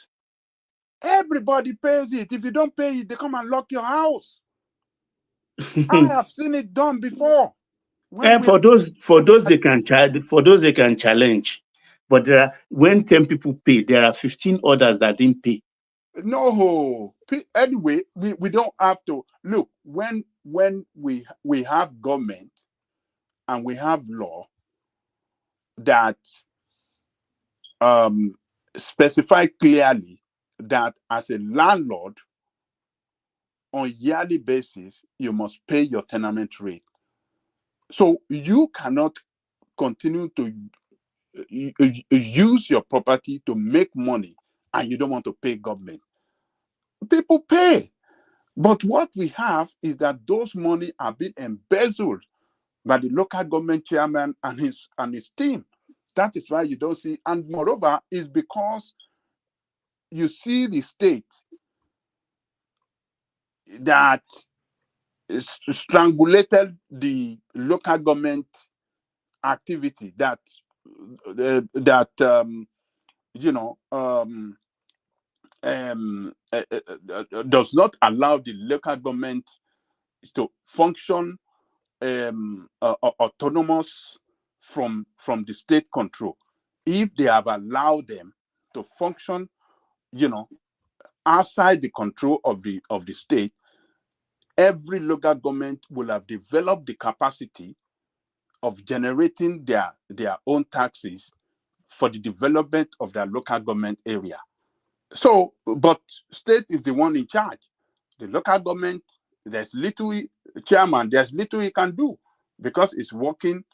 Everybody pays it. If you don't pay it, they come and lock your house. I have seen it done before. For those they can challenge. But when 10 people pay, there are 15 others that didn't pay. No. Anyway, we don't have to look when we have government and we have law that specify clearly that as a landlord on yearly basis you must pay your tenement rate. So you cannot continue to use your property to make money and you don't want to pay government. People pay. But what we have is that those money are being embezzled by the local government chairman and his team. That is why you don't see, and moreover, is because you see the state that strangulated the local government activity that does not allow the local government to function autonomous from the state control. If they have allowed them to function, outside the control of the state, every local government will have developed the capacity of generating their own taxes for the development of their local government area. So, but state is the one in charge. The local government, there's little chairman, there's little he can do because it's working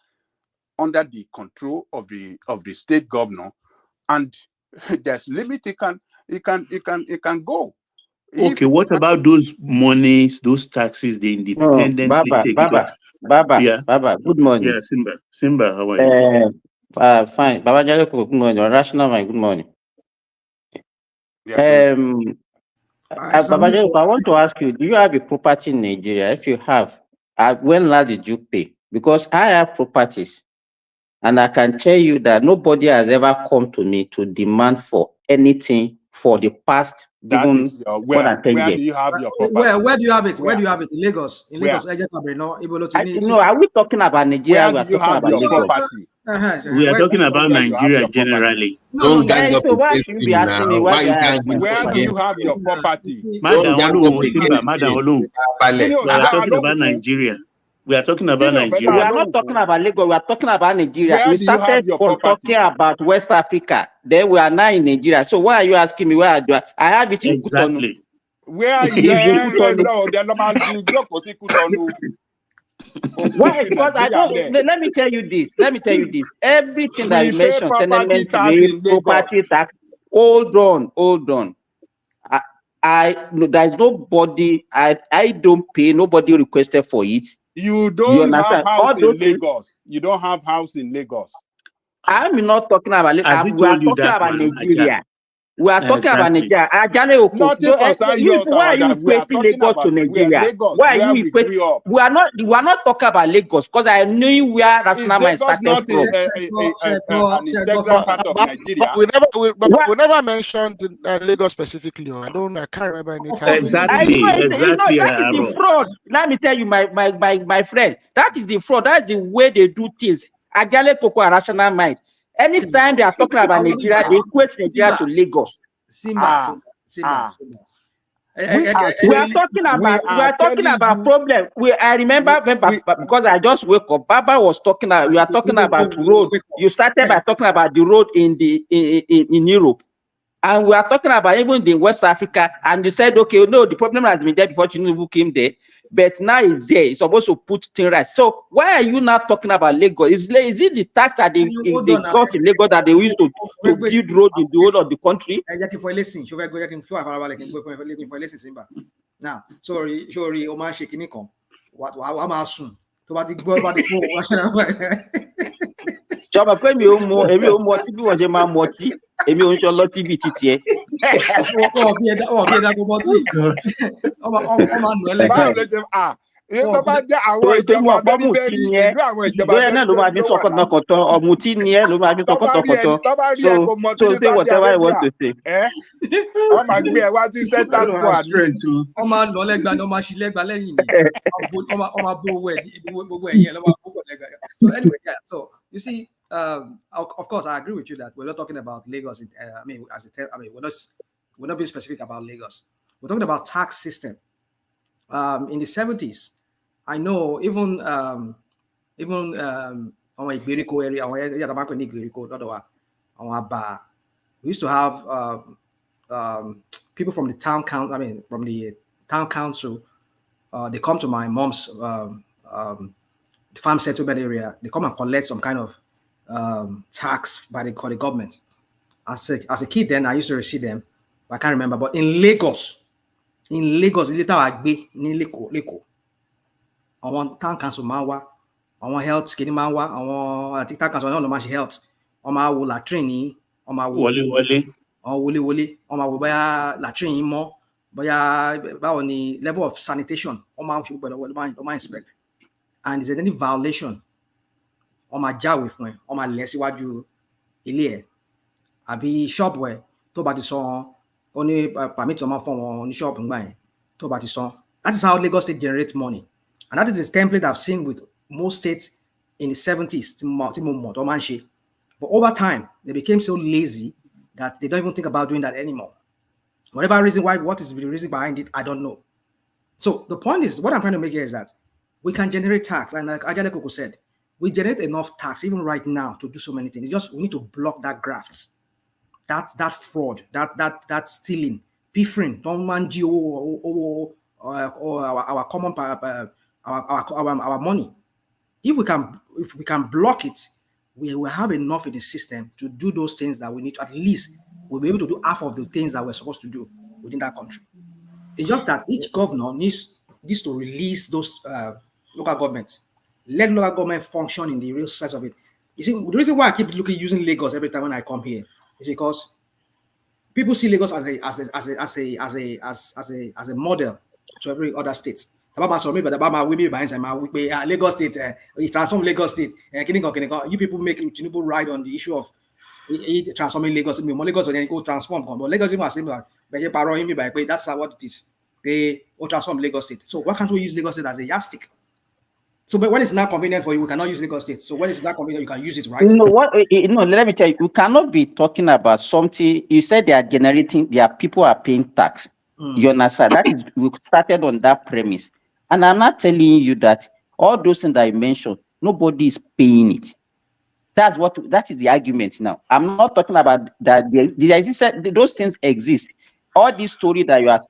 under the control of the state governor, and there's limit he can go. Okay, what about those monies, those taxes they independently take? Baba, good morning. Yeah, Simba, how are you? Fine. Baba Jaleko, good morning. Rational man, good morning. Baba Jaleko, I want to ask you, do you have a property in Nigeria? If you have, when last did you pay? Because I have properties, and I can tell you that nobody has ever come to me to demand for anything for the past. Where do you have your property? Where do you have it? Where do you have it? In Lagos. In Lagos. No, are we talking about Nigeria? Where do you have your property? We are talking about Nigeria generally. So why should you be asking me where do you have your property? Madam Olu, we are talking about Nigeria. We are talking about Nigeria. We are not talking about Lagos. We are talking about Nigeria. We started from talking about West Africa. Then we are now in Nigeria. So why are you asking me where I have it in exactly. Where are you? Why? Because I don't. Let me tell you this. Everything that you mentioned, tenement rate, property tax. hold on. There's nobody. I don't pay. Nobody requested for it. You don't have understand? house in Lagos. You don't have house in Lagos. I'm not talking about Lagos. We are talking about Nigeria. We are talking about Nigeria. Nothing concerns yours. Why are you equating Lagos to Nigeria? Why are you equating? We are not talking about Lagos because I knew where Rational Mind started not from. an integral part of Nigeria. We never mentioned Lagos specifically. I can't remember any time. Exactly. That is the fraud. Let me tell you, my friend, that is the fraud. That's the way they do things. Ajale Koko and Rational Mind. Anytime they are talking about Nigeria, they equate Nigeria to Lagos. Simba. We are talking about problem. I remember because I just woke up. Baba was talking. We are talking about road. You started by talking about the road in Europe, and we are talking about even the West Africa. And you said, okay, no, the problem has been there before Tinubu came there, but now it's there. It's supposed to put things right. So why are you not talking about Lagos? Is it the tax that they got in Lagos that they used to build road in the whole of the country? Now, sorry, Umahi Kiniko. What am I soon? To what the Jọba pé mi ò mọ tí bí wọ́n ṣe máa mọ tí èmi ò ń ṣe ọlọ́tí bíi títí ẹ. Tó bá jẹ́ àwọn ìjọba bẹ́ẹ̀ni ìlú àwọn ìjọba bẹ́ẹ̀ni náà ló máa fi sọ kọ́tọ̀kọ́tọ̀ ọ̀mùtí ni ẹ ló máa fi sọ kọ́tọ̀kọ́tọ̀ so say whatever you want to say. Wọ́n máa gbé ẹ wá sí center squad. Wọ́n máa nọ lẹ́gba ni wọ́n máa ṣí lẹ́gba lẹ́yìn ni wọ́n máa bó gbogbo ẹ̀yìn ẹ̀ lọ́wọ́ àkókò lẹ́gba. So anyway, yeah, so you see, of course, I agree with you that we're not talking about Lagos. We're not being specific about Lagos. We're talking about tax system. In the 70s, I know even on Igberiko area, we used to have people from the town council. From the town council, they come to my mom's farm settlement area. They come and collect some kind of tax by the government. As a kid, then I used to receive them. I can't remember, but in Lagos, later I be in Leko. I want town council manwa, I want health skinny manwa, I want town council no much health. On my latrine, on my wole, on my wobaya latrine more, on the level of sanitation, on my inspect. And is there any violation on my job with me, on my lessee what you ilé I be shop where to ba ti son only permit on my phone on the shop and to ba ti son. That is how Lagos State generates money. And that is the template I've seen with most states in the 70s. But over time, they became so lazy that they don't even think about doing that anymore. Whatever reason why, what is the reason behind it, I don't know. So the point is, what I'm trying to make here is that we can generate tax. And like Ajale Koko said, we generate enough tax even right now to do so many things. It's just we need to block that graft, that fraud, that stealing, piffering, don't manage or our common our money. If we can block it, we will have enough in the system to do those things that we need to. At least we'll be able to do half of the things that we're supposed to do within that country. It's just that each governor needs to release those local governments. Let local government function in the real sense of it. You see, the reason why I keep using Lagos every time when I come here is because people see Lagos as a model to every other state. Lagos State, transform Lagos State. You people make Tinubu ride on the issue of transforming Lagos. Lagos go transform, but Lagos is that's what it is. They will transform Lagos State. So why can't we use Lagos State as a yardstick? So, but when it's not convenient for you, we cannot use Lagos State. So when it's not convenient, you can use it, right? Let me tell you, you cannot be talking about something. You said they are generating, people are paying tax. You understand? That is, we started on that premise. And I'm not telling you that all those things that you mentioned, nobody is paying it. That is the argument now. I'm not talking about that. Those things exist. All this story that you are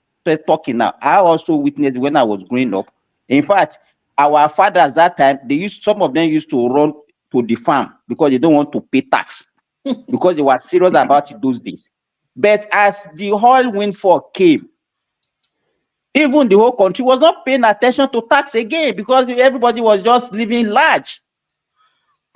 talking now, I also witnessed when I was growing up. In fact, our fathers that time, some of them used to run to the farm because they don't want to pay tax because they were serious about it those days. But as the oil windfall came, even the whole country was not paying attention to tax again because everybody was just living large.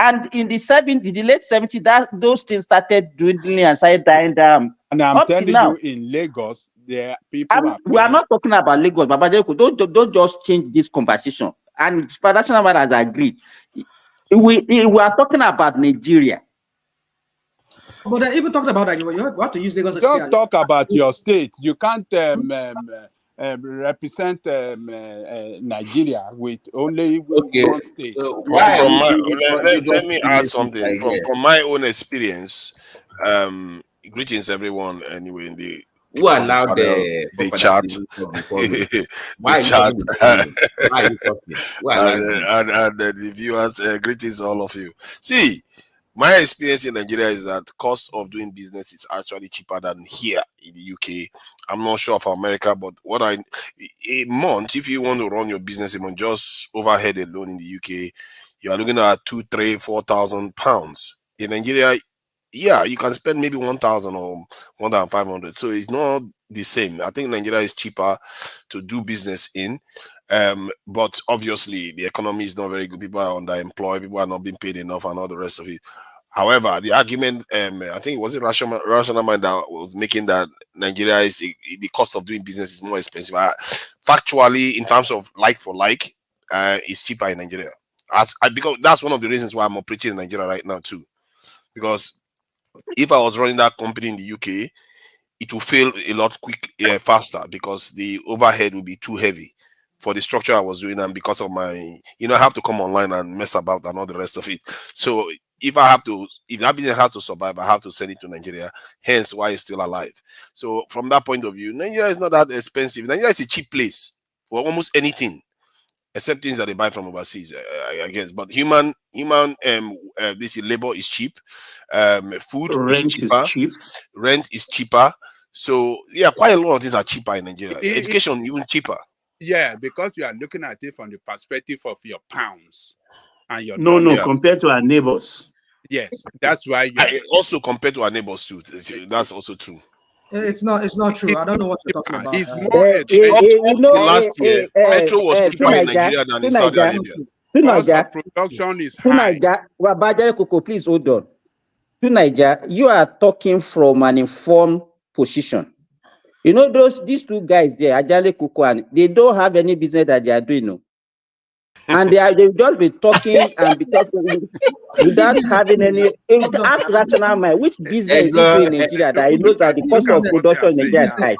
And in the late 70s, those things started dwindling and started dying down. And I'm Up telling till now, you, in Lagos, there people are we are not talking about Lagos, Baba Jericho. Don't just change this conversation. And National Man has agreed. We are talking about Nigeria. But even talking about that, you have to use Lagos as Don't talk about your state. You can't represent Nigeria with only one state. Let me add something from my own experience. Greetings, everyone. Anyway, in the who allowed the chat, why the chat, why are you talking? and the viewers. Greetings, all of you. See, my experience in Nigeria is that cost of doing business is actually cheaper than here in the UK. I'm not sure for America, but a month, if you want to run your business, even just overhead alone in the UK, you are looking at £2,000, £3,000, £4,000. In Nigeria, yeah, you can spend maybe 1,000 or 1,500. So it's not the same. I think Nigeria is cheaper to do business in. But obviously the economy is not very good. People are underemployed, people are not being paid enough, and all the rest of it. However, the argument, I think it was Rational Mind that was making that Nigeria is the cost of doing business is more expensive. Factually, in terms of like for like, it's cheaper in Nigeria. Because that's one of the reasons why I'm operating in Nigeria right now too. Because if I was running that company in the UK, it will fail a lot faster because the overhead will be too heavy for the structure I was doing, and because of my, I have to come online and mess about and all the rest of it. So if that business has to survive, I have to send it to Nigeria, hence why it's still alive. So from that point of view, Nigeria is not that expensive. Nigeria is a cheap place for almost anything, except things that they buy from overseas, I guess. But human this labor is cheap. Food is cheaper. Rent is cheaper. So yeah, quite a lot of things are cheaper in Nigeria. Education even cheaper. Yeah, because you are looking at it from the perspective of your pounds and your no, dollars. Compared to our neighbors. Yes, that's why also compared to our neighbors too. That's also true. It's not true. I don't know what you're talking about. It's more last year, petrol was cheaper in Nigeria than in Saudi Arabia. Cost of production is high. Please hold on. To Nigeria, you are talking from an informed position. You know these two guys there, Ajale Kuko, and they don't have any business that they are doing, no. And they've just been talking and be talking without having any. Ask Rational Mind, which business is he doing in Nigeria that he knows that the cost of production in Nigeria is high?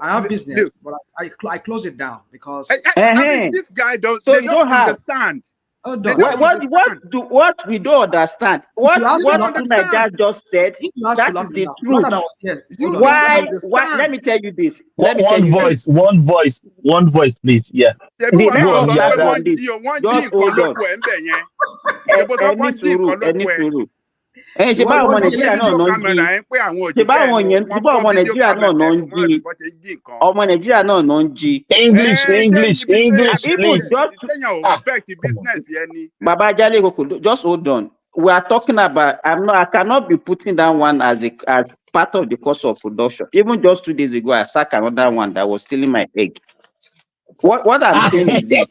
I have business, but I close it down because this guy don't understand. What we don't understand, what Nigeria just said, that is the truth. Why? Let me tell you this. One voice, please. Yeah. Just hold on. Ẹni sùúrù. Ṣe bá ọmọ Nàìjíríà náà lọ ń jí. Ṣe bá ọmọ Nàìjíríà náà lọ ń jí. Ọmọ Nàìjíríà náà lọ ń jí. English. Affect the business, Baba Jale Koko, just hold on. We are talking about. I cannot be putting that one as part of the cost of production. Even just 2 days ago, I sacked another one that was stealing my egg. What I'm saying is that.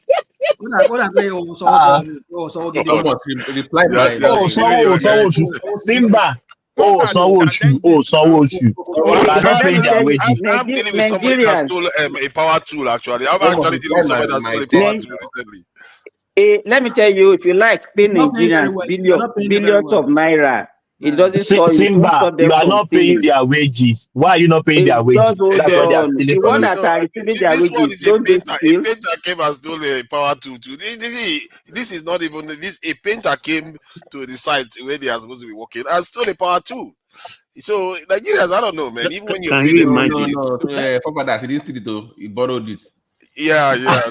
Simba. Sanwo-Osu. I'm dealing with somebody that stole a power tool. Actually, I'm actually dealing with somebody that stole a power tool recently. Let me tell you, if you like, pay Nigerians billions of naira. It doesn't stop. Simba, you are not paying their wages. Why are you not paying their wages? The one that are receiving their wages don't they steal? A painter came and stole a power tool. This is not even this. A painter came to the site where they are supposed to be working and stole a power tool. So Nigerians, I don't know, man. Even when you pay them, for that, he didn't steal it though. He borrowed it. Yeah. That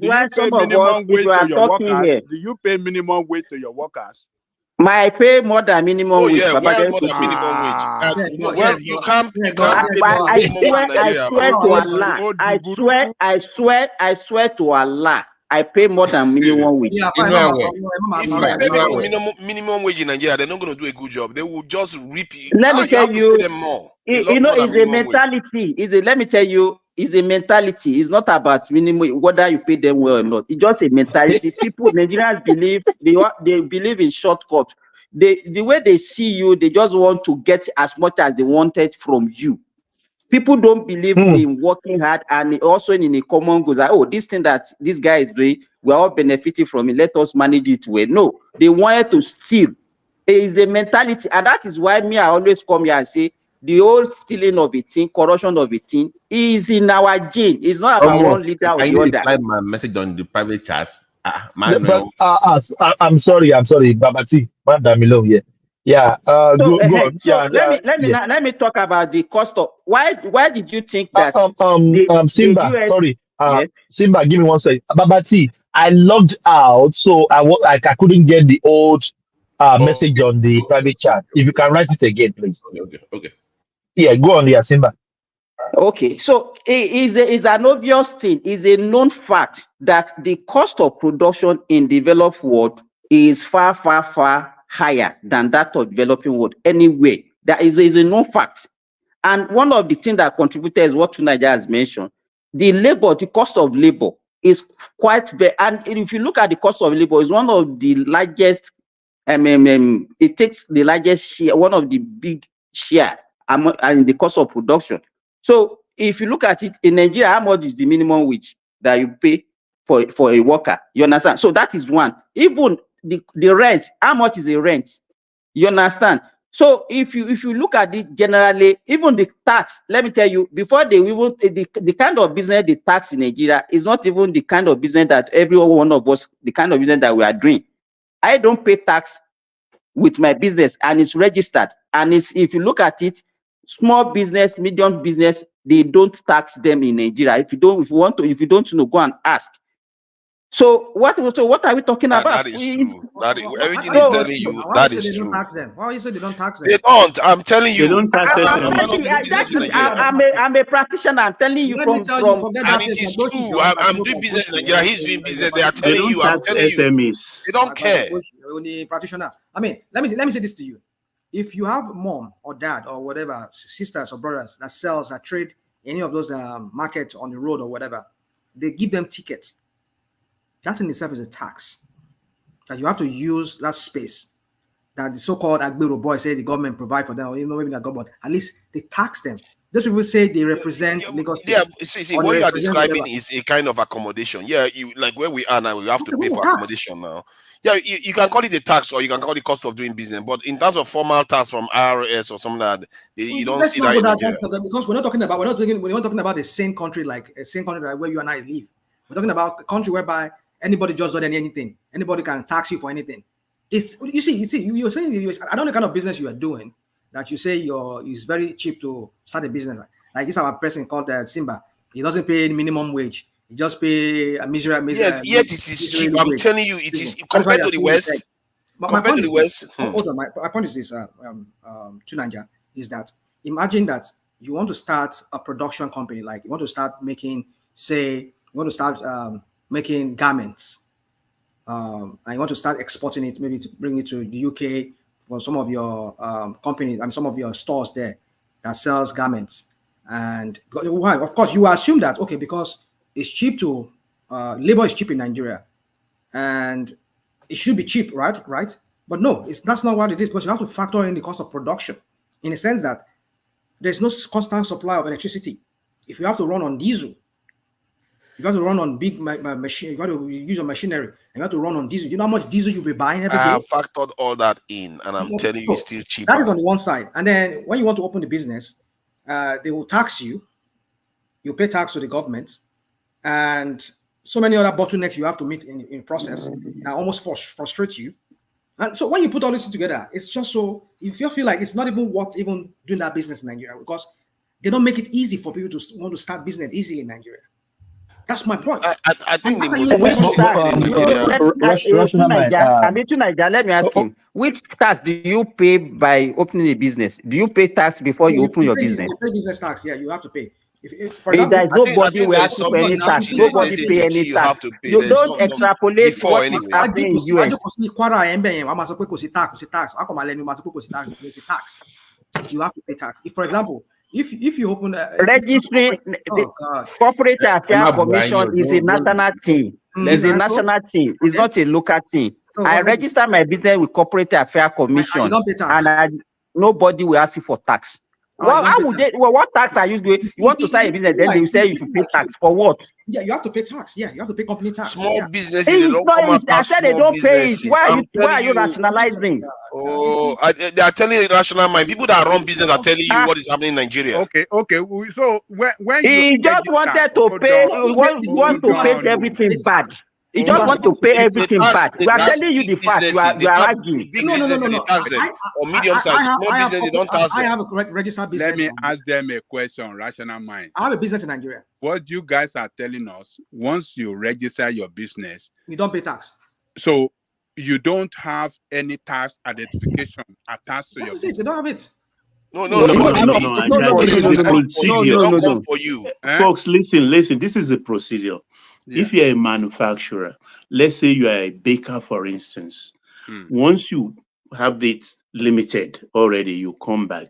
is why some of us we are talking here. Do you pay minimum wage to your workers? My pay more than minimum wage. More than minimum wage. Well, you can't. I swear to Allah. I pay more than minimum wage. If you pay minimum wage in Nigeria, they're not going to do a good job. They will just reap you. Let me tell you, have to pay them more. You know, it's a mentality. Let me tell you, it's a mentality. It's not about minimum whether you pay them well or not. It's just a mentality. People, Nigerians believe they believe in shortcuts. The way they see you, they just want to get as much as they wanted from you. People don't believe in working hard and also in a common goal. Like, oh, this thing that this guy is doing, we're all benefiting from it. Let us manage it well. No, they wanted to steal. It is the mentality, and that is why I always come here and say the old stealing of a thing, corruption of a thing is in our gene. It's not about one leader or the other. I my message on the private chat. I'm sorry, Babati, Madamilo here. Yeah, so, go on. Let me talk about the cost of why did you think that Simba, the US, sorry, yes? Simba, give me 1 second. Babati, I logged out, so I couldn't get the old message on the private chat. If you can write it again, please. Okay. Yeah, go on, Simba. Okay, so it is an obvious thing. It's a known fact that the cost of production in developed world is far, far, far higher than that of developing world. Anyway, that is a known fact. And one of the things that contributed is what T0Y has mentioned. The cost of labor is quite very, and if you look at the cost of labor, it's one of the largest. It takes the largest share, one of the big share, and the cost of production. So if you look at it in Nigeria, how much is the minimum wage that you pay for a worker? You understand? So that is one. Even the rent, how much is the rent? You understand? So if you look at it generally, even the tax, let me tell you, before they even the kind of business they tax in Nigeria is not even the kind of business that every one of us, the kind of business that we are doing. I don't pay tax with my business and it's registered. And if you look at it, small business, medium business, they don't tax them in Nigeria. If you don't know, go and ask. So what are we talking about? That is true. Everything is telling you that is true. Why you say they don't tax them? They don't. I'm telling you. They don't tax I'm a practitioner. I'm telling you from and it is true. I'm doing business in Nigeria. He's doing business. They are telling you. I'm telling you. They don't care. Only practitioner. I mean, let me say this to you. If you have mom or dad or whatever, sisters or brothers that trade any of those markets on the road or whatever, they give them tickets. That in itself is a tax. That you have to use that space that the so-called Agbero boys say the government provide for them, or maybe not government, at least they tax them. Those people say they represent Lagos State. Yeah, see, what you are describing is a kind of accommodation. Yeah, you like where we are now, we have to pay for accommodation now. Yeah, you can call it a tax or you can call it cost of doing business, but in terms of formal tax from IRS or something like that, you don't see that in Nigeria. Because we're not talking about a sane country like where you and I live. We're talking about a country whereby anybody just does anything. Anybody can tax you for anything. You're saying I don't know the kind of business you are doing that you say it's very cheap to start a business. Like this, our person called Simba. He doesn't pay minimum wage. He just pay a miserable. Yes, yet it is cheap. I'm telling you, it is compared to the West. Compared to the West. My point is this: T0Y is that imagine that you want to start a production company, like you want to start making, making garments, and you want to start exporting it, maybe to bring it to the UK for some of your companies, some of your stores there that sells garments. And why? Of course, you assume that, okay, because it's cheap to, labor is cheap in Nigeria, and it should be cheap, right? But no, that's not what it is, because you have to factor in the cost of production, in the sense that there's no constant supply of electricity. If you have to run on diesel, you got to run on big machine. You got to use your machinery. You got to run on diesel. You know how much diesel you'll be buying every day? I have factored all that in, and I'm telling you, it's still cheaper. That is on the one side. And then when you want to open the business, they will tax you. You pay tax to the government, and so many other bottlenecks you have to meet in the process that almost frustrate you. And so when you put all this together, it's just so you feel like it's not even worth even doing that business in Nigeria, because they don't make it easy for people to want to start business easily in Nigeria. That's my point. I think the most T0Y, let me ask him, which tax do you pay by opening a business? Do you pay tax before you open your business? You pay business tax, yeah, you have to pay. For example, there's nobody will ask you for any tax. Nobody pay any tax. You don't extrapolate what is happening in US. You have to pay tax. If, for example, if you open a registry, the Corporate Affairs Commission is a national team. It's a national team. It's not a local team. I register my business with Corporate Affairs Commission, and nobody will ask you for tax. Well, how would they? Well, what tax are you doing? You want to start a business, then they will say you should pay tax for what? Yeah, you have to pay tax. Yeah, you have to pay company tax. Small businesses, they don't come after I said they don't pay it. Why are you you rationalizing? Oh, they are telling you rational mind. People that run business are telling you what is happening in Nigeria. Okay. So when he just wanted to pay, want to pay everything bad. He just want to pay everything back. We are telling you the fact. You are arguing. No. Or medium size, small business, they don't tax them. I have a registered business. Let me ask them a question, rational mind. I have a business in Nigeria. What you guys are telling us, once you register your business, you don't pay tax. So you don't have any tax identification attached to your business. You don't have it. No. For you. Folks, listen. This is a procedure. Yeah. If you're a manufacturer, let's say you are a baker, for instance, once you have it limited already, you come back,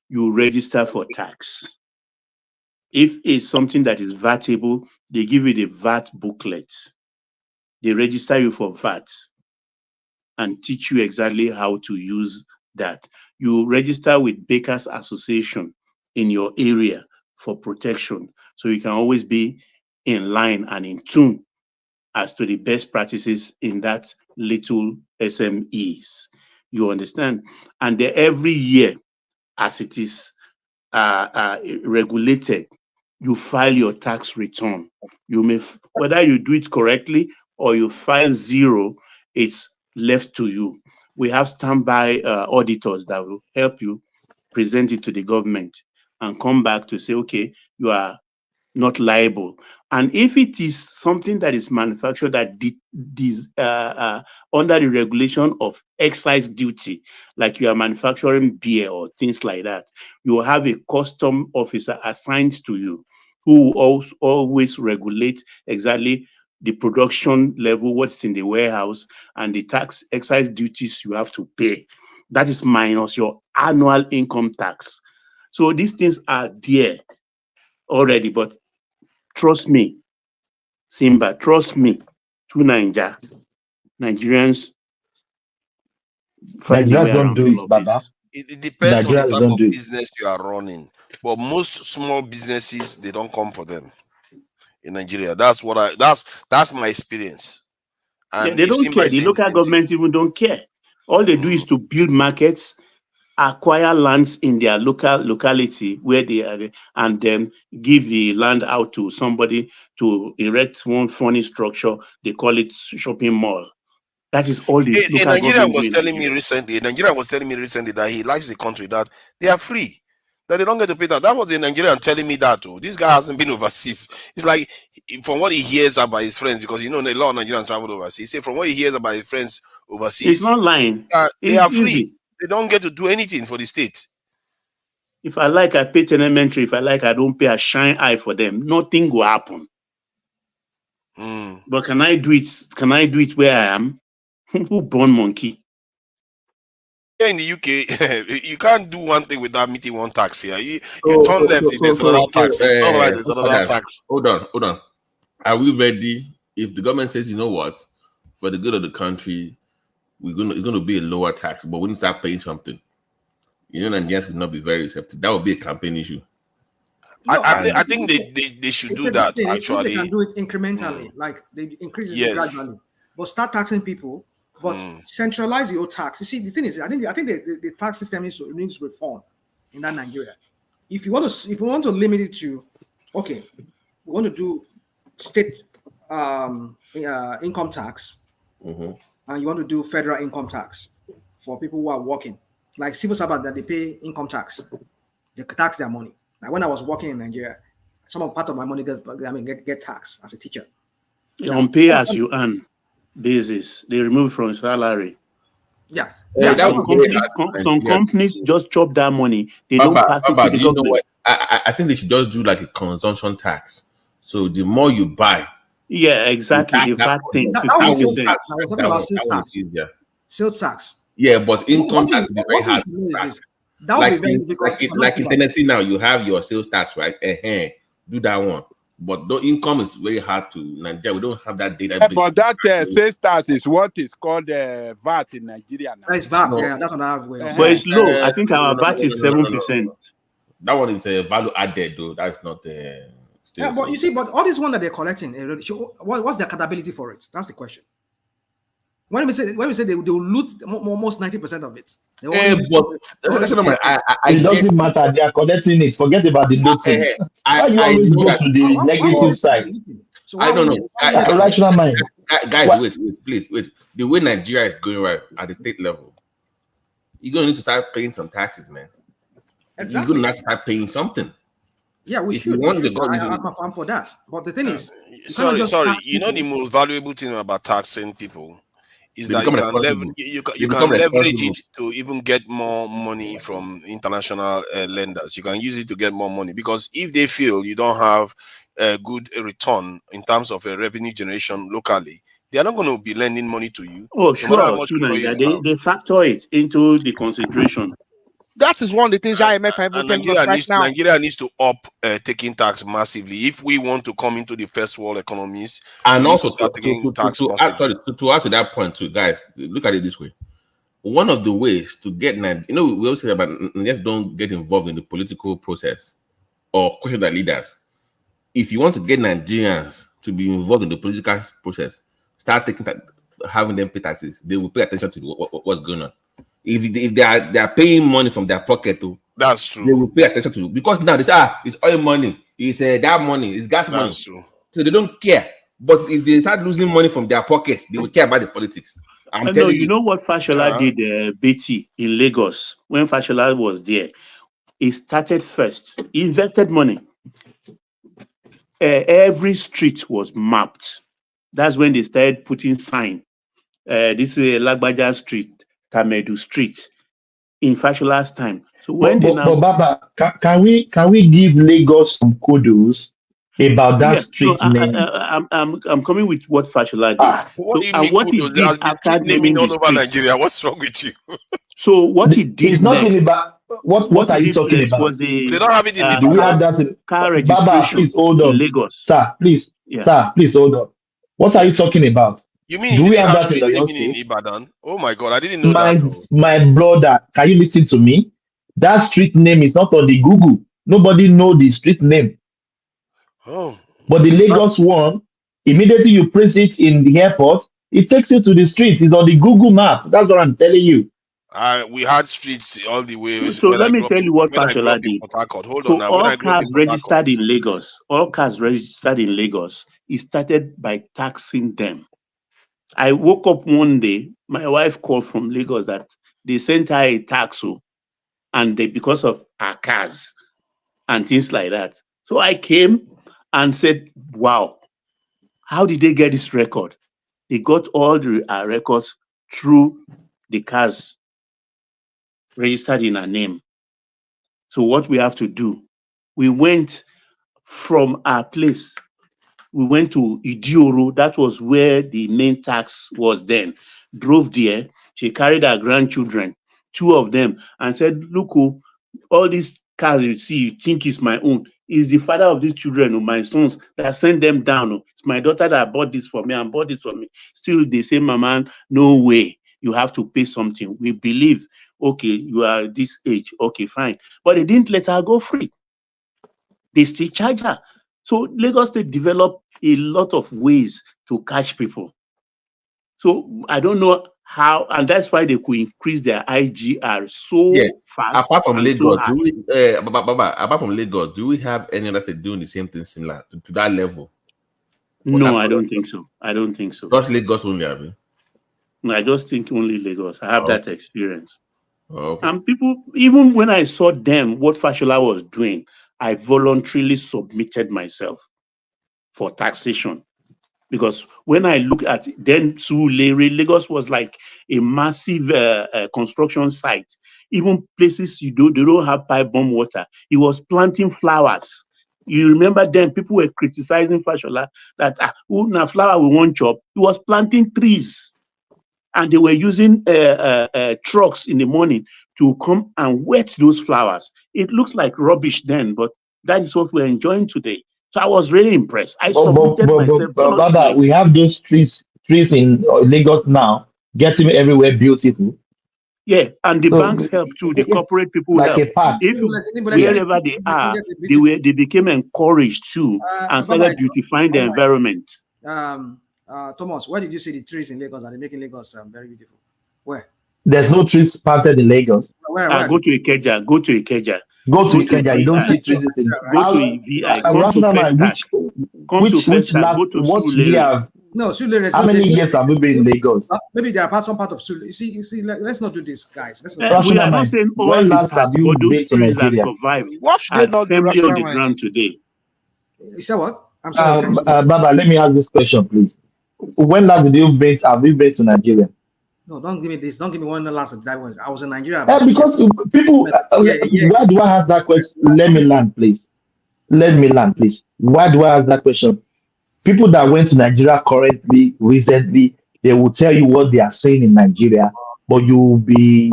you register for tax. If it's something that is VATable, they give you the VAT booklet. They register you for VAT and teach you exactly how to use that. You register with Bakers Association in your area for protection, so you can always be in line and in tune as to the best practices in that little SMEs. You understand? And every year, as it is regulated, you file your tax return. You may, whether you do it correctly or you file zero, it's left to you. We have standby auditors that will help you present it to the government and come back to say, okay, you are not liable. And if it is something that is manufactured that under the regulation of excise duty, like you are manufacturing beer or things like that, you will have a custom officer assigned to you who will always regulate exactly the production level, what's in the warehouse, and the excise duties you have to pay. That is minus your annual income tax. So these things are there already, but trust me, Simba, trust me, to Nigerians find a way around all of this. It depends on the type of business you are running. But most small businesses, they don't come for them in Nigeria. That's my experience. And they don't care. The local government even don't care. All they do is to build markets, acquire lands in their locality where they are, and then give the land out to somebody to erect one funny structure. They call it shopping mall. That is all the local Nigerian government was telling me recently. Nigerian was telling me recently that he likes the country, that they are free, that they don't get to pay that. That was a Nigerian telling me that too. This guy hasn't been overseas. It's like, from what he hears about his friends, because a lot of Nigerians travel overseas. He said from what he hears about his friends overseas, it's not lying. They are free. Easy. They don't get to do anything for the state. If I like, I pay tenement. If I like, I don't pay a shine eye for them. Nothing will happen. But can I do it? Can I do it where I am? Who born monkey? Here in the UK, you can't do one thing without meeting one tax here. You turn left, there's another tax. You turn right, there's another tax. Hold on. Are we ready? If the government says, you know what, for the good of the country, it's going to be a lower tax, but we need to start paying something. Nigerians will not be very receptive. That would be a campaign issue. I think they should do that, actually. They can do it incrementally, like they increase it gradually. But start taxing people, but centralize your tax. You see, the thing is, I think the tax system needs reform in that Nigeria. If you want to limit it to, okay, we want to do state income tax, and you want to do federal income tax for people who are working, like civil servants that they pay income tax, they tax their money. Like when I was working in Nigeria, part of my money get taxed as a teacher. On pay as you earn basis, they remove from salary. Yeah. Some companies just chop that money. They don't pass it to the government. I think they should just do like a consumption tax. So the more you buy, yeah, exactly, the VAT thing, That was sales 15%. tax. I was talking about sales tax. Sales tax. Yeah, but income tax will be very What hard. you know is this. That would be very difficult. Like in Tennessee now, you have your sales tax, right? Do that one. But the income is very hard to Nigeria. We don't have that database. But that sales tax is what is called VAT in Nigeria now. It's VAT, yeah, that's what I have. But it's low. I think our VAT is 7%. That one is value added, though. That's not yeah, but you see, but all this one that they're collecting, what's the accountability for it? That's the question. When we say they will loot almost 90% of it. It doesn't matter. They are collecting it. Forget about the looting. Why you always go to the negative side? I don't know. Rational mind. Guys, wait, please, wait. The way Nigeria is going right at the state level, you're going to need to start paying some taxes, man. Exactly. You're going to have to start paying something. Yeah, we should. I'm for that. But the thing is, sorry. You know, the most valuable thing about taxing people is that you can leverage it to even get more money from international lenders. You can use it to get more money, because if they feel you don't have a good return in terms of a revenue generation locally, they are not going to be lending money to you. Oh, sure. They factor it into the consideration. That is one of the things IMF are telling us right now. Nigeria needs to up taking tax massively if we want to come into the first world economies. And also to add to that point too, guys, look at it this way. One of the ways to get, we always say about just don't get involved in the political process or question the leaders. If you want to get Nigerians to be involved in the political process, start having them pay taxes. They will pay attention to what's going on. If they are paying money from their pocket too, that's true. They will pay attention to it, because now they say it's oil money, it's that money, it's gas money. That's true. So they don't care. But if they start losing money from their pocket, they will care about the politics. I'm telling you know what Fashola did, Betty, in Lagos when Fashola was there. He started first. He invested money. Every street was mapped. That's when they started putting sign. This is Lagbaja Street, Tamedu Street, in Fashola's time. So when Baba, can we give Lagos some kudos about that street name? I'm coming with what Fashola did. What do you mean? What he did after naming all over Nigeria? What's wrong with you? So what he did next, about what are you talking about? They don't have it in the do we have that in car registration? Baba, please hold on, Lagos. Sir, please, sir, please hold on. What are you talking about? You mean do we have that in Ibadan? Oh my God, I didn't know that. My brother, can you listen to me? That street name is not on the Google. Nobody know the street name. Oh. But the Lagos one, immediately you press it in the airport, it takes you to the street. It's on the Google map. That's what I'm telling you. We had streets all the way. So let me tell you what Fashola did. All cars registered in Lagos, he started by taxing them. I woke up one day, my wife called from Lagos that they sent her a tax, and because of our cars and things like that. So I came and said, wow, how did they get this record? They got all the records through the cars registered in our name. So what we have to do, we went from our place, we went to Idioro, that was where the main tax was then, drove there, she carried her grandchildren, 2 of them, and said, look, all these cars you see, you think is my own, is the father of these children, my sons, that sent them down. It's my daughter that bought this for me and bought this for me. Still, they say, Mama, no way, you have to pay something. We believe, okay, you are this age, okay, fine. But they didn't let her go free. They still charge her. So Lagos State developed a lot of ways to catch people. So I don't know how, and that's why they could increase their IGR so fast. Apart from Lagos, so apart from Lagos, do we have any other state doing the same thing similar to that level? No, I don't think so. I don't think so. Just Lagos only, have you? I just think only Lagos. I have that experience. Okay. And people, even when I saw them, what Fashola was doing, I voluntarily submitted myself for taxation. Because when I look at it, then Lagos was like a massive construction site. Even places they don't have pipe bomb water. He was planting flowers. You remember then people were criticizing Fashola that who na flower we won't chop. He was planting trees, and they were using trucks in the morning to come and wet those flowers. It looks like rubbish then, but that is what we're enjoying today. So I was really impressed. I submitted myself. Brother, we have those trees in Lagos now, getting everywhere beautiful. Yeah, and the banks help too. The corporate people like help. a park. If wherever they are, they became encouraged too and started beautifying the environment. Thomas, where did you see the trees in Lagos? Are they making Lagos very beautiful? Where? There's no trees planted in Lagos. Where? Go to Ikeja. Go to Ikeja. Go to Ikeja. You don't see trees in. Go to VI. Come to Festac. Come to Festac. Go to Surulere. No, Surulere. How many years have we been in Lagos? Maybe there are some part of Surulere. You see, let's not do this, guys. Let's not we are not saying all the parts, but those trees that survived are firmly on the ground today. You said what? I'm sorry. Baba, let me ask this question, please. When last have you been to Nigeria? No, don't give me this. Don't give me one last that one. I was in Nigeria. Because people, why do I ask that question? Let me land, please. Let me land, please. Why do I ask that question? People that went to Nigeria recently, they will tell you what they are saying in Nigeria, but you'll be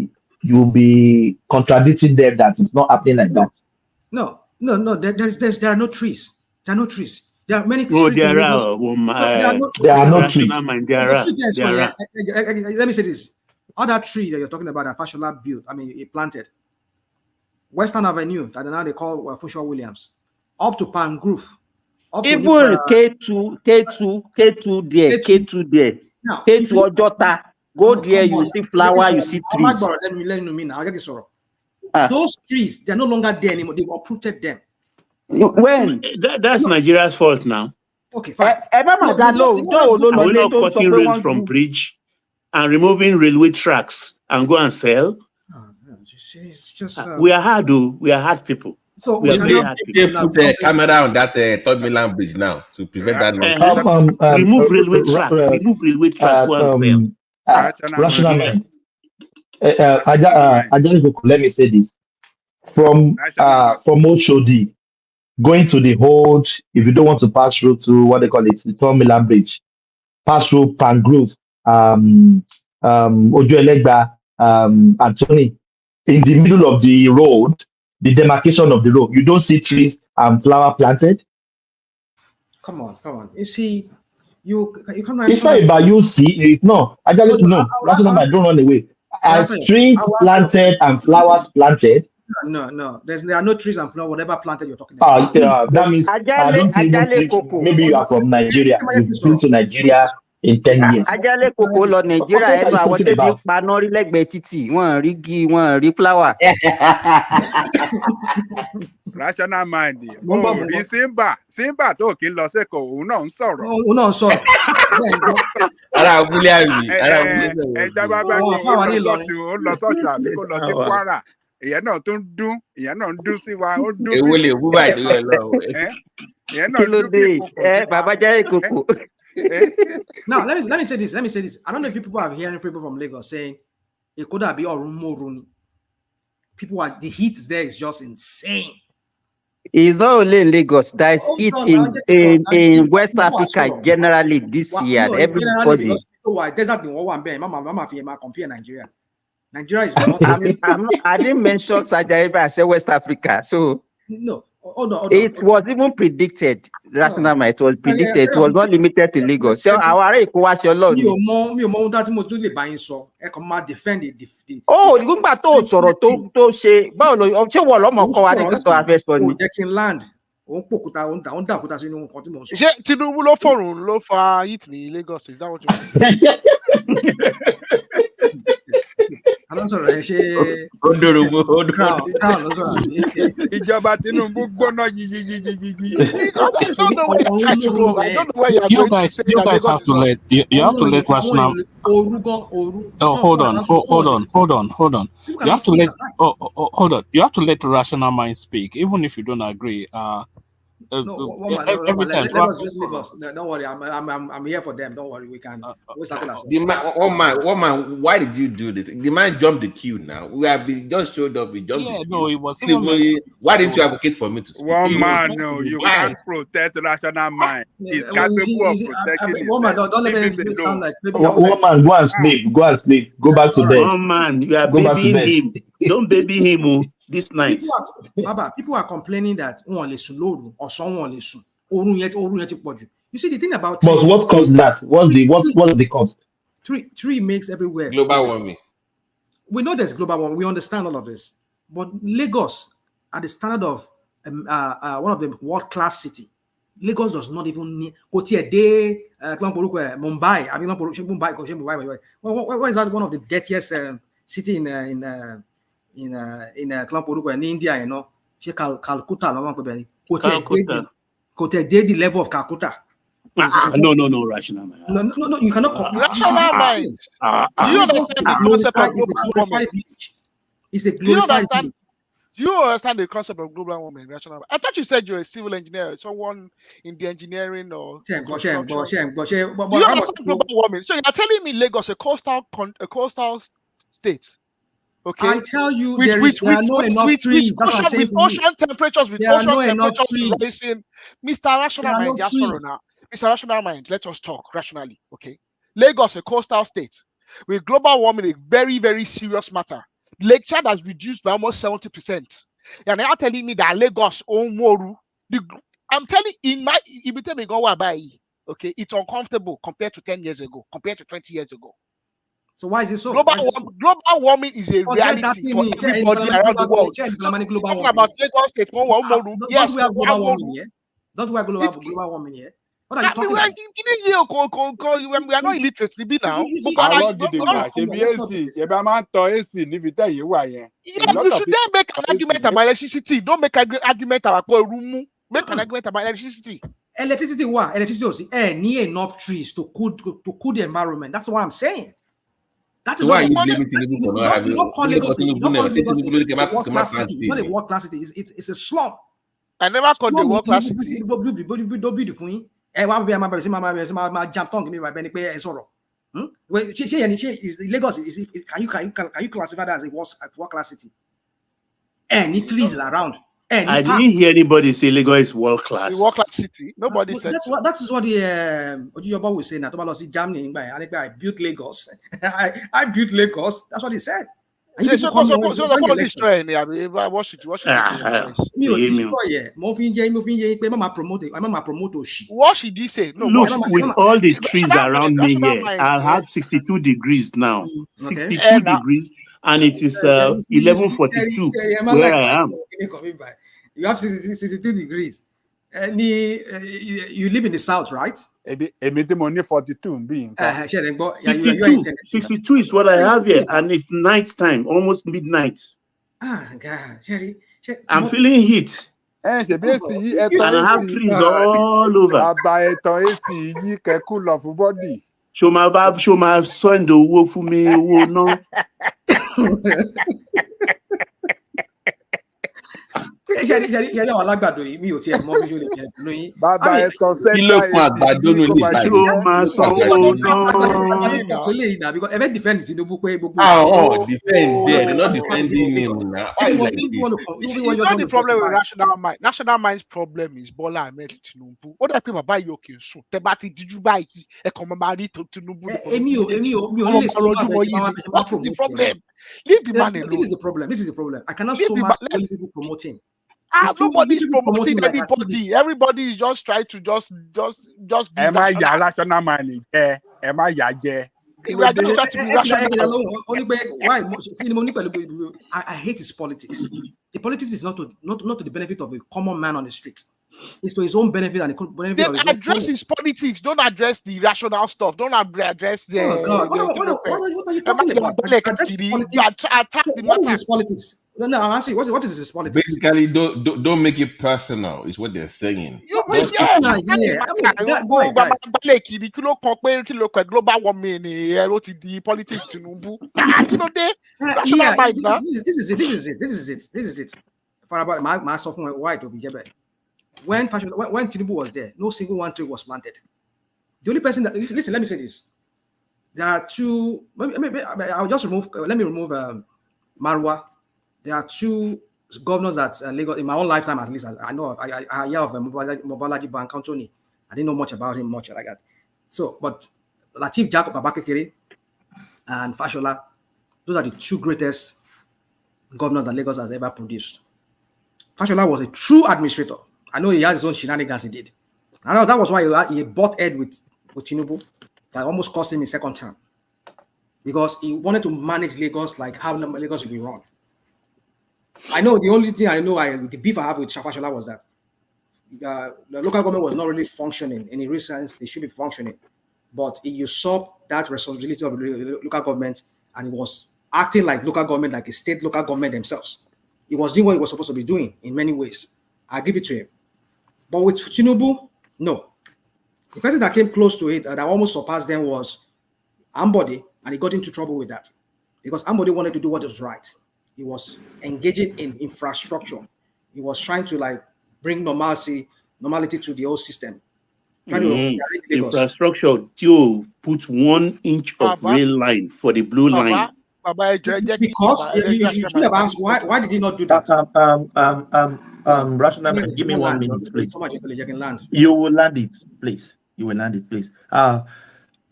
contradicting them that it's not happening like that. No. There are no trees. There are no trees. There are many. No, there are no trees. Let me say this: other tree that you're talking about, that Fashola built, he planted. Western Avenue, that now they call Funshaw Williams, up to Palm Grove. Even K2 there, K2 there, now, K2 Ojota. Go there, you see flower, you see trees. Let me know. I'll get this sorrow. Those trees, they're no longer there anymore. They've uprooted them. When? That's Nigeria's fault now. Okay, fine. Are we not cutting rails from bridge and removing railway tracks and go and sell? It's just, we are hard, though. We are hard people. So we put a camera on that Third Mainland Bridge now to prevent that. Remove railway track. Remove railway track. Rational mind. Let me say this. From Oshodi, going to the hold, if you don't want to pass through to what they call it, the Third Mainland Bridge, pass through Pangrove, Ojuelegba, Anthony, in the middle of the road, the demarcation of the road, you don't see trees and flower planted. Come on. You see, you come. It's not about you see. It's no. I don't know. I don't run away. As trees planted and flowers planted. No. There are no trees and flowers. Whatever planted you're talking about. That means I don't think maybe you are from Nigeria. You've been to Nigeria in 10 years. Ajale koko lọ Nigeria ẹnu àwọn tẹbi paná rí lẹ́gbẹ̀ẹ́ títì wọ́n rí igi wọ́n rí flower. Rational mind rí Simba tó kí ń lọ sẹ́kọ̀ọ́ òun náà ń sọ̀rọ̀. Òun náà ń sọ̀rọ̀. Ara abúlé àmì. Ìjọba bá ní ó lọ sọ́ọ̀ṣù àbí kó lọ sí Kwara. Ìyẹn náà tó ń dún sí wa ó dún. Èwo lè wú báyìí tó yẹ lọ. Ìyẹn náà dún bí kòkò. Bàbá jẹ́ ìkòkò. Now let me say this. I don't know if people are hearing people from Lagos saying it could have been Orumorun. The heat there is just insane. It's not only in Lagos. There's heat in West Africa generally this year. Everybody. Mama compare Nigeria. Nigeria is not. I didn't mention Sajaiba. I said West Africa. So no. It was even predicted. Rational mind. It was predicted. It was not limited to Lagos. So our Èkó wá ṣe Ọlọ́run. Mi ò mọ ohun tí mo tún lè bá yín sọ. Ẹ kàn máa defend the. Oh, nígbà tó sọ̀rọ̀ tó ṣe báwo ló ṣé wọ́n lọ́mọ kọ́ wa ní kí tó a fẹ́ sọ ni. Jẹ́ kí n land. Òun pòkúta òun dàkúta sínú nǹkan tí mo sọ. Ṣé Tinubu ló fọ̀rùn ló fa heat ní Lagos? Is that what you want to say? Alọ́sọ̀rọ̀ ẹ ṣe. Ó dòrògbò. Ìjọba Tinubu gbóná yíyíyíyíyí. I don't know where you are You going guys have to let rational. Oh, hold on. You have to let rational mind speak, even if you don't agree. every time. Let us just leave us. Don't worry, I'm here for them. Don't worry, we can. The man, why did you do this? The man jumped the queue now. We have been just showed up. We jumped the queue. No, it was. Why didn't you advocate for me to speak? One man, no, you can't protect rational mind. He's capable of protecting himself. Don't let it sound like one man, go and sleep. Go and sleep. Go back to bed. One man, you are babying him. Don't baby him this night. People are complaining that one listen load or someone listen. You see the thing about but what caused that? What's the cost? Tree makes everywhere. Global warming. We know there's global warming. We understand all of this. But Lagos, at the standard of one of the world-class city, Lagos does not even need Mumbai. I mean, Mumbai. Why is that one of the dirtiest city in India? You know, Calcutta. The level of Calcutta. No, rational man. No, you cannot. Rational mind. Do you understand the concept of global warming? It's a glorified thing. Do you understand the concept of global warming? Rational. I thought you said you're a civil engineer, someone in the engineering or construction. Do you understand global warming? So you're telling me Lagos, a coastal state? Okay. I tell you, there are no enough trees. With ocean temperatures rising, Mr. Rational Mind, Mr. Rational Mind, let us talk rationally. Okay. Lagos, a coastal state, with global warming, a very, very serious matter. Lake Chad has reduced by almost 70%. And they are telling me that Lagos own Moru. I'm telling okay, it's uncomfortable compared to 10 years ago, compared to 20 years ago. So why is it so? Global warming is a reality for everybody around the world. Talking about Lagos State, yes, we have global warming here. Don't we have global warming here? What are you talking about? We are not illiterate now. You should then make an argument about electricity. Don't make an argument about Rumu. Make an argument about electricity. Electricity, what? Electricity, need enough trees to cool the environment. That's what I'm saying. That is why you blaming Tinubu for not having. It's not a world class city. It's a slum. I never called the world class city. Lagos can you classify that as a world class city? Any trees around? I didn't hear anybody say Lagos is world class. World class city. Nobody said that is what the Ojuyoba was saying. Germany, I built Lagos. I built Lagos. That's what he said. Destroy what should you say? No, look, with all the trees around me here, I have 62 degrees now. 62 degrees, and it is 11:42 where I am. You have 62 degrees. And you live in the south, right? 42 62 is what I have here, and it's night time, almost midnight. God, I'm feeling heat. And I have trees all over. Show my son the wolf for me. No. The problem with National Mind. National Mind's problem is Bola Ahmed Tinubu. Other people buy your soon. Tebati did you buy Tinubu? What is the problem? Leave the man alone. This is the problem. I cannot stomach promoting. Nobody is promoting anybody. Everybody is just trying to just be. Am I rational money? Am I we are just trying to be rational. I hate his politics. The politics is not to the benefit of a common man on the street. It's to his own benefit and the benefit of his own. Address his politics. Don't address the rational stuff. Don't address the. What are you talking about? Attack the matter. What is his politics? No, I'm asking you, what is this politics? Basically, don't make it personal, is what they're saying. Global warming, politics to This is it. For about my sophomore white will be when Tinubu was there, no single one tree was planted. The only person that listen, let me say this. There are two. Maybe I'll just remove. Let me remove Marwa. There are two governors that Lagos in my own lifetime, at least. I know. I hear of Mobalaji Bankantoni. I didn't know much about him, much like that. So, but Lateef Jacob Abakekere and Fashola, those are the two greatest governors that Lagos has ever produced. Fashola was a true administrator. I know he had his own shenanigans he did. I know that was why he bought head with Tinubu. That almost cost him his second term. Because he wanted to manage Lagos like how Lagos should be run. I know the only thing I know, the beef I have with Fashola was that the local government was not really functioning in a real sense. They should be functioning. But he usurped that responsibility of the local government and he was acting like local government, like a state local government themselves. He was doing what he was supposed to be doing in many ways. I give it to him. But with Tinubu, no. The person that came close to it, that almost surpassed them was Ambode, and he got into trouble with that. Because Ambode wanted to do what was right. He was engaging in infrastructure. He was trying to like bring normality to the whole system. Infrastructure to put 1 inch of rail line for the blue line. Because you should have asked why did he not do that? Rational man, give me 1 minute, please. You will land it, please. You will land it, please.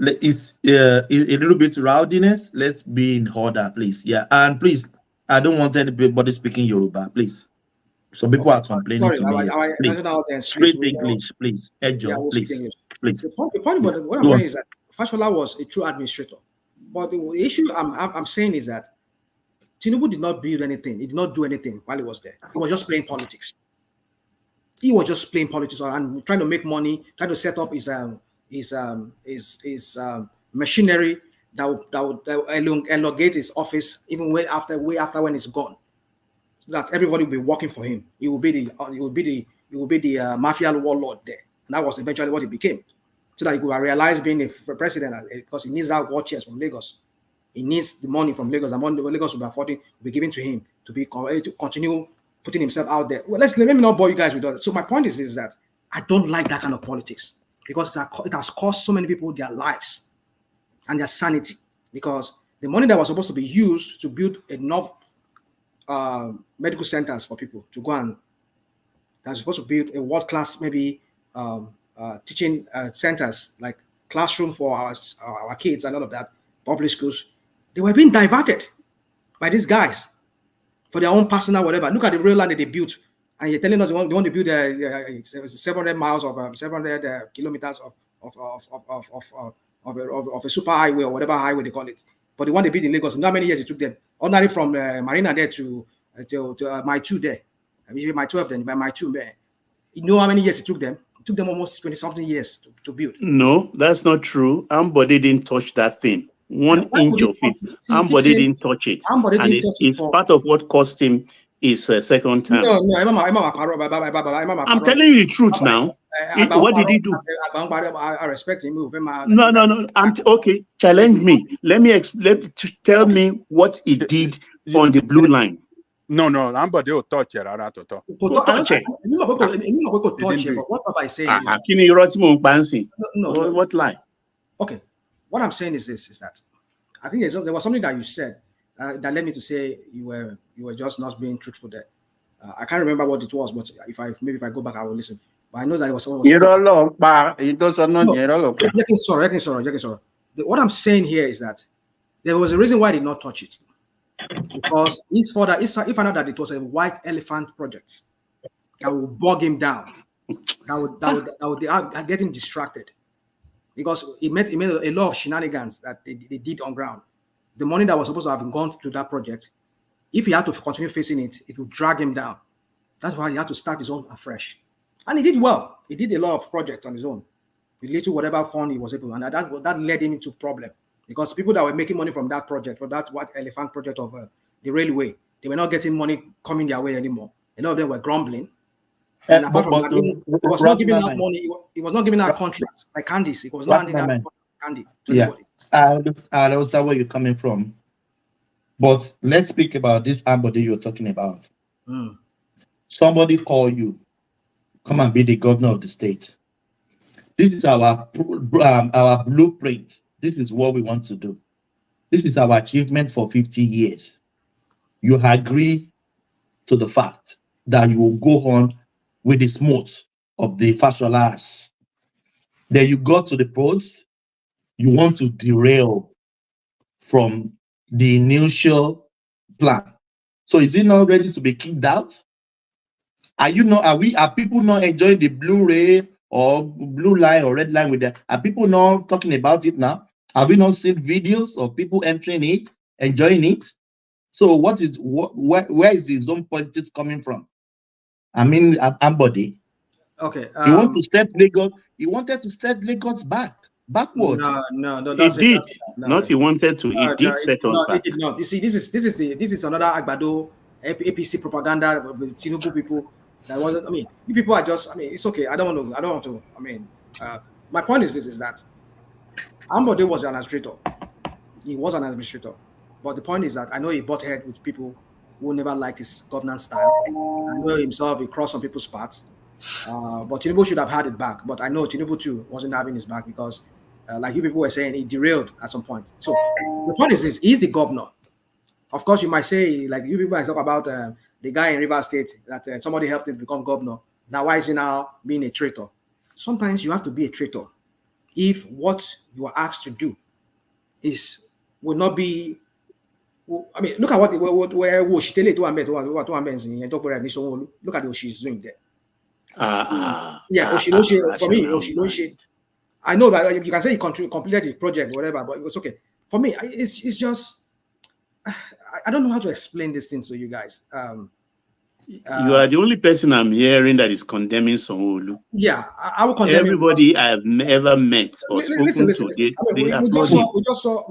It's a little bit rowdiness. Let's be in order, please. Yeah, and please, I don't want anybody speaking Yoruba, please. Some people are complaining to me. Please, straight English, please. Ejo, please. The point about what I'm saying is that Fashola was a true administrator. But the issue I'm saying is that Tinubu did not build anything. He did not do anything while he was there. He was just playing politics. He was just playing politics and trying to make money, trying to set up his machinery that would elongate his office even way after when he's gone, so that everybody will be working for him. He will be the mafia warlord there, and that was eventually what he became. So that he could realize being a president because he needs that war chest from Lagos. He needs the money from Lagos. The money Lagos will be affording will be given to him to continue putting himself out there. Well, let me not bore you guys with that. So my point is that I don't like that kind of politics because it has cost so many people their lives and their sanity. Because the money that was supposed to be used to build enough medical centers for people to go and that's supposed to build a world-class maybe teaching centers like classroom for our kids and all of that, public schools, they were being diverted by these guys for their own personal whatever. Look at the real land that they built, and you're telling us they want to build 700 miles of 700 kilometers of a super highway or whatever highway they call it. But the one they built in Lagos, how many years it took them? Ordinarily from Marina there to my 2 there, I mean my 12 then, by my 2 there. You know how many years it took them? It took them almost 20-something years to build. No, that's not true. Ambode didn't touch that thing. 1 inch of it. Ambode didn't touch it. And it's part of what cost him his second term. No, I'm telling you the truth now. What did he do? I respect him. No. Okay. Challenge me. Tell me what he did on the blue line. No, Ambode will touch it. What am I saying? What lie? Okay. What I'm saying is this: is that I think there was something that you said that led me to say you were just not being truthful there. I can't remember what it was, but if I go back, I will listen. But I know that it was someone. Sorry. What I'm saying here is that there was a reason why I did not touch it, because he found out that it was a white elephant project that would bog him down, that would get him distracted. Because he made a lot of shenanigans that they did on ground. The money that was supposed to have gone to that project, if he had to continue facing it, it would drag him down. That's why he had to start his own afresh. And he did well. He did a lot of projects on his own. With little whatever fund he was able, and that led him into problem. Because people that were making money from that project, for that white elephant project of the railway, they were not getting money coming their way anymore. A lot of them were grumbling. And apart from that, he was not giving out money. He was not giving out contracts like Candice. He was not handing out candy to anybody. I understand where you're coming from. But let's speak about this Ambode you're talking about. Somebody call you. come and be the governor of the state. This is our blueprint. This is what we want to do. This is our achievement for 50 years. You agree to the fact that you will go on with the smooth of the Fasholas. Then you got to the post, you want to derail from the initial plan. So is it not ready to be kicked out? Are people not enjoying the Blu-ray or blue line or red line with that? Are people not talking about it now? Have we not seen videos of people entering it, enjoying it? So where is his own politics coming from? I mean, Ambody. Okay. He wanted to set Lagos backward. No. He did. No. He wanted to. He did set us back. He did not. You see, this is another Agbado APC propaganda with Tinubu people. That wasn't. I mean, you people are just. I mean, it's okay. I don't want to. I mean, my point is this: is that Ambode was an administrator. He was an administrator, but the point is that I know he butt head with people who never liked his governance style. I know himself. He crossed some people's paths. But Tinubu should have had it back. But I know Tinubu too wasn't having his back because, like you people were saying, he derailed at some point. So the point is this: he's the governor. Of course, you might say, like you people talk about the guy in Rivers State that somebody helped him become governor. Now, why is he now being a traitor? Sometimes you have to be a traitor if what you are asked to do will not be. I mean, look at what look at what she's doing there. For me, I know that you can say he completed the project, whatever, but it was okay. For me, it's just I don't know how to explain these things to you guys. You are the only person I'm hearing that is condemning Sanwo-Olu. Yeah, I will condemn everybody I have ever met or spoken to. We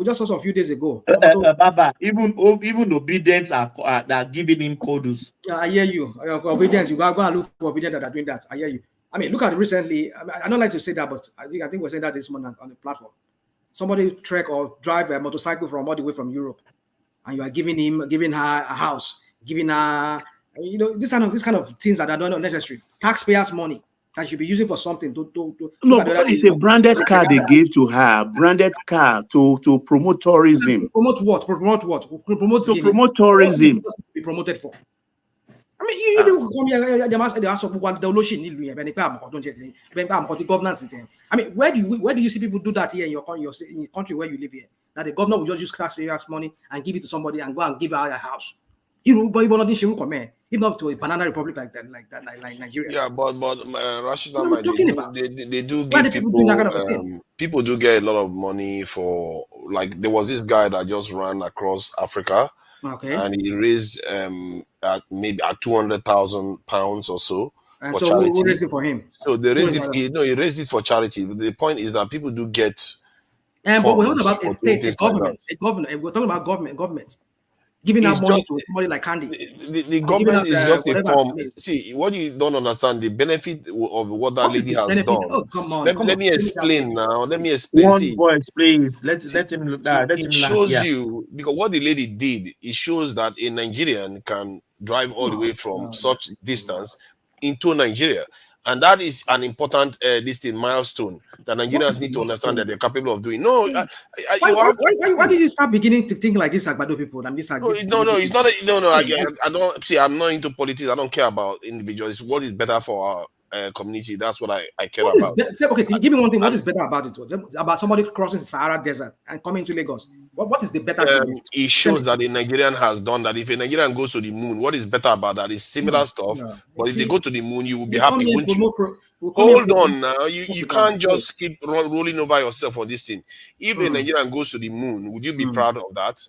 just saw a few days ago. Baba, even obedience are giving him kudos. I hear you. Obedience, you go and look for obedience that are doing that. I hear you. I mean, look at recently. I don't like to say that, but I think we're saying that this morning on the platform. Somebody trek or drive a motorcycle from all the way from Europe, and you are giving her a house, giving her. This kind of things that are not necessary. Taxpayers' money that should be using for something No, but it's a branded car they gave to her. Branded car to promote tourism. Promote what? Promote tourism. Be promoted for. I mean, you come here. They ask what the governance. I mean, where do you see people do that here in your country where you live here? That the governor will just use taxpayers' money and give it to somebody and go and give her a house. But you not even up to a banana republic like Nigeria. Yeah, but Rashida, they do give people do get a lot of money for, like, there was this guy that just ran across Africa, and he raised maybe at £200,000 or so. And for so charity. who raised it for him? So they raised it. He raised it for charity. The point is that people do get. But we're not about a state, a government. We're talking about government. Giving out money to somebody like Candy. The government is just a form. See, what you don't understand, the benefit of what that lady has done. Oh, come on. Let me explain now. Let me explain. One voice, please. Let him look that. It shows you, because what the lady did, it shows that a Nigerian can drive all the way from such distance into Nigeria. And that is an important milestone that Nigerians need to understand that they're capable of doing. No, why did you start beginning to think like this Agbado people? And this it's not. I don't see. I'm not into politics. I don't care about individuals. What is better for our community? That's what I care about. Okay, give me one thing. What is better about it? About somebody crossing the Sahara Desert and coming to Lagos? What is the better? It shows that a Nigerian has done that. If a Nigerian goes to the moon, what is better about that? It's similar stuff. But if they go to the moon, you will be happy, won't you? Hold on now. You can't just keep rolling over yourself on this thing. If a Nigerian goes to the moon, would you be proud of that?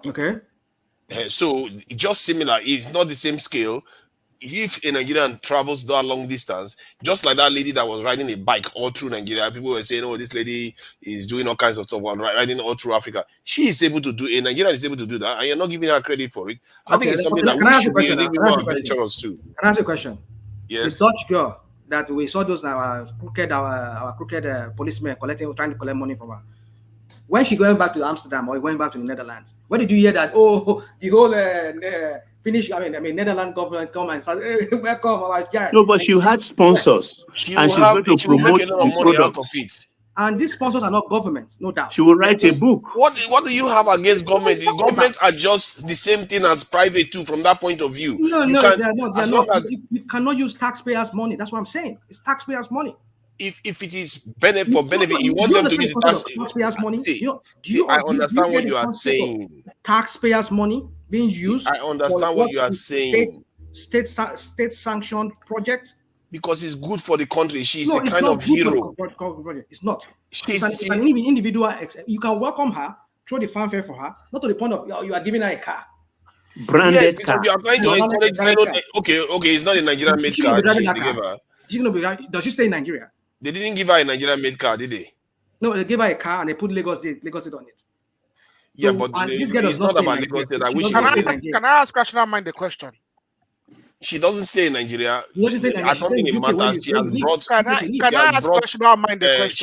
Okay. So just similar. It's not the same scale. If a Nigerian travels that long distance, just like that lady that was riding a bike all through Nigeria, people were saying, "Oh, this lady is doing all kinds of stuff while riding all through Africa." She is able to do. A Nigerian is able to do that, and you're not giving her credit for it. I think it's something that we should be a little more adventurous too. Can I ask you a question? Yes. The Dutch girl that we saw those our crooked policemen trying to collect money from her. When she going back to Amsterdam or going back to the Netherlands, where did you hear that? Oh, the whole finish. I mean, Netherlands government come and say, hey, welcome, our guy. No, but she had sponsors, and she's going to she will make promote a lot the of money out of products. it. And these sponsors are not government, no doubt. She will write a book. What do you have against government? The governments are just the same thing as private too, from that point of view. No, you they're can, not. as long as you cannot use taxpayers' money. That's what I'm saying. It's taxpayers' money. If it is benefit for benefit, you want them to use taxpayers' money. I understand what you are saying. Taxpayers' money being used. I understand what you are saying. State sanctioned project. Because it's good for the country. She's No, a kind of hero. It's not. She's an individual. You can welcome her, throw the fanfare for her, not to the point of you are giving her a car. Branded car. You are trying to encourage fellow. Okay, it's not a Nigerian made car. They gave her. She's gonna be right. Does she stay in Nigeria? They didn't give her a Nigerian made car, did they? No, they gave her a car and they put Lagos State on it. Yeah, but it's not about Lagos State. I wish. Can I ask Rational Mind the question? She doesn't stay in Nigeria. I don't think it matters. She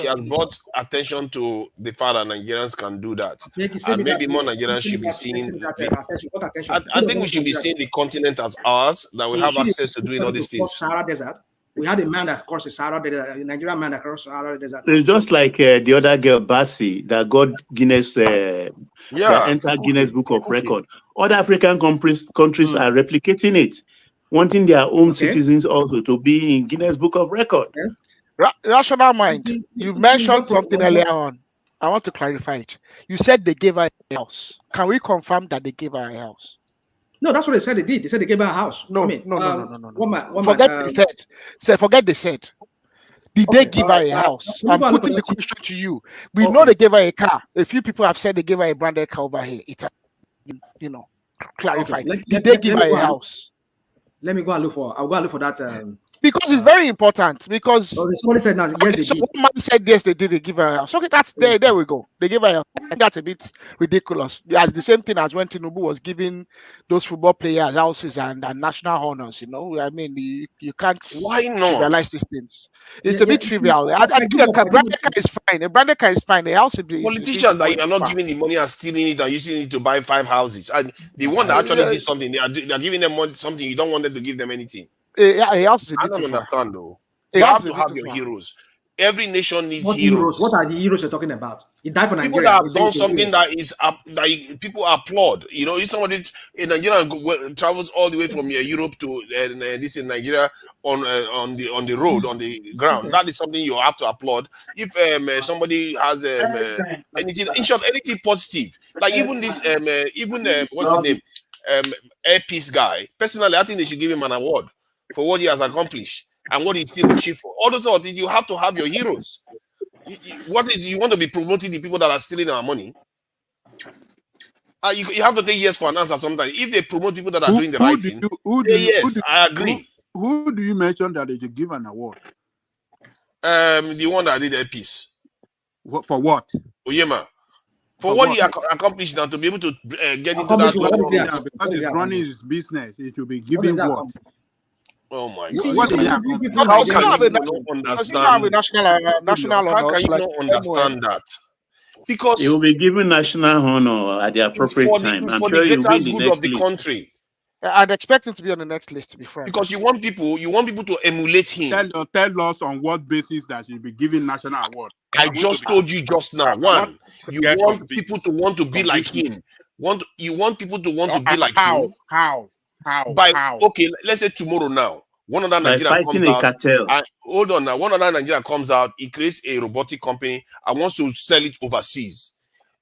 has brought attention to the fact that Nigerians can do that. And maybe more Nigerians should be seeing. I think we should be seeing the continent as ours, that we have access to doing all these things. Sahara Desert. We had a man that crossed the Sahara Desert, a Nigerian man that crossed the Sahara Desert. It's just like the other girl, Bassi, that got Guinness, that entered Guinness Book of Record. Other African countries are replicating it, wanting their own citizens also to be in Guinness Book of Record. Rational Mind, you mentioned something earlier on. I want to clarify it. You said they gave her a house. Can we confirm that they gave her a house? No, that's what they said they did. They said they gave her a house. No. No. Forget they said. Forget they said. Did they give her a house? I'm putting the question to you. We know they gave her a car. A few people have said they gave her a branded car over here. It's clarified. Did they give her a house? Let me go and look for. I'll go and look for that. Because it's very important. Because somebody said now, yes, they did. One man said yes, they did. They give her a house. Okay, that's there. There we go. They gave her a house. And that's a bit ridiculous. It's the same thing as when Tinubu was giving those football players houses and national honors. I mean, you can't. Why not realize these things? It's a bit trivial. I think a branded car is fine. A branded car is fine. A house politicians that are not giving the money are stealing it and using it to buy 5 houses. And the one that actually did something, they are giving them money, something you don't want them to give them anything. A house is I don't understand though. You have to have your heroes. Every nation needs heroes. What are the heroes you're talking about? He died for Nigeria. People that have done something that is that people applaud. If somebody in Nigeria travels all the way from Europe to this in Nigeria on the road, on the ground, that is something you have to applaud. If somebody has anything, in short, anything positive, like even this what's his name, Airpeace guy. Personally, I think they should give him an award for what he has accomplished and what he's still pushing for. All those things, you have to have your heroes. You want to be promoting the people that are stealing our money? You have to take yes for an answer sometimes. If they promote people that are doing the right thing, say yes, I agree. Who do you mention that they should give an award? The one that did Airpeace. For what? Oyema. For what he accomplished now, to be able to get into that. Because he's running his business, it should be giving what? Oh my God! How can you not understand? How can you not understand that? Because they will be given national honor at the appropriate time. I'm sure you'll be in the next list. Country. I'd expect him to be on the next list, to be frank. Because you want people to emulate him. Tell us on what basis that should be given national award. I just told you just now. One, you want people to want to be like him. You want people to want to be like him. How? Okay, let's say tomorrow now. One other Nigerian comes out. Hold on now. One other Nigerian comes out. He creates a robotic company and wants to sell it overseas.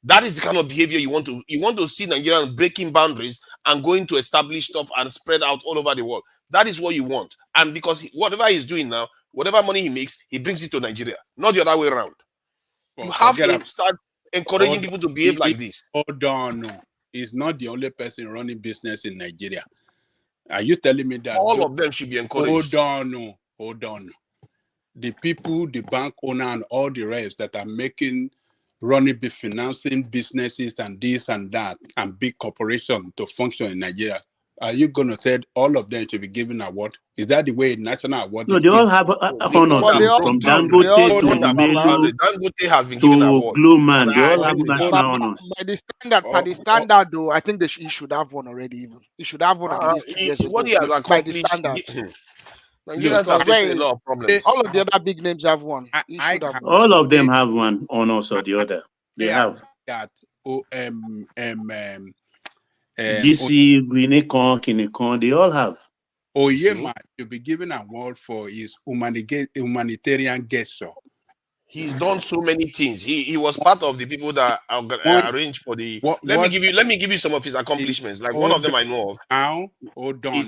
That is the kind of behavior you want to. You want to see Nigerians breaking boundaries and going to establish stuff and spread out all over the world. That is what you want. And because whatever he's doing now, whatever money he makes, he brings it to Nigeria, not the other way around. You have to start encouraging people to behave like this. Hold on, no. He's not the only person running business in Nigeria. Are you telling me that all of them should be encouraged? Hold on. The people, the bank owner, and all the rest that are financing businesses and this and that and big corporations to function in Nigeria, are you going to say all of them should be given award? Is that the way national award No, is they all given? have honors But they all, from they all Dangote to do Melu Dangote has been given to award. Glowman. They all I have agree with that. national honors. by the standard, though, I think he should have one already. Even he should have one at least 2 years What ago. he has By the accomplished, standard, Nigerians are facing a lot of problems. all of the other big names have one. He should have one. All of them have one honors or the other. They have. That GC, Guinea-Con, Kinikon, they all have. Oyema to be given an award for his humanitarian gesture. He's done so many things. He was part of the people that arranged for the. Let me give you some of his accomplishments. Like one of them I know of. Now, hold on.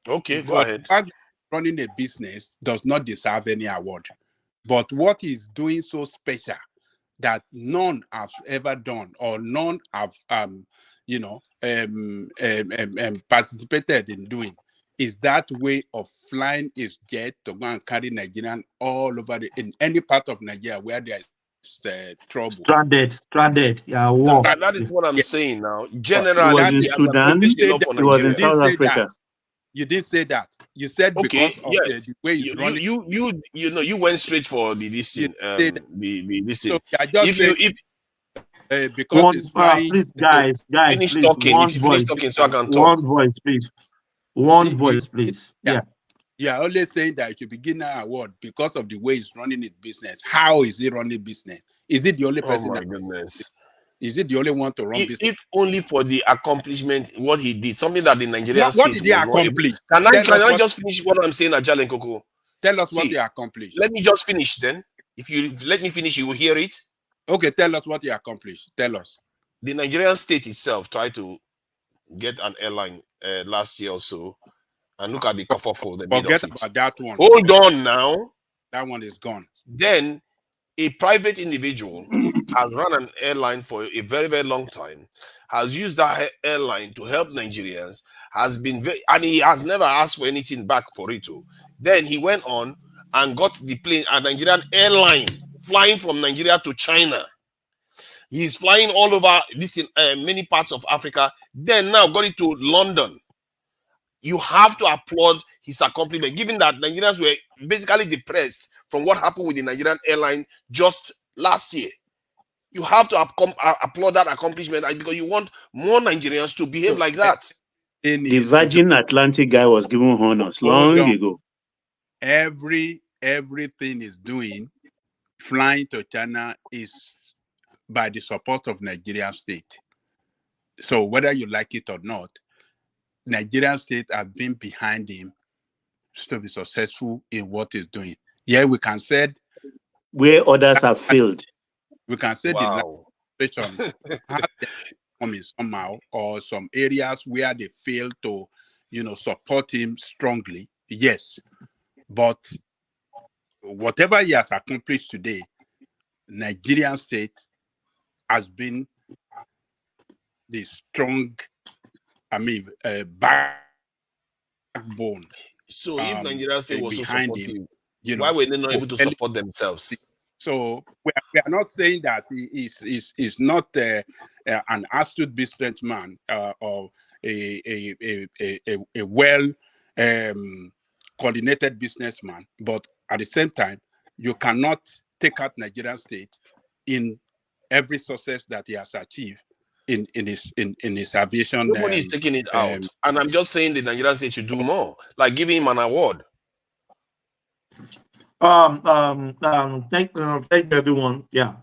Okay, go ahead. Running a business does not deserve any award, but what he's doing so special that none have ever done or none have participated in doing is that way of flying his jet to go and carry Nigerian all over in any part of Nigeria where there is trouble. Stranded. Yeah, war. That is what I'm saying now. Generally, he was in Sudan. He was in South Africa. You did say that. You said because of the way you run you went straight for the this thing. So I just because it's flying. Please, guys, finish please, talking. one If you finish voice, talking, so I can talk. One voice, please. One voice, please. Yeah. You are always saying that it should be given an award because of the way he's running his business. How is he running business? Is it the only person? Oh my goodness. Is it the only one to run business? If only for the accomplishment, what he did, something that the Nigerian what did he accomplish? Can I just finish what I'm saying, Ajal and Coco? Tell us what he accomplished. Let me just finish then. If you let me finish, you will hear it. Okay, tell us what he accomplished. Tell us. The Nigerian state itself tried to get an airline last year or so, and look at the kerfuffle. Forget about that one. Hold on now. That one is gone. Then a private individual has run an airline for a very, very long time, has used that airline to help Nigerians, and he has never asked for anything back for it. Then he went on and got the plane, a Nigerian airline, flying from Nigeria to China. He's flying all over many parts of Africa. Then now got it to London. You have to applaud his accomplishment, given that Nigerians were basically depressed from what happened with the Nigerian airline just last year. You have to applaud that accomplishment because you want more Nigerians to behave like that. The Virgin Atlantic guy was given honors long ago. Everything is doing, flying to China is by the support of Nigerian state. So whether you like it or not, Nigerian state has been behind him to be successful in what he's doing. Yeah, we can say where others have failed. We can say the administration has coming somehow, or some areas where they fail to, support him strongly. Yes, but whatever he has accomplished today, Nigerian state has been the strong, backbone. So if Nigerian state was so supportive, him, why were they not able to support themselves? So we are not saying that he is not an astute businessman or a well coordinated businessman, but at the same time, you cannot take out Nigerian state in every success that he has achieved in his aviation. Nobody is taking it out, and I'm just saying the Nigerian state should do more, like giving him an award. Thank you everyone. Yeah.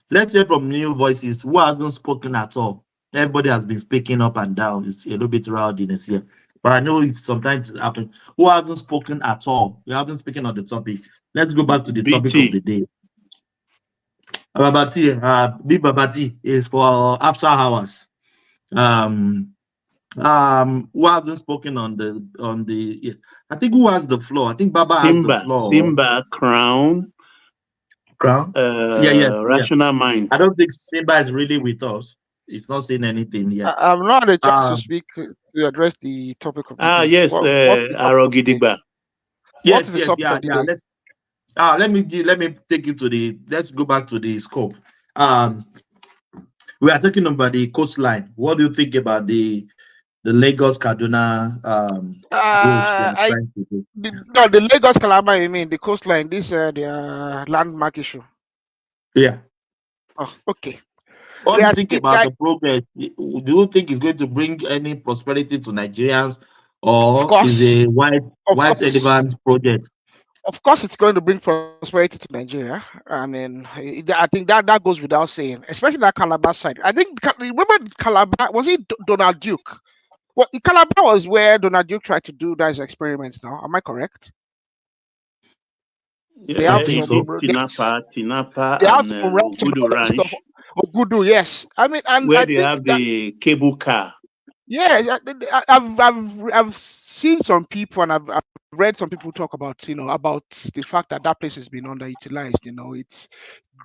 Let's hear from new voices who hasn't spoken at all. Everybody has been speaking up and down. It's a little bit rowdiness here, but I know it sometimes happens. Who hasn't spoken at all? You haven't spoken on the topic. Let's go back to the topic of the day. Babati, Big Babati is for after hours. Who hasn't spoken on the I think who has the floor? I think Baba has the floor. Simba, Crown. Rational Mind. I don't think Simba is really with us. He's not saying anything yet. I've not had a chance to speak to address the topic of the day. Yes, Arogidigba. Yes, yeah. Let me take you to let's go back to the scope. We are talking about the coastline. What do you think about the the Lagos Kaduna road they are I trying to do. no, the Lagos Calabar, you mean the coastline, this the landmark issue. Yeah. Oh, okay. What do you There's think it, about the progress? Do you think it's going to bring any prosperity to Nigerians, or is a of white course, elephant project? of course, it's going to bring prosperity to Nigeria. I mean, I think that goes without saying, especially that Calabar side. I think remember Calabar, was it Donald Duke? Well, Calabar was where Donald Duke tried to do those experiments. Now, am I correct? They I have think some so. Tinapa, they have and some ranch and Ogudu all that stuff. Ranch, Ogudu, yes. I mean, and where I they think have that the cable car. yeah, I've seen some people and I've read some people talk about about the fact that that place has been underutilized.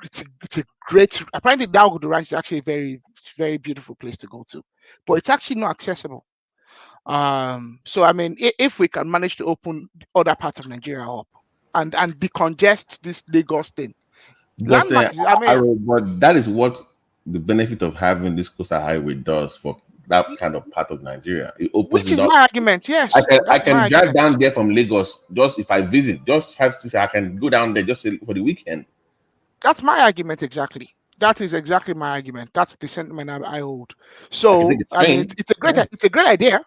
It's a great. Apparently, that Ogudu Ranch is actually a very beautiful place to go to, but it's actually not accessible. So I mean, if we can manage to open other parts of Nigeria up and decongest this Lagos thing, But landmarks. I mean, but that is what the benefit of having this coastal highway does for that kind of part of Nigeria. It opens which it is up. my argument. Yes, I that's my can drive argument. down there from Lagos just if I visit just 5 6. I can go down there just for the weekend. That's my argument exactly. That is exactly my argument. That's the sentiment I hold. I can So take the I mean, train. it's a great idea.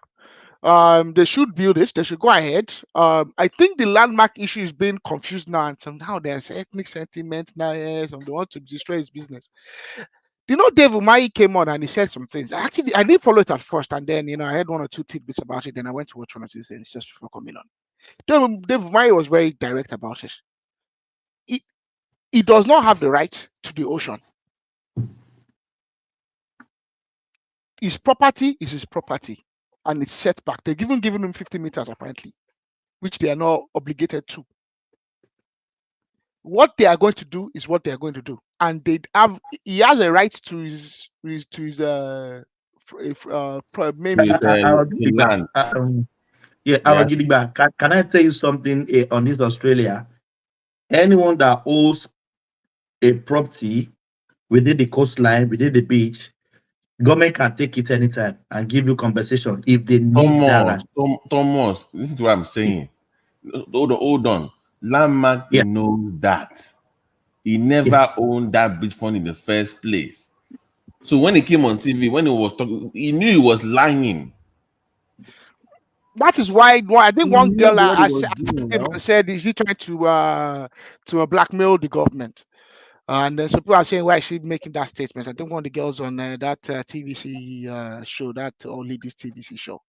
They should build it. They should go ahead. I think the landmark issue is being confused now, and somehow there's ethnic sentiment now. Yes, and they want to destroy his business. Dave Umahi came on and he said some things. Actually, I didn't follow it at first, and then I heard one or two tidbits about it. Then I went to watch one or two things just before coming on. Dave Umahi was very direct about it. He does not have the right to the ocean. His property is his property, and it's set back. They've even given him 50 meters apparently, which they are not obligated to. What they are going to do is what they are going to do, and he has a right to his main Can I tell you something on this Australia? Anyone that owns a property within the coastline, within the beach, government can take it anytime and give you compensation if they need that land. Thomas, this is what I'm saying. Hold on. Landmark knows that. He never owned that beachfront in the first place. So when he came on TV, when he was talking, he knew he was lying. That is why I think one girl said, "Is he trying to blackmail the government?" And then some people are saying, "Why is she making that statement?" I think one of the girls on that TVC show, that or ladies TVC show.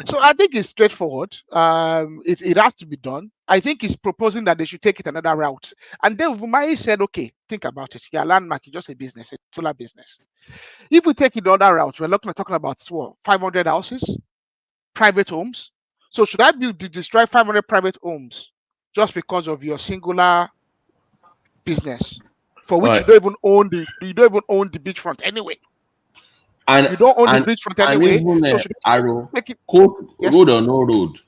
So I think it's straightforward. It has to be done. I think he's proposing that they should take it another route. And then Umahi said, "Okay, think about it. Yeah, landmark is just a business, a solar business. If we take it the other route, we're talking about 500 houses, private homes. So should I destroy 500 private homes just because of your singular business, for which you don't even own the beachfront anyway? And you don't own the beachfront anyway. Even Arrow, road or no road,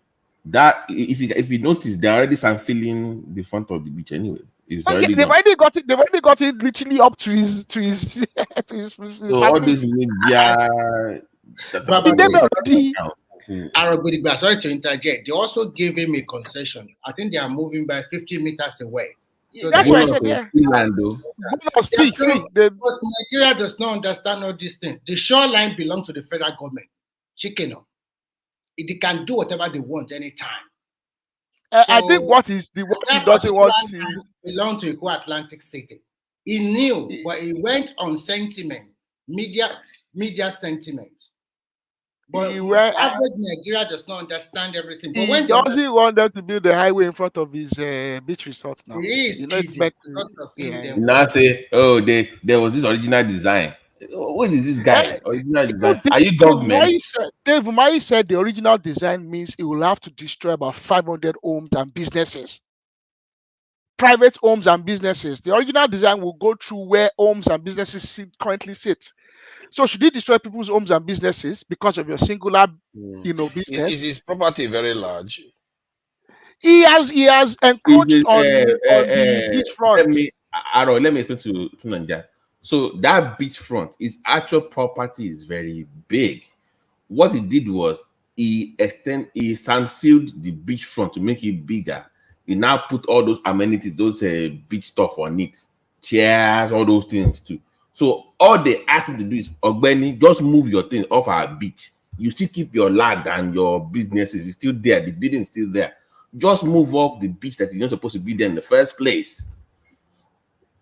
that if you notice, they're already filling the front of the beach anyway. They've already got it. They've already got it literally up to his to his so all this media. Sorry to interject. They also gave him a concession. I think they are moving by 50 meters away. So that's why I said, yeah. Free. But Nigeria does not understand all these things. The shoreline belongs to the federal government. Chicken. They can do whatever they want anytime. I think what he doesn't want to belong to Eco Atlantic City. He knew, but he went on sentiment, media sentiment. But average Nigeria does not understand everything. But when doesn't want them to build the highway in front of his beach resorts now. He is kidding because of him. Now say, there was this original design. What is this guy? Original design. Are you government? Dave Umahi said the original design means it will have to destroy about 500 homes and businesses. Private homes and businesses. The original design will go through where homes and businesses currently sit. So should he destroy people's homes and businesses because of your singular, business? Is his property very large? He has encroached on the beachfront. Let me explain to Nigeria. So that beachfront, its actual property is very big. what he did was he sandfilled the beachfront to make it bigger. He now put all those amenities, those beach stuff on it, chairs, all those things too. So all they ask him to do is, Ogbeni, just move your things off our beach. You still keep your land and your businesses. It's still there. The building is still there. Just move off the beach that you're not supposed to be there in the first place.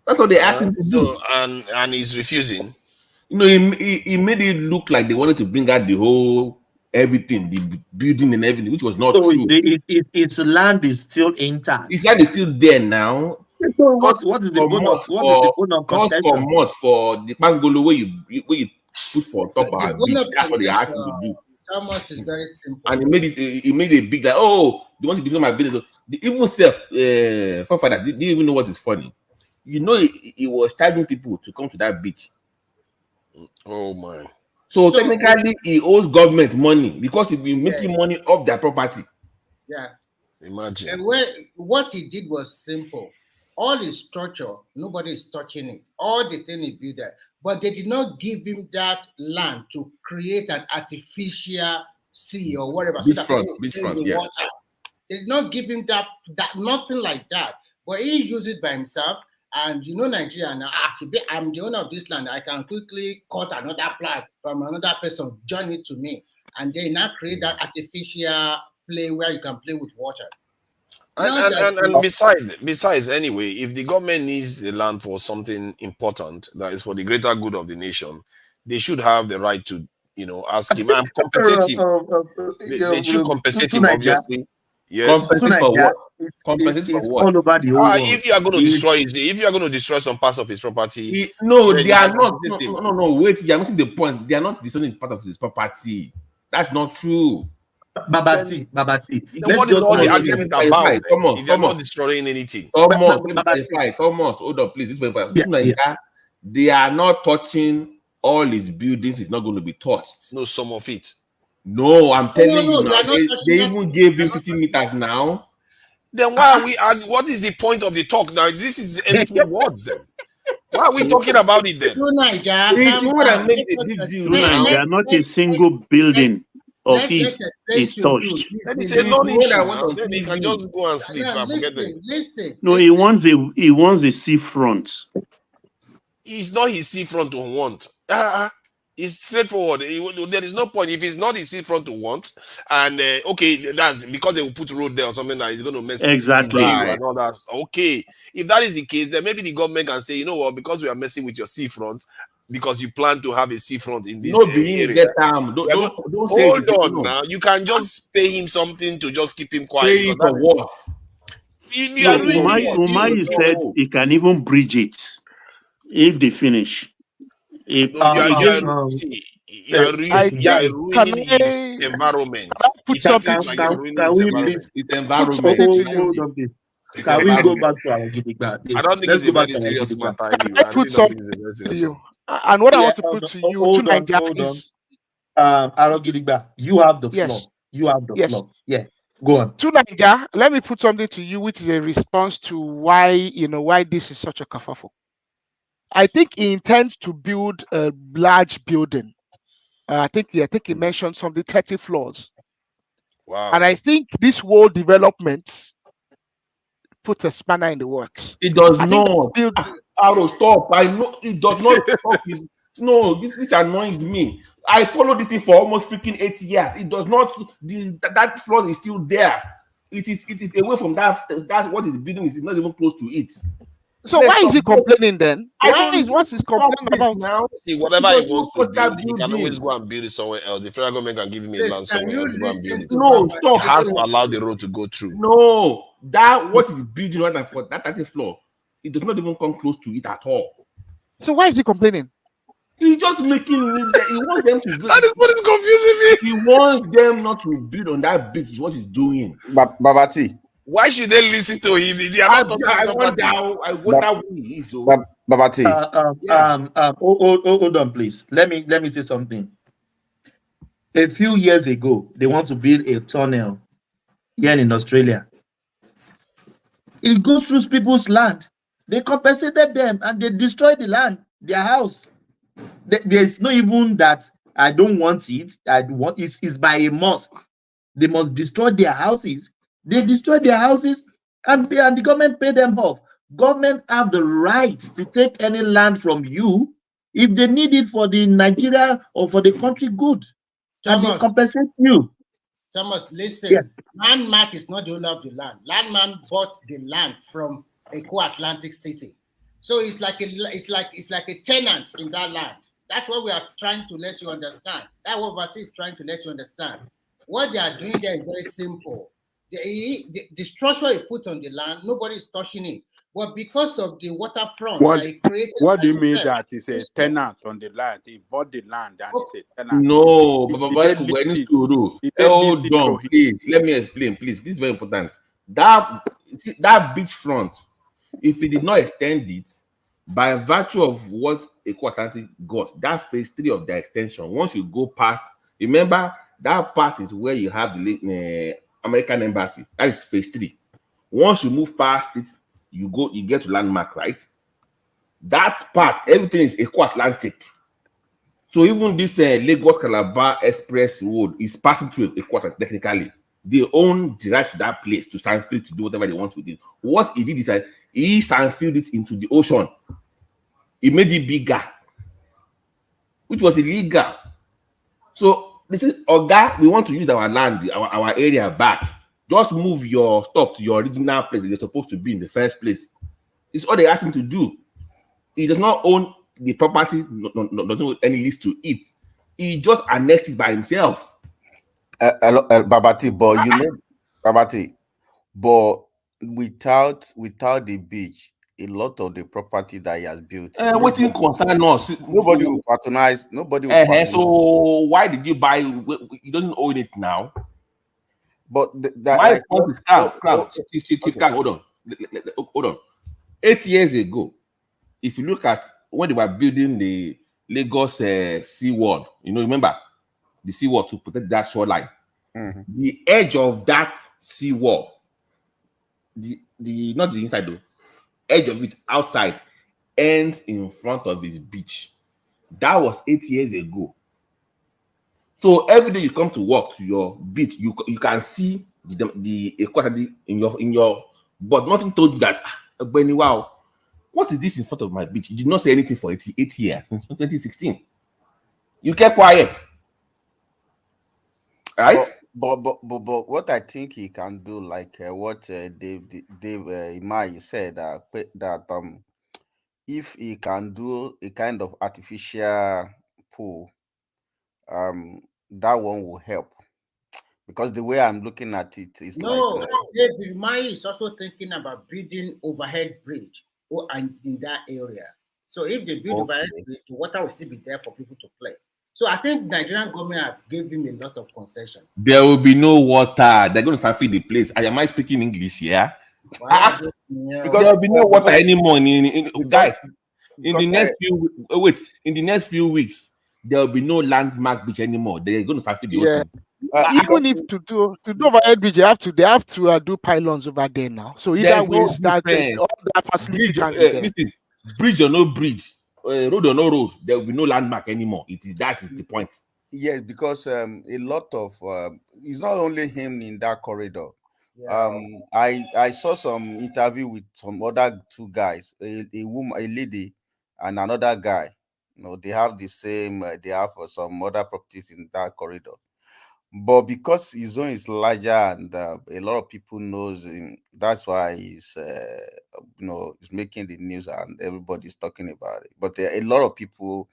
That's what they asked him to do. And he's refusing. You know, he made it look like they wanted to bring out the whole everything, the building and everything, which was not true. Its land is still intact. Its land is still there now. So what is the bone of contention? For months for the pangolo where you put for top of our beach. That's what they asked him to do. Thomas is very simple. And he made it big like, oh, they want to destroy my business. The even self forefather didn't even know what is funny. You know, he was charging people to come to that beach. Oh my! So technically, he owes government money because he's been making money off their property. Yeah. Imagine. And what he did was simple. All his structure, nobody is touching it. All the thing he built there, but they did not give him that land to create an artificial sea or whatever. Beachfront, yeah. Water. They did not give him that nothing like that. But he used it by himself. And you know, Nigeria now, I'm the owner of this land. I can quickly cut another plant from another person, join it to me, and they now create that artificial play where you can play with water. And besides, anyway, if the government needs the land for something important that is for the greater good of the nation, they should have the right to, ask him and compensate him. They should compensate him, obviously. Yes. Compensate for what? Compensate for what? All over the whole world. If you are going to destroy some parts of his property, they are not. No. Wait, you are missing the point. They are not destroying part of his property. That's not true. Babati. What is all the argument about? Come on. If they're not destroying anything. Thomas, hold on, please. They are not touching all his buildings. It's not going to be touched. No, some of it. No, I'm telling you now. They even gave him 15 meters now. Then why are we? What is the point of the talk now? This is empty words. Then why are we talking about it then? Nigeria, not a single building of his is touched. Then it's a non-issue. Then he can just go and sleep and forget it. Listen. No, he wants a seafront. It's not his seafront to want. It's straightforward. There is no point if it's not his seafront to want, and that's because they will put road there or something that is going to mess exactly. And all that. Okay, if that is the case, then maybe the government can say, you know what, because we are messing with your seafront, because you plan to have a seafront in this area. Hold on now. You can just pay him something to just keep him quiet. Pay for what? Umahi said he can even bridge it if they finish. You are ruining his environment. Can we go back to our Gidigba? I don't think it's a very serious matter anyway. I put something to you. And what I want to put to you, to Nigeria is... Gidigba, you have the floor. You have the floor. Yeah, go on. To Nigeria, let me put something to you, which is a response to why this is such a kerfuffle. I think he intends to build a large building. I think he mentioned something 30 floors. Wow. And I think this whole development puts a spanner in the works. It does not. Stop. I know it does not stop. No, this annoys me. I followed this thing for almost freaking 8 years. It does not. That floor is still there. It is away from that. What is building is not even close to it. So why is he complaining then? What's his complaining about now? See, whatever he wants to build, he can always go and build it somewhere else. The federal government can give him a land somewhere else to go and build it. No, stop. He has to allow the road to go through. No, what is building right now for that 30th floor, it does not even come close to it at all. So why is he complaining? He's just making he wants them to go. That is what is confusing me. He wants them not to build on that beach. Is what he's doing. Babati. Why should they listen to him? They are not talking I wonder who he is. Babati. Hold on, please. Let me say something. A few years ago, they want to build a tunnel here in Australia. It goes through people's land. They compensated them and they destroyed the land, their house. There's no even that I don't want it. I want it's by a must. They must destroy their houses. They destroy their houses, and the government pay them off. Government have the right to take any land from you if they need it for the Nigeria or for the country good, and they Thomas, compensate you. Thomas, listen. Yeah. Landmark is not the owner of the land. Landmark bought the land from Eco Atlantic City, so it's like a tenant in that land. That's what we are trying to let you understand. That's what Vati is trying to let you understand. What they are doing there is very simple. The structure he put on the land, nobody is touching it. But because of the waterfront What that he created, what do you mean that it's a tenant on the land? He bought the land and it's a tenant. No, He but didn't we lease need it. to do. He didn't lease Hold it on, to him. please. Let me explain, please. This is very important. That beachfront, if he did not extend it, by virtue of what Eco Atlantic got, that phase 3 of the extension, once you go past, remember that part is where you have the American embassy. That is phase 3. Once you move past it, you get to Landmark, right? That part, everything is Eco Atlantic. So even this Lagos Calabar Express Road is passing through Eco Atlantic technically. They own the right to that place to Sanfield to do whatever they want with it. What he did is that he Sanfield it into the ocean. He made it bigger, which was illegal. So this is Oga, we want to use our land, our area back. Just move your stuff to your original place that you're supposed to be in the first place. It's all they ask him to do. He does not own the property, doesn't own any lease to it. He just annexed it by himself. Babati, but you know, Babati, but without the beach, a lot of the property that he has built, What in concern us? Nobody will patronize. Nobody will patronize. So why did you buy? He doesn't own it now. But my point is, Chief, hold on. 8 years ago, if you look at when they were building the Lagos seawall, remember the seawall to protect that shoreline. Mm-hmm. The edge of that seawall, the not the inside though, edge of it outside ends in front of his beach. That was 8 years ago. So every day you come to work to your beach, you can see the equality in your, but nothing told you that, Benny, wow, what is this in front of my beach? You did not say anything for 8 years since 2016. You kept quiet, right? But what I think he can do, like what Dave Umahi said, that if he can do a kind of artificial pool, that one will help. Because the way I'm looking at it is David Umahi is also thinking about building overhead bridge and in that area. So if they build overhead bridge, the water will still be there for people to play. So I think Nigerian government have given him a lot of concession. There will be no water. They're going to feed the place. Am I speaking English here? Because there will be no water anymore. Guys, in the next few weeks, there will be no landmark beach anymore. They're going to feed the ocean. Even if to do overhead bridge, they have to do pylons over there now. So either way, all that facility can be there. Listen, bridge or no bridge, road or no road, there will be no landmark anymore. That is the point. Yes, because a lot of it's not only him in that corridor. Yeah. I saw some interview with some other two guys, a lady, and another guy. They have the same. They have some other properties in that corridor. But because his zone is larger and a lot of people knows him, that's why he's he's making the news and everybody's talking about it. But there are a lot of people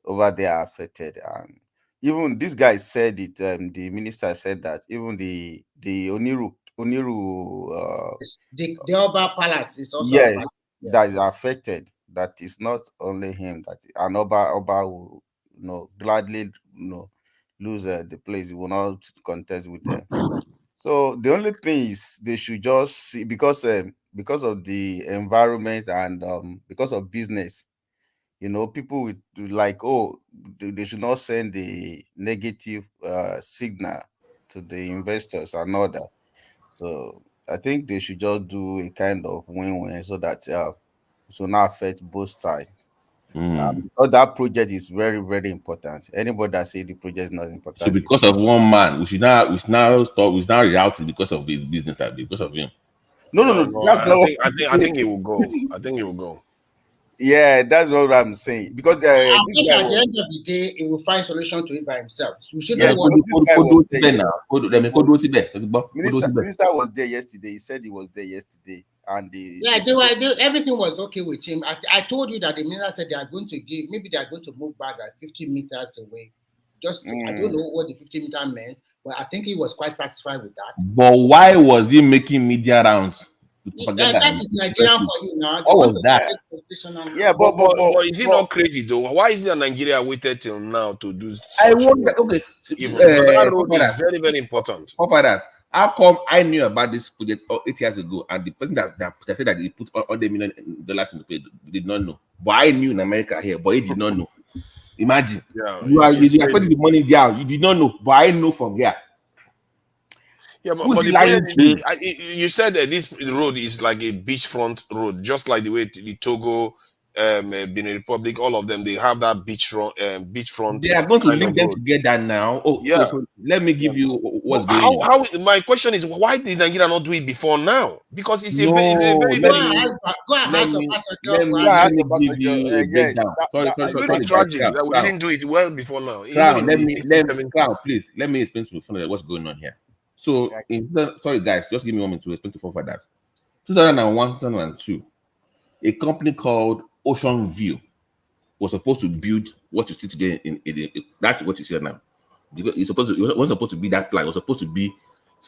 over there are affected, and even this guy said it. The minister said that even the Oniru the Oba Palace is also affected. That is affected. That is not only him. That an Oba will gladly lose the place. He will not contest with them. So the only thing is they should just see, because of the environment and because of business, people would like, they should not send the negative signal to the investors and all that. So I think they should just do a kind of win-win so that it will not affect both sides. Because that project is very, very important. Anybody that say the project is not important. So because of one man, we should now reroute it because of his business, because of him. No. That's not. I think he will go. I think he will go. Yeah, that's what I'm saying. Because I this think guy at the end of the day, he will find solution to it by himself. We should Yeah, know Minister was there yesterday. He said he was there yesterday, and everything was okay with him. I told you that the minister said they are going to give, maybe they are going to move back at 50 meters away. I don't know what the 50 meter meant, but I think he was quite satisfied with that. But why was he making media rounds? That is Nigerian for you now. What was that? Yeah, but is it not crazy though? Why is it Nigeria waited till now to do such? I wonder. Okay, that road is very, very important. Fathers, how come I knew about this project 8 years ago, and the person that said that he put $100 million in the pay did not know? But I knew in America here, but he did not know. Imagine you are putting the money down, you did not know, but I know from here. Yeah, but you said that this road is like a beachfront road, just like the way the Togo, Benin Republic, all of them, they have that beachfront. They are going to link them together now. Oh, yeah. So let me give you what's going on. How? My question is, why did Nigeria not do it before now? Because it's a very tragic that we didn't do it well before now. Please let me explain to you what's going on here. So, sorry guys, just give me 1 minute to explain to for that. 2001, 2002, a company called Ocean View was supposed to build what you see today. That's what you see now. It wasn't supposed to be that plan. It was supposed to be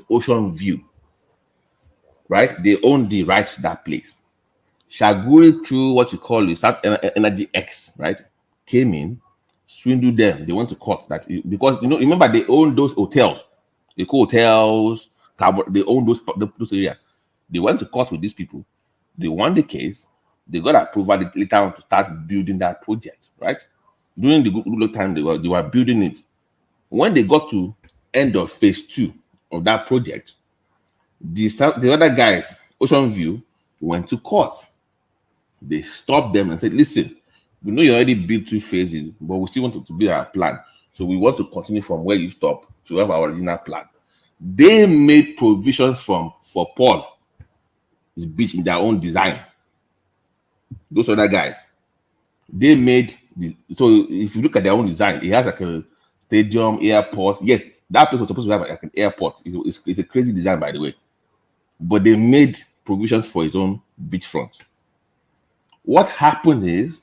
Ocean View, right? They owned the rights to that place. Shaguri, through what you call Energy X, right, came in, swindled them. They went to court because remember they own those hotels. They call hotels, they own those areas. They went to court with these people. They won the case. They got approval later on to start building that project, right? During the good time, they were building it. When they got to end of phase 2 of that project, the other guys, Ocean View, went to court. They stopped them and said, listen, we know you already built 2 phases, but we still want to build our plan. So we want to continue from where you stop to have our original plan. They made provisions for Paul's beach in their own design. Those other guys, they made so if you look at their own design, it has like a stadium, airport. Yes, that place was supposed to have like an airport. It's a crazy design, by the way. But they made provisions for his own beachfront. What happened is,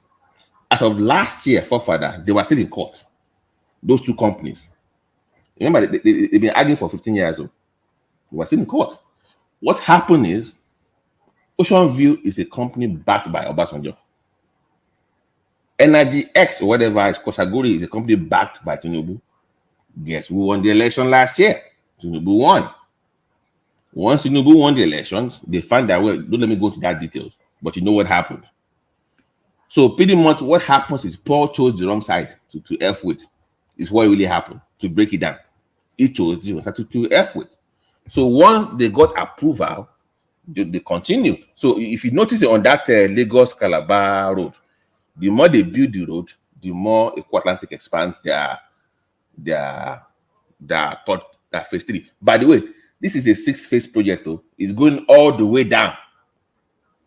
as of last year, they were still in court. Those 2 companies. Remember, they've been arguing for 15 years. They were still in court. What happened is, Ocean View is a company backed by Obasanjo. Energy X or whatever is Koshaguri is a company backed by Tinubu. Guess who won the election last year? Tinubu won. Once Tinubu won the elections, they found that way. Don't let me go into that details, but you know what happened. So pretty much what happens is Paul chose the wrong side to F with. Is what really happened. To break it down, he chose the wrong side to F with. So once they got approval, they continued. So if you notice on that Lagos Calabar road, the more they build the road, the more Eco Atlantic expands their phase 3. By the way, this is a 6-phase project. Though. It's going all the way down.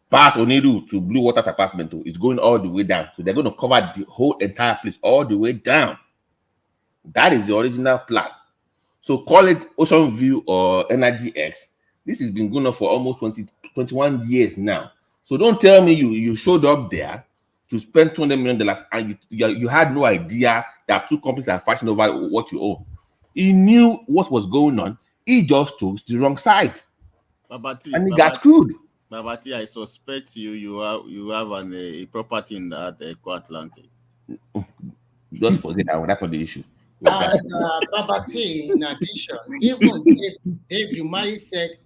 Past Oniru to Blue Waters apartment. It's going all the way down. So they're going to cover the whole entire place all the way down. That is the original plan. So call it Ocean View or Energy X. This has been going on for almost 21 years now. So don't tell me you showed up there to spend $200 million and you had no idea that 2 companies are fighting over what you own. He knew what was going on. He just chose the wrong side. And he got screwed. Babati, I suspect you have a property in that Eco Atlantic. Just forget that one. That's not the issue. Babati, in addition, even Dave Umahi said,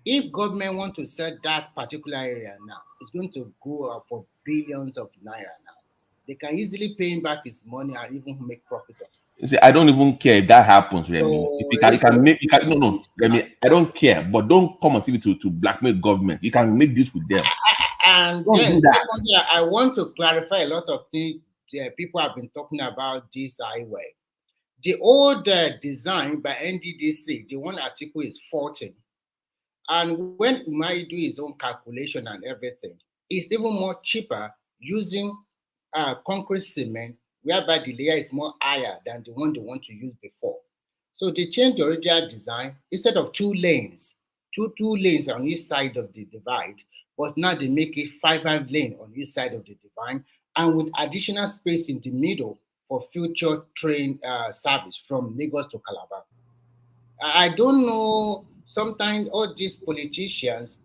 if government want to sell that particular area now, it's going to go up for billions of naira now. They can easily pay him back his money and even make profit. See, I don't even care if that happens, Remy. So, Remy, I don't care, but don't come on TV to blackmail government. You can make this with them. And Don't then do that. secondly, I want to clarify a lot of things people have been talking about this highway. The old design by NDDC, the one Atiku is faulting, and when Umahi do his own calculation and everything, it's even more cheaper using concrete cement, whereby the layer is more higher than the one they want to use before. So they changed the original design. Instead of two lanes on each side of the divide, but now they make it five lane on each side of the divide, and with additional space in the middle for future train service from Lagos to Calabar. I don't know, sometimes all these politicians,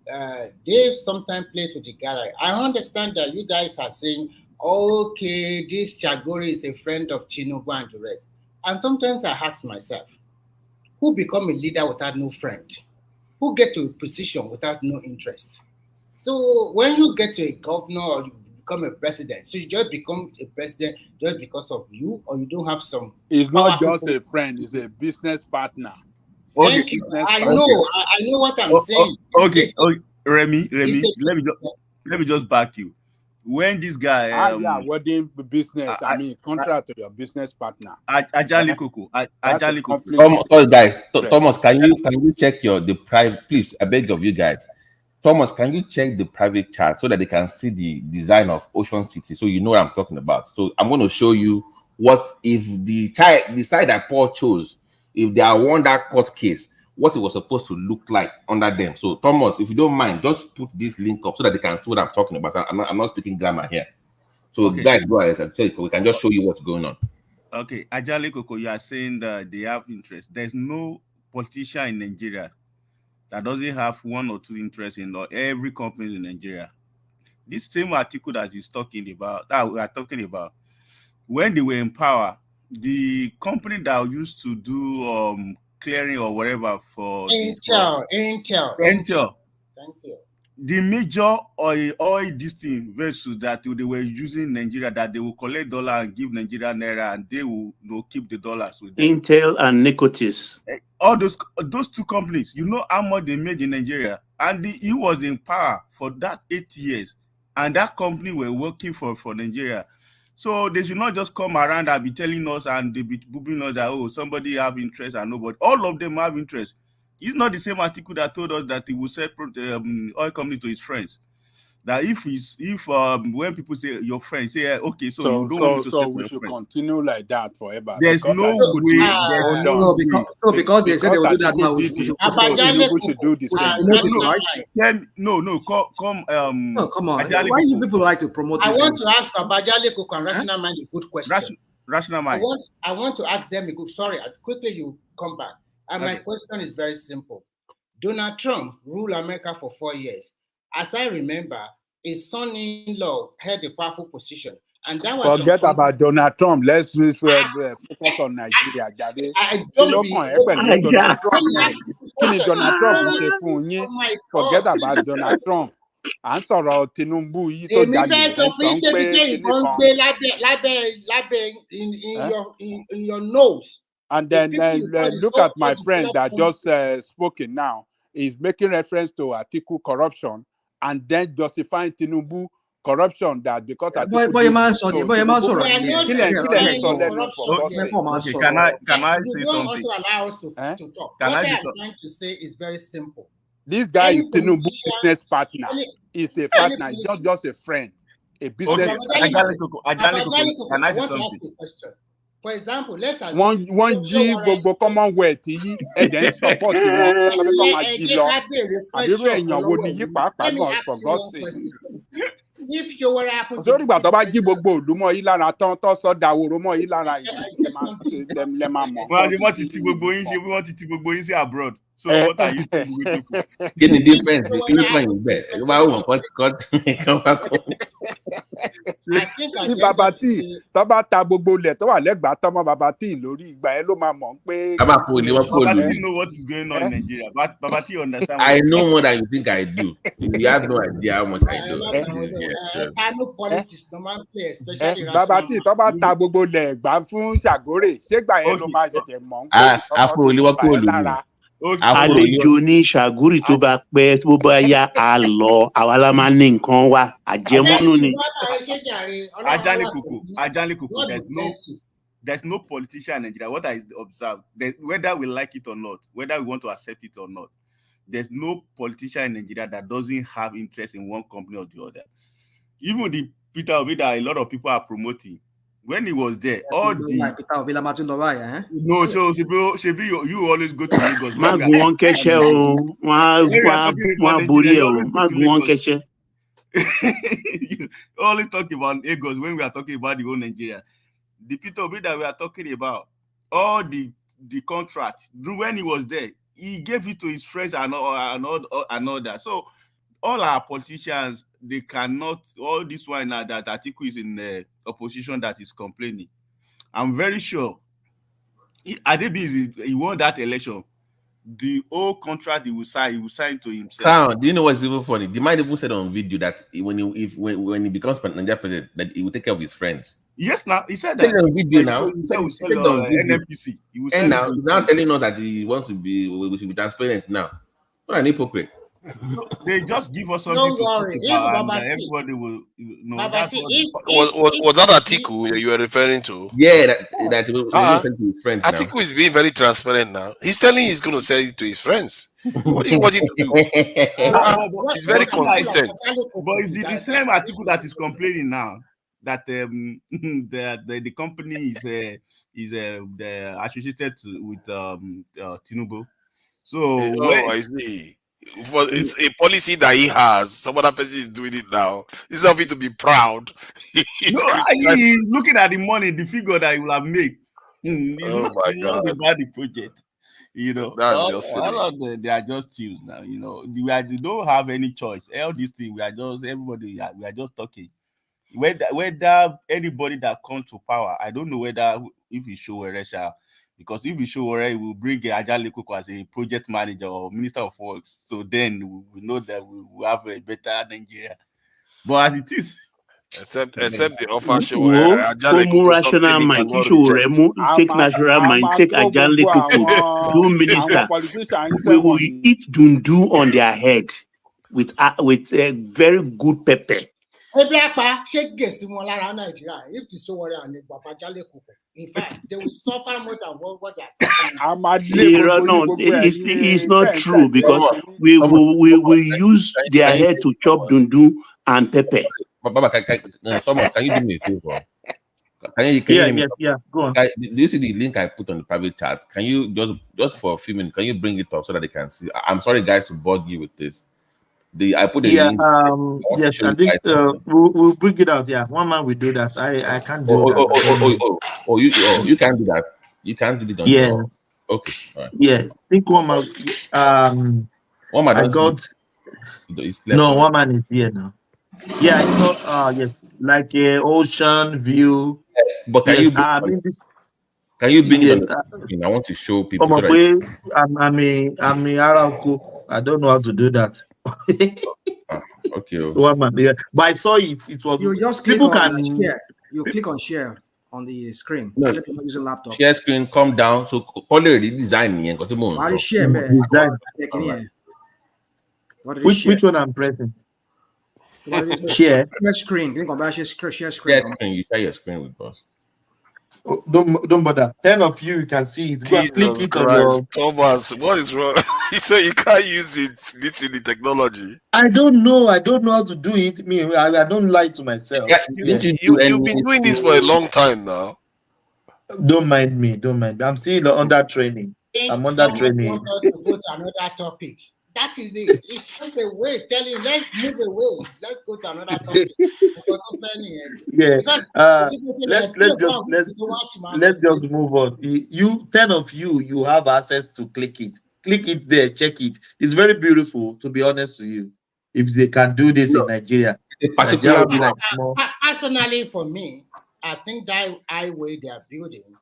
they sometimes play to the gallery. I understand that you guys are saying, okay, this Chagori is a friend of Tinubu and the rest. And sometimes I ask myself, who become a leader without no friend? Who get to a position without no interest? So when you get to a governor or you become a president, so you just become a president just because of you, or you don't have some. It's not just a friend; it's a business partner. Thank you. I know what I'm saying. Okay, Remy, let me just back you. When this guy, wedding business. I mean, contract to your business partner. Ajali Koko. Guys, Thomas, can you check the private? Please, I beg of you guys. Thomas, can you check the private chart so that they can see the design of Ocean City, so you know what I'm talking about? So I'm going to show you what if the side that Paul chose, if they are won that court case, what it was supposed to look like under them. So Thomas, if you don't mind, just put this link up so that they can see what I'm talking about. I'm not speaking grammar here. So guys, go ahead and check. We can just show you what's going on. Okay, Ajali Koko, you are saying that they have interest. There's no politician in Nigeria that doesn't have one or two interests in every company in Nigeria. This same article that is talking about, that we are talking about, when they were in power, the company that used to do clearing or whatever for Intel. Thank you. The major oil this thing vessels that they were using in Nigeria, that they will collect dollar and give Nigeria naira, and they will keep the dollars with them. Intel and Nicotis. All those two companies, you know how much they made in Nigeria, and he was in power for that 8 years, and that company were working for Nigeria. So they should not just come around and be telling us and they be boobing us that somebody have interest and nobody. All of them have interest. It's not the same article that told us that he will sell oil company to his friends. That if when people say your friends say okay, so you don't want me to sell we your should friend. continue like that forever. There's no way. Because they said they will do that now. We should do the same. Come on. Why you people like to promote this? I want to ask Abajale Koko and Rational Mind a good question. Rational Mind. I want to ask them a good. Sorry, quickly you come back. And my question is very simple. Donald Trump ruled America for 4 years. As I remember, his son-in-law held a powerful position. And that was forget about Donald Trump. Let's just focus on Nigeria. Forget about Donald Trump. À ń sọ̀rọ̀ Tinubu yìí tó jalè ẹ̀ sọ ń pé in your nose. And then look at my friend that just spoken now. He's making reference to Atiku corruption and then justifying Tinubu corruption that because Atiku Can I say something? Also allow us to talk. What I am trying to say is very simple. This guy is Tinubu's business partner. He's a partner. He's not just a friend. A business partner. Can I say something? For example, let's assume one G gbogbo Commonwealth yìí ẹ̀dẹ̀ ń support wọn kọ́ máa jí lọ. Àbírú èèyàn wo ni yí pàápàá gan for God's sake. Sórí ìgbà tó bá jí gbogbo òlú mọ́ yìí lára tán tó sọ dàwòrò mọ́ yìí lára yìí lẹ máa mọ̀. Wọ́n ti ti gbogbo yín sí abroad. So what are you doing with people? Kí ni difference? Kí ni point bẹ́ẹ̀? Ló bá wọ̀ kọ́. Ní bàbá tí tó bá ta gbogbo ilẹ̀ tó wà lẹ́gbàá tọ́mọ bàbá tí lórí ìgbà yẹn ló máa mọ̀ pé. Bàbá tí know what is going on in Nigeria. Bàbá tí understand. I know more than you think I do. You have no idea how much I do. Bàbá tí tó bá ta gbogbo ilẹ̀ gbà fún Ṣàgórè ṣé gbà yẹn ló máa ṣẹ̀ṣẹ̀ mọ̀. Afro olúwa kúrò lórí. àlejò ní ṣàgúrì tó bá pẹ́ tó bá yá a lọ àwa la máa ní nǹkan wa àjẹmọ́nú ni. Ajani Kuku, there's no politician in Nigeria. What I observe, whether we like it or not, whether we want to accept it or not, there's no politician in Nigeria that doesn't have interest in one company or the other. Even the Peter Obi that a lot of people are promoting, when he was there, all the Peter Obi no, so Shebi, you always go to Lagos. Magun won kẹsẹ o, wọn borí ẹ o, Magun won kẹsẹ. You always talk about Lagos when we are talking about the whole Nigeria. The Peter Obi that we are talking about, all the contract, when he was there, he gave it to his friends and all that. So all our politicians, they cannot, all this one that Atiku is in the opposition that is complaining. I'm very sure Adebi, he won that election. The whole contract he will sign to himself. Now, do you know what's even funny? They might even said on video that when he becomes Nigeria president, that he will take care of his friends. Yes, now he said that on video now. He said NMPC. He's now telling us that he wants to be, we should be transparent now. What an hypocrite! They just give us something Don't to worry. talk about, and everybody will know. That's what Was that Atiku you were referring to? Yeah, that he will send to his friends. Atiku is being very transparent now. He's telling he's going to sell it to his friends. What do you want him to do? He's very consistent. But is it the same Atiku that is complaining now that the company is associated with Tinubu? So I see. It's a policy that he has. Some other person is doing it now. It's something to be proud. He's looking at the money, the figure that he will have made. My God! About the project, you know, that's just silly. They are just teams now. You know, we don't have any choice. All these things, we are just talking. Whether anybody that comes to power, I don't know whether if he show Resha. Because if we show already, we'll bring Ajale Kuku as a project manager or minister of works. So then we know that we will have a better Nigeria. But as it is, except the offer show Ajale Kuku rational mind, take natural mind, take Ajale Kuku, do minister. We will eat dundu on their head with a very good pepper. If the story and in fact, they will suffer more than what they are suffering. No, it's not true because we will use their head to chop dundu and pepper. Baba, Thomas, can you do me a favor? Go on. Do you see the link I put on the private chat? Can you just for a few minutes, can you bring it up so that they can see? I'm sorry, guys, to bug you with this. I put a link. Yes, I think we'll bring it out. Yeah, one man will do that. I can't do that. You can't do that. You can't do it on your. Okay. All right. Yeah, I think one man. One man. I got. No, one man is here now. Yeah, I saw. Yes, like ocean view. But can you? Can you bring it on? I want to show people. I'm a Arauco. I don't know how to do that. Okay. One man, yeah. But I saw it. It was. You just people can share. You click on share on the screen. No, using laptop. Share screen. Come down. So already design here. What is share, man? Which one I'm pressing? Share screen. You can share screen. Share screen. You share your screen with us. Oh, don't bother. 10 of you can see it. Go and click it on your... Thomas, what is wrong? So you can't use it. This in the technology. I don't know how to do it. I don't lie to myself. You've been doing this for a long time now. Don't mind me. I'm still under training. I'm under training. Want us to go to another topic. That is it. It's just a way telling. Let's move away. Let's go to another topic. Yeah. Let's just move on. You 10 of you have access to click it. Click it there. Check it. It's very beautiful. To be honest with you, if they can do this in Nigeria, Nigeria will be like small. Personally, for me, I think that highway they are building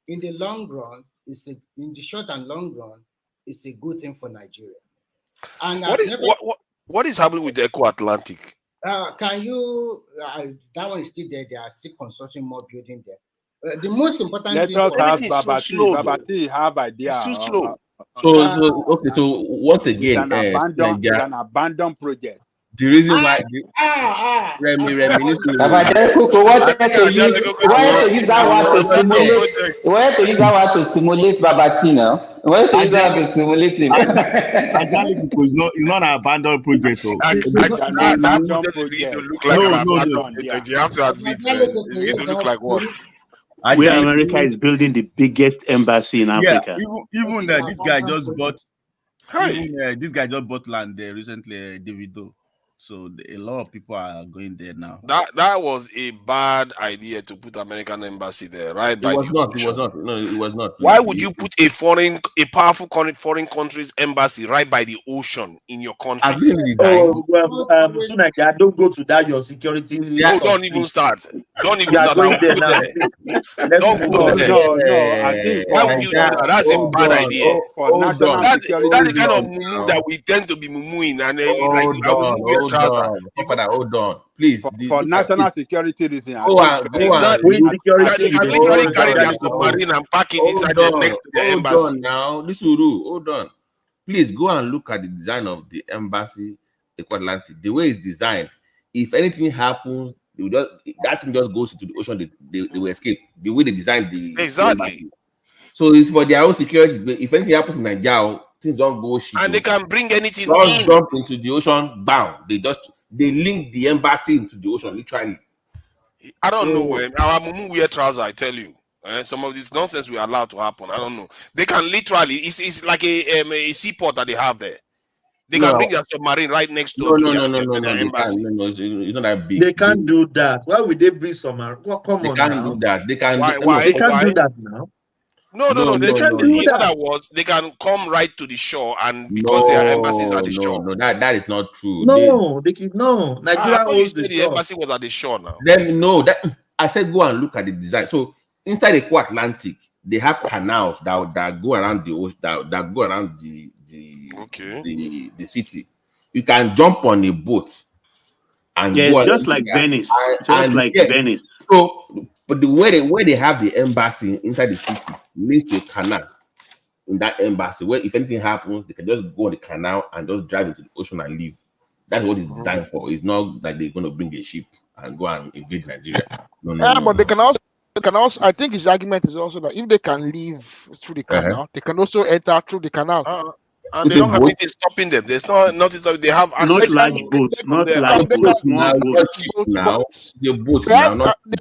in the long run in the short and long run, it's a good thing for Nigeria. And what is happening with the Eco Atlantic? Can you? That one is still there. They are still constructing more building there. The most important let thing us have Babati have idea. It's too slow. Okay. So once again, It's an abandoned project. the reason why Remy, Baba Koko wanted to use that one to stimulate. He wanted to use that one to stimulate Baba T now. He wanted to use that one to stimulate him. Ajaliko is not an abandoned project. That project is beginning to look like an abandoned project. You have to admit, man. It's beginning to look like what? Where America is building the biggest embassy in Africa. Even this guy just bought. This guy just bought land there recently, Davido. So a lot of people are going there now. That was a bad idea to put American embassy there, right? It was not. No, it was not. Why would you put a powerful foreign country's embassy right by the ocean in your country? Tonight, don't go to that. Your security. No, don't even start. Don't even start. Don't go there. No. Why would you do that? That's a bad idea. For national security, that's the kind of mumu that we tend to be mumuing, and then hold on, please. For national security reasons. Exactly. Literally carry their submarine and pack it inside there next to the embassy. Hold on now, this Uru, hold on. Please go and look at the design of the embassy Atlantic. The way it's designed, if anything happens, that thing just goes into the ocean. They will escape. The way they designed the embassy. So it's for their own security. If anything happens in Nigeria, things don't go shit. And they can bring anything just in. Jump into the ocean, bam. They link the embassy into the ocean, literally. I don't know when our mumu wear trousers, I tell you. Some of this nonsense we are allowed to happen. I don't know. They can literally, it's like a seaport that they have there. They can bring their submarine right next to their embassy. No, it's not that big. They can't do that. Why would they bring submarine? Well, come on. They can't do that. They can. They can't do that now. No. They can do that. They can come right to the shore, and because their embassies are the shore. No, that is not true. No. Nigeria owns the embassy was at the shore now. That I said go and look at the design. So inside the Atlantic, they have canals that go around the ocean, that go around the city. You can jump on a boat and go just like Venice. Venice. So, but the way they have the embassy inside the city leads to a canal in that embassy where if anything happens, they can just go on the canal and just drive into the ocean and leave. That's what it's designed for. It's not like they're going to bring a ship and go and invade Nigeria. No. But they can also. I think his argument is also that if they can leave through the canal, they can also enter through the canal. And they don't have anything stopping them. There's nothing stopping. They have access. Not large boats. Now. They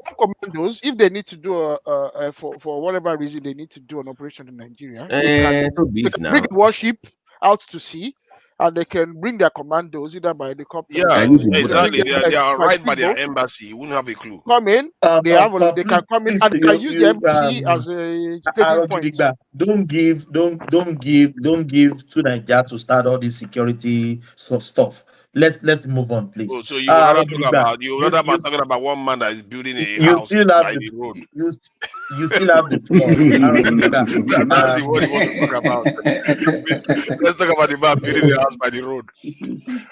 have commandos. If they need to do for whatever reason they need to do an operation in Nigeria, they can bring a warship out to sea, and they can bring their commandos either by helicopter. Yeah, exactly. They are right by their embassy. You wouldn't have a clue. Come in. They can come in and they can use the embassy as a staging point. Don't give to Nigeria to start all this security stuff. Let's move on, please. Oh, so you rather talking about one man that is building a house by the road. You still have the floor. That's what he wants to talk about. Let's talk about the man building a house by the road.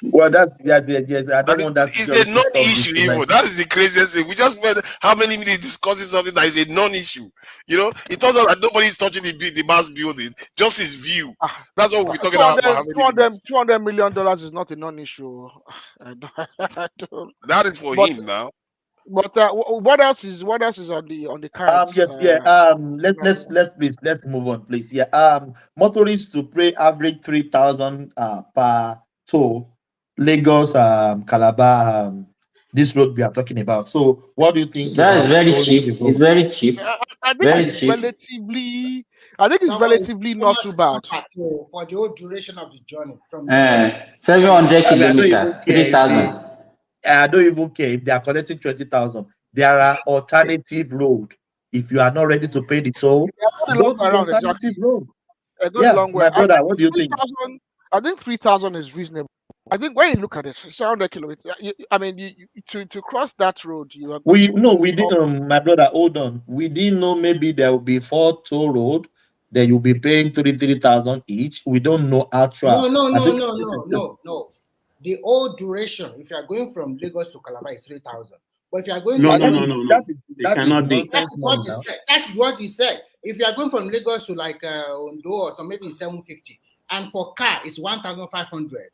Well, that's I don't want that. It's a non-issue, even. That is the craziest thing. We just spent how many minutes discussing something that is a non-issue. You know, it turns out that nobody is touching the mass building, just his view. That's what we're talking about. $200 million is not a non-issue. I don't. That is for him now. But what else is on the cards? Let's move on, please. Motorists to pay average 3,000 per toll. Lagos, Calabar, this road we are talking about. So, what do you think? That is very cheap. It's very cheap. I think it's relatively not too bad for the whole duration of the journey. From 700 kilometers, 3,000. I don't even care if they are collecting 20,000. There are alternative road. If you are not ready to pay the toll, go to alternative road. Long way. My brother, what do you think? I think 3,000 is reasonable. I think when you look at it, 700 kilometers. To cross that road, you are. We didn't, my brother. Hold on. We didn't know maybe there will be 4 toll road. Then you'll be paying 3,000 each. We don't know actual. No. The whole duration, if you are going from Lagos to Calabar, is 3,000. But if you are going that cannot be. That is what he said. If you are going from Lagos to like Ondo or so, maybe it's 750, and for car it's 1,500.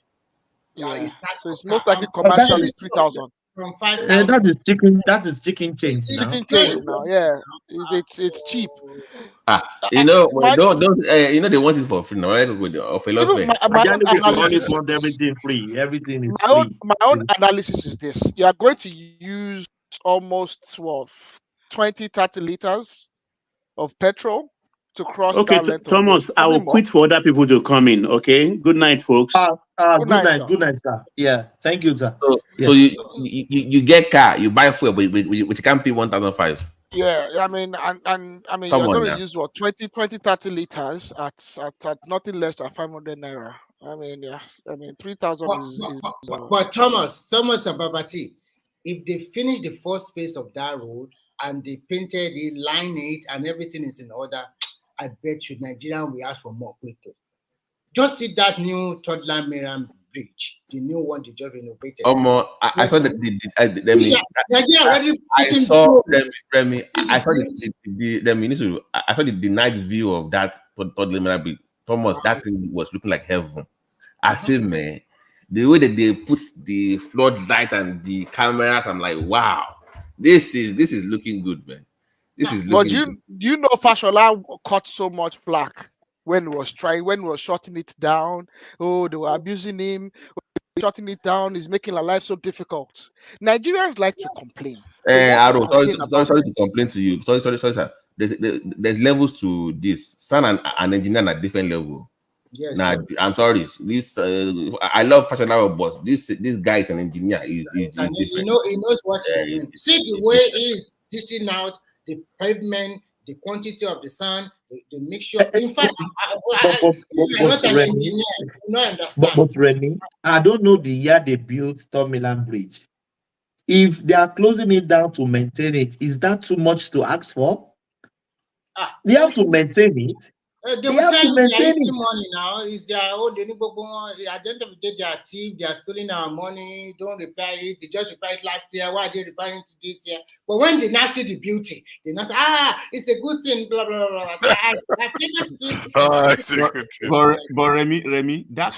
Yeah, It's so it's most likely commercial is 3,000. From 5,000. That is chicken. That is chicken change now. Chicken change now, yeah. It's cheap. You know, don't you know they want it for free now, right? With of a lot Even my own always analysis. want everything free. Everything is My free. own analysis is this: you are going to use almost 20-30 liters of petrol to cross Okay, that length of road. Thomas, I Probably will more. quit for other people to come in. Okay. Good night, folks. Good Good night, night. sir. Good night, sir. Yeah. Thank you, sir. So Yeah. you get car, you buy fuel, but you can't pay 1,500. Yeah, I mean, and I mean, Come you're on going to now. use 30 liters at nothing less than 500 naira. I mean, yeah, I mean, 3,000 is. But Thomas and Babati, if they finish the first phase of that road and they painted it, line it, and everything is in order, I bet you Nigeria will ask for more quickly. Just see that new third line Miriam bridge, the new one they just renovated. I saw Nigeria already I putting saw gold. Remy. I saw I saw the night view of that third line bridge. Thomas, that thing was looking like heaven. I said, man, the way that they put the floodlight and the cameras, I'm like, wow, this is looking good, man. This is But looking good. do you know Fashola caught so much flack when he was shutting it down? Oh, they were abusing him. Shutting it down is making our life so difficult. Nigerians like to complain. Aro, sorry to complain to you. Sorry, sir. There's levels to this. Son and engineer at different level. Yes, Nah, I'm sorry. This I love fashionable, but this guy is an engineer. He's different. He knows what he's doing. See the way he's dishing out the pavement, the quantity of the sand, the mixture. In fact, if you're not an Remy, engineer, you do not understand. but Remy, I don't know the year they built Third Milan Bridge. If they are closing it down to maintain it, is that too much to ask for? They have to maintain it. They They will have tell to you they are maintain eating it. money now. Is their own at the end of the day, they are thief, they are stealing our money, don't repair it. They just repaired it last year. Why are they repairing it this year? But when they now see the beauty, they now say, it's a good thing, blah blah blah. I've never seen it's a good thing. But Remy, that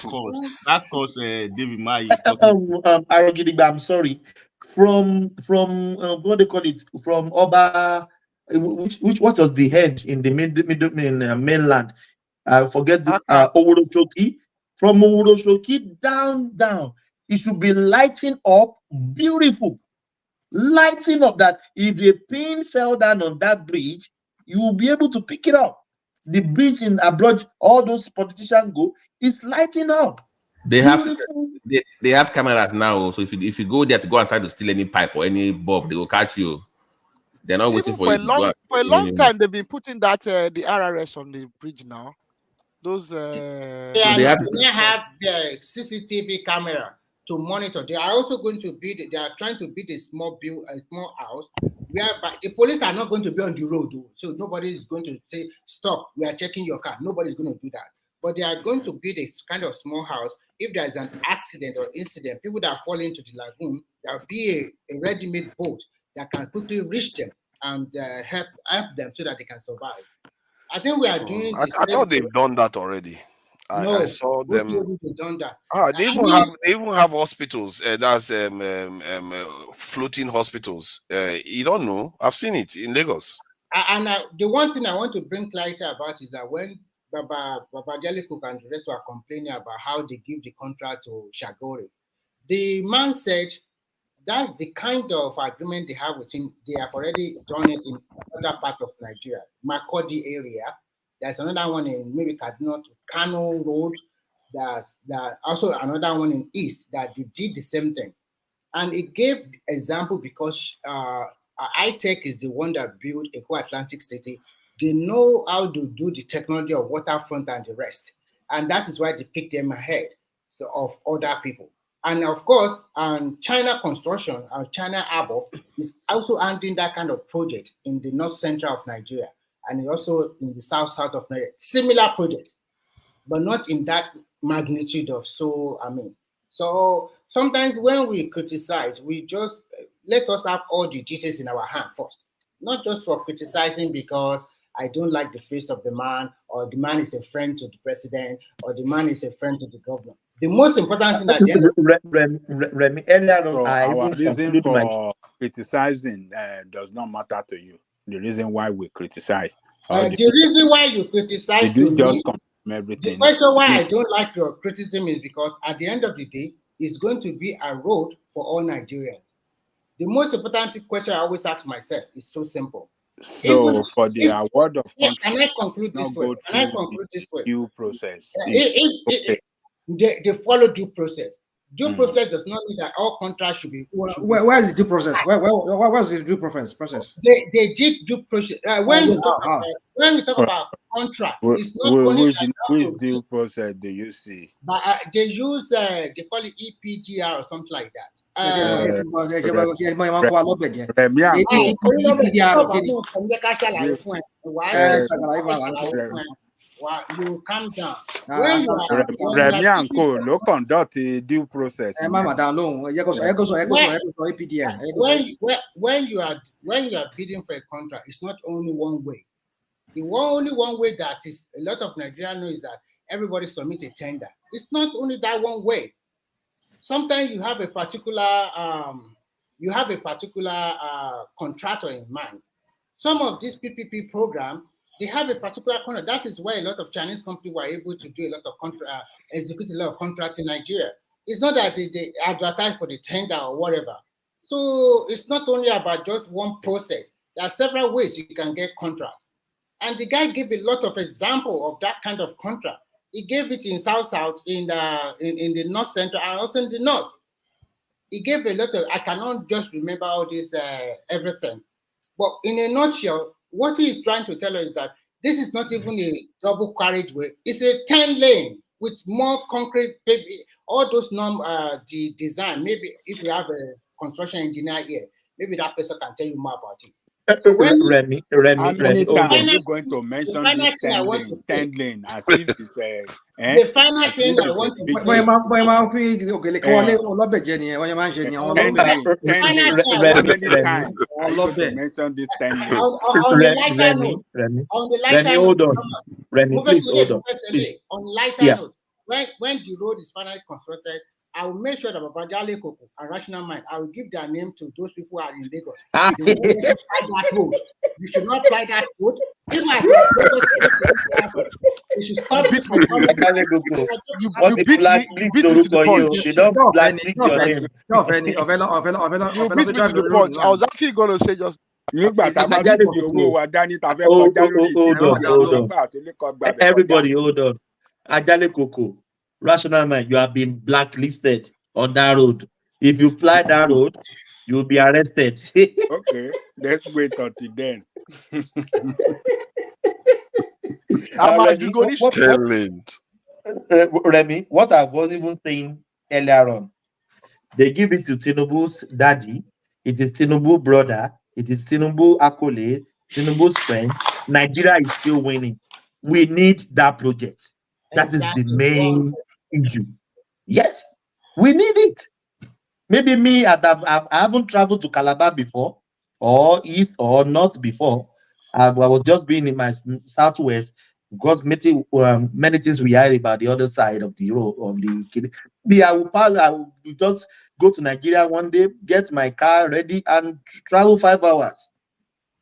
cost David Mai. I'm sorry. From what they call it, from Oba, which what was the head in the mainland? I forget the Owodoshoki. From Owodoshoki down, it should be lighting up, beautiful, lighting up. That if a pin fell down on that bridge, you will be able to pick it up. The bridge in abroad, all those politicians go, it's lighting up. They have cameras now, so if you go there to go and try to steal any pipe or any bulb, they will catch you. They're not waiting for you to go. For a long time, they've been putting that the RRS on the bridge now. Those they have the CCTV camera to monitor. They are also going to build. They are trying to build a small house whereby the police are not going to be on the road, though, so nobody is going to say stop. We are checking your car. Nobody's going to do that. But they are going to build a kind of small house. If there is an accident or incident, people that fall into the lagoon, there will be a ready-made boat that can quickly reach them and help them so that they can survive. I think we are doing. I thought they've done that already. I saw them. They've done that. They even have hospitals. That's floating hospitals. You don't know. I've seen it in Lagos. And the one thing I want to bring clarity about is that when Baba Jelly-Cook and the rest were complaining about how they give the contract to Shagori, the man said that the kind of agreement they have with him, they have already done it in other parts of Nigeria, Makurdi area. There's another one in maybe Kaduna to Kano Road. There's also another one in East that they did the same thing. And it gave example because iTech is the one that built Eco Atlantic City. They know how to do the technology of waterfront and the rest. And that is why they picked them ahead of other people. And of course, China Construction, China Harbor, is also handling that kind of project in the north central of Nigeria and also in the south of Nigeria. Similar project, but not in that magnitude of So sometimes when we criticize, we just let us have all the details in our hand first. Not just for criticizing because I don't like the face of the man, or the man is a friend to the president, or the man is a friend to the governor. The most important thing at the end of Remy, earlier on, So I our even reason conclude my for criticizing does not matter to you. The reason why we criticize. the reason why you criticize Did you to just me, confirm the everything? question why I don't like your criticism is because at the end of the day, it's going to be a road for all Nigerians. The most important question I always ask myself is so simple. So for the award of Can contract, I conclude this way? go Can I through conclude this way? due process. They follow due process. Due process does not mean that all contracts should be. Where is the due process? Where's the due process? They did due process. When we talk about contract, it's not only which due process do you see? but they use they call it EPGR or something like that. You calm down. When you are no conduct a due process. When you are bidding for a contract, it's not only one way. Only one way that is a lot of Nigerians know is that everybody submit a tender. It's not only that one way. Sometimes you have a particular contractor in mind. Some of these PPP programs, they have a particular contract. That is why a lot of Chinese companies were able to do a lot of execute a lot of contracts in Nigeria. It's not that they advertise for the tender or whatever. So it's not only about just one process. There are several ways you can get contract. And the guy gave a lot of example of that kind of contract. He gave it in South, in the North Central, and also in the North. He gave a lot of, I cannot just remember all this, everything. But in a nutshell, what he is trying to tell us is that this is not even a double carriageway. It's a 10-lane with more concrete, all those the design. Maybe if we have a construction engineer here, maybe that person can tell you more about it. So Remy, how many times are you going to mention this 10 lane as if it's the final thing I want to mention this 10 lane. On the lighter note, Remy, please hold on. On lighter note, when the road is finally constructed, I will make sure that Babajale Koko and Rational Mind, I will give their name to those people who are in Lagos. You should not try that road. You should stop it. What if blacklist you don't blacklist your name. I was actually going to say just everybody hold on. Ajale Koko, Rational Mind, you have been blacklisted on that road. If you fly that road, you'll be arrested. Okay, let's wait until then. Remy, what I was even saying earlier on, they give it to Tinubu's daddy. It is Tinubu's brother. It is Tinubu's accolade. Tinubu's friend. Nigeria is still winning. We need that project. That is the main issue. Yes, we need it. Maybe me, I haven't traveled to Calabar before, or East or North before. I was just being in my Southwest because many things we heard about the other side of the road. I will just go to Nigeria one day, get my car ready, and travel 5 hours.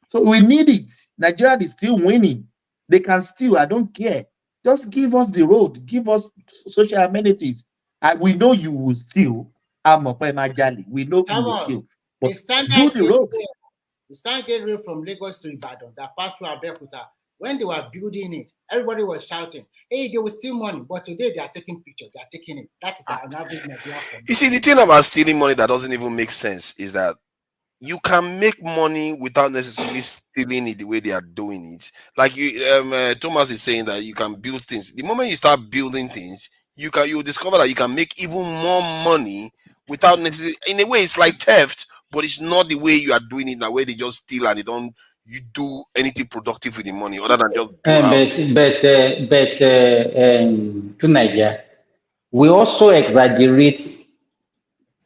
So we need it. Nigeria is still winning. They can still, I don't care. Just give us the road, give us social amenities. We know you will still. We know you will still. But do the road. The standard road from Lagos to Ibadan that passed through Abeokuta, when they were building it, everybody was shouting, hey, they will steal money. But today they are taking pictures, they are taking it. That is an average Nigerian. You see, the thing about stealing money that doesn't even make sense is that you can make money without necessarily stealing it the way they are doing it. Like Thomas is saying that you can build things. The moment you start building things, you'll discover that you can make even more money without necessarily. In a way, it's like theft, but it's not the way you are doing it. The way they just steal and you do anything productive with the money other than just. But to Nigeria, we also exaggerate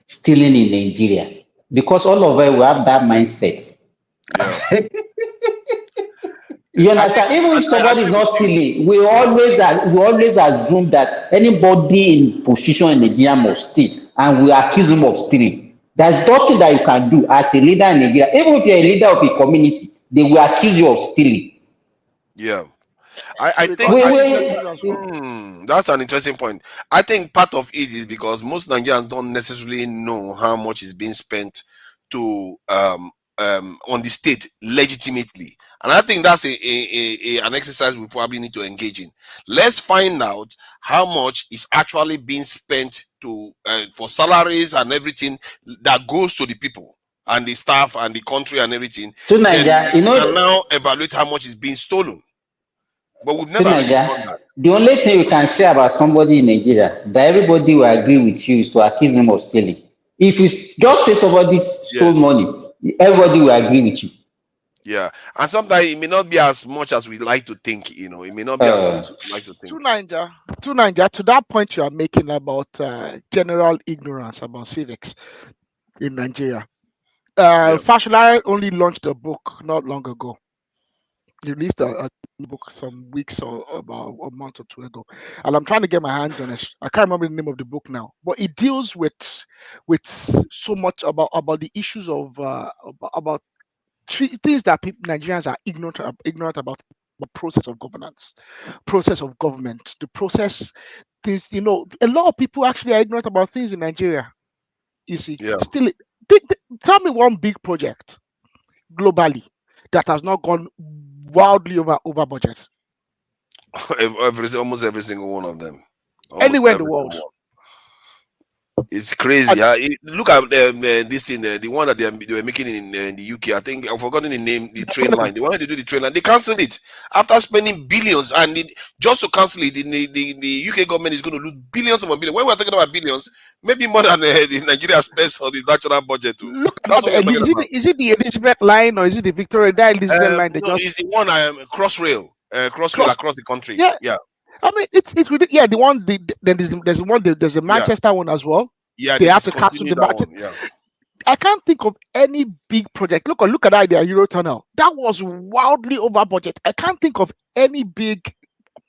stealing in Nigeria. Because all of us will have that mindset. Yeah. You understand? Even if somebody is not stealing, we always assume that anybody in position in Nigeria must steal, and we accuse him of stealing. There's nothing that you can do as a leader in Nigeria. Even if you're a leader of a community, they will accuse you of stealing. Yeah. I think that's an interesting point. I think part of it is because most Nigerians don't necessarily know how much is being spent to on the state legitimately, and I think that's an exercise we probably need to engage in. Let's find out how much is actually being spent to for salaries and everything that goes to the people and the staff and the country and everything. So Nigeria, then we can now evaluate how much is being stolen. But we've never really done that. The only thing you can say about somebody in Nigeria that everybody will agree with you is to accuse him of stealing. If you just say somebody stole money, everybody will agree with you. Yeah, and sometimes it may not be as much as we like to think. You know, it may not be as much as we like to think. To Niger, to that point you are making about general ignorance about civics in Nigeria. Fashionary only launched a book not long ago. He released a book some weeks or about a month or two ago, and I'm trying to get my hands on it. I can't remember the name of the book now, but it deals with so much about the issues of about things that Nigerians are ignorant about: the process of governance, process of government, the process. Things, you know, a lot of people actually are ignorant about things in Nigeria. You see, still, tell me one big project globally that has not gone wildly over budget. Almost every single one of them. Anywhere in the world. It's crazy. Look at this thing, the one that they were making in the UK. I think I've forgotten the name, the train line. They wanted to do the train line. They cancelled it after spending billions. And just to cancel it, the UK government is going to lose billions of billions. When we're talking about billions, maybe more than the Nigeria spends on the national budget too. That's what we're talking about. Is it the Elizabeth line or is it the Victoria Elizabeth line? No, it's the one Crossrail across the country. Yeah. I mean, it's really, the one. There's a Manchester one as well. Yeah, they have to cancel the market. I can't think of any big project. Look at that idea, Euro Tunnel. That was wildly over budget. I can't think of any big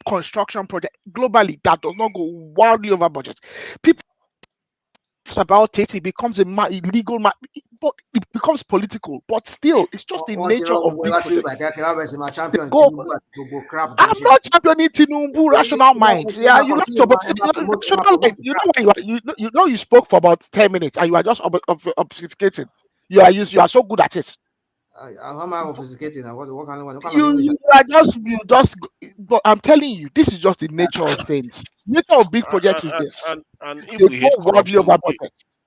construction project globally that does not go wildly over budget. People about it becomes illegal, but it becomes political. But still, it's just the nature of big projects. I'm not championing Tinubu rational minds. Yeah, you like to, you know you spoke for about 10 minutes and you are just obfuscating. You are so good at it. How am I obfuscating? What kind of but I'm telling you, this is just the nature of things. Nature of big projects is this. And if we hate corruption,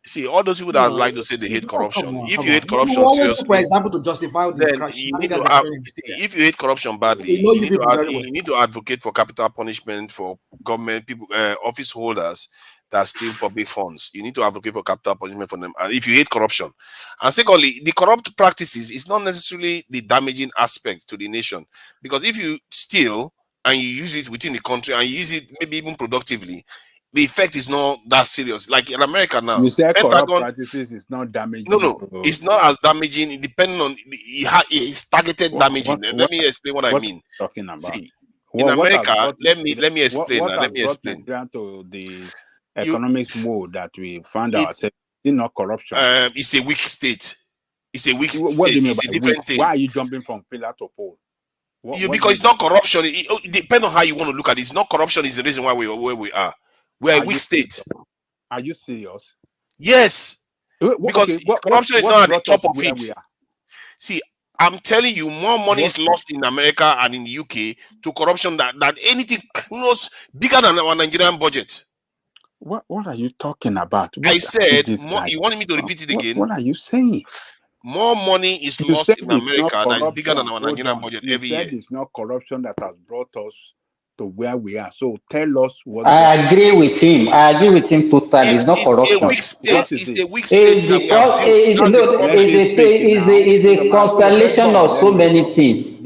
see, all those people that like to say they hate corruption. If you hate corruption seriously, for example, to justify the crash, if you hate corruption badly, you need to advocate for capital punishment for government people, office holders that steal public funds. You need to advocate for capital punishment for them. And if you hate corruption, and secondly, the corrupt practices is not necessarily the damaging aspect to the nation, because if you steal and you use it within the country and you use it maybe even productively, the effect is not that serious. Like in America now, you say corrupt practices is not damaging. No, it's not as damaging. Depending on it's targeted damaging. Let me explain what I mean. Talking about. See, in America, let me explain. Let me explain. To the economic mode that we found ourselves in, not corruption. It's a weak state. It's a weak what state. Do you mean it's by a different weak? thing. Why are you jumping from pillar to pole? Because it's not corruption. It depends on how you want to look at it. It's not corruption is the reason why we are where we are. We're a weak state. Are you serious? Yes. Because corruption is not at the top of it. See, I'm telling you, more money is lost in America and in the UK to corruption than anything close, bigger than our Nigerian budget. What are you talking about? I said, you wanted me to repeat it again? What are you saying? More money is lost in America that is bigger than our Nigerian budget every year. It's not corruption that has brought us to where we are. So tell us what. I agree with him totally. It's not corruption. It's a weak state. It's a constellation of so many things.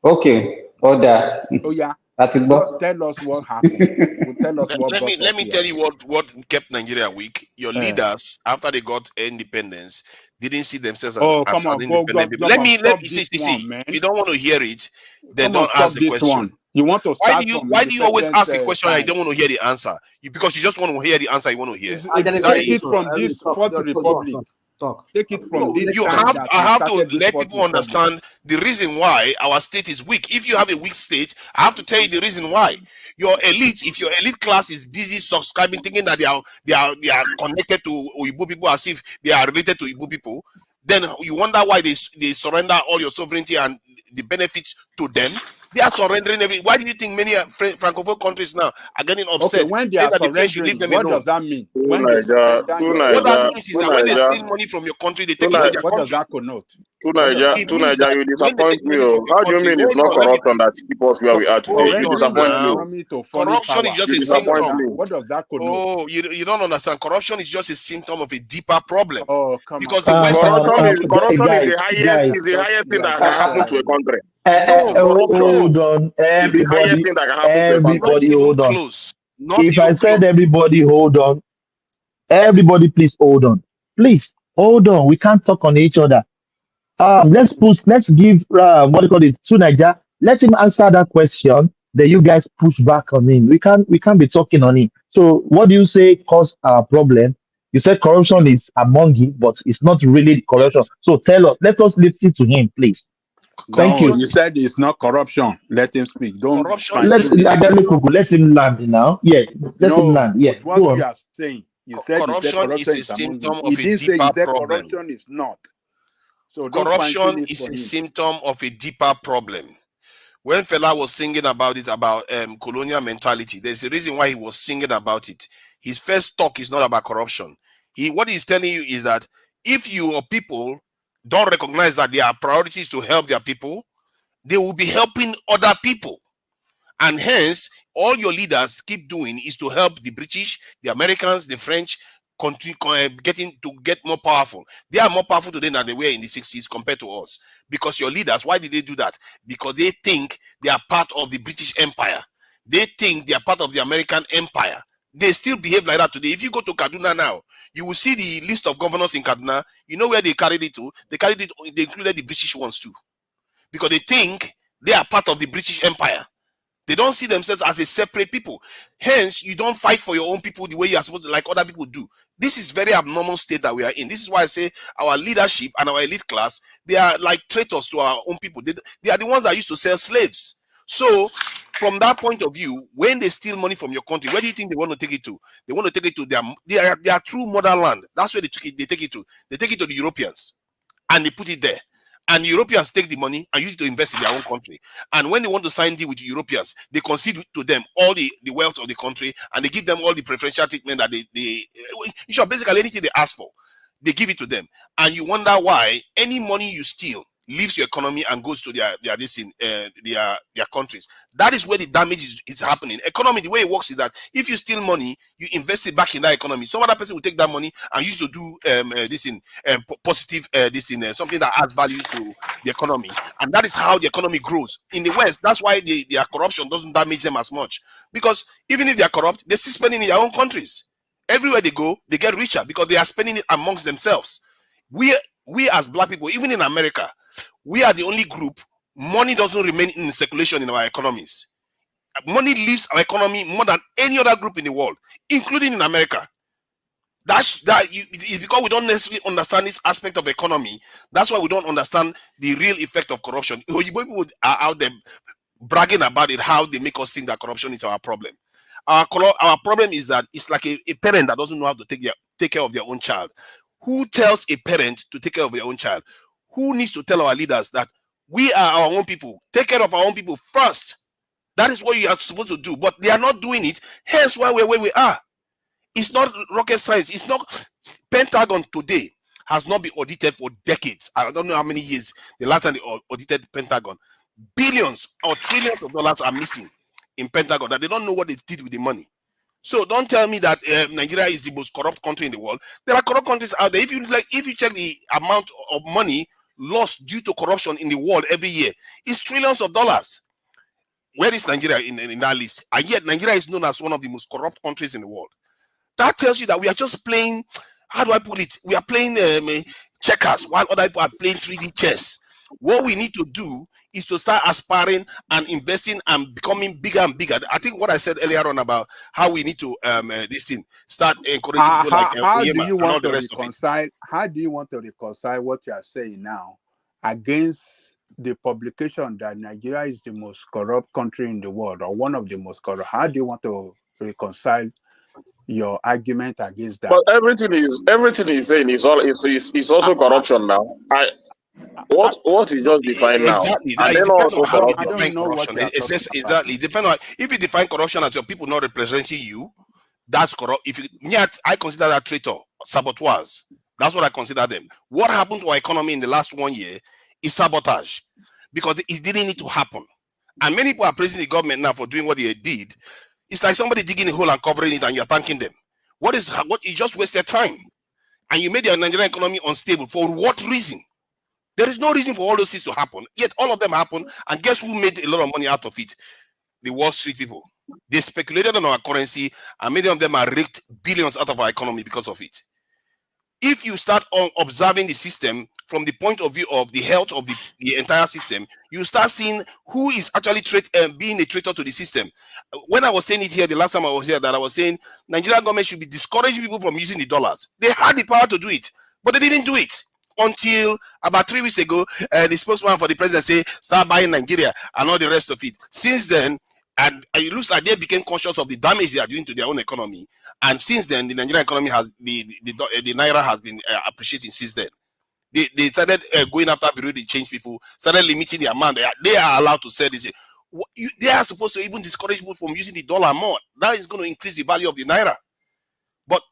Okay, order. Oh yeah. Tell us what happened. Tell us what. Let me tell you what kept Nigeria weak. Your leaders, after they got independence, didn't see themselves Oh, as come on, an independent people. come on, Let stop me this see. one, man. If you don't want to hear it, then Come on, don't stop ask the this question. one. You want to Why start do from you always ask a independent question and you time. don't want to hear the answer? Because you just want to hear the answer you want to hear. Take it from this Fourth Republic. Take it from this time that I have to started this let Fourth people Republic. understand the reason why our state is weak. If you have a weak state, I have to tell you the reason why. Your elite, if your elite class is busy subscribing, thinking that they are connected to Igbo people as if they are related to Igbo people, then you wonder why they surrender all your sovereignty and the benefits to them. They are surrendering everything. Why do you think many Francophone countries now are getting upset? Okay, when they saying are that the French should leave surrendering, them what alone? does that mean? When they surrender your What that sovereignty, means is that when they steal money from your country, they take it to their what does country. that connote? It means that you when they disappoint take me. money from your How do you country, mean it's hold not on, let me. corruption that keep us where we are today? You Hold on disappoint now. me. Economy to foreign Corruption power. is just a disappoint symptom. me. What does that connote? Oh, you don't understand. Corruption is just a symptom of a deeper problem. Oh, come Because on. the West Corruption is guys, the highest thing that can happen to a country. hold on, Is the highest thing that can happen to a country. not everybody, even hold on. close. Not If even I said close. everybody, hold on. Everybody, please hold on. Please hold on. We can't talk on each other. Let's give what do you call it to Niger. Let him answer that question. Then you guys push back on him. We can't be talking on it. So what do you say cause our problem? You said corruption is among it, but it's not really corruption. So tell us, let us listen to him, please. Thank No, you. you said it's not corruption. Let him speak. Don't Corruption fine Let is tune it. let him land now. Yeah, let him No, land. Yeah, with what go you on. are saying, you said corruption is corruption a is among symptom it. of He a didn't say he deeper said problem. corruption is not. So don't fine Corruption tune it is for a him. symptom of a deeper problem. When Fela was singing about it, about colonial mentality, there's a reason why he was singing about it. His first talk is not about corruption. What he's telling you is that if your people don't recognize that their priority is to help their people, they will be helping other people. And hence, all your leaders keep doing is to help the British, the Americans, the French get more powerful. They are more powerful today than they were in the 60s compared to us. Because your leaders, why did they do that? Because they think they are part of the British Empire. They think they are part of the American Empire. They still behave like that today. If you go to Kaduna now, you will see the list of governors in Kaduna. You know where they carried it to? They included the British ones too. Because they think they are part of the British Empire. They don't see themselves as a separate people. Hence, you don't fight for your own people the way you are supposed to, like other people do. This is very abnormal state that we are in. This is why I say our leadership and our elite class, they are like traitors to our own people. They are the ones that used to sell slaves. So, from that point of view, when they steal money from your country, where do you think they want to take it to? They want to take it to their true motherland. That's where they take it to. They take it to the Europeans and they put it there. And Europeans take the money and use it to invest in their own country. And when they want to sign deal with Europeans, they concede to them all the wealth of the country and they give them all the preferential treatment that they basically anything they ask for, they give it to them. And you wonder why any money you steal leaves your economy and goes to their countries. That is where the damage is happening. Economy, the way it works is that if you steal money, you invest it back in that economy. Some other person will take that money and use to do positive something that adds value to the economy, and that is how the economy grows. In the West, that's why their corruption doesn't damage them as much, because even if they are corrupt, they're still spending in their own countries. Everywhere they go, they get richer because they are spending it amongst themselves. We as black people, even in America, we are the only group. Money doesn't remain in circulation in our economies. Money leaves our economy more than any other group in the world, including in America. It's because we don't necessarily understand this aspect of economy. That's why we don't understand the real effect of corruption. People are out there bragging about it, how they make us think that corruption is our problem. Our problem is that it's like a parent that doesn't know how to take care of their own child. Who tells a parent to take care of their own child? Who needs to tell our leaders that we are our own people? Take care of our own people first. That is what you are supposed to do. But they are not doing it. Hence why we're where we are. It's not rocket science. It's not. Pentagon today has not been audited for decades. I don't know how many years the last time they audited Pentagon. Billions or trillions of dollars are missing in Pentagon that they don't know what they did with the money. So don't tell me that Nigeria is the most corrupt country in the world. There are corrupt countries out there. If you check the amount of money lost due to corruption in the world every year, it's trillions of dollars. Where is Nigeria in that list? And yet Nigeria is known as one of the most corrupt countries in the world. That tells you that we are just playing. How do I put it? We are playing checkers while other people are playing 3D chess. What we need to do is to start aspiring and investing and becoming bigger and bigger. I think what I said earlier on about how we need to start encouraging people like How do Onyema you and all want the to rest of it. reconcile? How do you want to reconcile what you are saying now against the publication that Nigeria is the most corrupt country in the world, or one of the most corrupt? How do you want to reconcile your argument against that? But everything he's saying is also corruption now. What he just defined now, Exactly. and It then depends on also how you corruption. define corruption. Exactly. It depends on if you define corruption as your people not representing you, that's corrupt. If you, I consider that traitor, saboteurs. That's what I consider them. What happened to our economy in the last 1 year is sabotage, because it didn't need to happen. And many people are praising the government now for doing what they did. It's like somebody digging a hole and covering it, and you're thanking them. What you just wasted time, and you made the Nigerian economy unstable. For what reason? There is no reason for all those things to happen. Yet all of them happen, and guess who made a lot of money out of it? The Wall Street people. They speculated on our currency, and many of them are raked billions out of our economy because of it. If you start observing the system from the point of view of the health of the entire system, you start seeing who is actually being a traitor to the system. When I was saying it here, the last time I was here, that I was saying Nigerian government should be discouraging people from using the dollars. They had the power to do it, but they didn't do it until about 3 weeks ago. The spokesman for the president said, start buying Nigeria and all the rest of it. Since then, and it looks like they became conscious of the damage they are doing to their own economy. And since then, the Nigerian economy has the naira has been appreciating since then. They started going after Bureau de change people, started limiting the amount they are allowed to sell this. They are supposed to even discourage people from using the dollar more. That is going to increase the value of the naira. But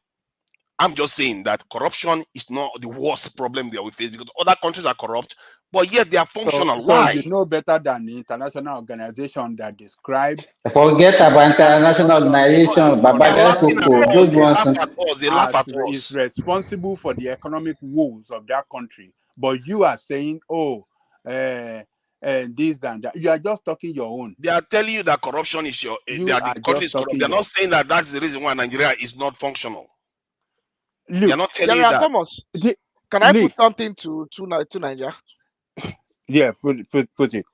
I'm just saying that corruption is not the worst problem that we face, because other countries are corrupt, but yet they are functional. So Why? you know better than the international organization that describe. Forget about international organization, those ones. They laugh at us. Is responsible for the economic woes of that country. But you are saying, this and that. You are just talking your own. They are telling you that corruption is the country is corrupt. They're not saying that that's the reason why Nigeria is not functional. They're not telling you that. Thomas, can I put something to Nigeria? Yeah, put it.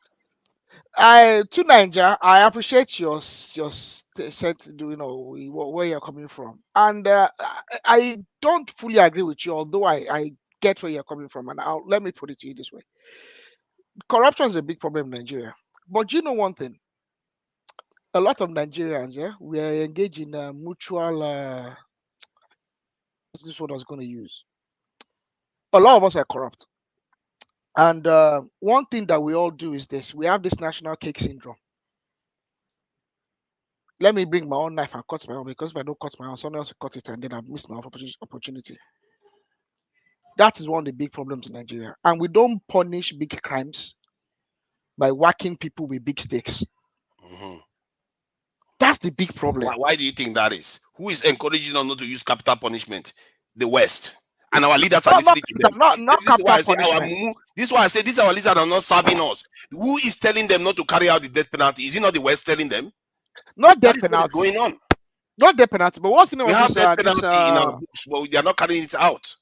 To Nigeria, I appreciate your set, where you're coming from, and I don't fully agree with you, although I get where you're coming from, and let me put it to you this way: corruption is a big problem in Nigeria, but you know one thing, a lot of Nigerians, we are engaged in mutual. This is what I was going to use. A lot of us are corrupt. And one thing that we all do is this: we have this national cake syndrome. Let me bring my own knife and cut my own, because if I don't cut my own, someone else will cut it, and then I've missed my opportunity. That is one of the big problems in Nigeria. And we don't punish big crimes by whacking people with big stakes. Mm-hmm. That's the big problem. Why do you think that is? Who is encouraging us not to use capital punishment? The West. And our leaders are listening to them. This is why I say these are our leaders that are not serving us. Who is telling them not to carry out the death penalty? Is it not the West telling them? Not death penalty. What is going on? Not death penalty, but what's in our we have death penalty in our books, but they are not carrying it out.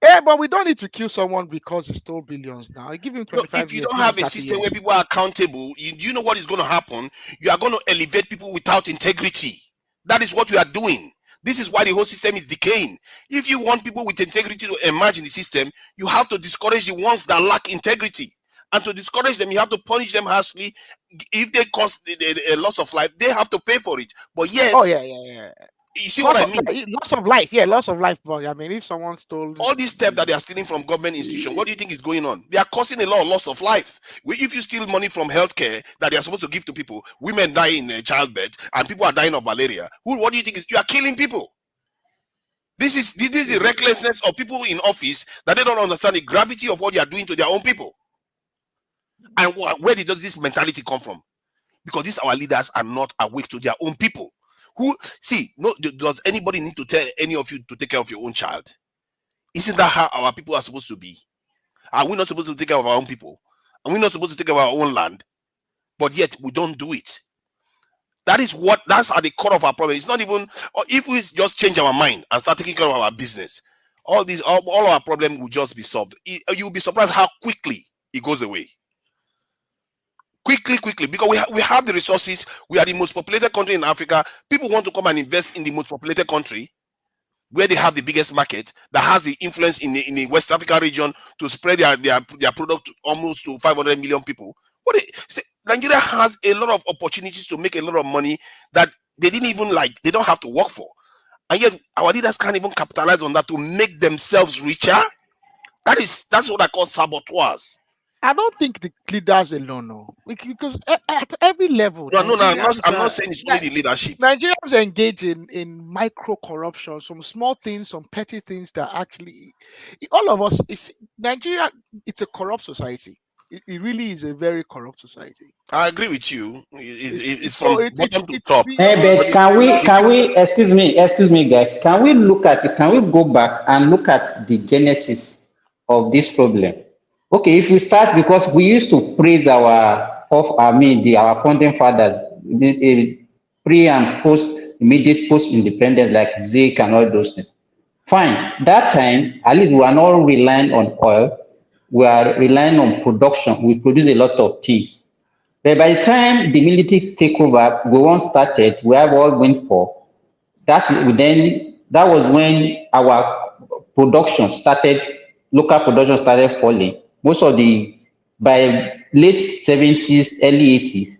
Yeah, but we don't need to kill someone because he stole billions now. I give him 25 years. If you don't have a system where people are accountable, you know what is going to happen? You are going to elevate people without integrity. That is what we are doing. This is why the whole system is decaying. If you want people with integrity to emerge in the system, you have to discourage the ones that lack integrity. And to discourage them, you have to punish them harshly. If they cause a loss of life, they have to pay for it. But yet, you see what I mean? Loss of life, loss of life. But I mean, if someone stole all these steps that they are stealing from government institutions, what do you think is going on? They are causing a lot of loss of life. If you steal money from healthcare that they are supposed to give to people, women die in childbirth, and people are dying of malaria. What do you think is? You are killing people. This is the recklessness of people in office, that they don't understand the gravity of what they are doing to their own people. And where does this mentality come from? Because these our leaders are not awake to their own people. Does anybody need to tell any of you to take care of your own child? Isn't that how our people are supposed to be? Are we not supposed to take care of our own people? Are we not supposed to take care of our own land? But yet we don't do it. That's at the core of our problem. It's not even, or if we just change our mind and start taking care of our business, all our problem will just be solved. You'll be surprised how quickly it goes away. Quickly, because we have the resources. We are the most populated country in Africa. People want to come and invest in the most populated country, where they have the biggest market, that has the influence in the West Africa region to spread their product almost to 500 million people. Nigeria has a lot of opportunities to make a lot of money that they didn't even they don't have to work for. And yet our leaders can't even capitalize on that to make themselves richer. That's what I call saboteurs. I don't think the leaders alone, no, because at every level, I'm not saying it's only the leadership. Nigerians engage in micro corruption, some small things, some petty things that actually, all of us, Nigeria, it's a corrupt society. It really is a very corrupt society. I agree with you. It's from bottom to top. But can we excuse me guys, can we go back and look at the genesis of this problem? Okay, if we start, because we used to praise our founding fathers, pre and immediate post independence, like Zik and all those things. Fine, that time at least we are not relying on oil, we are relying on production. We produce a lot of things. But by the time the military takeover, we once started, we have all went for that. That was when our production started, local production started falling. By late 70s, early 80s,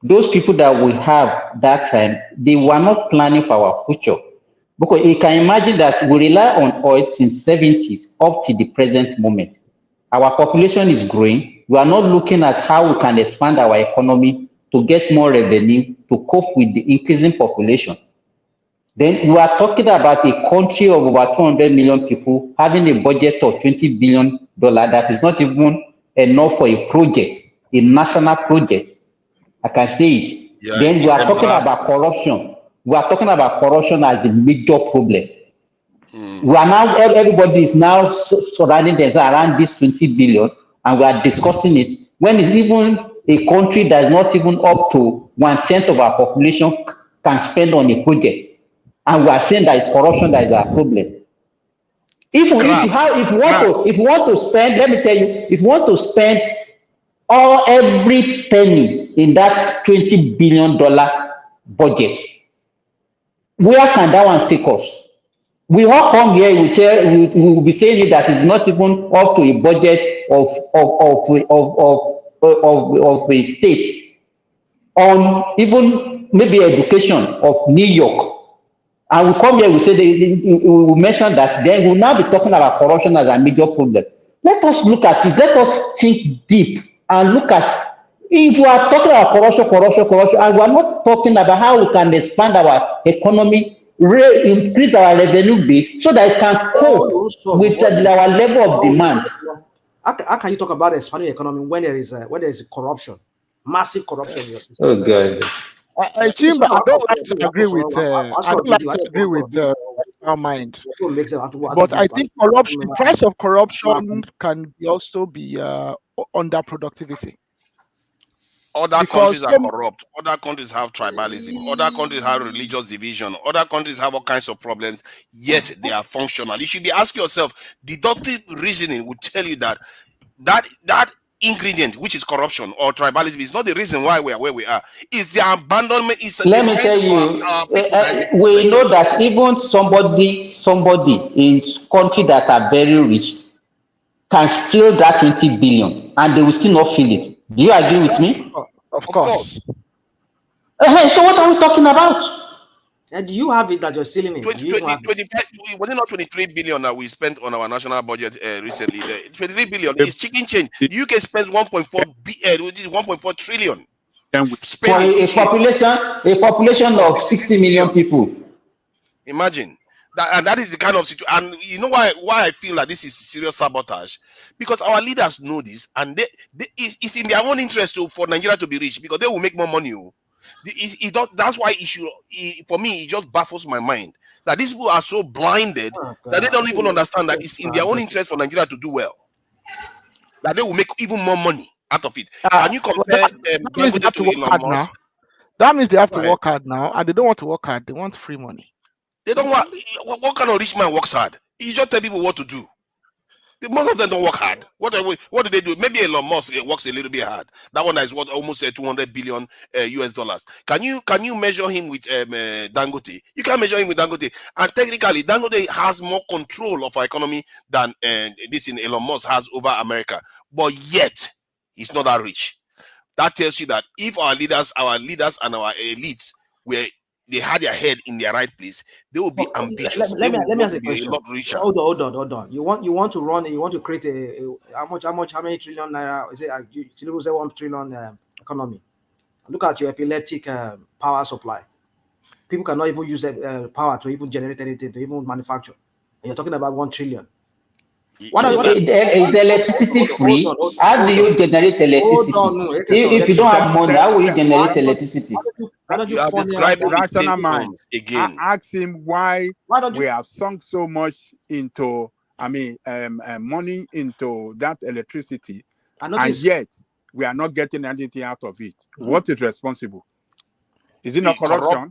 those people that we have that time, they were not planning for our future. Because you can imagine that we rely on oil since 70s up to the present moment. Our population is growing. We are not looking at how we can expand our economy to get more revenue to cope with the increasing population. Then we are talking about a country of over 200 million people having a budget of $20 billion that is not even enough for a project, a national project. I can say it. Yeah, then we are talking about corruption. We are talking about corruption as the major problem. We are now, everybody is now surrounding themselves around this 20 billion, and we are discussing it. When it's even a country that is not even up to 1/10 of our population can spend on a project. And we are saying that it's corruption that is our problem. If you want to spend, let me tell you, if you want to spend every penny in that $20 billion budget, where can that one take us? We all come here, we will be saying that it's not even up to a budget of a state, on even maybe education of New York. And we come here, we say we mention that, then we'll now be talking about corruption as a major problem. Let us look at it. Let us think deep and look at, if we are talking about corruption, and we are not talking about how we can expand our economy, increase our revenue base so that it can cope with our level of demand. How can you talk about expanding the economy when there is corruption, massive corruption in your system? Oh God. I don't like to agree with. I don't like to agree with our mind. But I think corruption, the price of corruption, can also be under productivity. Other countries are corrupt. Other countries have tribalism. Other countries have religious division. Other countries have all kinds of problems, yet they are functional. You should be asking yourself, deductive reasoning would tell you that ingredient, which is corruption or tribalism, is not the reason why we are where we are. It's the abandonment. Let me tell you, we know that even somebody in country that are very rich can steal that 20 billion and they will still not feel it. Do you agree with me? Of course. So what are we talking about? And do you have it that you're stealing it? Was it not 23 billion that we spent on our national budget recently? The 23 billion is chicken change. The UK spends 1.4 trillion. For a population of 60 million people. Imagine. That is the kind of situation. And you know why I feel like this is serious sabotage? Because our leaders know this, and it's in their own interest for Nigeria to be rich, because they will make more money. That's why for me, it just baffles my mind that these people are so blinded that they don't even understand that it's in their own interest for Nigeria to do well, that they will make even more money out of it. Can you compare Dangote to Elon Musk? That means they have to work hard now, and they don't want to work hard. They want free money. They don't want. What kind of rich man works hard? You just tell people what to do. Most of them don't work hard. What do they do? Maybe Elon Musk works a little bit hard. That one is what almost 200 billion US dollars. Can you measure him with Dangote? You can measure him with Dangote. And technically, Dangote has more control of our economy than this in Elon Musk has over America. But yet, he's not that rich. That tells you that if our leaders and our elites they had their head in their right place, they will be ambitious. Let me ask a be a question. lot richer. Hold on. You want to create how many trillion naira? Is it? You say 1 trillion economy. Look at your epileptic power supply. People cannot even use power to even generate anything, to even manufacture. And you're talking about 1 trillion. Is electricity free? How do you generate electricity? If you don't have money, how will you generate electricity? You are describing rational mind again. Ask him why we have sunk so much into, money into that electricity, and yet we are not getting anything out of it. What is responsible? Is it not corruption?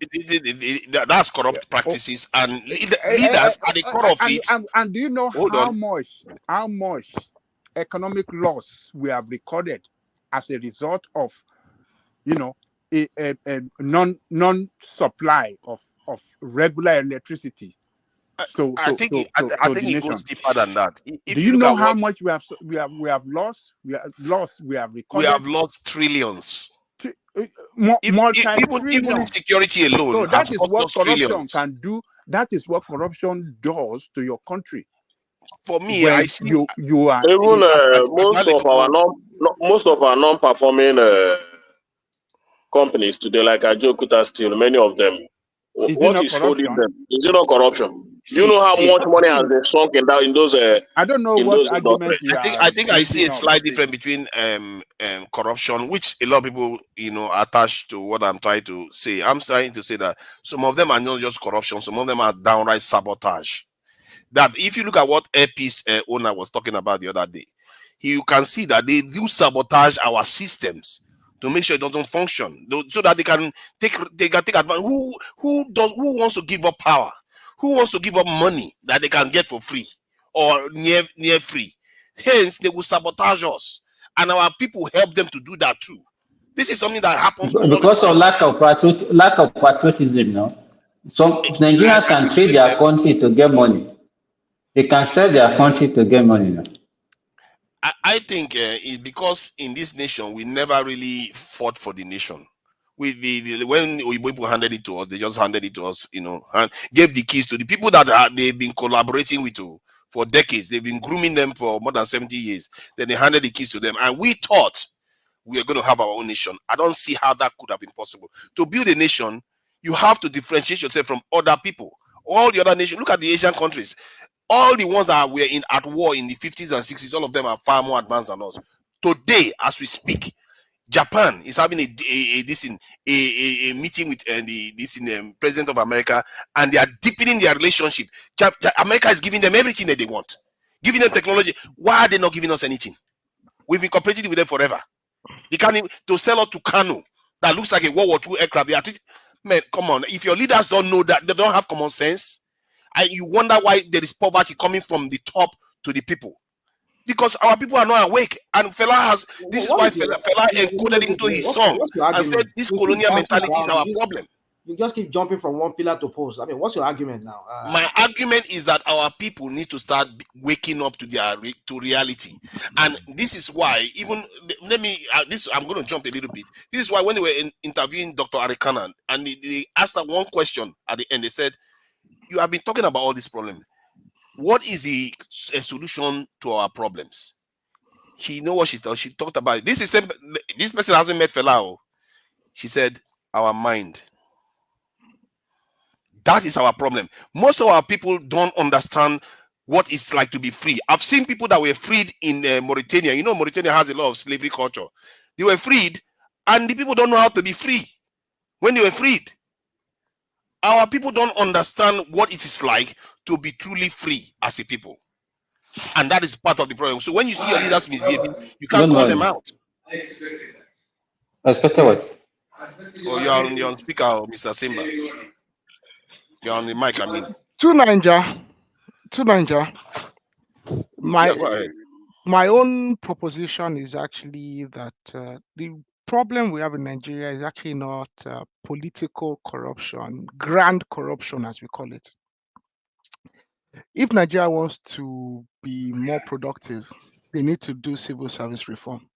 That's corrupt practices, and leaders at the core of it. And do you know how much economic loss we have recorded as a result of, a non-supply of regular electricity? I think it goes deeper than that. Do you know how much we have lost? We have recorded. We have lost trillions. Even security alone. So that is what corruption can do. That is what corruption does to your country. For me, when I see you are even most of our non-performing companies today, like Ajokuta Steel, many of them. What is holding them? Is it not corruption? Do you know how much money has been sunk in those? I don't know what argument you I think I see a slight difference between corruption, which a lot of people attach to what I'm trying to say. I'm trying to say that some of them are not just corruption; some of them are downright sabotage. That if you look at what Airpeace owner was talking about the other day, you can see that they do sabotage our systems to make sure it doesn't function, so that they can take advantage. Who wants to give up power? Who wants to give up money that they can get for free or near free? Hence, they will sabotage us, and our people help them to do that too. This is something that happens because of lack of patriotism. No, some Nigerians can trade their country to get money. They can sell their country to get money. No? I think it's because in this nation we never really fought for the nation. When people handed it to us, they just handed it to us, and gave the keys to the people that they've been collaborating with for decades. They've been grooming them for more than 70 years. Then they handed the keys to them, and we thought we are going to have our own nation. I don't see how that could have been possible. To build a nation, you have to differentiate yourself from other people. All the other nations, look at the Asian countries. All the ones that were at war in the 50s and 60s, all of them are far more advanced than us. Today, as we speak, Japan is having a meeting with the president of America, and they are deepening their relationship. America is giving them everything that they want, giving them technology. Why are they not giving us anything? We've been cooperating with them forever. They can't even to sell us to Kano that looks like a World War II aircraft. Man, come on! If your leaders don't know that, they don't have common sense, and you wonder why there is poverty coming from the top to the people. Because our people are not awake, and Fela has. This is why Fela encoded into his song and said this colonial mentality is our problem. You just keep jumping from one pillar to post. I mean, what's your argument now? My argument is that our people need to start waking up to reality, and this is why. Even I'm going to jump a little bit. This is why when they were interviewing Dr. Arikana, and they asked her one question at the end, they said, "You have been talking about all these problems. What is a solution to our problems?" She know what she talked about. This person hasn't met Fela. She said, "Our mind." That is our problem. Most of our people don't understand what it's like to be free. I've seen people that were freed in Mauritania. Mauritania has a lot of slavery culture. They were freed, and the people don't know how to be free when they were freed. Our people don't understand what it is like to be truly free as a people. And that is part of the problem. So when you see your leaders misbehaving, you can't call them out. Expected what? Oh, you're on speaker, Mr. Simba. You're on the mic, I mean. To Niger, to Nigeria. Yeah, go ahead. My own proposition is actually that the problem we have in Nigeria is actually not political corruption, grand corruption, as we call it. If Nigeria wants to be more productive, they need to do civil service reform.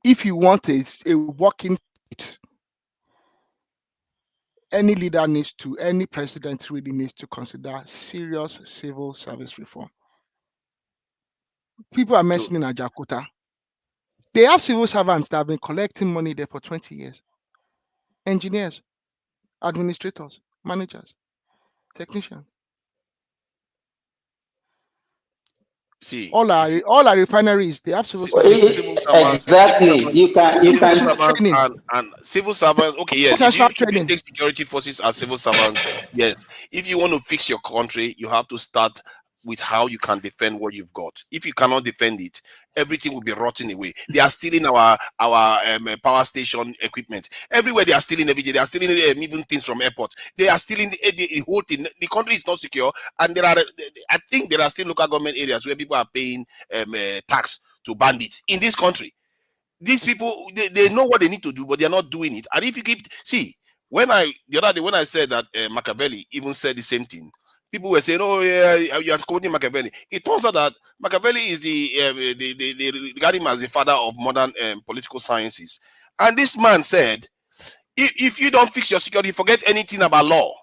If you want a working state, any leader needs to, any president really needs to consider serious civil service reform. People are mentioning Ajakuta. They have civil servants that have been collecting money there for 20 years. Engineers, administrators, managers, technicians. See, all our refineries, they have civil servants. Exactly. You can servants and civil servants. Okay, yes. If you take security forces as civil servants, yes. If you want to fix your country, you have to start with how you can defend what you've got. If you cannot defend it, everything will be rotting away. They are stealing our power station equipment everywhere. They are stealing everything. They are stealing even things from airports. They are stealing the whole thing. The country is not secure, and I think there are still local government areas where people are paying tax to bandits in this country. These people, they know what they need to do, but they are not doing it. And if you the other day when I said that Machiavelli even said the same thing, people were saying, "Oh yeah, you are quoting Machiavelli." It turns out that Machiavelli is they regard him as the father of modern political sciences. And this man said, "If you don't fix your security, forget anything about law."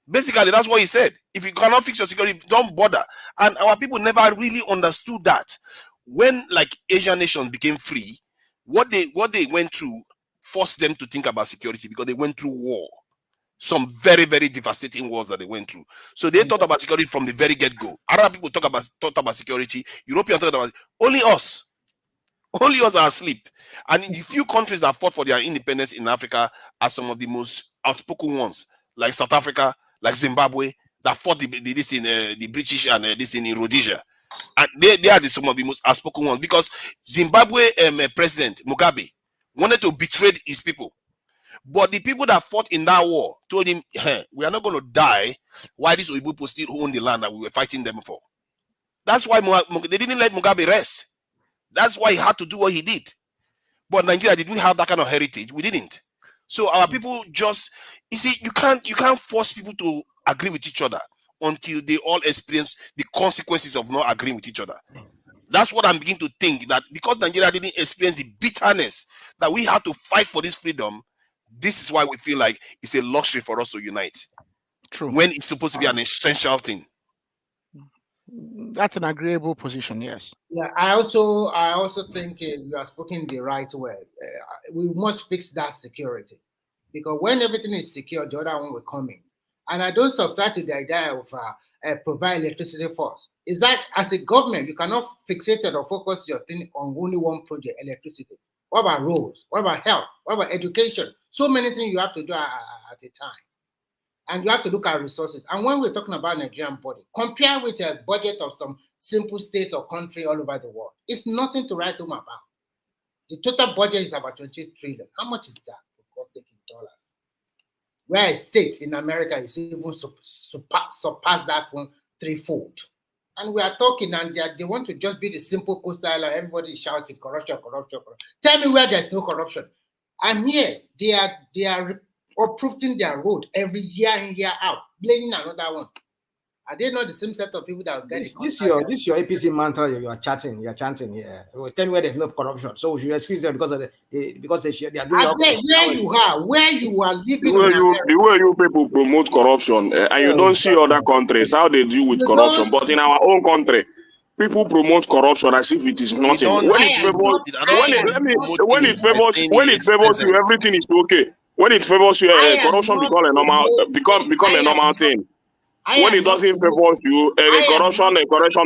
Basically, that's what he said. If you cannot fix your security, don't bother. And our people never really understood that. When like Asian nations became free, what they went through forced them to think about security because they went through war. Some very, very devastating wars that they went through. So they thought about security from the very get-go. Arab people thought about security. Europeans thought about it. Only us are asleep. And the few countries that fought for their independence in Africa are some of the most outspoken ones, like South Africa, like Zimbabwe, that fought this in the British and this in Rhodesia. And they are some of the most outspoken ones because Zimbabwe President Mugabe wanted to betray his people. But the people that fought in that war told him, hey, we are not going to die while these Oyibo people still own the land that we were fighting them for. That's why they didn't let Mugabe rest. That's why he had to do what he did. But Nigeria, did we have that kind of heritage? We didn't. So our people just, you see, you can't force people to agree with each other until they all experience the consequences of not agreeing with each other. That's what I'm beginning to think, that because Nigeria didn't experience the bitterness that we had to fight for this freedom, this is why we feel like it's a luxury for us to unite. True. When it's supposed to be an essential thing. That's an agreeable position, yes. Yeah, I also think you are speaking the right way. We must fix that security, because when everything is secure, the other one will come in. And I don't subscribe to the idea of provide electricity first. Is that as a government, you cannot fixate or focus your thing on only one project, electricity. What about roads? What about health? What about education? So many things you have to do at a time. And you have to look at resources. And when we're talking about Nigerian budget, compare with a budget of some simple state or country all over the world. It's nothing to write home about. The total budget is about 20 trillion. How much is that? For God's sake, in dollars. Where a state in America is even surpass that one threefold. And we are talking, and they want to just be the simple coastal island. Everybody is shouting corruption, corruption, corruption. Tell me where there's no corruption. I'm here. They are uprooting their road every year in, year out, blaming another one. Are they not the same set of people that will get this your APC mantra you are chanting here? Tell me where there's no corruption. So we should excuse them because they are doing where you are living. The way you people promote corruption, and you don't see other countries how they deal with corruption, but in our own country, people promote corruption as if it is nothing. When it favors you, everything is okay. When it favors you, corruption become a normal thing. When it doesn't favor you, corruption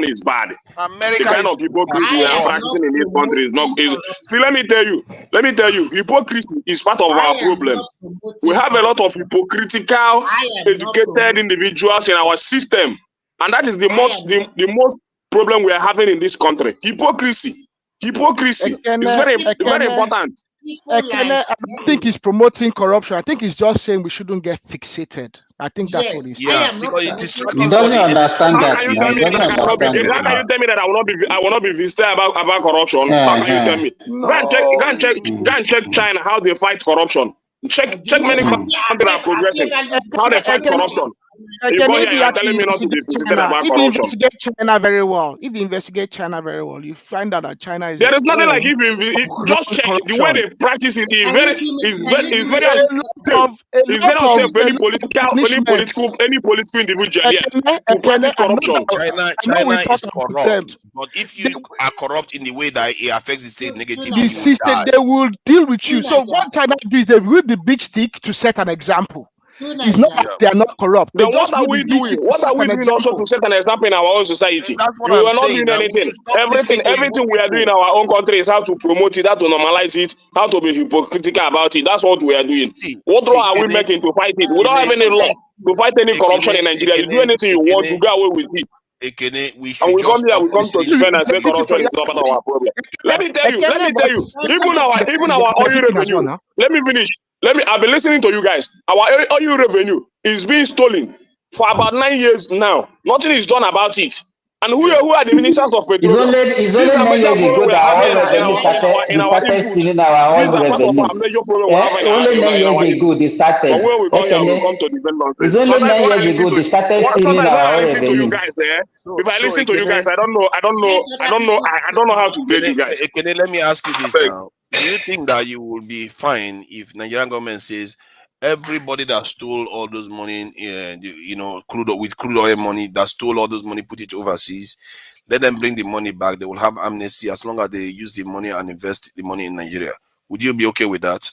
is bad. America, the kind of hypocrisy we are practicing in this country is not easy. See, let me tell you, hypocrisy is part of our problem. We have a lot of hypocritical, educated individuals in our system, and that is the most problem we are having in this country. Hypocrisy is very important. I don't think he's promoting corruption. I think he's just saying we shouldn't get fixated. I think that's what he's Yeah, saying. because it is He strategic. doesn't understand How that can you now. tell He me doesn't this cannot be? understand How it. can you tell me that I will not be visited about corruption? How can you tell me? Go and check. Go and check China how they fight corruption. Check many countries that are progressing. How they fight corruption. You go here, you are telling me not to be visited about If you corruption. investigate China very well, you find out that China is There is nothing like home if of just check the way they practice it. Is very unsafe for any political individual here to practice corruption. China is corrupt, but if you are corrupt in the way that it affects the state negatively, you will die. they will deal with you. So what China do is they use the big stick to set an example. It's not that they are not corrupt. Then what are we doing? What are we doing also to set an example in our own society? What You I'm are not saying doing now. We anything. should stop listening to Everything evil we are doing in people. our own country is how to promote it, how to normalize it, how to be hypocritical about it. That's what we are doing. What law are we making to fight it? We don't have any law to fight any corruption in Nigeria. You do anything you want, you get away with it. Ekene, we And should we come just here, stop we come to listening defend and say corruption is not part of our problem. Let me tell you, even our oil revenue. Let me finish. I've been listening to you guys. Our oil revenue is being stolen for about 9 years now. Nothing is done about it. And who are the ministers of petroleum? It's These only are 9 major years ago problems we are that our having oil revenue in our started input. stealing our These oil are part of revenue. our major problem we have Only 9 in our years ago input. they started. But when we come here, we Ekene, come to defend it's nonsense. only Sometimes 9 when I years listen ago to they started stealing sometimes when our I oil listen to you revenue. guys, if I listen to you Ekene, guys, I don't know I don't know how to grade you guys. Ekene, let me ask you this now. Do you think that you will be fine if Nigerian government says everybody that stole all those money, crude oil money, that stole all those money, put it overseas, let them bring the money back, they will have amnesty as long as they use the money and invest the money in Nigeria? Would you be okay with that?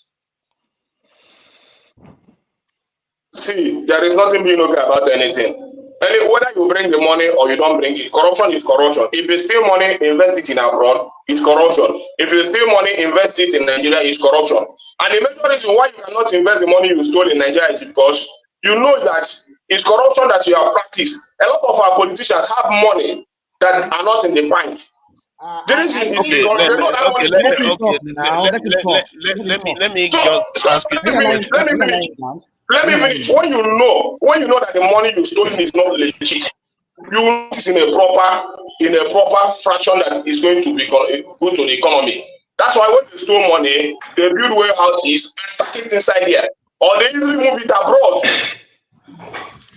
See, there is nothing being okay about anything. Whether you bring the money or you don't bring it, corruption is corruption. If you steal money, invest it in abroad, it's corruption. If you steal money, invest it in Nigeria, it's corruption. And the major reason why you cannot invest the money you stole in Nigeria is because you know that it's corruption that you have practiced. A lot of our politicians have money that are not in the bank. Let me just ask you some questions. Let me finish. When you know that the money you stolen is not legit, you know it's in a proper fraction that is going to be good to the economy. That's why when they stole money, they build warehouses and stack it inside there, or they easily move it abroad.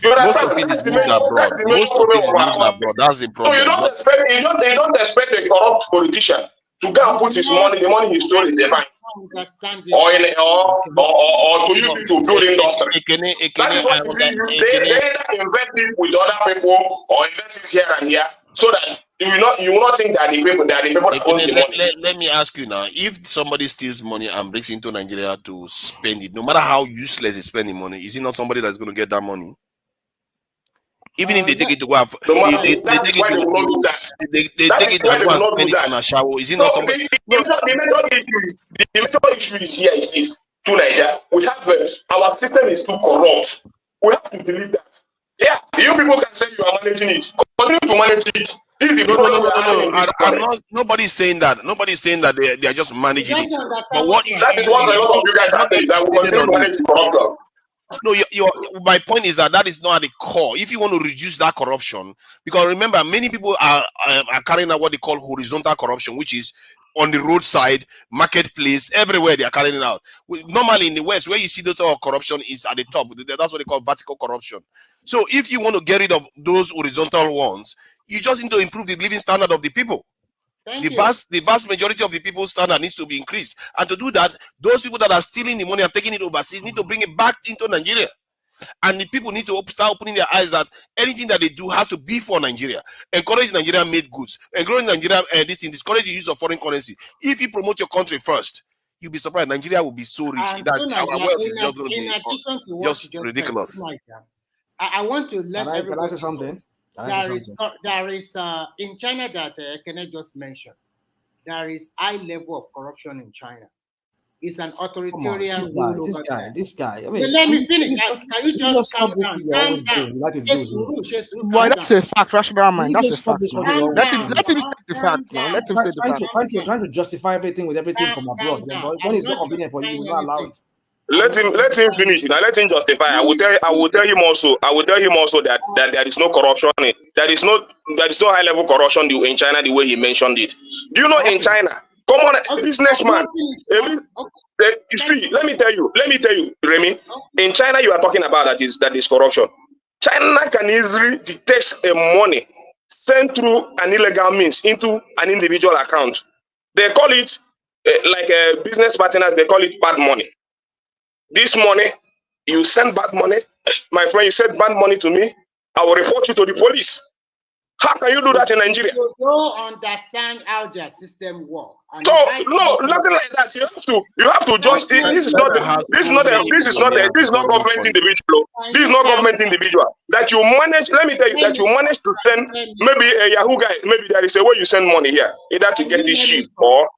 You understand? Most of it is moved abroad. Most of it is moved abroad. That's the problem. So you don't expect a corrupt politician to go and put his money, the money he stole in the bank, or to use it to build industry. That is why they either invest it with other people or invest it here and here, so that you will not think that the people that owns the money. Let me ask you now: if somebody steals money and brings it into Nigeria to spend it, no matter how useless they spend the money, is it not somebody that's going to get that money? Even if they take it to go and they take it to go and spend it on a shower, is it not somebody? The major issue is here is this: to Nigeria, we have our system is too corrupt. We have to believe that. Yeah, you people can say you are managing it. Continue to manage it. This is No. Nobody's saying that. Nobody's saying that they are just managing it. But that is what a lot of you guys are saying, that we continue to manage corruption. No, my point is that is not at the core. If you want to reduce that corruption, because remember, many people are carrying out what they call horizontal corruption, which is on the roadside, marketplace, everywhere they are carrying it out. Normally in the West, where you see those corruption is at the top. That's what they call vertical corruption. So if you want to get rid of those horizontal ones, you just need to improve the living standard of the people. The vast majority of the people's standard needs to be increased. And to do that, those people that are stealing the money and taking it overseas need to bring it back into Nigeria. And the people need to start opening their eyes that anything that they do has to be for Nigeria. Encourage Nigerian made goods. Encourage Nigeria discourage the use of foreign currency. If you promote your country first, you'll be surprised. Nigeria will be so rich. Our wealth is just going to be just ridiculous. I want to let everybody say something. There is in China that Kenneth just mentioned. There is high level of corruption in China. It's an authoritarian rule over there. This guy. I mean, let me finish. Can you just calm down? Calm down. Boy, that's a fact, rational mind. That's a fact. Let him take the fact now. Let him say the fact. Trying to justify everything with everything from abroad. When it's not convenient for you, you will not allow it. Let him finish. Now let him justify. I will tell him also that there is no corruption. There is no high level corruption in China the way he mentioned it. Do you know in China, common businessman? See, let me tell you, Remy. In China, you are talking about that is corruption. China can easily detect a money sent through an illegal means into an individual account. They call it like business partners. They call it bad money. This money, you send bad money. My friend, you send bad money to me, I will report you to the police. How can you do that in Nigeria? You don't understand how their system works. So no, nothing like that. You have to just. This is not government individual. This is not government individual. That you manage. Let me tell you that you manage to send maybe a Yahoo guy. Maybe there is a way you send money here, either to get his ship or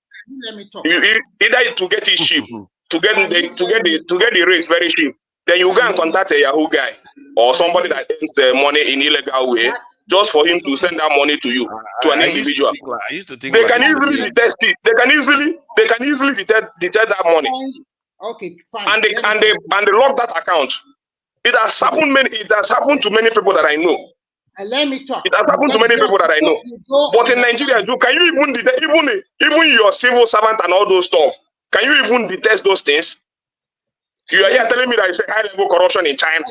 either to get his ship to get the rate very cheap. Then you go and contact a Yahoo guy or somebody that earns the money in illegal way, just for him to send that money to you, to an individual. They can easily detect it. They can easily detect that money. Okay, fine. And they lock that account. It has happened to many people that I know. Let me talk. It has happened to many people that I know. But in Nigeria, can you even detect even your civil servant and all those stuff? Can you even detect those things? You are here telling me that it's a high level corruption in China.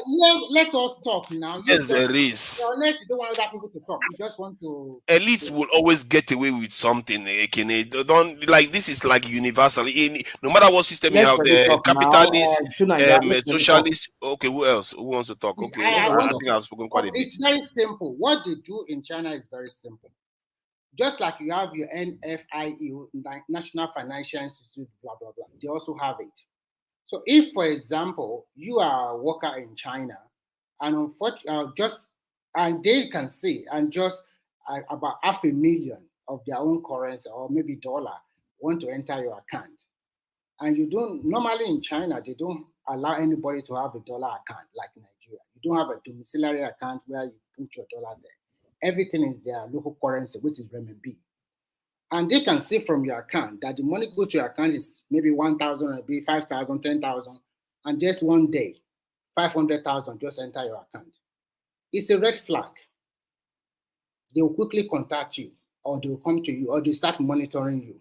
Let us talk now. Yes, there is. Unless you don't want other people to talk, you just want to. Elites will always get away with something. Don't like this is like universal. No matter what system you have, the capitalist, socialist. Okay, who else? Who wants to talk? Okay, I think I've spoken quite a bit. It's very simple. What they do in China is very simple. Just like you have your NFIE, National Financial Institute, blah blah blah. They also have it. So if, for example, you are a worker in China, and unfortunately, and they can see, and just about 500,000 of their own currency or maybe dollar want to enter your account, and you don't normally in China they don't allow anybody to have a dollar account like Nigeria. You don't have a domiciliary account where you put your dollar there. Everything is their local currency, which is renminbi. And they can see from your account that the money goes to your account is maybe 1,000, maybe 5,000, 10,000, and just one day, 500,000 just enter your account. It's a red flag. They will quickly contact you, or they will come to you, or they start monitoring you.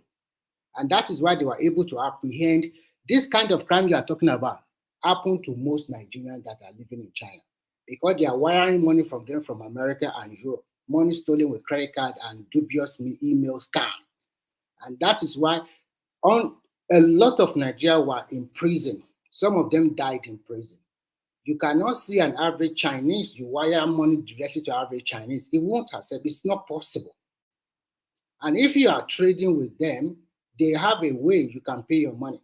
And that is why they were able to apprehend this kind of crime you are talking about. Happen to most Nigerians that are living in China, because they are wiring money from them from America and Europe. Money stolen with credit card and dubious email scam. And that is why a lot of Nigeria were in prison. Some of them died in prison. You cannot see an average Chinese, you wire money directly to average Chinese. It won't accept. It's not possible. And if you are trading with them, they have a way you can pay your money.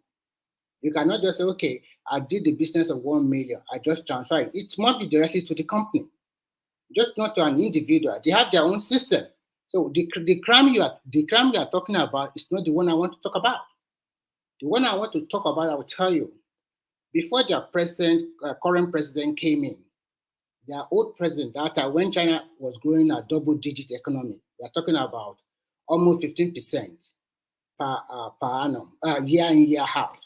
You cannot just say, okay, I did the business of 1 million. I just transferred it. It must be directly to the company, just not to an individual. They have their own system. So the crime you are talking about is not the one I want to talk about. The one I want to talk about, I will tell you. Before their current president came in, their old president, that time when China was growing a double-digit economy, we are talking about almost 15% per annum, year in, year out.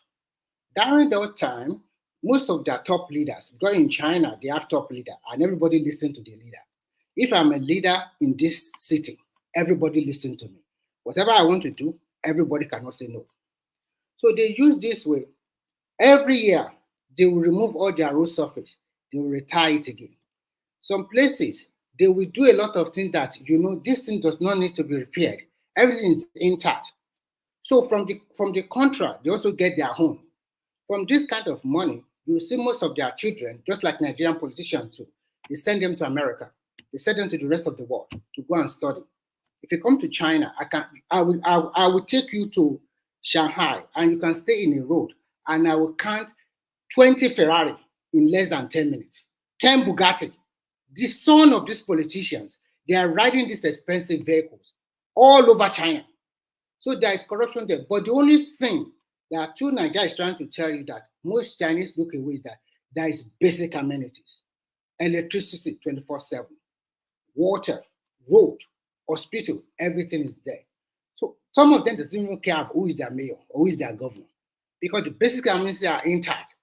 During that time, most of their top leaders, because in China, they have top leader, and everybody listen to the leader. If I'm a leader in this city, everybody listen to me. Whatever I want to do, everybody cannot say no. So they use this way. Every year, they will remove all their road surface. They will retire it again. Some places, they will do a lot of things that, this thing does not need to be repaired. Everything is intact. So from the contract, they also get their own. From this kind of money, you see most of their children, just like Nigerian politicians too, they send them to America. They send them to the rest of the world to go and study. If you come to China, I will take you to Shanghai, and you can stay in a road, and I will count 20 Ferrari in less than 10 minutes, 10 Bugatti. The son of these politicians, they are riding these expensive vehicles all over China. So there is corruption there. But the only thing that Nigeria is trying to tell you that most Chinese look away is that there is basic amenities, electricity 24/7, water, road, hospital, everything is there. So some of them doesn't even care about who is their mayor or who is their governor, because the basic amenities are intact.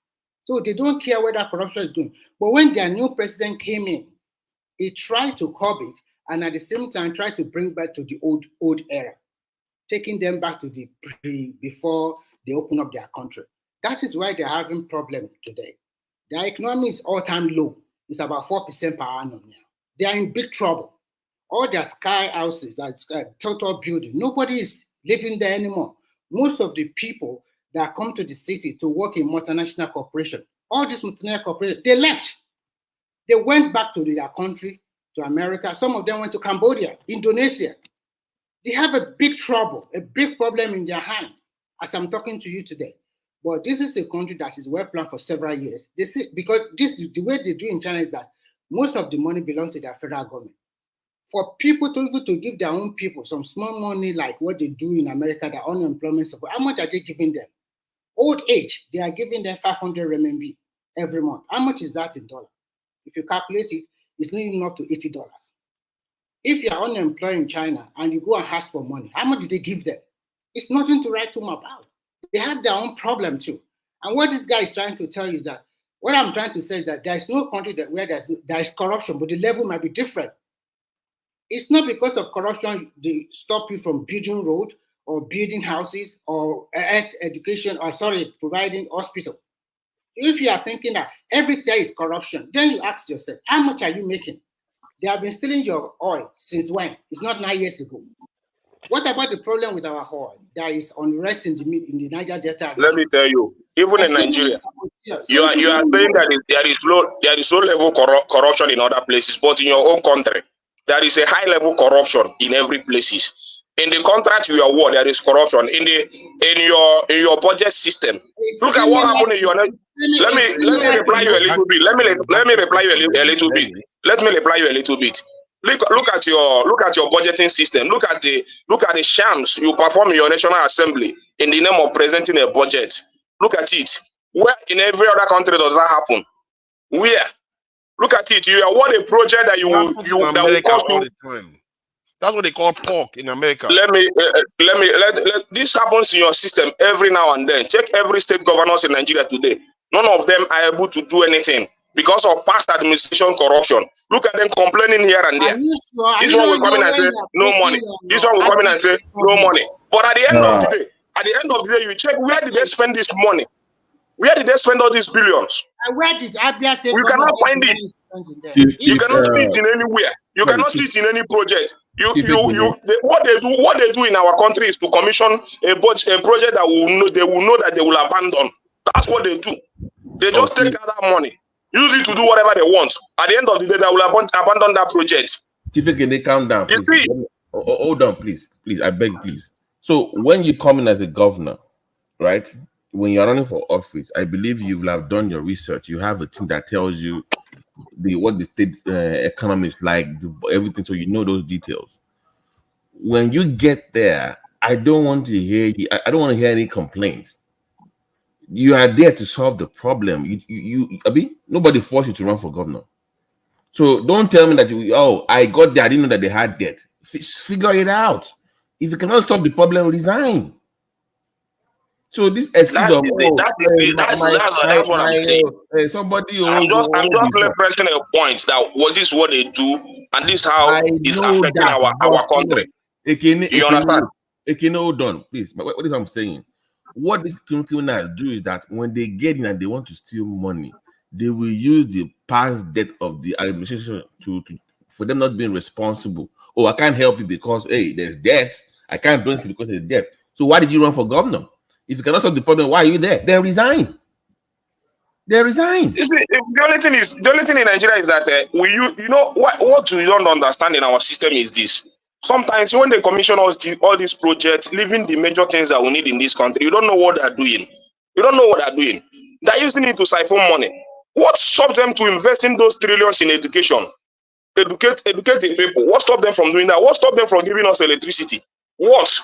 So they don't care where that corruption is going. But when their new president came in, he tried to curb it and at the same time tried to bring back to the old era, taking them back to the before they open up their country. That is why they're having problems today. Their economy is all-time low. It's about 4% per annum now. They are in big trouble. All their sky houses, that's total building, nobody is living there anymore. Most of the people that come to the city to work in multinational corporation, all these multinational corporations, they left. They went back to their country, to America. Some of them went to Cambodia, Indonesia. They have a big trouble, a big problem in their hand as I'm talking to you today. But this is a country that is well planned for several years. Because the way they do in China is that most of the money belongs to their federal government. For people to give their own people some small money like what they do in America, the unemployment support, how much are they giving them? Old age, they are giving them 500 RMB every month. How much is that in dollars? If you calculate it, it's leading up to $80. If you are unemployed in China and you go and ask for money, how much do they give them? It's nothing to write home about. They have their own problem too. And what this guy is trying to tell you is that, what I'm trying to say is that there is no country where there is corruption, but the level might be different. It's not because of corruption they stop you from building roads or building houses or education or providing hospital. If you are thinking that everything is corruption, then you ask yourself, how much are you making? They have been stealing your oil since when? It's not 9 years ago. What about the problem with our oil? There is unrest in the Niger Delta. Let me tell you, even in Nigeria, you are saying that there is low level corruption in other places, but in your own country, there is a high level corruption in every places. In the contract you award, there is corruption. In your budget system. Look at what happened in your. Let me reply you a little bit. Let me reply you a little bit. Let me reply you a little bit. Look at your budgeting system. Look at the shams you perform in your National Assembly in the name of presenting a budget. Look at it. Where in every other country does that happen? Where? Look at it. You award a project that that will cost all the time. That's what they call pork in America. Let this happens in your system every now and then. Check every state governors in Nigeria today. None of them are able to do anything because of past administration corruption. Look at them complaining here and there. This one will come in and say no money. This one will come in and say no money. But at the end of the day, you check where did they spend this money? Where did they spend all these billions? Where did Abia State? We cannot find it. You cannot see it in anywhere. You cannot see it in any project. What they do in our country is to commission a project that they will know that they will abandon. That's what they do. They just take that money, use it to do whatever they want. At the end of the day, they will abandon that project. Can they calm down? Please? Hold on, please. I beg, please. So when you come in as a governor, right? When you're running for office, I believe you will have done your research. You have a team that tells you what the state economy is like, everything, so you know those details. When you get there, I don't want to hear any complaints. You are there to solve the problem. Nobody forced you to run for governor. So don't tell me that I got there, I didn't know that they had debt. Figure it out. If you cannot solve the problem, resign. So this excuse that's what I'm saying. Somebody, I'm just pressing a point that this is what they do, and this is how it's affecting our country. You understand? Hold on, please. What is I'm saying? What these criminals do is that when they get in and they want to steal money, they will use the past debt of the administration for them not being responsible. Oh, I can't help you because there's debt. I can't do anything because there's debt. So why did you run for governor? If you cannot solve the problem, why are you there? They resign. You see, the only thing in Nigeria is that what you don't understand in our system is this. Sometimes when they commission all these projects, leaving the major things that we need in this country, you don't know what they're doing. They're using it to siphon money. What stops them to invest in those trillions in education? Educate the people. What stops them from doing that? What stops them from giving us electricity? What?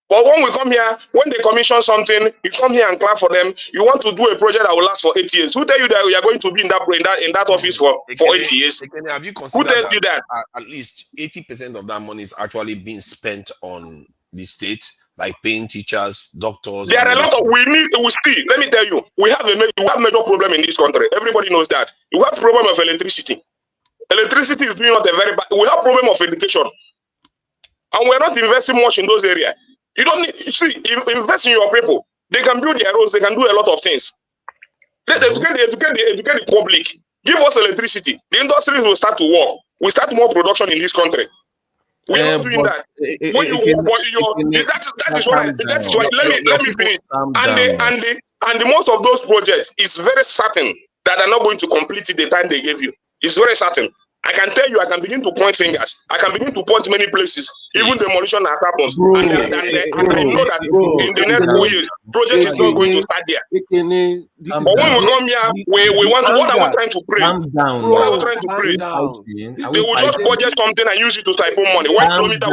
But when we come here, when they commission something, you come here and clap for them. You want to do a project that will last for 8 years. Who tell you that you are going to be in that office for 8 years? Have you Who tells you that? At least 80% of that money is actually being spent on the state, like paying teachers, doctors. There are a lot of we see. Let me tell you, we have major problem in this country. Everybody knows that. We have problem of electricity. Electricity is doing not a very bad. We have problem of education, and we're not investing much in those areas. You don't need. Invest in your people. They can build their roads. They can do a lot of things. Let educate the public. Give us electricity. The industries will start to work. We start more production in this country. We are not doing that. That is why. Let me finish. And the most of those projects is very certain that they're not going to complete it the time they gave you. It's very certain. I can tell you, I can begin to point fingers. I can begin to point many places. Even demolition has happened. And I know that in the next 4 years, project is not going to start there. But when we come here, we want to, what are we trying to pray? What are we trying to pray? They will just budget something and use it to siphon money. 1 kilometer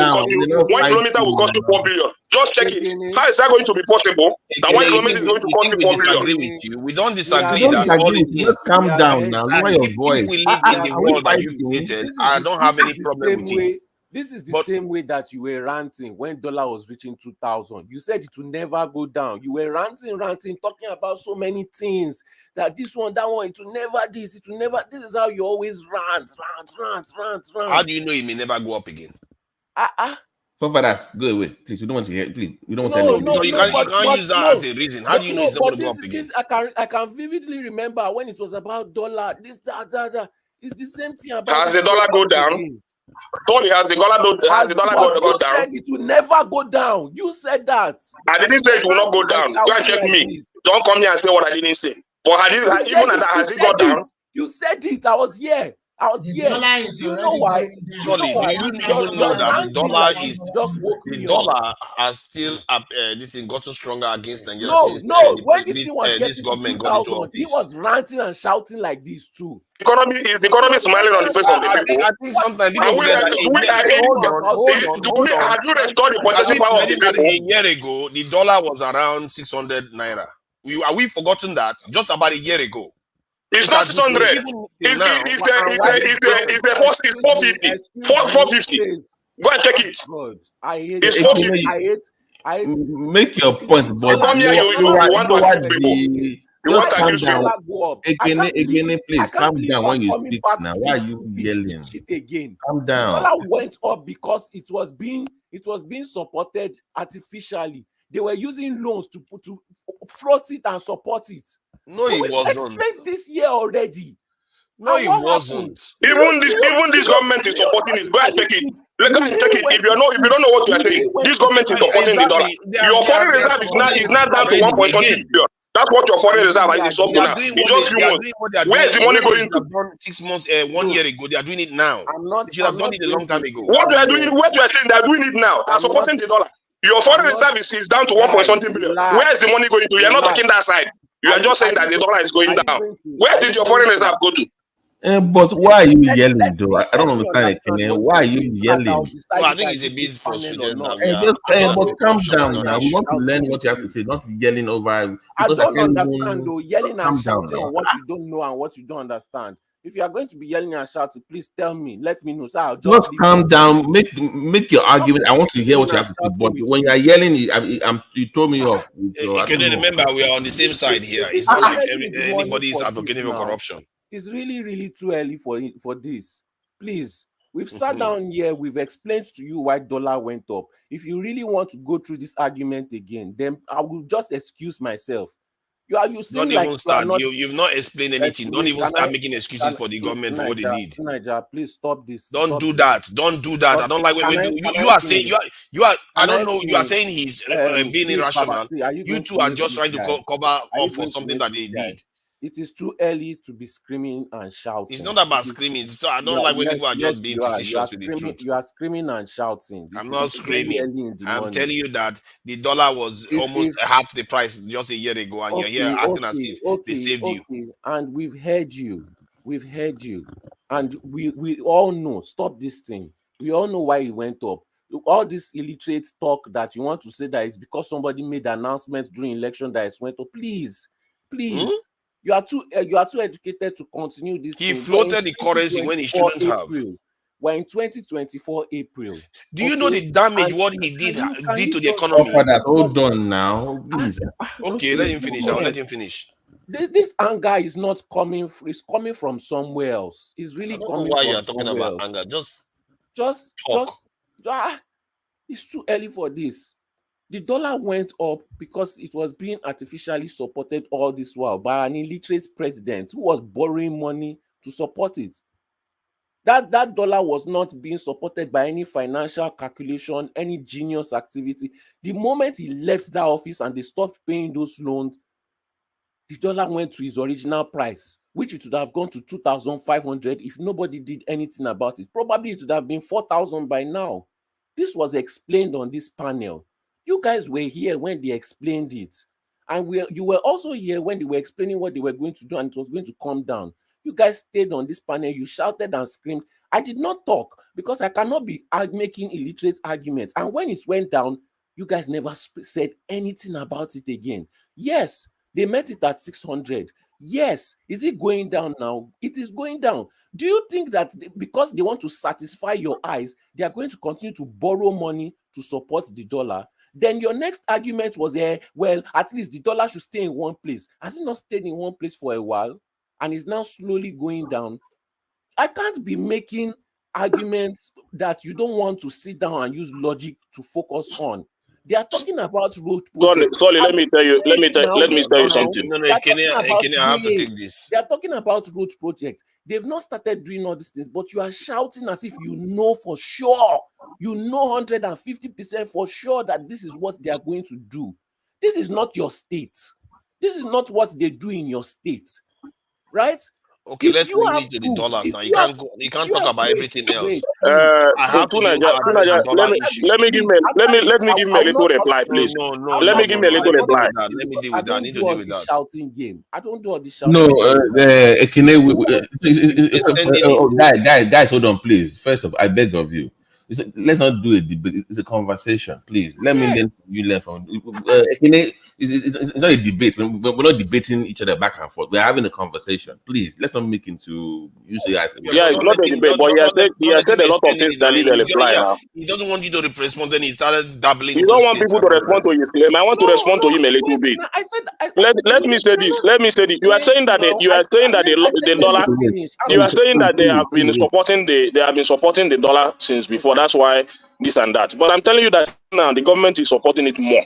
will cost you 4 billion. Just check it. How is that going to be possible? That 1 kilometer is going to cost you 4 billion. We don't disagree that all it is. Just calm down now. Lower your voice. If we live in the world that you created, I don't have any problem with it. This is the same way that you were ranting when dollar was reaching 2,000. You said it will never go down. You were ranting, talking about so many things, that this one, that one, it will never this, it will never. This is how you always rant. How do you know it may never go up again? So for that, go away, please. We don't want to hear. Please, we don't want to hear. No, you can't use that as a reason. How do you know it's not going to go up again? I can vividly remember when it was about dollar. This, that. It's the same thing about. Has the dollar go down? Tony, has the dollar go down? Said it will never go down. You said that. I didn't say it will not go down. Go and check me. Don't come here and say what I didn't say. But has it gone down? You said it. I was here. Do you know why? Sorry, do you even know that the dollar has still gotten stronger against Nigeria since this government got into office? He was ranting and shouting like this too. The economy is smiling on the face of the people. I think sometimes have you restored the purchasing power of the people? A year ago, the dollar was around 600 naira. Are we forgotten that? Just about a year ago. It's not 600. It's 450. 450. Go and check it. It's 450. I make your point, but come here, you want to abuse people. You want to abuse people. Again, please calm down when you speak now. Why are you yelling? Again. Calm down. The dollar went up because it was being supported artificially. They were using loans to float it and support it. No, it wasn't. Explained this year already. No, it wasn't. Even this government is supporting it. Go and check it. Go and check it. If you don't know what you are saying, this government is supporting the dollar. Your foreign reserve is now down to 1.20 billion. That's what your foreign reserve is up to now. In just few months. Where is the money going to? 6 months, 1 year ago, they are doing it now. They should have done it a long time ago. What you are saying, they are doing it now. They are supporting the dollar. Your foreign reserve is down to 1.something billion. Where is the money going to? You are not talking that side. You are just saying that the dollar is going down. Where did your foreign reserve go to? But why are you yelling, though? I don't understand it. Why are you yelling? Well, I think it's a bit frustrating now. But calm down now. We want to learn what you have to say, not yelling over. I don't understand, though. Yelling and shouting on what you don't know and what you don't understand. If you are going to be yelling and shouting, please tell me. Let me know. So I'll just calm down. Make your argument. I want to hear what you have to say. But when you are yelling, you told me off. Remember, we are on the same side here. It's not like anybody is advocating for corruption. It's really, really too early for this. Please, we've sat down here. We've explained to you why dollar went up. If you really want to go through this argument again, then I will just excuse myself. You seem like you've not explained anything. Don't even start making excuses for the government for what they did. Niger, please stop this. Don't do that. I don't like when you are saying you are. I don't know. You are saying he's being irrational. You two are just trying to cover up for something that they did. It is too early to be screaming and shouting. It's not about screaming. I don't like when people are just being facetious with the truth. You are screaming and shouting. I'm not screaming. I'm telling you that the dollar was almost half the price just a year ago, and you're here acting as if they saved you. And we've heard you. And we all know. Stop this thing. We all know why it went up. All this illiterate talk that you want to say that it's because somebody made an announcement during election that it went up. Please. You are too educated to continue this. He floated the currency when he shouldn't have. We're in 2024 April. Do you know the damage what he did to the economy? Hold on now, please. Okay, let him finish. I'll let him finish. This anger is not coming. It's coming from somewhere else. It's really I don't coming know why from you're talking somewhere about else. anger. Just talk. It's too early for this. The dollar went up because it was being artificially supported all this while by an illiterate president who was borrowing money to support it. That dollar was not being supported by any financial calculation, any genius activity. The moment he left that office and they stopped paying those loans, the dollar went to its original price, which it would have gone to 2,500 if nobody did anything about it. Probably it would have been 4,000 by now. This was explained on this panel. You guys were here when they explained it. And you were also here when they were explaining what they were going to do and it was going to come down. You guys stayed on this panel. You shouted and screamed. I did not talk because I cannot be making illiterate arguments. And when it went down, you guys never said anything about it again. Yes, they met it at 600. Yes, is it going down now? It is going down. Do you think that because they want to satisfy your eyes, they are going to continue to borrow money to support the dollar? Then your next argument was, well, at least the dollar should stay in one place. Has it not stayed in one place for a while and is now slowly going down? I can't be making arguments that you don't want to sit down and use logic to focus on. They are talking about road projects. Sorry, let me tell you something. No, Ekene, I have to take this. They are talking about road projects. They've not started doing all these things, but you are shouting as if you know for sure. You know 150% for sure that this is what they are going to do. This is not your state. This is not what they do in your state, right? Okay, let's limit it to the dollars now. You can't talk about everything else. I have to let me give me a little reply, please. Let me give me a little reply. Let me deal with that. I need to deal with that. Shouting game. I don't do all this shouting. No, guys, hold on, please. First of all, I beg of you. Let's not do a debate. It's a conversation, please. Let me learn. You learn from. It's not a debate. We're not debating each other back and forth. We're having a conversation. Please, let's not make into you say. Yeah, it's not a debate, but he has said a lot of things that need a reply now. He doesn't want you to respond. Then he started dabbling. You don't want people to respond to his claim. I want to respond to him a little bit. Let me say this. Let me say this. You are saying that the dollar. You are saying that they have been supporting the dollar since before. That's why this and that. But I'm telling you that now the government is supporting it more.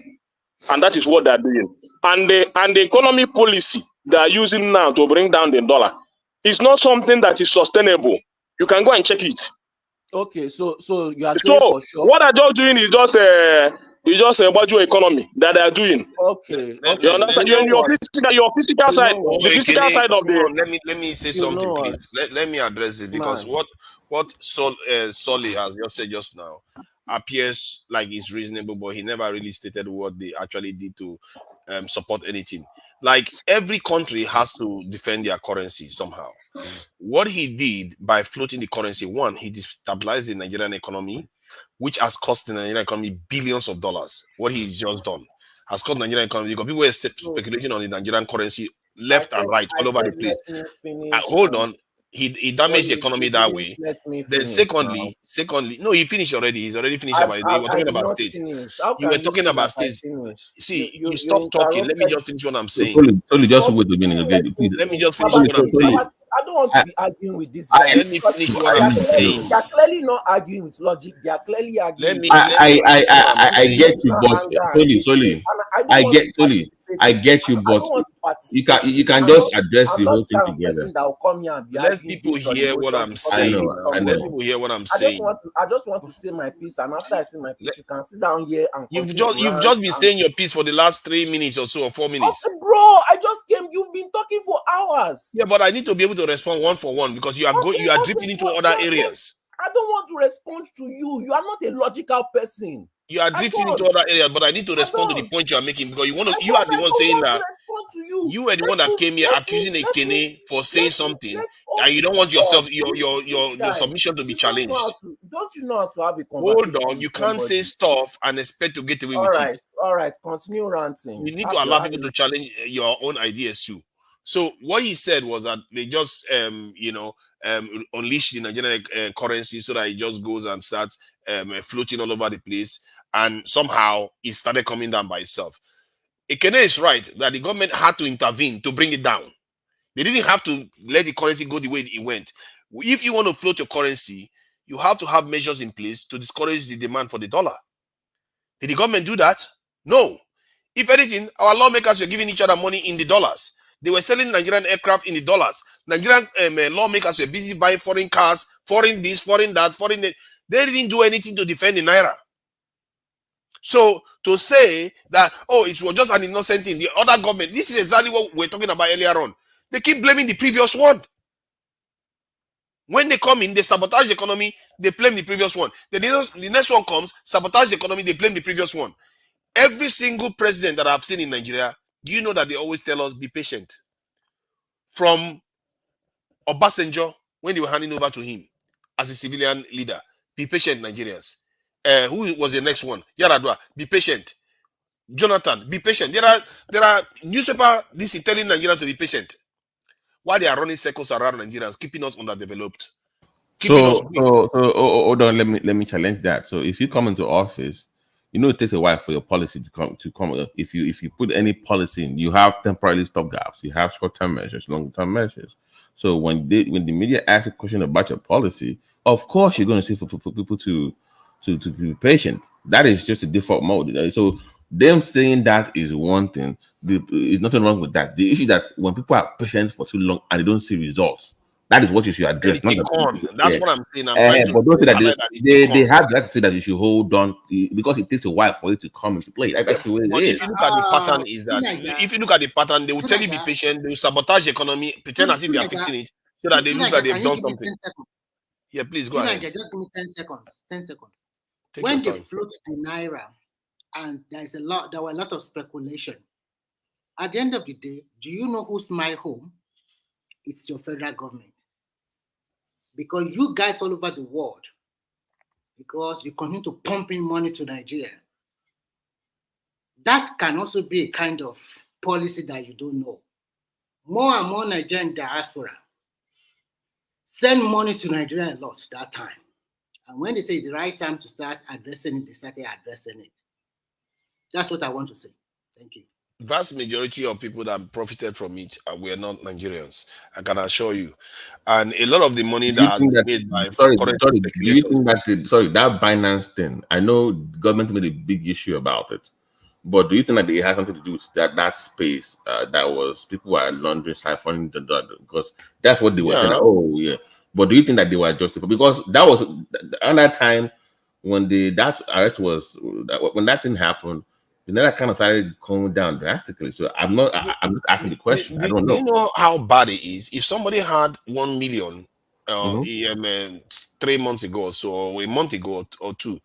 And that is what they're doing. And the economy policy they are using now to bring down the dollar is not something that is sustainable. You can go and check it. Okay, so you are saying for sure. What they're just doing is just a budget economy that they are doing. Okay. You understand? Your physical side, the physical side of the. Let me say something, please. Let me address this because what Solly has just said just now appears like it's reasonable, but he never really stated what they actually did to support anything. Like every country has to defend their currency somehow. What he did by floating the currency, one, he destabilized the Nigerian economy, which has cost the Nigerian economy billions of dollars. What he's just done has cost the Nigerian economy because people were speculating on the Nigerian currency left and right all over the place. Hold on. He damaged the economy that way. Then secondly, no, he finished already. He's already finished. You were talking about states. You were talking about states. See, you stop talking. Let me just finish what I'm saying. Totally, just wait a minute. Okay, let me just finish what I'm saying. I don't want to be arguing with this guy. Let me finish what I'm saying. They are clearly not arguing with logic. They are clearly arguing. I get you, but Totally. I get you, but you can just address the whole thing together. Let people hear what I'm saying. Let people hear what I'm saying. I just want to say my piece, and after I say my piece, you can sit down here and. You've just been saying your piece for the last 3 minutes or so, or 4 minutes. Bro, I just came. You've been talking for hours. Yeah, but I need to be able to respond one for one because you are drifting into other areas. I don't want to respond to you. You are not a logical person. You are drifting into other areas, but I need to respond to the point you are making because you are the one saying that. You were the one that came here accusing Ekene for saying something, and you don't want yourself your submission to be challenged. Don't you know how to have a conversation? Hold on, you can't say stuff and expect to get away with it. All right, continue ranting. You need to allow people to challenge your own ideas too. So what he said was that they just unleash the Nigerian currency so that it just goes and starts floating all over the place. And somehow it started coming down by itself. Ekene is right that the government had to intervene to bring it down. They didn't have to let the currency go the way it went. If you want to float your currency, you have to have measures in place to discourage the demand for the dollar. Did the government do that? No. If anything, our lawmakers were giving each other money in the dollars. They were selling Nigerian aircraft in the dollars. Nigerian lawmakers were busy buying foreign cars, foreign this, foreign that, foreign that. They didn't do anything to defend the naira. So to say that, oh, it was just an innocent thing, the other government, this is exactly what we were talking about earlier on. They keep blaming the previous one. When they come in, they sabotage the economy, they blame the previous one. The next one comes, sabotage the economy, they blame the previous one. Every single president that I've seen in Nigeria, do you know that they always tell us, be patient? From Obasanjo, when they were handing over to him as a civilian leader, be patient, Nigerians. Who was the next one? Yaradua, be patient. Jonathan, be patient. There are newspaper this is telling Nigerians to be patient. Why they are running circles around Nigerians, keeping us underdeveloped. Hold on, let me challenge that. So if you come into office, you know it takes a while for your policy to come. If you put any policy in, you have temporarily stopgaps, you have short-term measures, long-term measures. So when the media asks a question about your policy, of course you're going to see for people to be patient. That is just a default mode. So them saying that is one thing. There's nothing wrong with that. The issue is that when people are patient for too long and they don't see results, that is what you should address. That's what I'm saying. I'm trying to but don't say that they have the right to say that you should hold on because it takes a while for it to come into play. That's the way it is. If you look at the pattern, is that if you look at the pattern, they will tell you be patient, they will sabotage the economy, pretend as if they are fixing it, so that they look like they've done something. Yeah, please go ahead. Just give me 10 seconds. 10 seconds. Take When your they time. float to Naira, and there were a lot of speculation. At the end of the day, do you know who's my home? It's your federal government. Because you guys all over the world, because you continue to pump in money to Nigeria, that can also be a kind of policy that you don't know. More and more Nigerian diaspora send money to Nigeria a lot that time. And when they say it's the right time to start addressing it, they started addressing it. That's what I want to say. Thank you. Vast majority of people that profited from it were not Nigerians. I can assure you. And a lot of the money that has been made by currency do you speculators. think that Binance thing? I know the government made a big issue about it, but do you think that it has something to do with that space that was people were laundering, siphoning because that's what they were saying. Oh yeah, but do you think that they were justified? Because that was another time when that arrest was when that thing happened. Then that kind of started going down drastically. So I'm just asking the question. I don't know. Do you know how bad it is? If somebody had 1 million 3 months ago or so, or a month ago or two,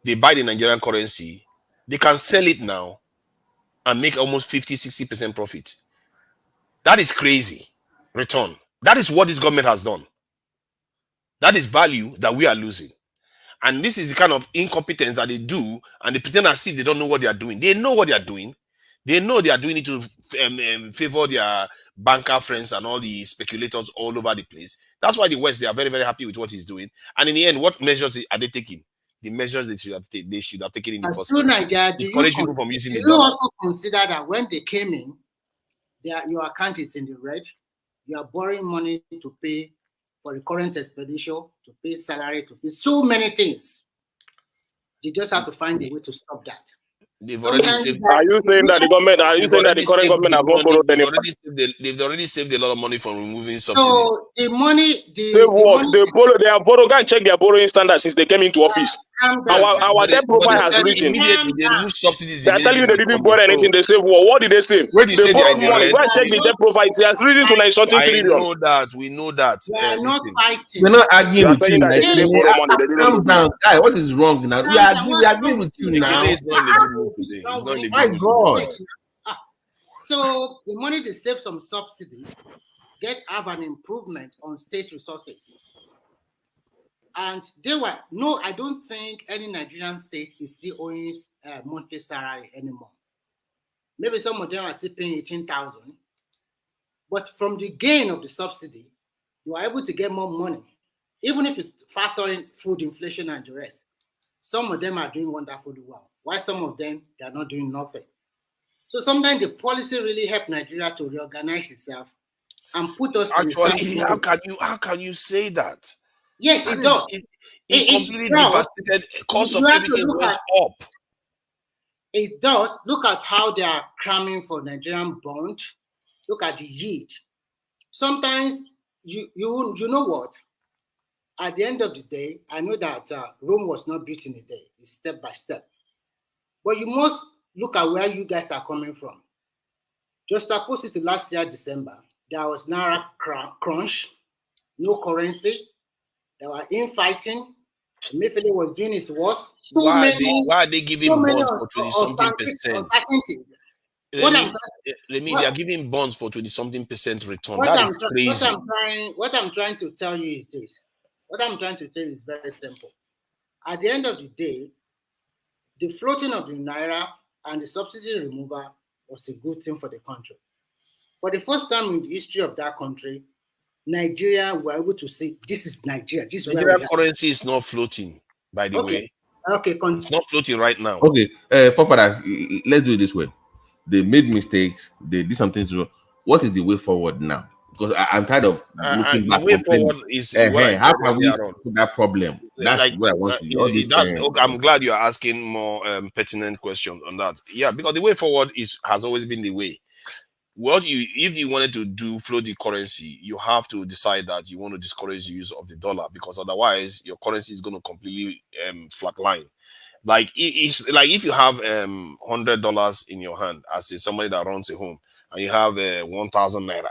they buy the Nigerian currency, they can sell it now and make almost 50-60% profit. That is crazy return. That is what this government has done. That is value that we are losing. And this is the kind of incompetence that they do, and they pretend as if they don't know what they are doing. They know what they are doing. They know they are doing it to favor their banker friends and all the speculators all over the place. That's why the West, they are very, very happy with what he's doing. And in the end, what measures are they taking? The measures they should have taken in the first place. Nigeria, do you also consider that when they came in, your account is in the red, you are borrowing money to pay for the current expenditure, to pay salary, to pay so many things. You just have to find a way to stop that. They've already saved. Are you saying that the government? Are you saying that the current government have not borrowed any? They've already saved a lot of money from removing subsidies. So the money, they have borrowed. Go and check their borrowing standards since they came into office. Our debt profile has risen. Immediately they remove subsidies. They are telling you they didn't borrow anything. They save war. What did they save? They borrowed money. Go and check the debt profile. It has risen to 9-something trillion. We know that. We are not fighting. We're not arguing with you. Calm down, guy. What is wrong now? We are agreeing with you now. My God. So the money they save some subsidies have an improvement on state resources. And I don't think any Nigerian state is still owing monthly salary anymore. Maybe some of them are still paying 18,000. But from the gain of the subsidy, you are able to get more money, even if you factor in food inflation and the rest. Some of them are doing wonderfully well, while some of them they are not doing nothing. So sometimes the policy really helped Nigeria to reorganize itself and put us Actually, how can you say that? Yes, it does. It completely devastated. Cost of everything went up. It does. Look at how they are cramming for Nigerian bond. Look at the yield. Sometimes you know what? At the end of the day, I know that Rome was not built in a day. It's step by step. But you must look at where you guys are coming from. Just opposite to last year, December, there was Naira crunch, no currency. There were infighting. Mayfele was doing his worst. Why are they giving bonds for 20-something%? They are giving bonds for 20-something% return. That is crazy. What I'm trying to tell you is this. What I'm trying to tell you is very simple. At the end of the day, the floating of the Naira and the subsidy removal was a good thing for the country. For the first time in the history of that country, Nigeria were able to say, this is Nigeria. Nigerian currency is not floating, by the way. Okay, it's not floating right now. Okay, forefather, let's do it this way. They made mistakes. They did something wrong. What is the way forward now? Because I'm tired of looking back. The way forward is how can we put that problem? That's what I want to. I'm glad you are asking more pertinent questions on that. Yeah, because the way forward has always been the way. If you wanted to float the currency, you have to decide that you want to discourage the use of the dollar, because otherwise your currency is going to completely flatline. Like it's like if you have $100 in your hand as somebody that runs a home, and you have 1,000 naira.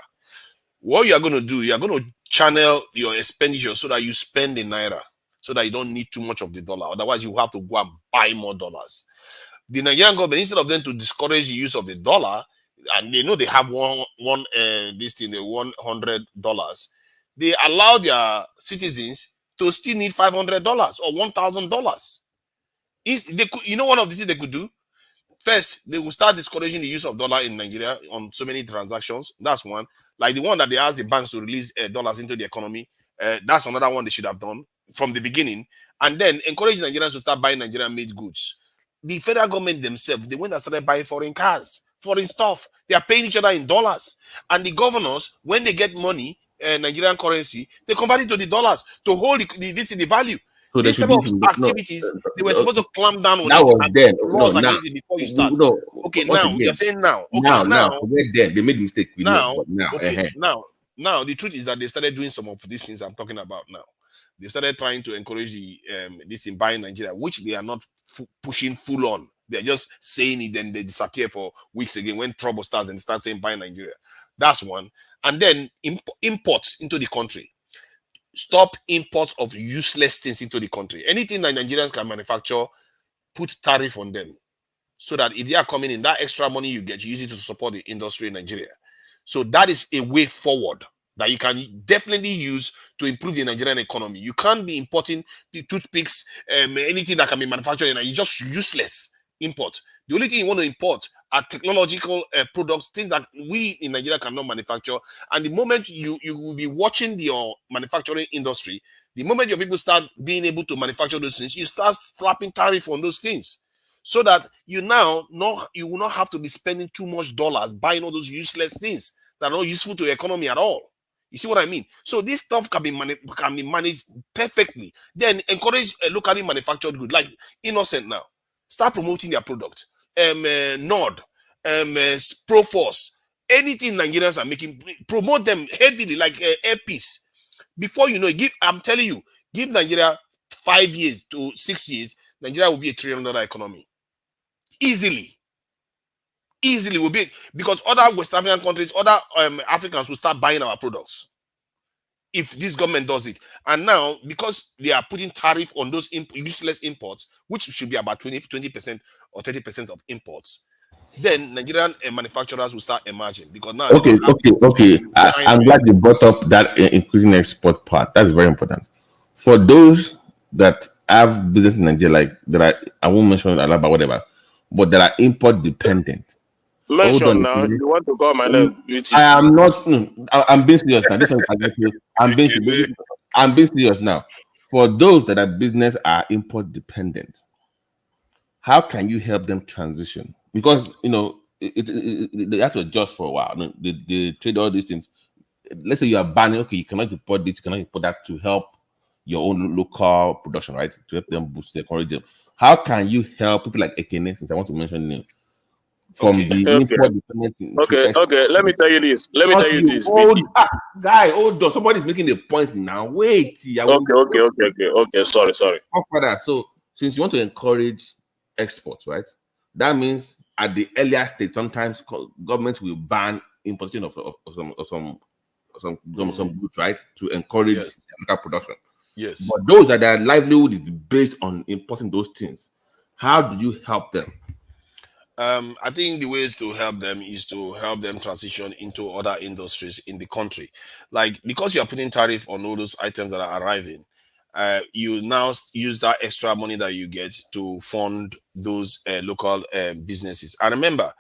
What you are going to do, you are going to channel your expenditure so that you spend in naira, so that you don't need too much of the dollar. Otherwise, you have to go and buy more dollars. The Nigerian government, instead of them to discourage the use of the dollar, and they know they have $100, they allow their citizens to still need $500 or $1,000. One of the things they could do. First, they will start discouraging the use of dollar in Nigeria on so many transactions. That's one. Like the one that they asked the banks to release dollars into the economy. That's another one they should have done from the beginning. And then encourage Nigerians to start buying Nigerian-made goods. The federal government themselves, they went and started buying foreign cars, foreign stuff. They are paying each other in dollars. And the governors, when they get money, Nigerian currency, they convert it to the dollars to hold this in the value. So these type of activities, they were supposed to clamp down on it. Laws against it before you start. Okay, now you're saying now. Okay, now they made mistake. Now, the truth is that they started doing some of these things I'm talking about now. They started trying to encourage this in buying Nigeria, which they are not pushing full on. They're just saying it, then they disappear for weeks again. When trouble starts, and they start saying buy Nigeria. That's one. And then imports into the country. Stop imports of useless things into the country. Anything that Nigerians can manufacture, put tariff on them. So that if they are coming in, that extra money you get, you use it to support the industry in Nigeria. So that is a way forward that you can definitely use to improve the Nigerian economy. You can't be importing the toothpicks, anything that can be manufactured in Nigeria. It's just useless import. The only thing you want to import are technological products, things that we in Nigeria cannot manufacture. And the moment you will be watching your manufacturing industry, the moment your people start being able to manufacture those things, you start slapping tariff on those things. So that you will not have to be spending too much dollars buying all those useless things that are not useful to the economy at all. You see what I mean? So this stuff can be managed perfectly. Then encourage locally manufactured goods, like Innocent now. Start promoting their product. Nord, Proforce, anything Nigerians are making, promote them heavily, like Airpiece. Before you know it, I'm telling you, give Nigeria 5 years to 6 years, Nigeria will be $1 trillion economy. Easily will be, because other West African countries, other Africans will start buying our products if this government does it. And now, because they are putting tariff on those useless imports, which should be about 20% or 30% of imports, then Nigerian manufacturers will start emerging. Because now, okay. I'm glad you brought up that increasing export part. That's very important. For those that have business in Nigeria, like that I won't mention a lot about whatever, but that are import dependent, Mention now. You want to call my name? I am not. I'm being serious now. This one I'm being serious now. For those that are business are import dependent, how can you help them transition? Because they have to adjust for a while. They trade all these things. Let's say you are banning. Okay, you cannot import this, you cannot import that to help your own local production, right? To help them boost, encourage them. How can you help people like Ekene, since I want to mention names, from the import dependent? Okay. Let me tell you this. Guy, hold on. Somebody's making a point now. Wait. Okay. Sorry. So since you want to encourage exports, right? That means at the earlier stage, sometimes governments will ban importation of some goods, right? To encourage local production. Yes. But those that their livelihood is based on importing those things, how do you help them? I think the ways to help them is to help them transition into other industries in the country. Like, because you're putting tariff on all those items that are arriving, you now use that extra money that you get to fund those local businesses. And remember,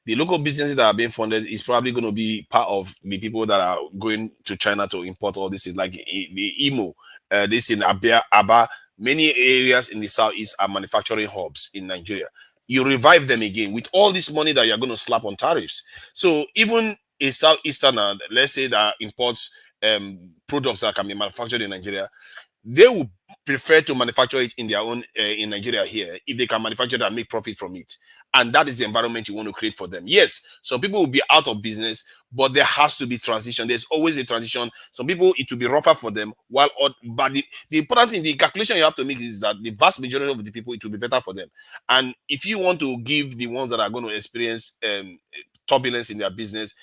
the local businesses that are being funded is probably going to be part of the people that are going to China to import all this. Is like the Imo, this in Aba, many areas in the southeast are manufacturing hubs in Nigeria. You revive them again with all this money that you're going to slap on tariffs. So even a southeasterner, let's say, that imports products that can be manufactured in Nigeria, they will prefer to manufacture it in their own in Nigeria here if they can manufacture it and make profit from it. And that is the environment you want to create for them. Yes, some people will be out of business, but there has to be transition. There's always a transition. Some people, it will be rougher for them. But the important thing, the calculation you have to make is that the vast majority of the people, it will be better for them. And if you want to give the ones that are going to experience turbulence in their business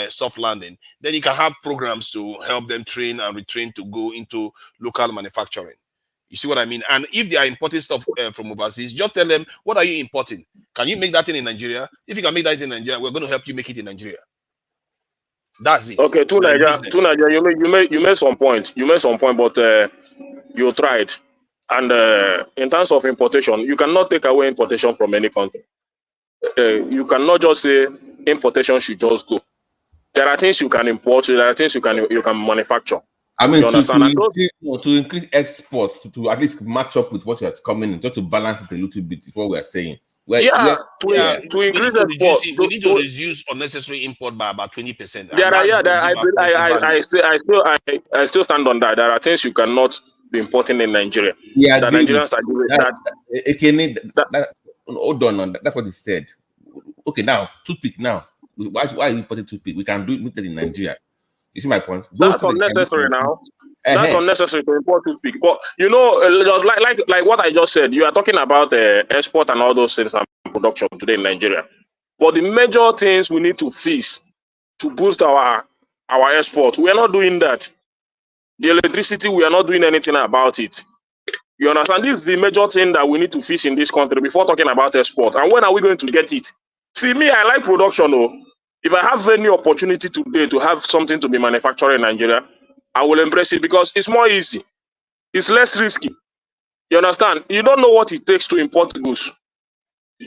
soft landing, then you can have programs to help them train and retrain to go into local manufacturing. You see what I mean? And if they are importing stuff from overseas, just tell them, what are you importing? Can you make that thing in Nigeria? If you can make that in Nigeria, we're going to help you make it in Nigeria. That's it. Okay, to Nigeria, you made some point. But you tried. And in terms of importation, you cannot take away importation from any country. You cannot just say importation should just go. There are things you can import. There are things you can manufacture. I mean, you to increase exports to at least match up with what is coming in, just to balance it a little bit, is what we are saying. To increase export, we need to reduce unnecessary import by about 20%. I still stand on that. There are things you cannot be importing in Nigeria. Yeah, the Nigerians are doing that. Hold on, that's what he said. Okay, now toothpick. Now, why are you importing toothpick? We can do it in Nigeria. You see my point? That's unnecessary now. That's unnecessary to import toothpick. But just like what I just said, you are talking about export and all those things and production today in Nigeria. But the major things we need to fix to boost our export, we are not doing that. The electricity, we are not doing anything about it. You understand? This is the major thing that we need to fix in this country before talking about export. And when are we going to get it? See, me, I like production. If I have any opportunity today to have something to be manufactured in Nigeria, I will embrace it because it's more easy. It's less risky. You understand? You don't know what it takes to import goods.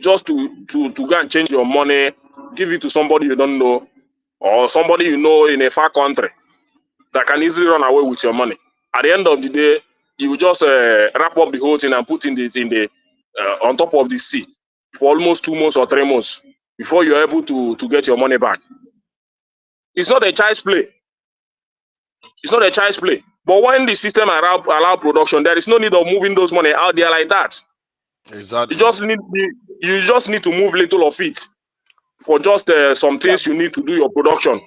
Just to go and change your money, give it to somebody you don't know, or somebody you know in a far country that can easily run away with your money. At the end of the day, you just wrap up the whole thing and put it on top of the sea for almost 2 months or 3 months before you're able to get your money back. It's not a child's play. It's not a child's play. But when the system allow production, there is no need of moving those money out there like that. Exactly. You just need to move little of it for just some things you need to do your production.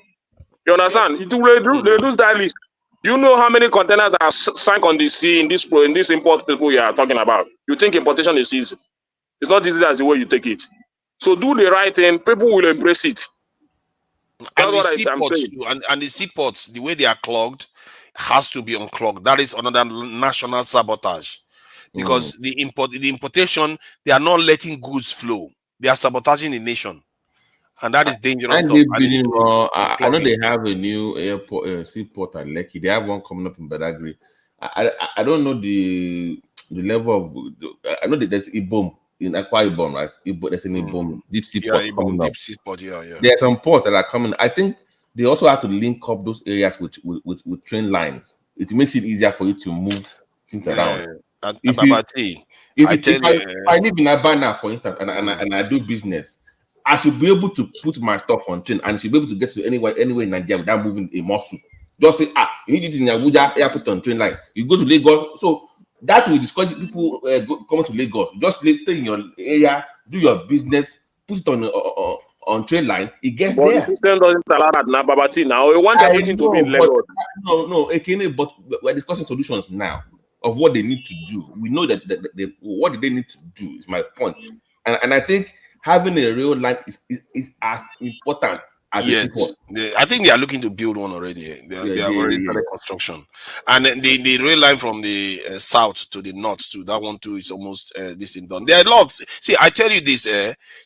You understand? You reduce that list. You know how many containers that are sank on the sea in this import people you are talking about? You think importation is easy? It's not easy as the way you take it. So do the right thing. People will embrace it. And the seaports, the way they are clogged, has to be unclogged. That is another national sabotage. Because the importation, they are not letting goods flow. They are sabotaging the nation. And that is dangerous stuff. I know they have a new airport, seaport at Lekki. They have one coming up in Badagry. I don't know the level of. I know that there's Ibom in Akwa Ibom, right? There's an Ibom deep sea port coming up. Deep sea port, yeah. There are some ports that are coming. I think they also have to link up those areas with train lines. It makes it easier for you to move things around. If I live in Abana, for instance, and I do business, I should be able to put my stuff on train and I should be able to get to anywhere in Nigeria without moving a muscle. Just say, you need it in Abuja airport on train line. You go to Lagos. So that will discourage people coming to Lagos. Just stay in your area, do your business, put it on train line. It gets there. The system doesn't allow that now, Babati. Now we want everything to be in Lagos. No, Ekene, but we're discussing solutions now of what they need to do. We know that what they need to do is my point. And I think having a real line is as important as a seaport. I think they are looking to build one already. They have already started construction. And the rail line from the south to the north to that one too is almost this thing done. There are lots. See, I tell you this,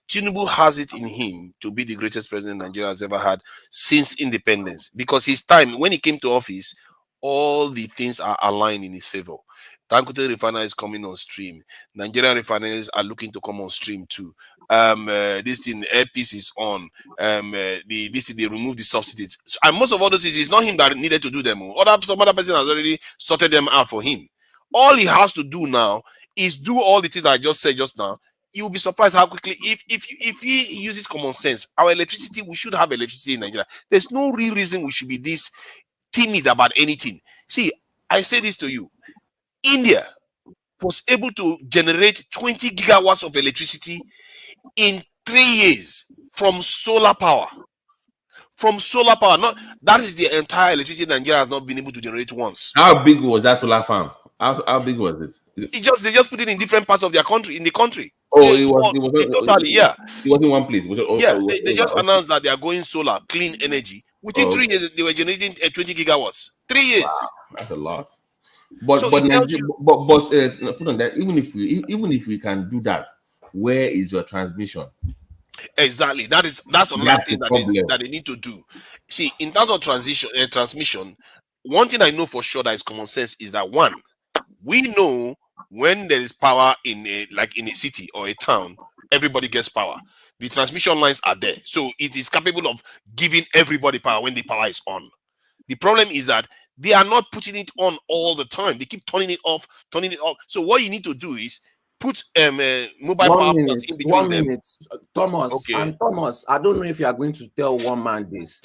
Tinubu has it in him to be the greatest president Nigeria has ever had since independence. Because his time, when he came to office, all the things are aligned in his favor. Dangote refinery is coming on stream. Nigerian refineries are looking to come on stream too. This thing, airpiece is on. They remove the subsidies. And most of all those things, it's not him that needed to do them. Some other person has already sorted them out for him. All he has to do now is do all the things that I just said just now. You will be surprised how quickly, if he uses common sense, our electricity, we should have electricity in Nigeria. There's no real reason we should be this timid about anything. See, I say this to you. India was able to generate 20 gigawatts of electricity in 3 years from solar power. That is the entire electricity Nigeria has not been able to generate once. How big was that solar farm? How big was it? They just put it in different parts of their country, in the country. It was in one place. They just announced that they are going solar, clean energy. Within 3 years, they were generating 20 gigawatts. 3 years. Wow, that's a lot. But even if we can do that, where is your transmission? Exactly. That's another thing that they need to do. See, in terms of transmission, one thing I know for sure that is common sense is that one, we know when there is power in a city or a town, everybody gets power. The transmission lines are there, so it is capable of giving everybody power when the power is on. The problem is that they are not putting it on all the time. They keep turning it off. So what you need to do is put mobile power plants in between 1 them. minute, Thomas. Okay. And Thomas, I don't know if you are going to tell one man this.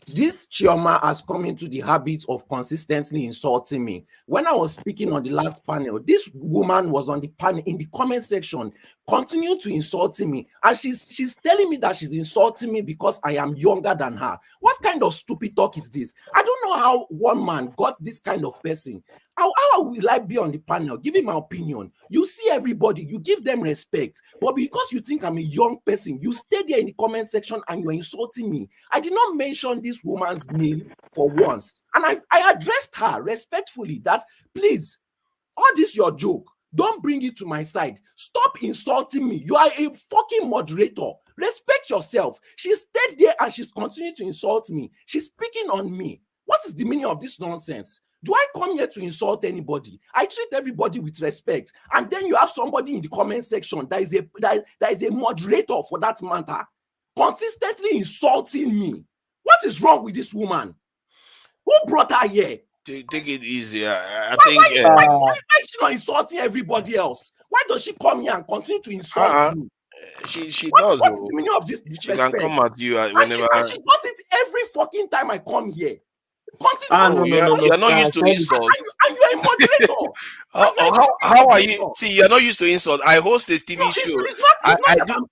This Chioma has come into the habit of consistently insulting me. When I was speaking on the last panel, this woman was on the panel in the comment section, continuing to insulting me, and she's telling me that she's insulting me because I am younger than her. What kind of stupid talk is this? I don't know how one man got this kind of person. How will I be on the panel giving my opinion? You see everybody, you give them respect, but because you think I'm a young person, you stay there in the comment section and you're insulting me. I did not mention this woman's name for once, and I addressed her respectfully that, please, all this your joke, don't bring it to my side. Stop insulting me. You are a fucking moderator. Respect yourself. She stayed there and she's continuing to insult me. She's speaking on me. What is the meaning of this nonsense? Do I come here to insult anybody? I treat everybody with respect. And then you have somebody in the comment section that is a moderator for that matter, consistently insulting me. What is wrong with this woman? Who brought her here? Take it easy. Why is she not insulting everybody else? Why does she come here and continue to insult me? She What's does. the meaning of this disrespect? She can come at you whenever. And she does it every fucking time I come here. No. You're not used to insult. And you're a moderator. How are you? See, you're not used to insult. I host a TV show.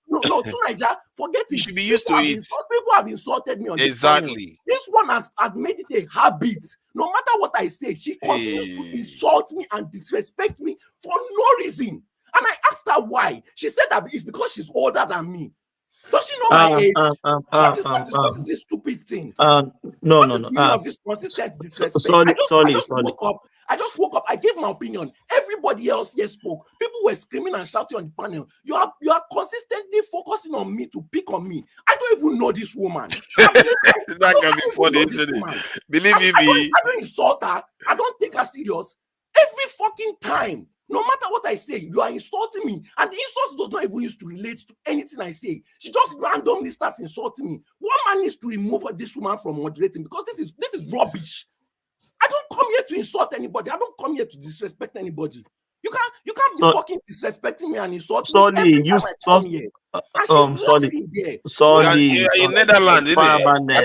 No, Naija, forget it. You should be used to it. People have insulted me on this Exactly. channel. This one has made it a habit. No matter what I say, she continues to insult me and disrespect me for no reason. And I asked her why. She said that it's because she's older than me. Does she know my age? What is this stupid thing? No. Of this consistent disrespect? Sorry. I just woke up. I gave my opinion. Everybody else here spoke. People were screaming and shouting on the panel. You are consistently focusing on me to pick on me. I don't even know this woman. That can be funny, isn't it? Believe me. I don't insult her. I don't take her serious. Every fucking time No matter what I say, you are insulting me. And the insult does not even used to relate to anything I say. She just randomly starts insulting me. One man needs to remove this woman from moderating because this is rubbish. I don't come here to insult anybody. I don't come here to disrespect anybody. You can't be fucking disrespecting me and insulting me every time I come here. And she's laughing there. You're in Netherlands, isn't it? I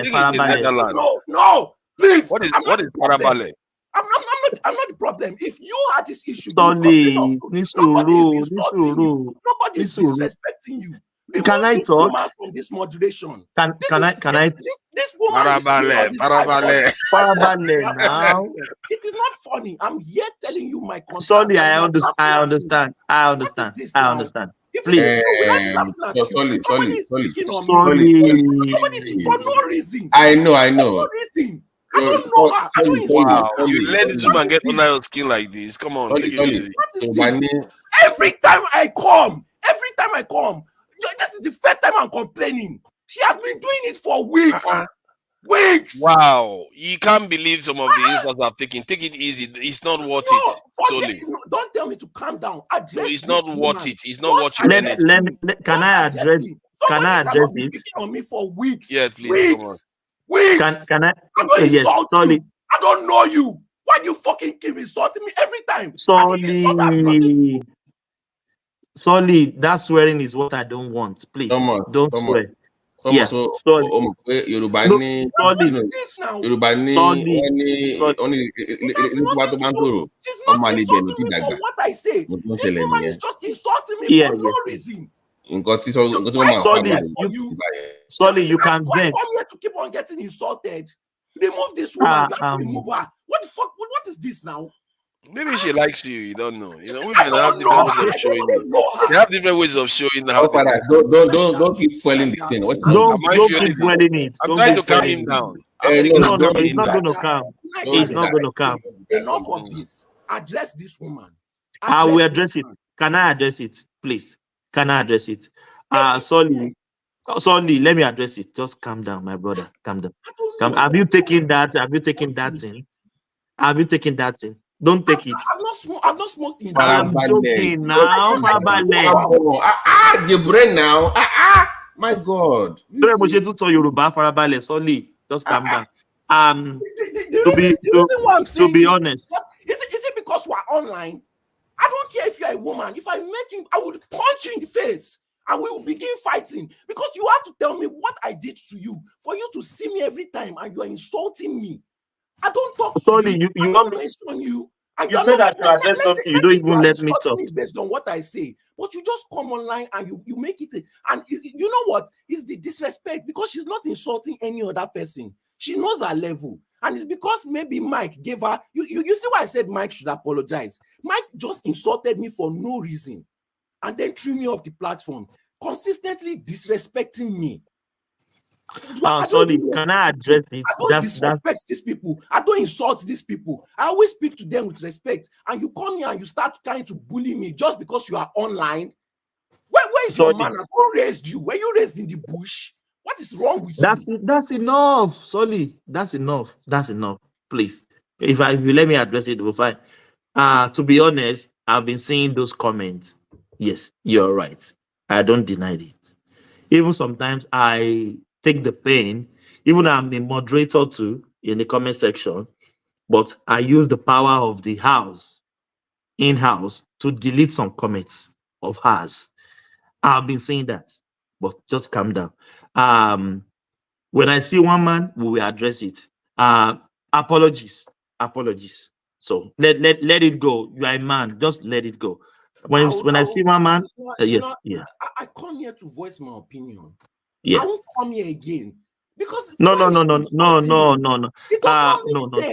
think it's in Netherlands. No, please. What is Farabale? I'm not the problem. If you had this issue, Nobody is disrespecting you. Can I talk? From this moderation. Can I? This woman. Farabale now. It is not funny. I'm here telling you my concern. Sorry, I understand. Please. For no reason. I know. For no reason. I don't know her. I don't wow. You let this woman get under your skin like this. Come on, take it easy. Every time I come, this is the first time I'm complaining. She has been doing it for weeks. Weeks. Wow. You can't believe some of the insults I've taken. Take it easy. It's not worth it. Solely. Don't tell me to calm down. It's not worth it. It's not what you Can I address it? On me for weeks. Yeah, please. Come on. Weeks. Can I? Yes, sorry. I don't know you. Why do you fucking keep insulting me every time? Sorry, that swearing is what I don't want. Please, don't swear. Yeah, sorry. She's not insulting me for what I say. This woman is just insulting me for no reason. Sorry, you can vent. Come here to keep on getting insulted. Remove this woman. You have to remove her. What the fuck? What is this now? Maybe she likes you. You don't know. Women have different ways of showing it. They have different ways of showing how. Don't keep fueling the thing. Don't keep fueling it. I'm trying to calm him down. No, it's not going to calm. It's not going to calm. Enough of this. Address this woman. I will address it. Can I address it, please? Can I address it? Sorry, let me address it. Just calm down, my brother. Calm down. Have you taken that? Have you taken that in? Don't take it. I've not smoked in. I'm joking now. The brain now. My God. Sorry, just calm down. To be honest. Is it because we're online? I don't care if you're a woman. If I met you, I would punch you in the face and we will begin fighting because you have to tell me what I did to you for you to see me every time and you are insulting me. I don't talk to you. You want me on you. You say that you address something, you don't even let me talk. Based on what I say, but you just come online and you make it. And you know what? It's the disrespect because she's not insulting any other person. She knows her level. And it's because maybe Mike gave her, you see why I said Mike should apologize. Mike just insulted me for no reason and then threw me off the platform, consistently disrespecting me. Sorry, can I address it? I don't disrespect these people. I don't insult these people. I always speak to them with respect. And you come here and you start trying to bully me just because you are online. Where is your man? Who raised you? Were you raised in the bush? What is wrong with you? That's enough. Sorry, that's enough. Please, if you let me address it, we'll fine. To be honest, I've been seeing those comments. Yes, you're right. I don't deny it. Even sometimes I take the pain. Even I'm a moderator too in the comment section, but I use the power of the house, in-house, to delete some comments of hers. I've been saying that, but just calm down. When I see one man, we will address it. Apologies. So let it go. You are a man. Just let it go. When I see one man, yes. I come here to voice my opinion. Yeah. I won't come here again because no. It does not make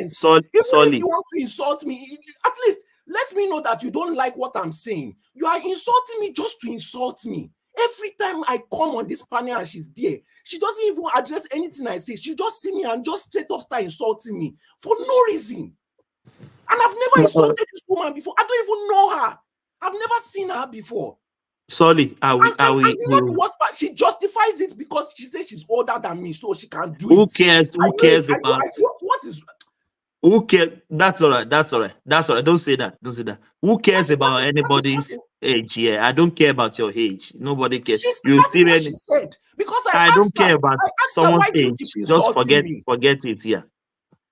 sense. Even if you want to insult me, at least let me know that you don't like what I'm saying. You are insulting me just to insult me. Every time I come on this panel and she's there, she doesn't even address anything I say. She just see me and just straight up start insulting me for no reason. And I've never insulted this woman before. I don't even know her. I've never seen her before. Sorry, she justifies it because she says she's older than me, so she can do Who it. cares? Who cares about? What is? Who cares? That's all right. That's all right. That's all right. Don't say that. Don't say that. Who cares about anybody's age here? I don't care about your age. Nobody cares. You That is still what she said. Because I don't care about someone's why do you age. keep Just insulting me? forget it. Yeah,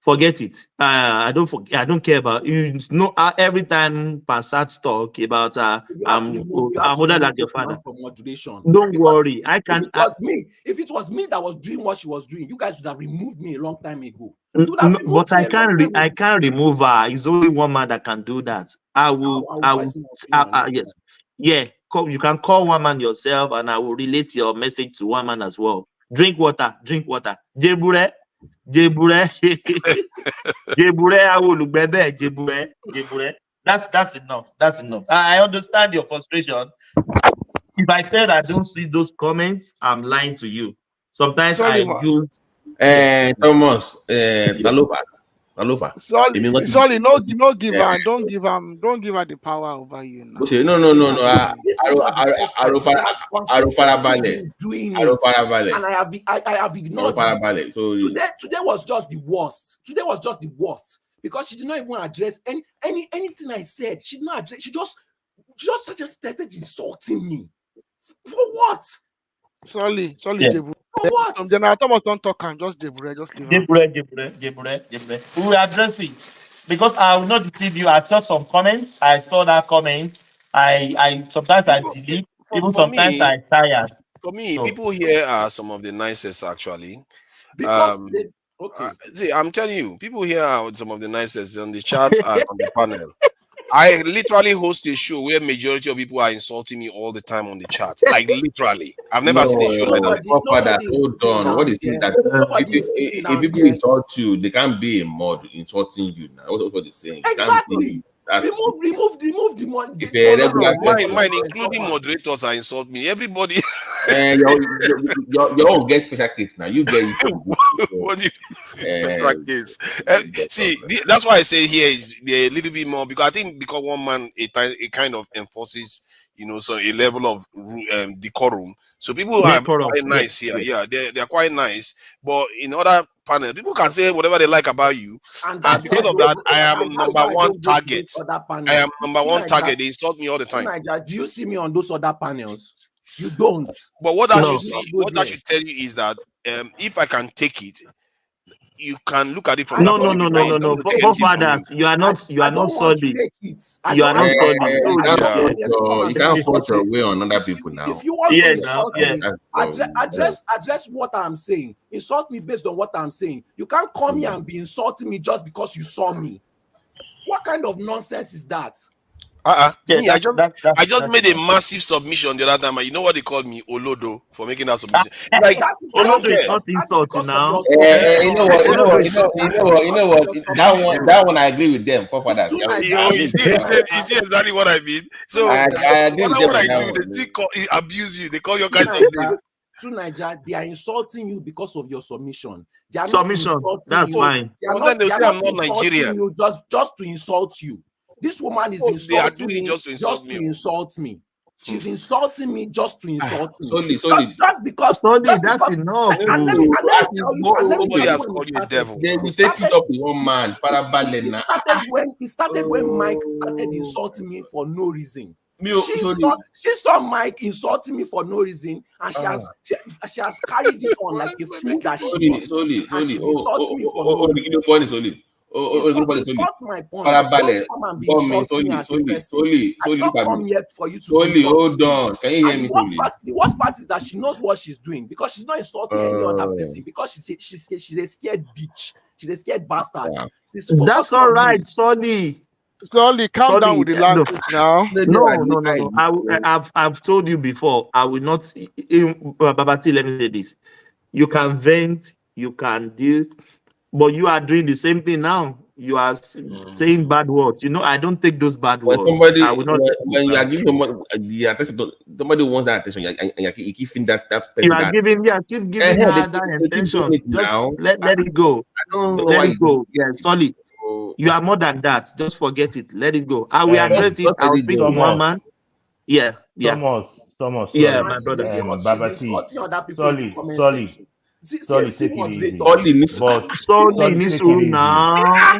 forget it. I don't care about you. Know every time Passat talk about You have to remove I'm older than your this man father. from moderation. Don't Because worry. I can. if it was me that was doing what she was doing, you guys would have removed me a long time ago. You would have No, removed but me a long time I ago. can't remove her. It's only one man that can do that. I will. voice my opinion next Yes. Yeah. You can call one man yourself, and I will relate your message to one man as well. Drink water. Drink water. Jebure. Jebure. Jebure. I will bebe. Jebure. Jebure. That's enough. That's enough. I understand your frustration. If I said I don't see those comments, I'm lying to you. Sometimes I use. Thomas, Talofa. Sorry, no give her, don't give her the power over you now. No. And I have ignored it. Today was just the worst. Today was just the worst because she did not even address anything I said. She did not address. She just started insulting me. For what? Sorry, Yeah. Jebu. For what? General Thomas don't talk and just Jebu, just leave her. Jebu. We will address it because I will not deceive you. I saw some comments. I saw that comment. I sometimes I delete. Even sometimes I tired. For me, people here are some of the nicest actually. Because see, I'm telling you, people here are some of the nicest on the chat and on the panel. I literally host a show where majority of people are insulting me all the time on the chat. Like literally, I've never seen a show like that. Hold on. What is it that if people insult you, they can't be a mod insulting you now? What's what they're saying? Exactly. Remove the one. If a regular mine, including moderators, are insult me. Everybody. your own get special case now. You get what do you special case? See, that's why I say here is a little bit more because I think because one man it kind of enforces, so a level of decorum. So people are quite nice here. Yeah, they're quite nice. But in other panels, people can say whatever they like about you, and because of that, I am number one target. I am number one target. They insult me all the time. Do you see me on those other panels? You don't. But what that should tell you is that if I can take it, you can look at it from No. Fathers, you are not solid. You are not solid. You can't force your way on other people now. If you want to insult me, address what I'm saying. Insult me based on what I'm saying. You can't come here and be insulting me just because you saw me. What kind of nonsense is that? I just made a massive submission the other time. You know what they called me? Olodo for making that submission. Like Olodo is not insulting now. You know what? That one I agree with them. For that, you see exactly what I mean. So I agree with them. What I do, they abuse you. They call your guys names. To Nigeria, they are insulting you because of your submission. They are submission. That's fine. Then they say I'm not Nigerian. You just to insult you. This woman is insulting me just to insult me. She's insulting me just to insult me. Just because. That's enough. Nobody has called you a devil. They take it up with one man. It started when Mike started insulting me for no reason. She saw Mike insulting me for no reason, and she has carried it on like a fool that she is. And she's insulting me for no reason. It's my point. Hold on. Can you hear me? The worst part is that she knows what she's doing because she's not insulting any other person because she's a scared bitch. She's a scared bastard. That's all right, Sonny. Solly, calm down with the language now. No. I've told you before. I will not. Babati, let me say this. You can vent. You can do. But you are doing the same thing now. You are saying bad words. I don't take those bad words. I will not. When you are giving someone the attention, somebody wants that attention. You keep giving that person. You are giving, keep giving her that attention. Just let it go. Let it go. Yeah, sorry. You are more than that. Just forget it. Let it go. I will address it. I will speak to one man. Yeah. Thomas. Yeah, my brother. Babati. Sorry. Take it easy. Solly needs to now.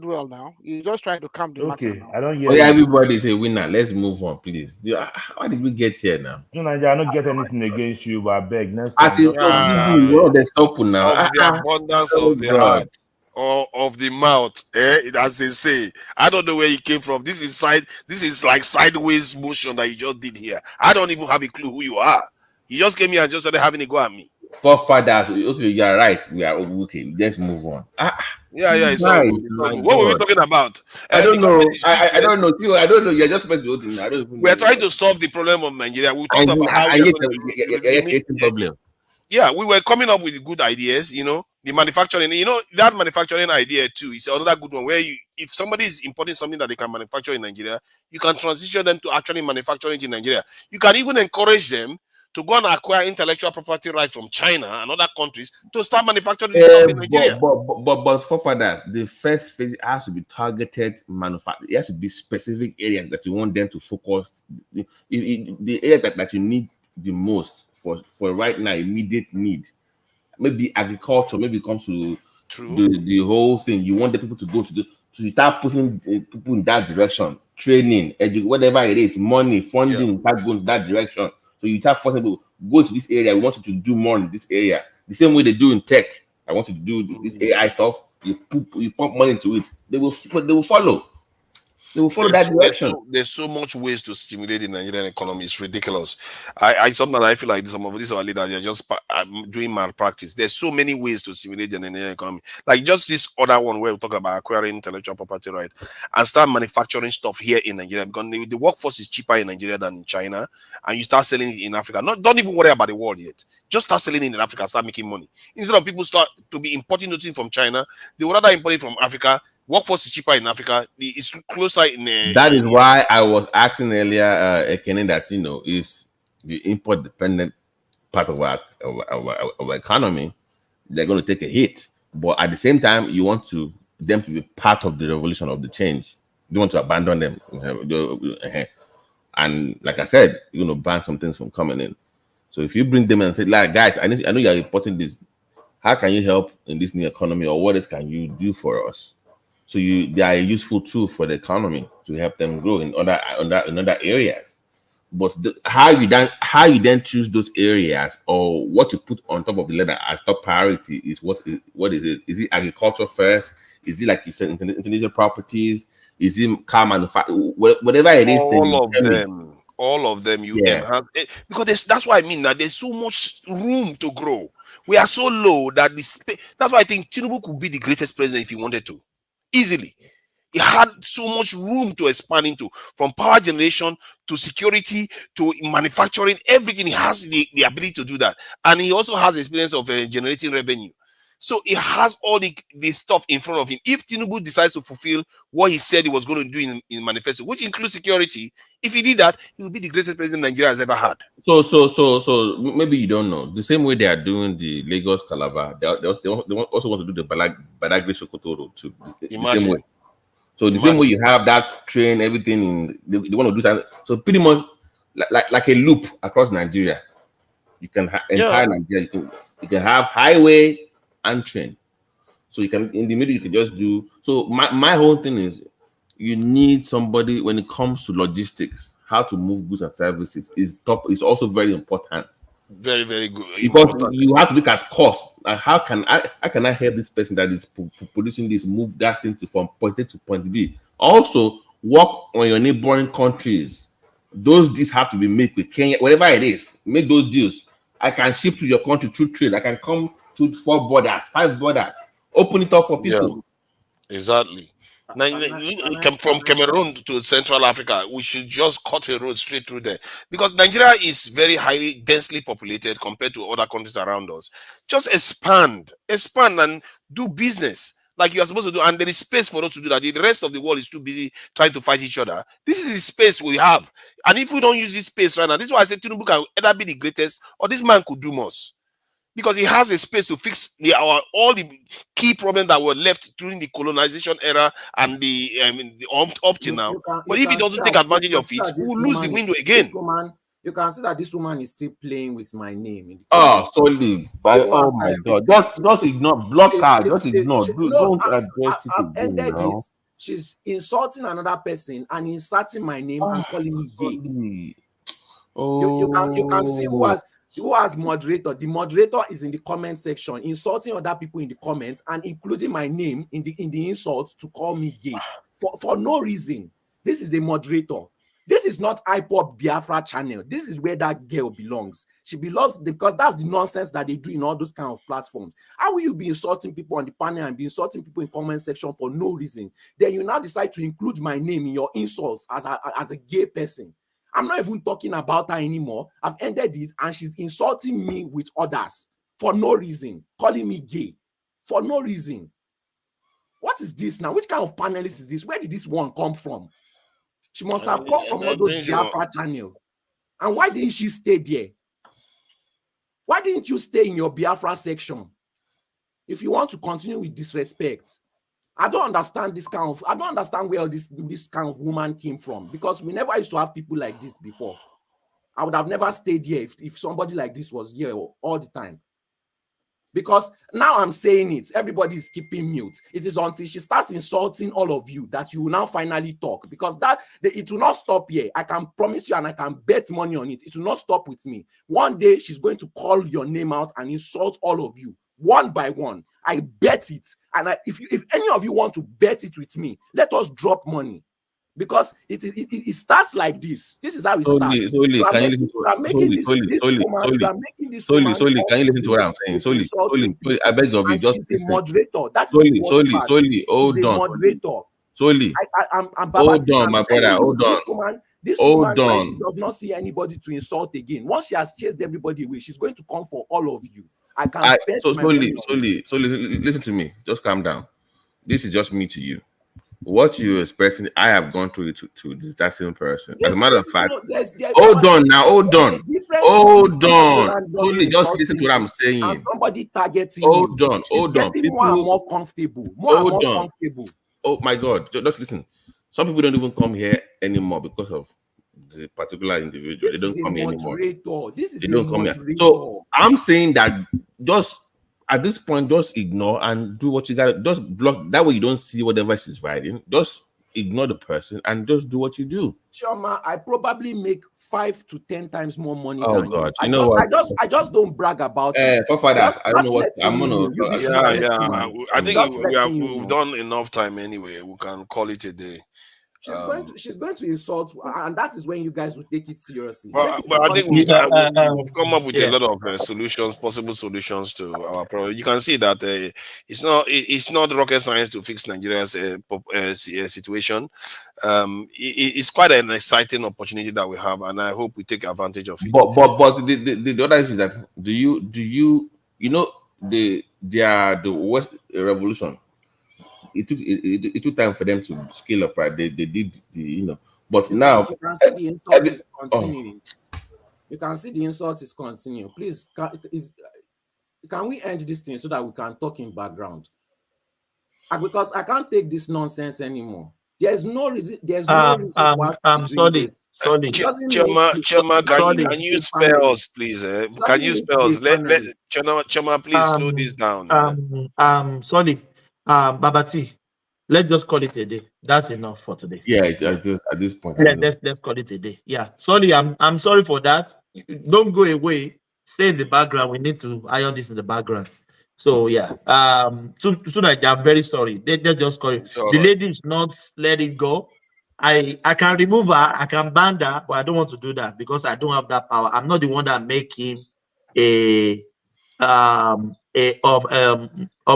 did well now. He's just trying to calm the matter Okay, now. I don't Oh hear yeah, you. everybody is a winner. Let's move on, please. How did we get here now? No, Nigeria, I don't get anything against you, but I beg next As time in, just calm down. what the stop now? Of the abundance Oh of the God. heart or of the mouth, as they say. I don't know where he came from. This is like sideways motion that you just did here. I don't even have a clue who you are. You just came here and just started having a go at me. forefathers. Okay, you are right. We are okay. Let's move on. Yeah, it's all Right, good. It's all my good. What were we God. talking about? I The don't know. government is I useless. don't know. See, I don't know. You're just supposed to do. I don't even We are know. trying to solve the problem of Nigeria. We talked And about how we are yet going to you're limit. creating problem. Yeah, we were coming up with good ideas. You know, the manufacturing. You know, that manufacturing idea too is another good one. Where you, if somebody is importing something that they can manufacture in Nigeria, you can transition them to actually manufacturing it in Nigeria. You can even encourage them to go and acquire intellectual property rights from China and other countries to start manufacturing this stuff in Nigeria. But for fathers, the first phase has to be targeted manufacturing. It has to be specific areas that you want them to focus. The area that you need the most for right now, immediate need. Maybe agriculture, maybe it comes to the whole thing. You want the people to go to start putting people in that direction, training, whatever it is, money, funding, start going to that direction. So you start forcing people, go to this area. We want you to do more in this area. The same way they do in tech. I want you to do this AI stuff. You pump money into it. They will follow. They will follow that direction. There's so much ways to stimulate the Nigerian economy. It's ridiculous. I sometimes I feel like some of these our leaders are just doing malpractice. There's so many ways to stimulate the Nigerian economy. Like just this other one where we talk about acquiring intellectual property right and start manufacturing stuff here in Nigeria because the workforce is cheaper in Nigeria than in China, and you start selling it in Africa. Don't even worry about the world yet. Just start selling it in Africa, start making money. Instead of people start to be importing nothing from China, they would rather import it from Africa. Workforce is cheaper in Africa. It's closer in. That is why I was asking earlier, Ekene, that is the import dependent part of our economy. They're going to take a hit, but at the same time, you want them to be part of the revolution of the change. You don't want to abandon them. And like I said, you're going to ban some things from coming in. So if you bring them and say, like, guys, I know you're importing this. How can you help in this new economy, or what else can you do for us? So they are a useful tool for the economy to help them grow in other areas. But how you then choose those areas, or what you put on top of the ladder as top priority is what is it? Is it agriculture first? Is it, like you said, intellectual properties? Is it car manufacturing? Whatever it is. All of them you enhance it, because that's why I mean that there's so much room to grow. We are so low that that's why I think Tinubu could be the greatest president if he wanted to. Easily. He had so much room to expand into, from power generation to security to manufacturing, everything. He has the ability to do that. And he also has experience of generating revenue. So he has all the stuff in front of him. If Tinubu decides to fulfill what he said he was going to do in manifesto, which includes security, if he did that, he will be the greatest president Nigeria has ever had. So maybe you don't know. The same way they are doing the Lagos Calabar, they also want to do the Badagry Sokoto road too. The same way. So the same way you have that train, everything they want to do that. So pretty much like a loop across Nigeria. You can entire Nigeria. You can have highway and train. So you can, in the middle, you can just do. So my whole thing is, you need somebody when it comes to logistics, how to move goods and services is also very important. Very, very good. Because you have to look at cost. Like how can I help this person that is producing this, move that thing from point A to point B? Also, work on your neighboring countries. Those deals have to be made with Kenya, whatever it is. Make those deals. I can ship to your country through trade. I can come to 4 borders, 5 borders. Open it up for people. Yeah, exactly. Now, from Cameroon to Central Africa, we should just cut a road straight through there, because Nigeria is very highly densely populated compared to other countries around us. Just expand and do business like you are supposed to do, and there is space for us to do that. The rest of the world is too busy trying to fight each other. This is the space we have, and if we don't use this space right now, this is why I said Tinubu can either be the greatest or this man could do most. Because he has a space to fix all the key problems that were left during the colonization era and up to now. But if he doesn't take advantage of it, we will lose the window again. You can see that this woman is still playing with my name. Solely. Oh my God! Just ignore, block her. Just ignore. Don't address it again now. She's insulting another person and inserting my name and calling me gay. You can see who has moderator. The moderator is in the comment section, insulting other people in the comments and including my name in the insult to call me gay for no reason. This is a moderator. This is not iPop Biafra channel. This is where that girl belongs. She belongs because that's the nonsense that they do in all those kind of platforms. How will you be insulting people on the panel and be insulting people in comment section for no reason? Then you now decide to include my name in your insults as a gay person. I'm not even talking about her anymore. I've ended this, and she's insulting me with others for no reason, calling me gay for no reason. What is this now? Which kind of panelist is this? Where did this one come from? She must have come from all those Biafra channel. And why didn't she stay there? Why didn't you stay in your Biafra section? If you want to continue with disrespect, I don't understand this kind of, I don't understand where this kind of woman came from, because we never used to have people like this before. I would have never stayed here if somebody like this was here all the time. Because now I'm saying it, everybody is keeping mute. It is until she starts insulting all of you that you will now finally talk, because it will not stop here. I can promise you, and I can bet money on it. It will not stop with me. One day she's going to call your name out and insult all of you one by one. I bet it. And if any of you want to bet it with me, let us drop money. Because it starts like this. This is how it starts. Can you listen to what I'm saying? Solely, I beg of you, just she's a moderator. That's Solely, hold on. Moderator. Solely, hold on, my brother, hold on. This woman, when she does not see anybody to insult again, once she has chased everybody away, she's going to come for all of you. I can bet my money on it. Solely, listen to me. Just calm down. This is just me to you. What you're expecting, I have gone through it to that same person. As a matter of fact, hold on. Only just listen to what I'm saying. And somebody targeting hold on. Getting more and more comfortable. Comfortable. Oh my God, just listen. Some people don't even come here anymore because of the particular individual. They don't come here anymore. They don't come here. So I'm saying that just at this point, just ignore and do what you got. Just block. That way you don't see whatever she's writing. Just ignore the person and just do what you do. Chioma, I probably make 5 to 10 times more money than you. You know what? I just don't brag about it. I don't know what I'm gonna. I think we've done enough time anyway. We can call it a day. She's going to insult, and that is when you guys will take it seriously. But I think we've come up with a lot of solutions, possible solutions to our problem. You can see that it's not rocket science to fix Nigeria's situation. It's quite an exciting opportunity that we have, and I hope we take advantage of it. But the other issue is that do you know the West revolution? It took time for them to scale up, right? They did but now you can see the insult is continuing. You can see the insult is continuing. Please, can we end this thing so that we can talk in background? Because I can't take this nonsense anymore. There's no reason. I'm sorry. Choma, can you spare us, please? Can you spare us? Choma, please slow this down. Sorry. Babati, let's just call it a day. That's enough for today. Yeah, at this point. Let's call it a day. Yeah. Sorry, I'm sorry for that. Don't go away. Stay in the background. We need to iron this in the background. So yeah. So that I'm very sorry. They just call it. The lady is not let it go. I can remove her, I can ban her, but I don't want to do that because I don't have that power. I'm not the one that make him a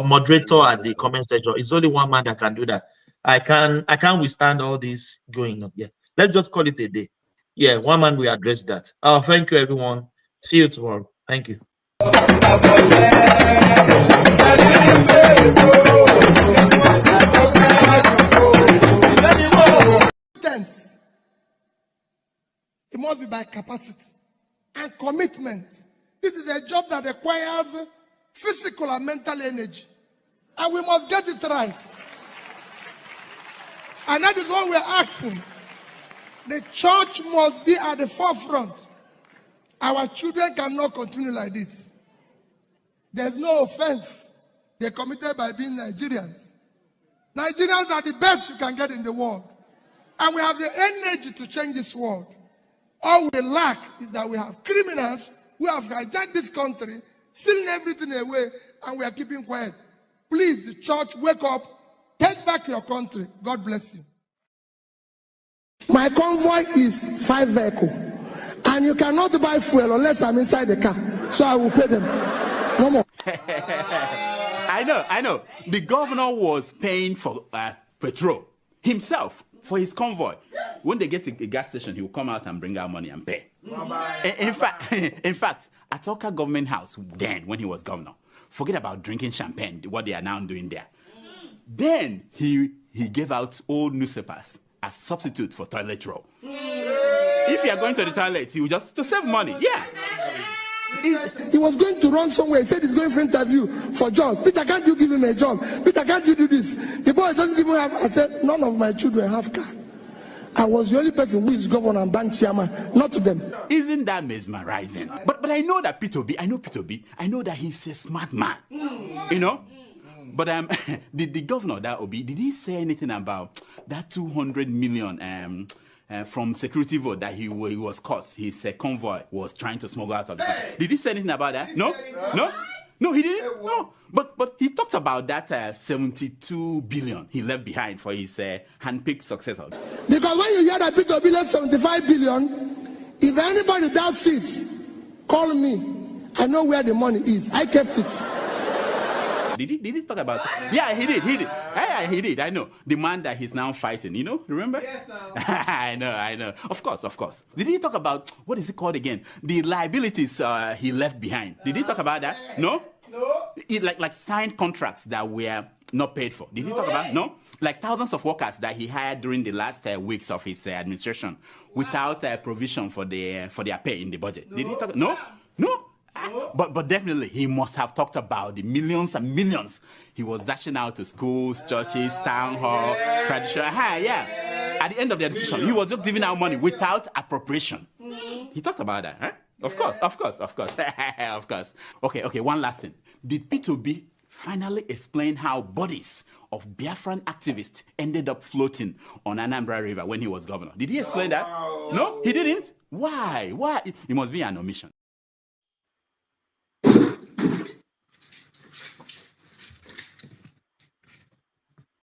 moderator at the comment section. It's only one man that can do that. I can't withstand all this going on. Yeah, let's just call it a day. Yeah, one man will address that. Thank you, everyone. See you tomorrow. Thank you. It must be by capacity and commitment. This is a job that requires physical and mental energy. And we must get it right. And that is what we're asking. The church must be at the forefront. Our children cannot continue like this. There's no offense. They're committed by being Nigerians. Nigerians are the best you can get in the world. And we have the energy to change this world. All we lack is that we have criminals who have hijacked this country, stealing everything away, and we are keeping quiet. Please, the church, wake up. Take back your country. God bless you. My convoy is 5 vehicles, and you cannot buy fuel unless I'm inside the car. So I will pay them. No more. I know. The governor was paying for petrol himself for his convoy. When they get to a gas station, he will come out and bring out money and pay. In fact, at Oka Government House, then when he was governor, forget about drinking champagne, what they are now doing there. Then he gave out old newspapers as substitute for toilet roll. If you are going to the toilet, he will just to save money. Yeah. He was going to run somewhere. He said he's going for interview for job. Peter, can't you give him a job? Peter, can't you do this? The boy doesn't even have. I said, none of my children have car. I was the only person who is governor and bank chairman, not to them. Isn't that mesmerizing? But I know that Peter B. I know that he's a smart man. You know? But the governor, that Obi, did he say anything about that 200 million from security vote that he was caught? His convoy was trying to smuggle out of the country. Did he say anything about that? No, he didn't. No, but he talked about that 72 billion he left behind for his handpicked successor. Because when you hear that Peter Obi left 75 billion, if anybody doubts it, call me. I know where the money is. I kept it. Did he talk about? Yeah, he did. Yeah, he did. I know the man that he's now fighting. You know, remember? Yes, no. I know. Of course. Did he talk about what is it called again? The liabilities he left behind. Did he talk about that? No. Like signed contracts that were not paid for. Did he talk about? No. Like thousands of workers that he hired during the last weeks of his administration without provision for their pay in the budget. Did he talk? No. But definitely he must have talked about the millions and millions he was dashing out to schools, churches, town hall, traditional. Yeah. At the end of the administration, he was just giving out money without appropriation. He talked about that, huh? Of course. Of course. Okay, one last thing. Did P2B finally explain how bodies of Biafran activists ended up floating on Anambra River when he was governor? Did he explain that? No, he didn't? Why? It must be an omission.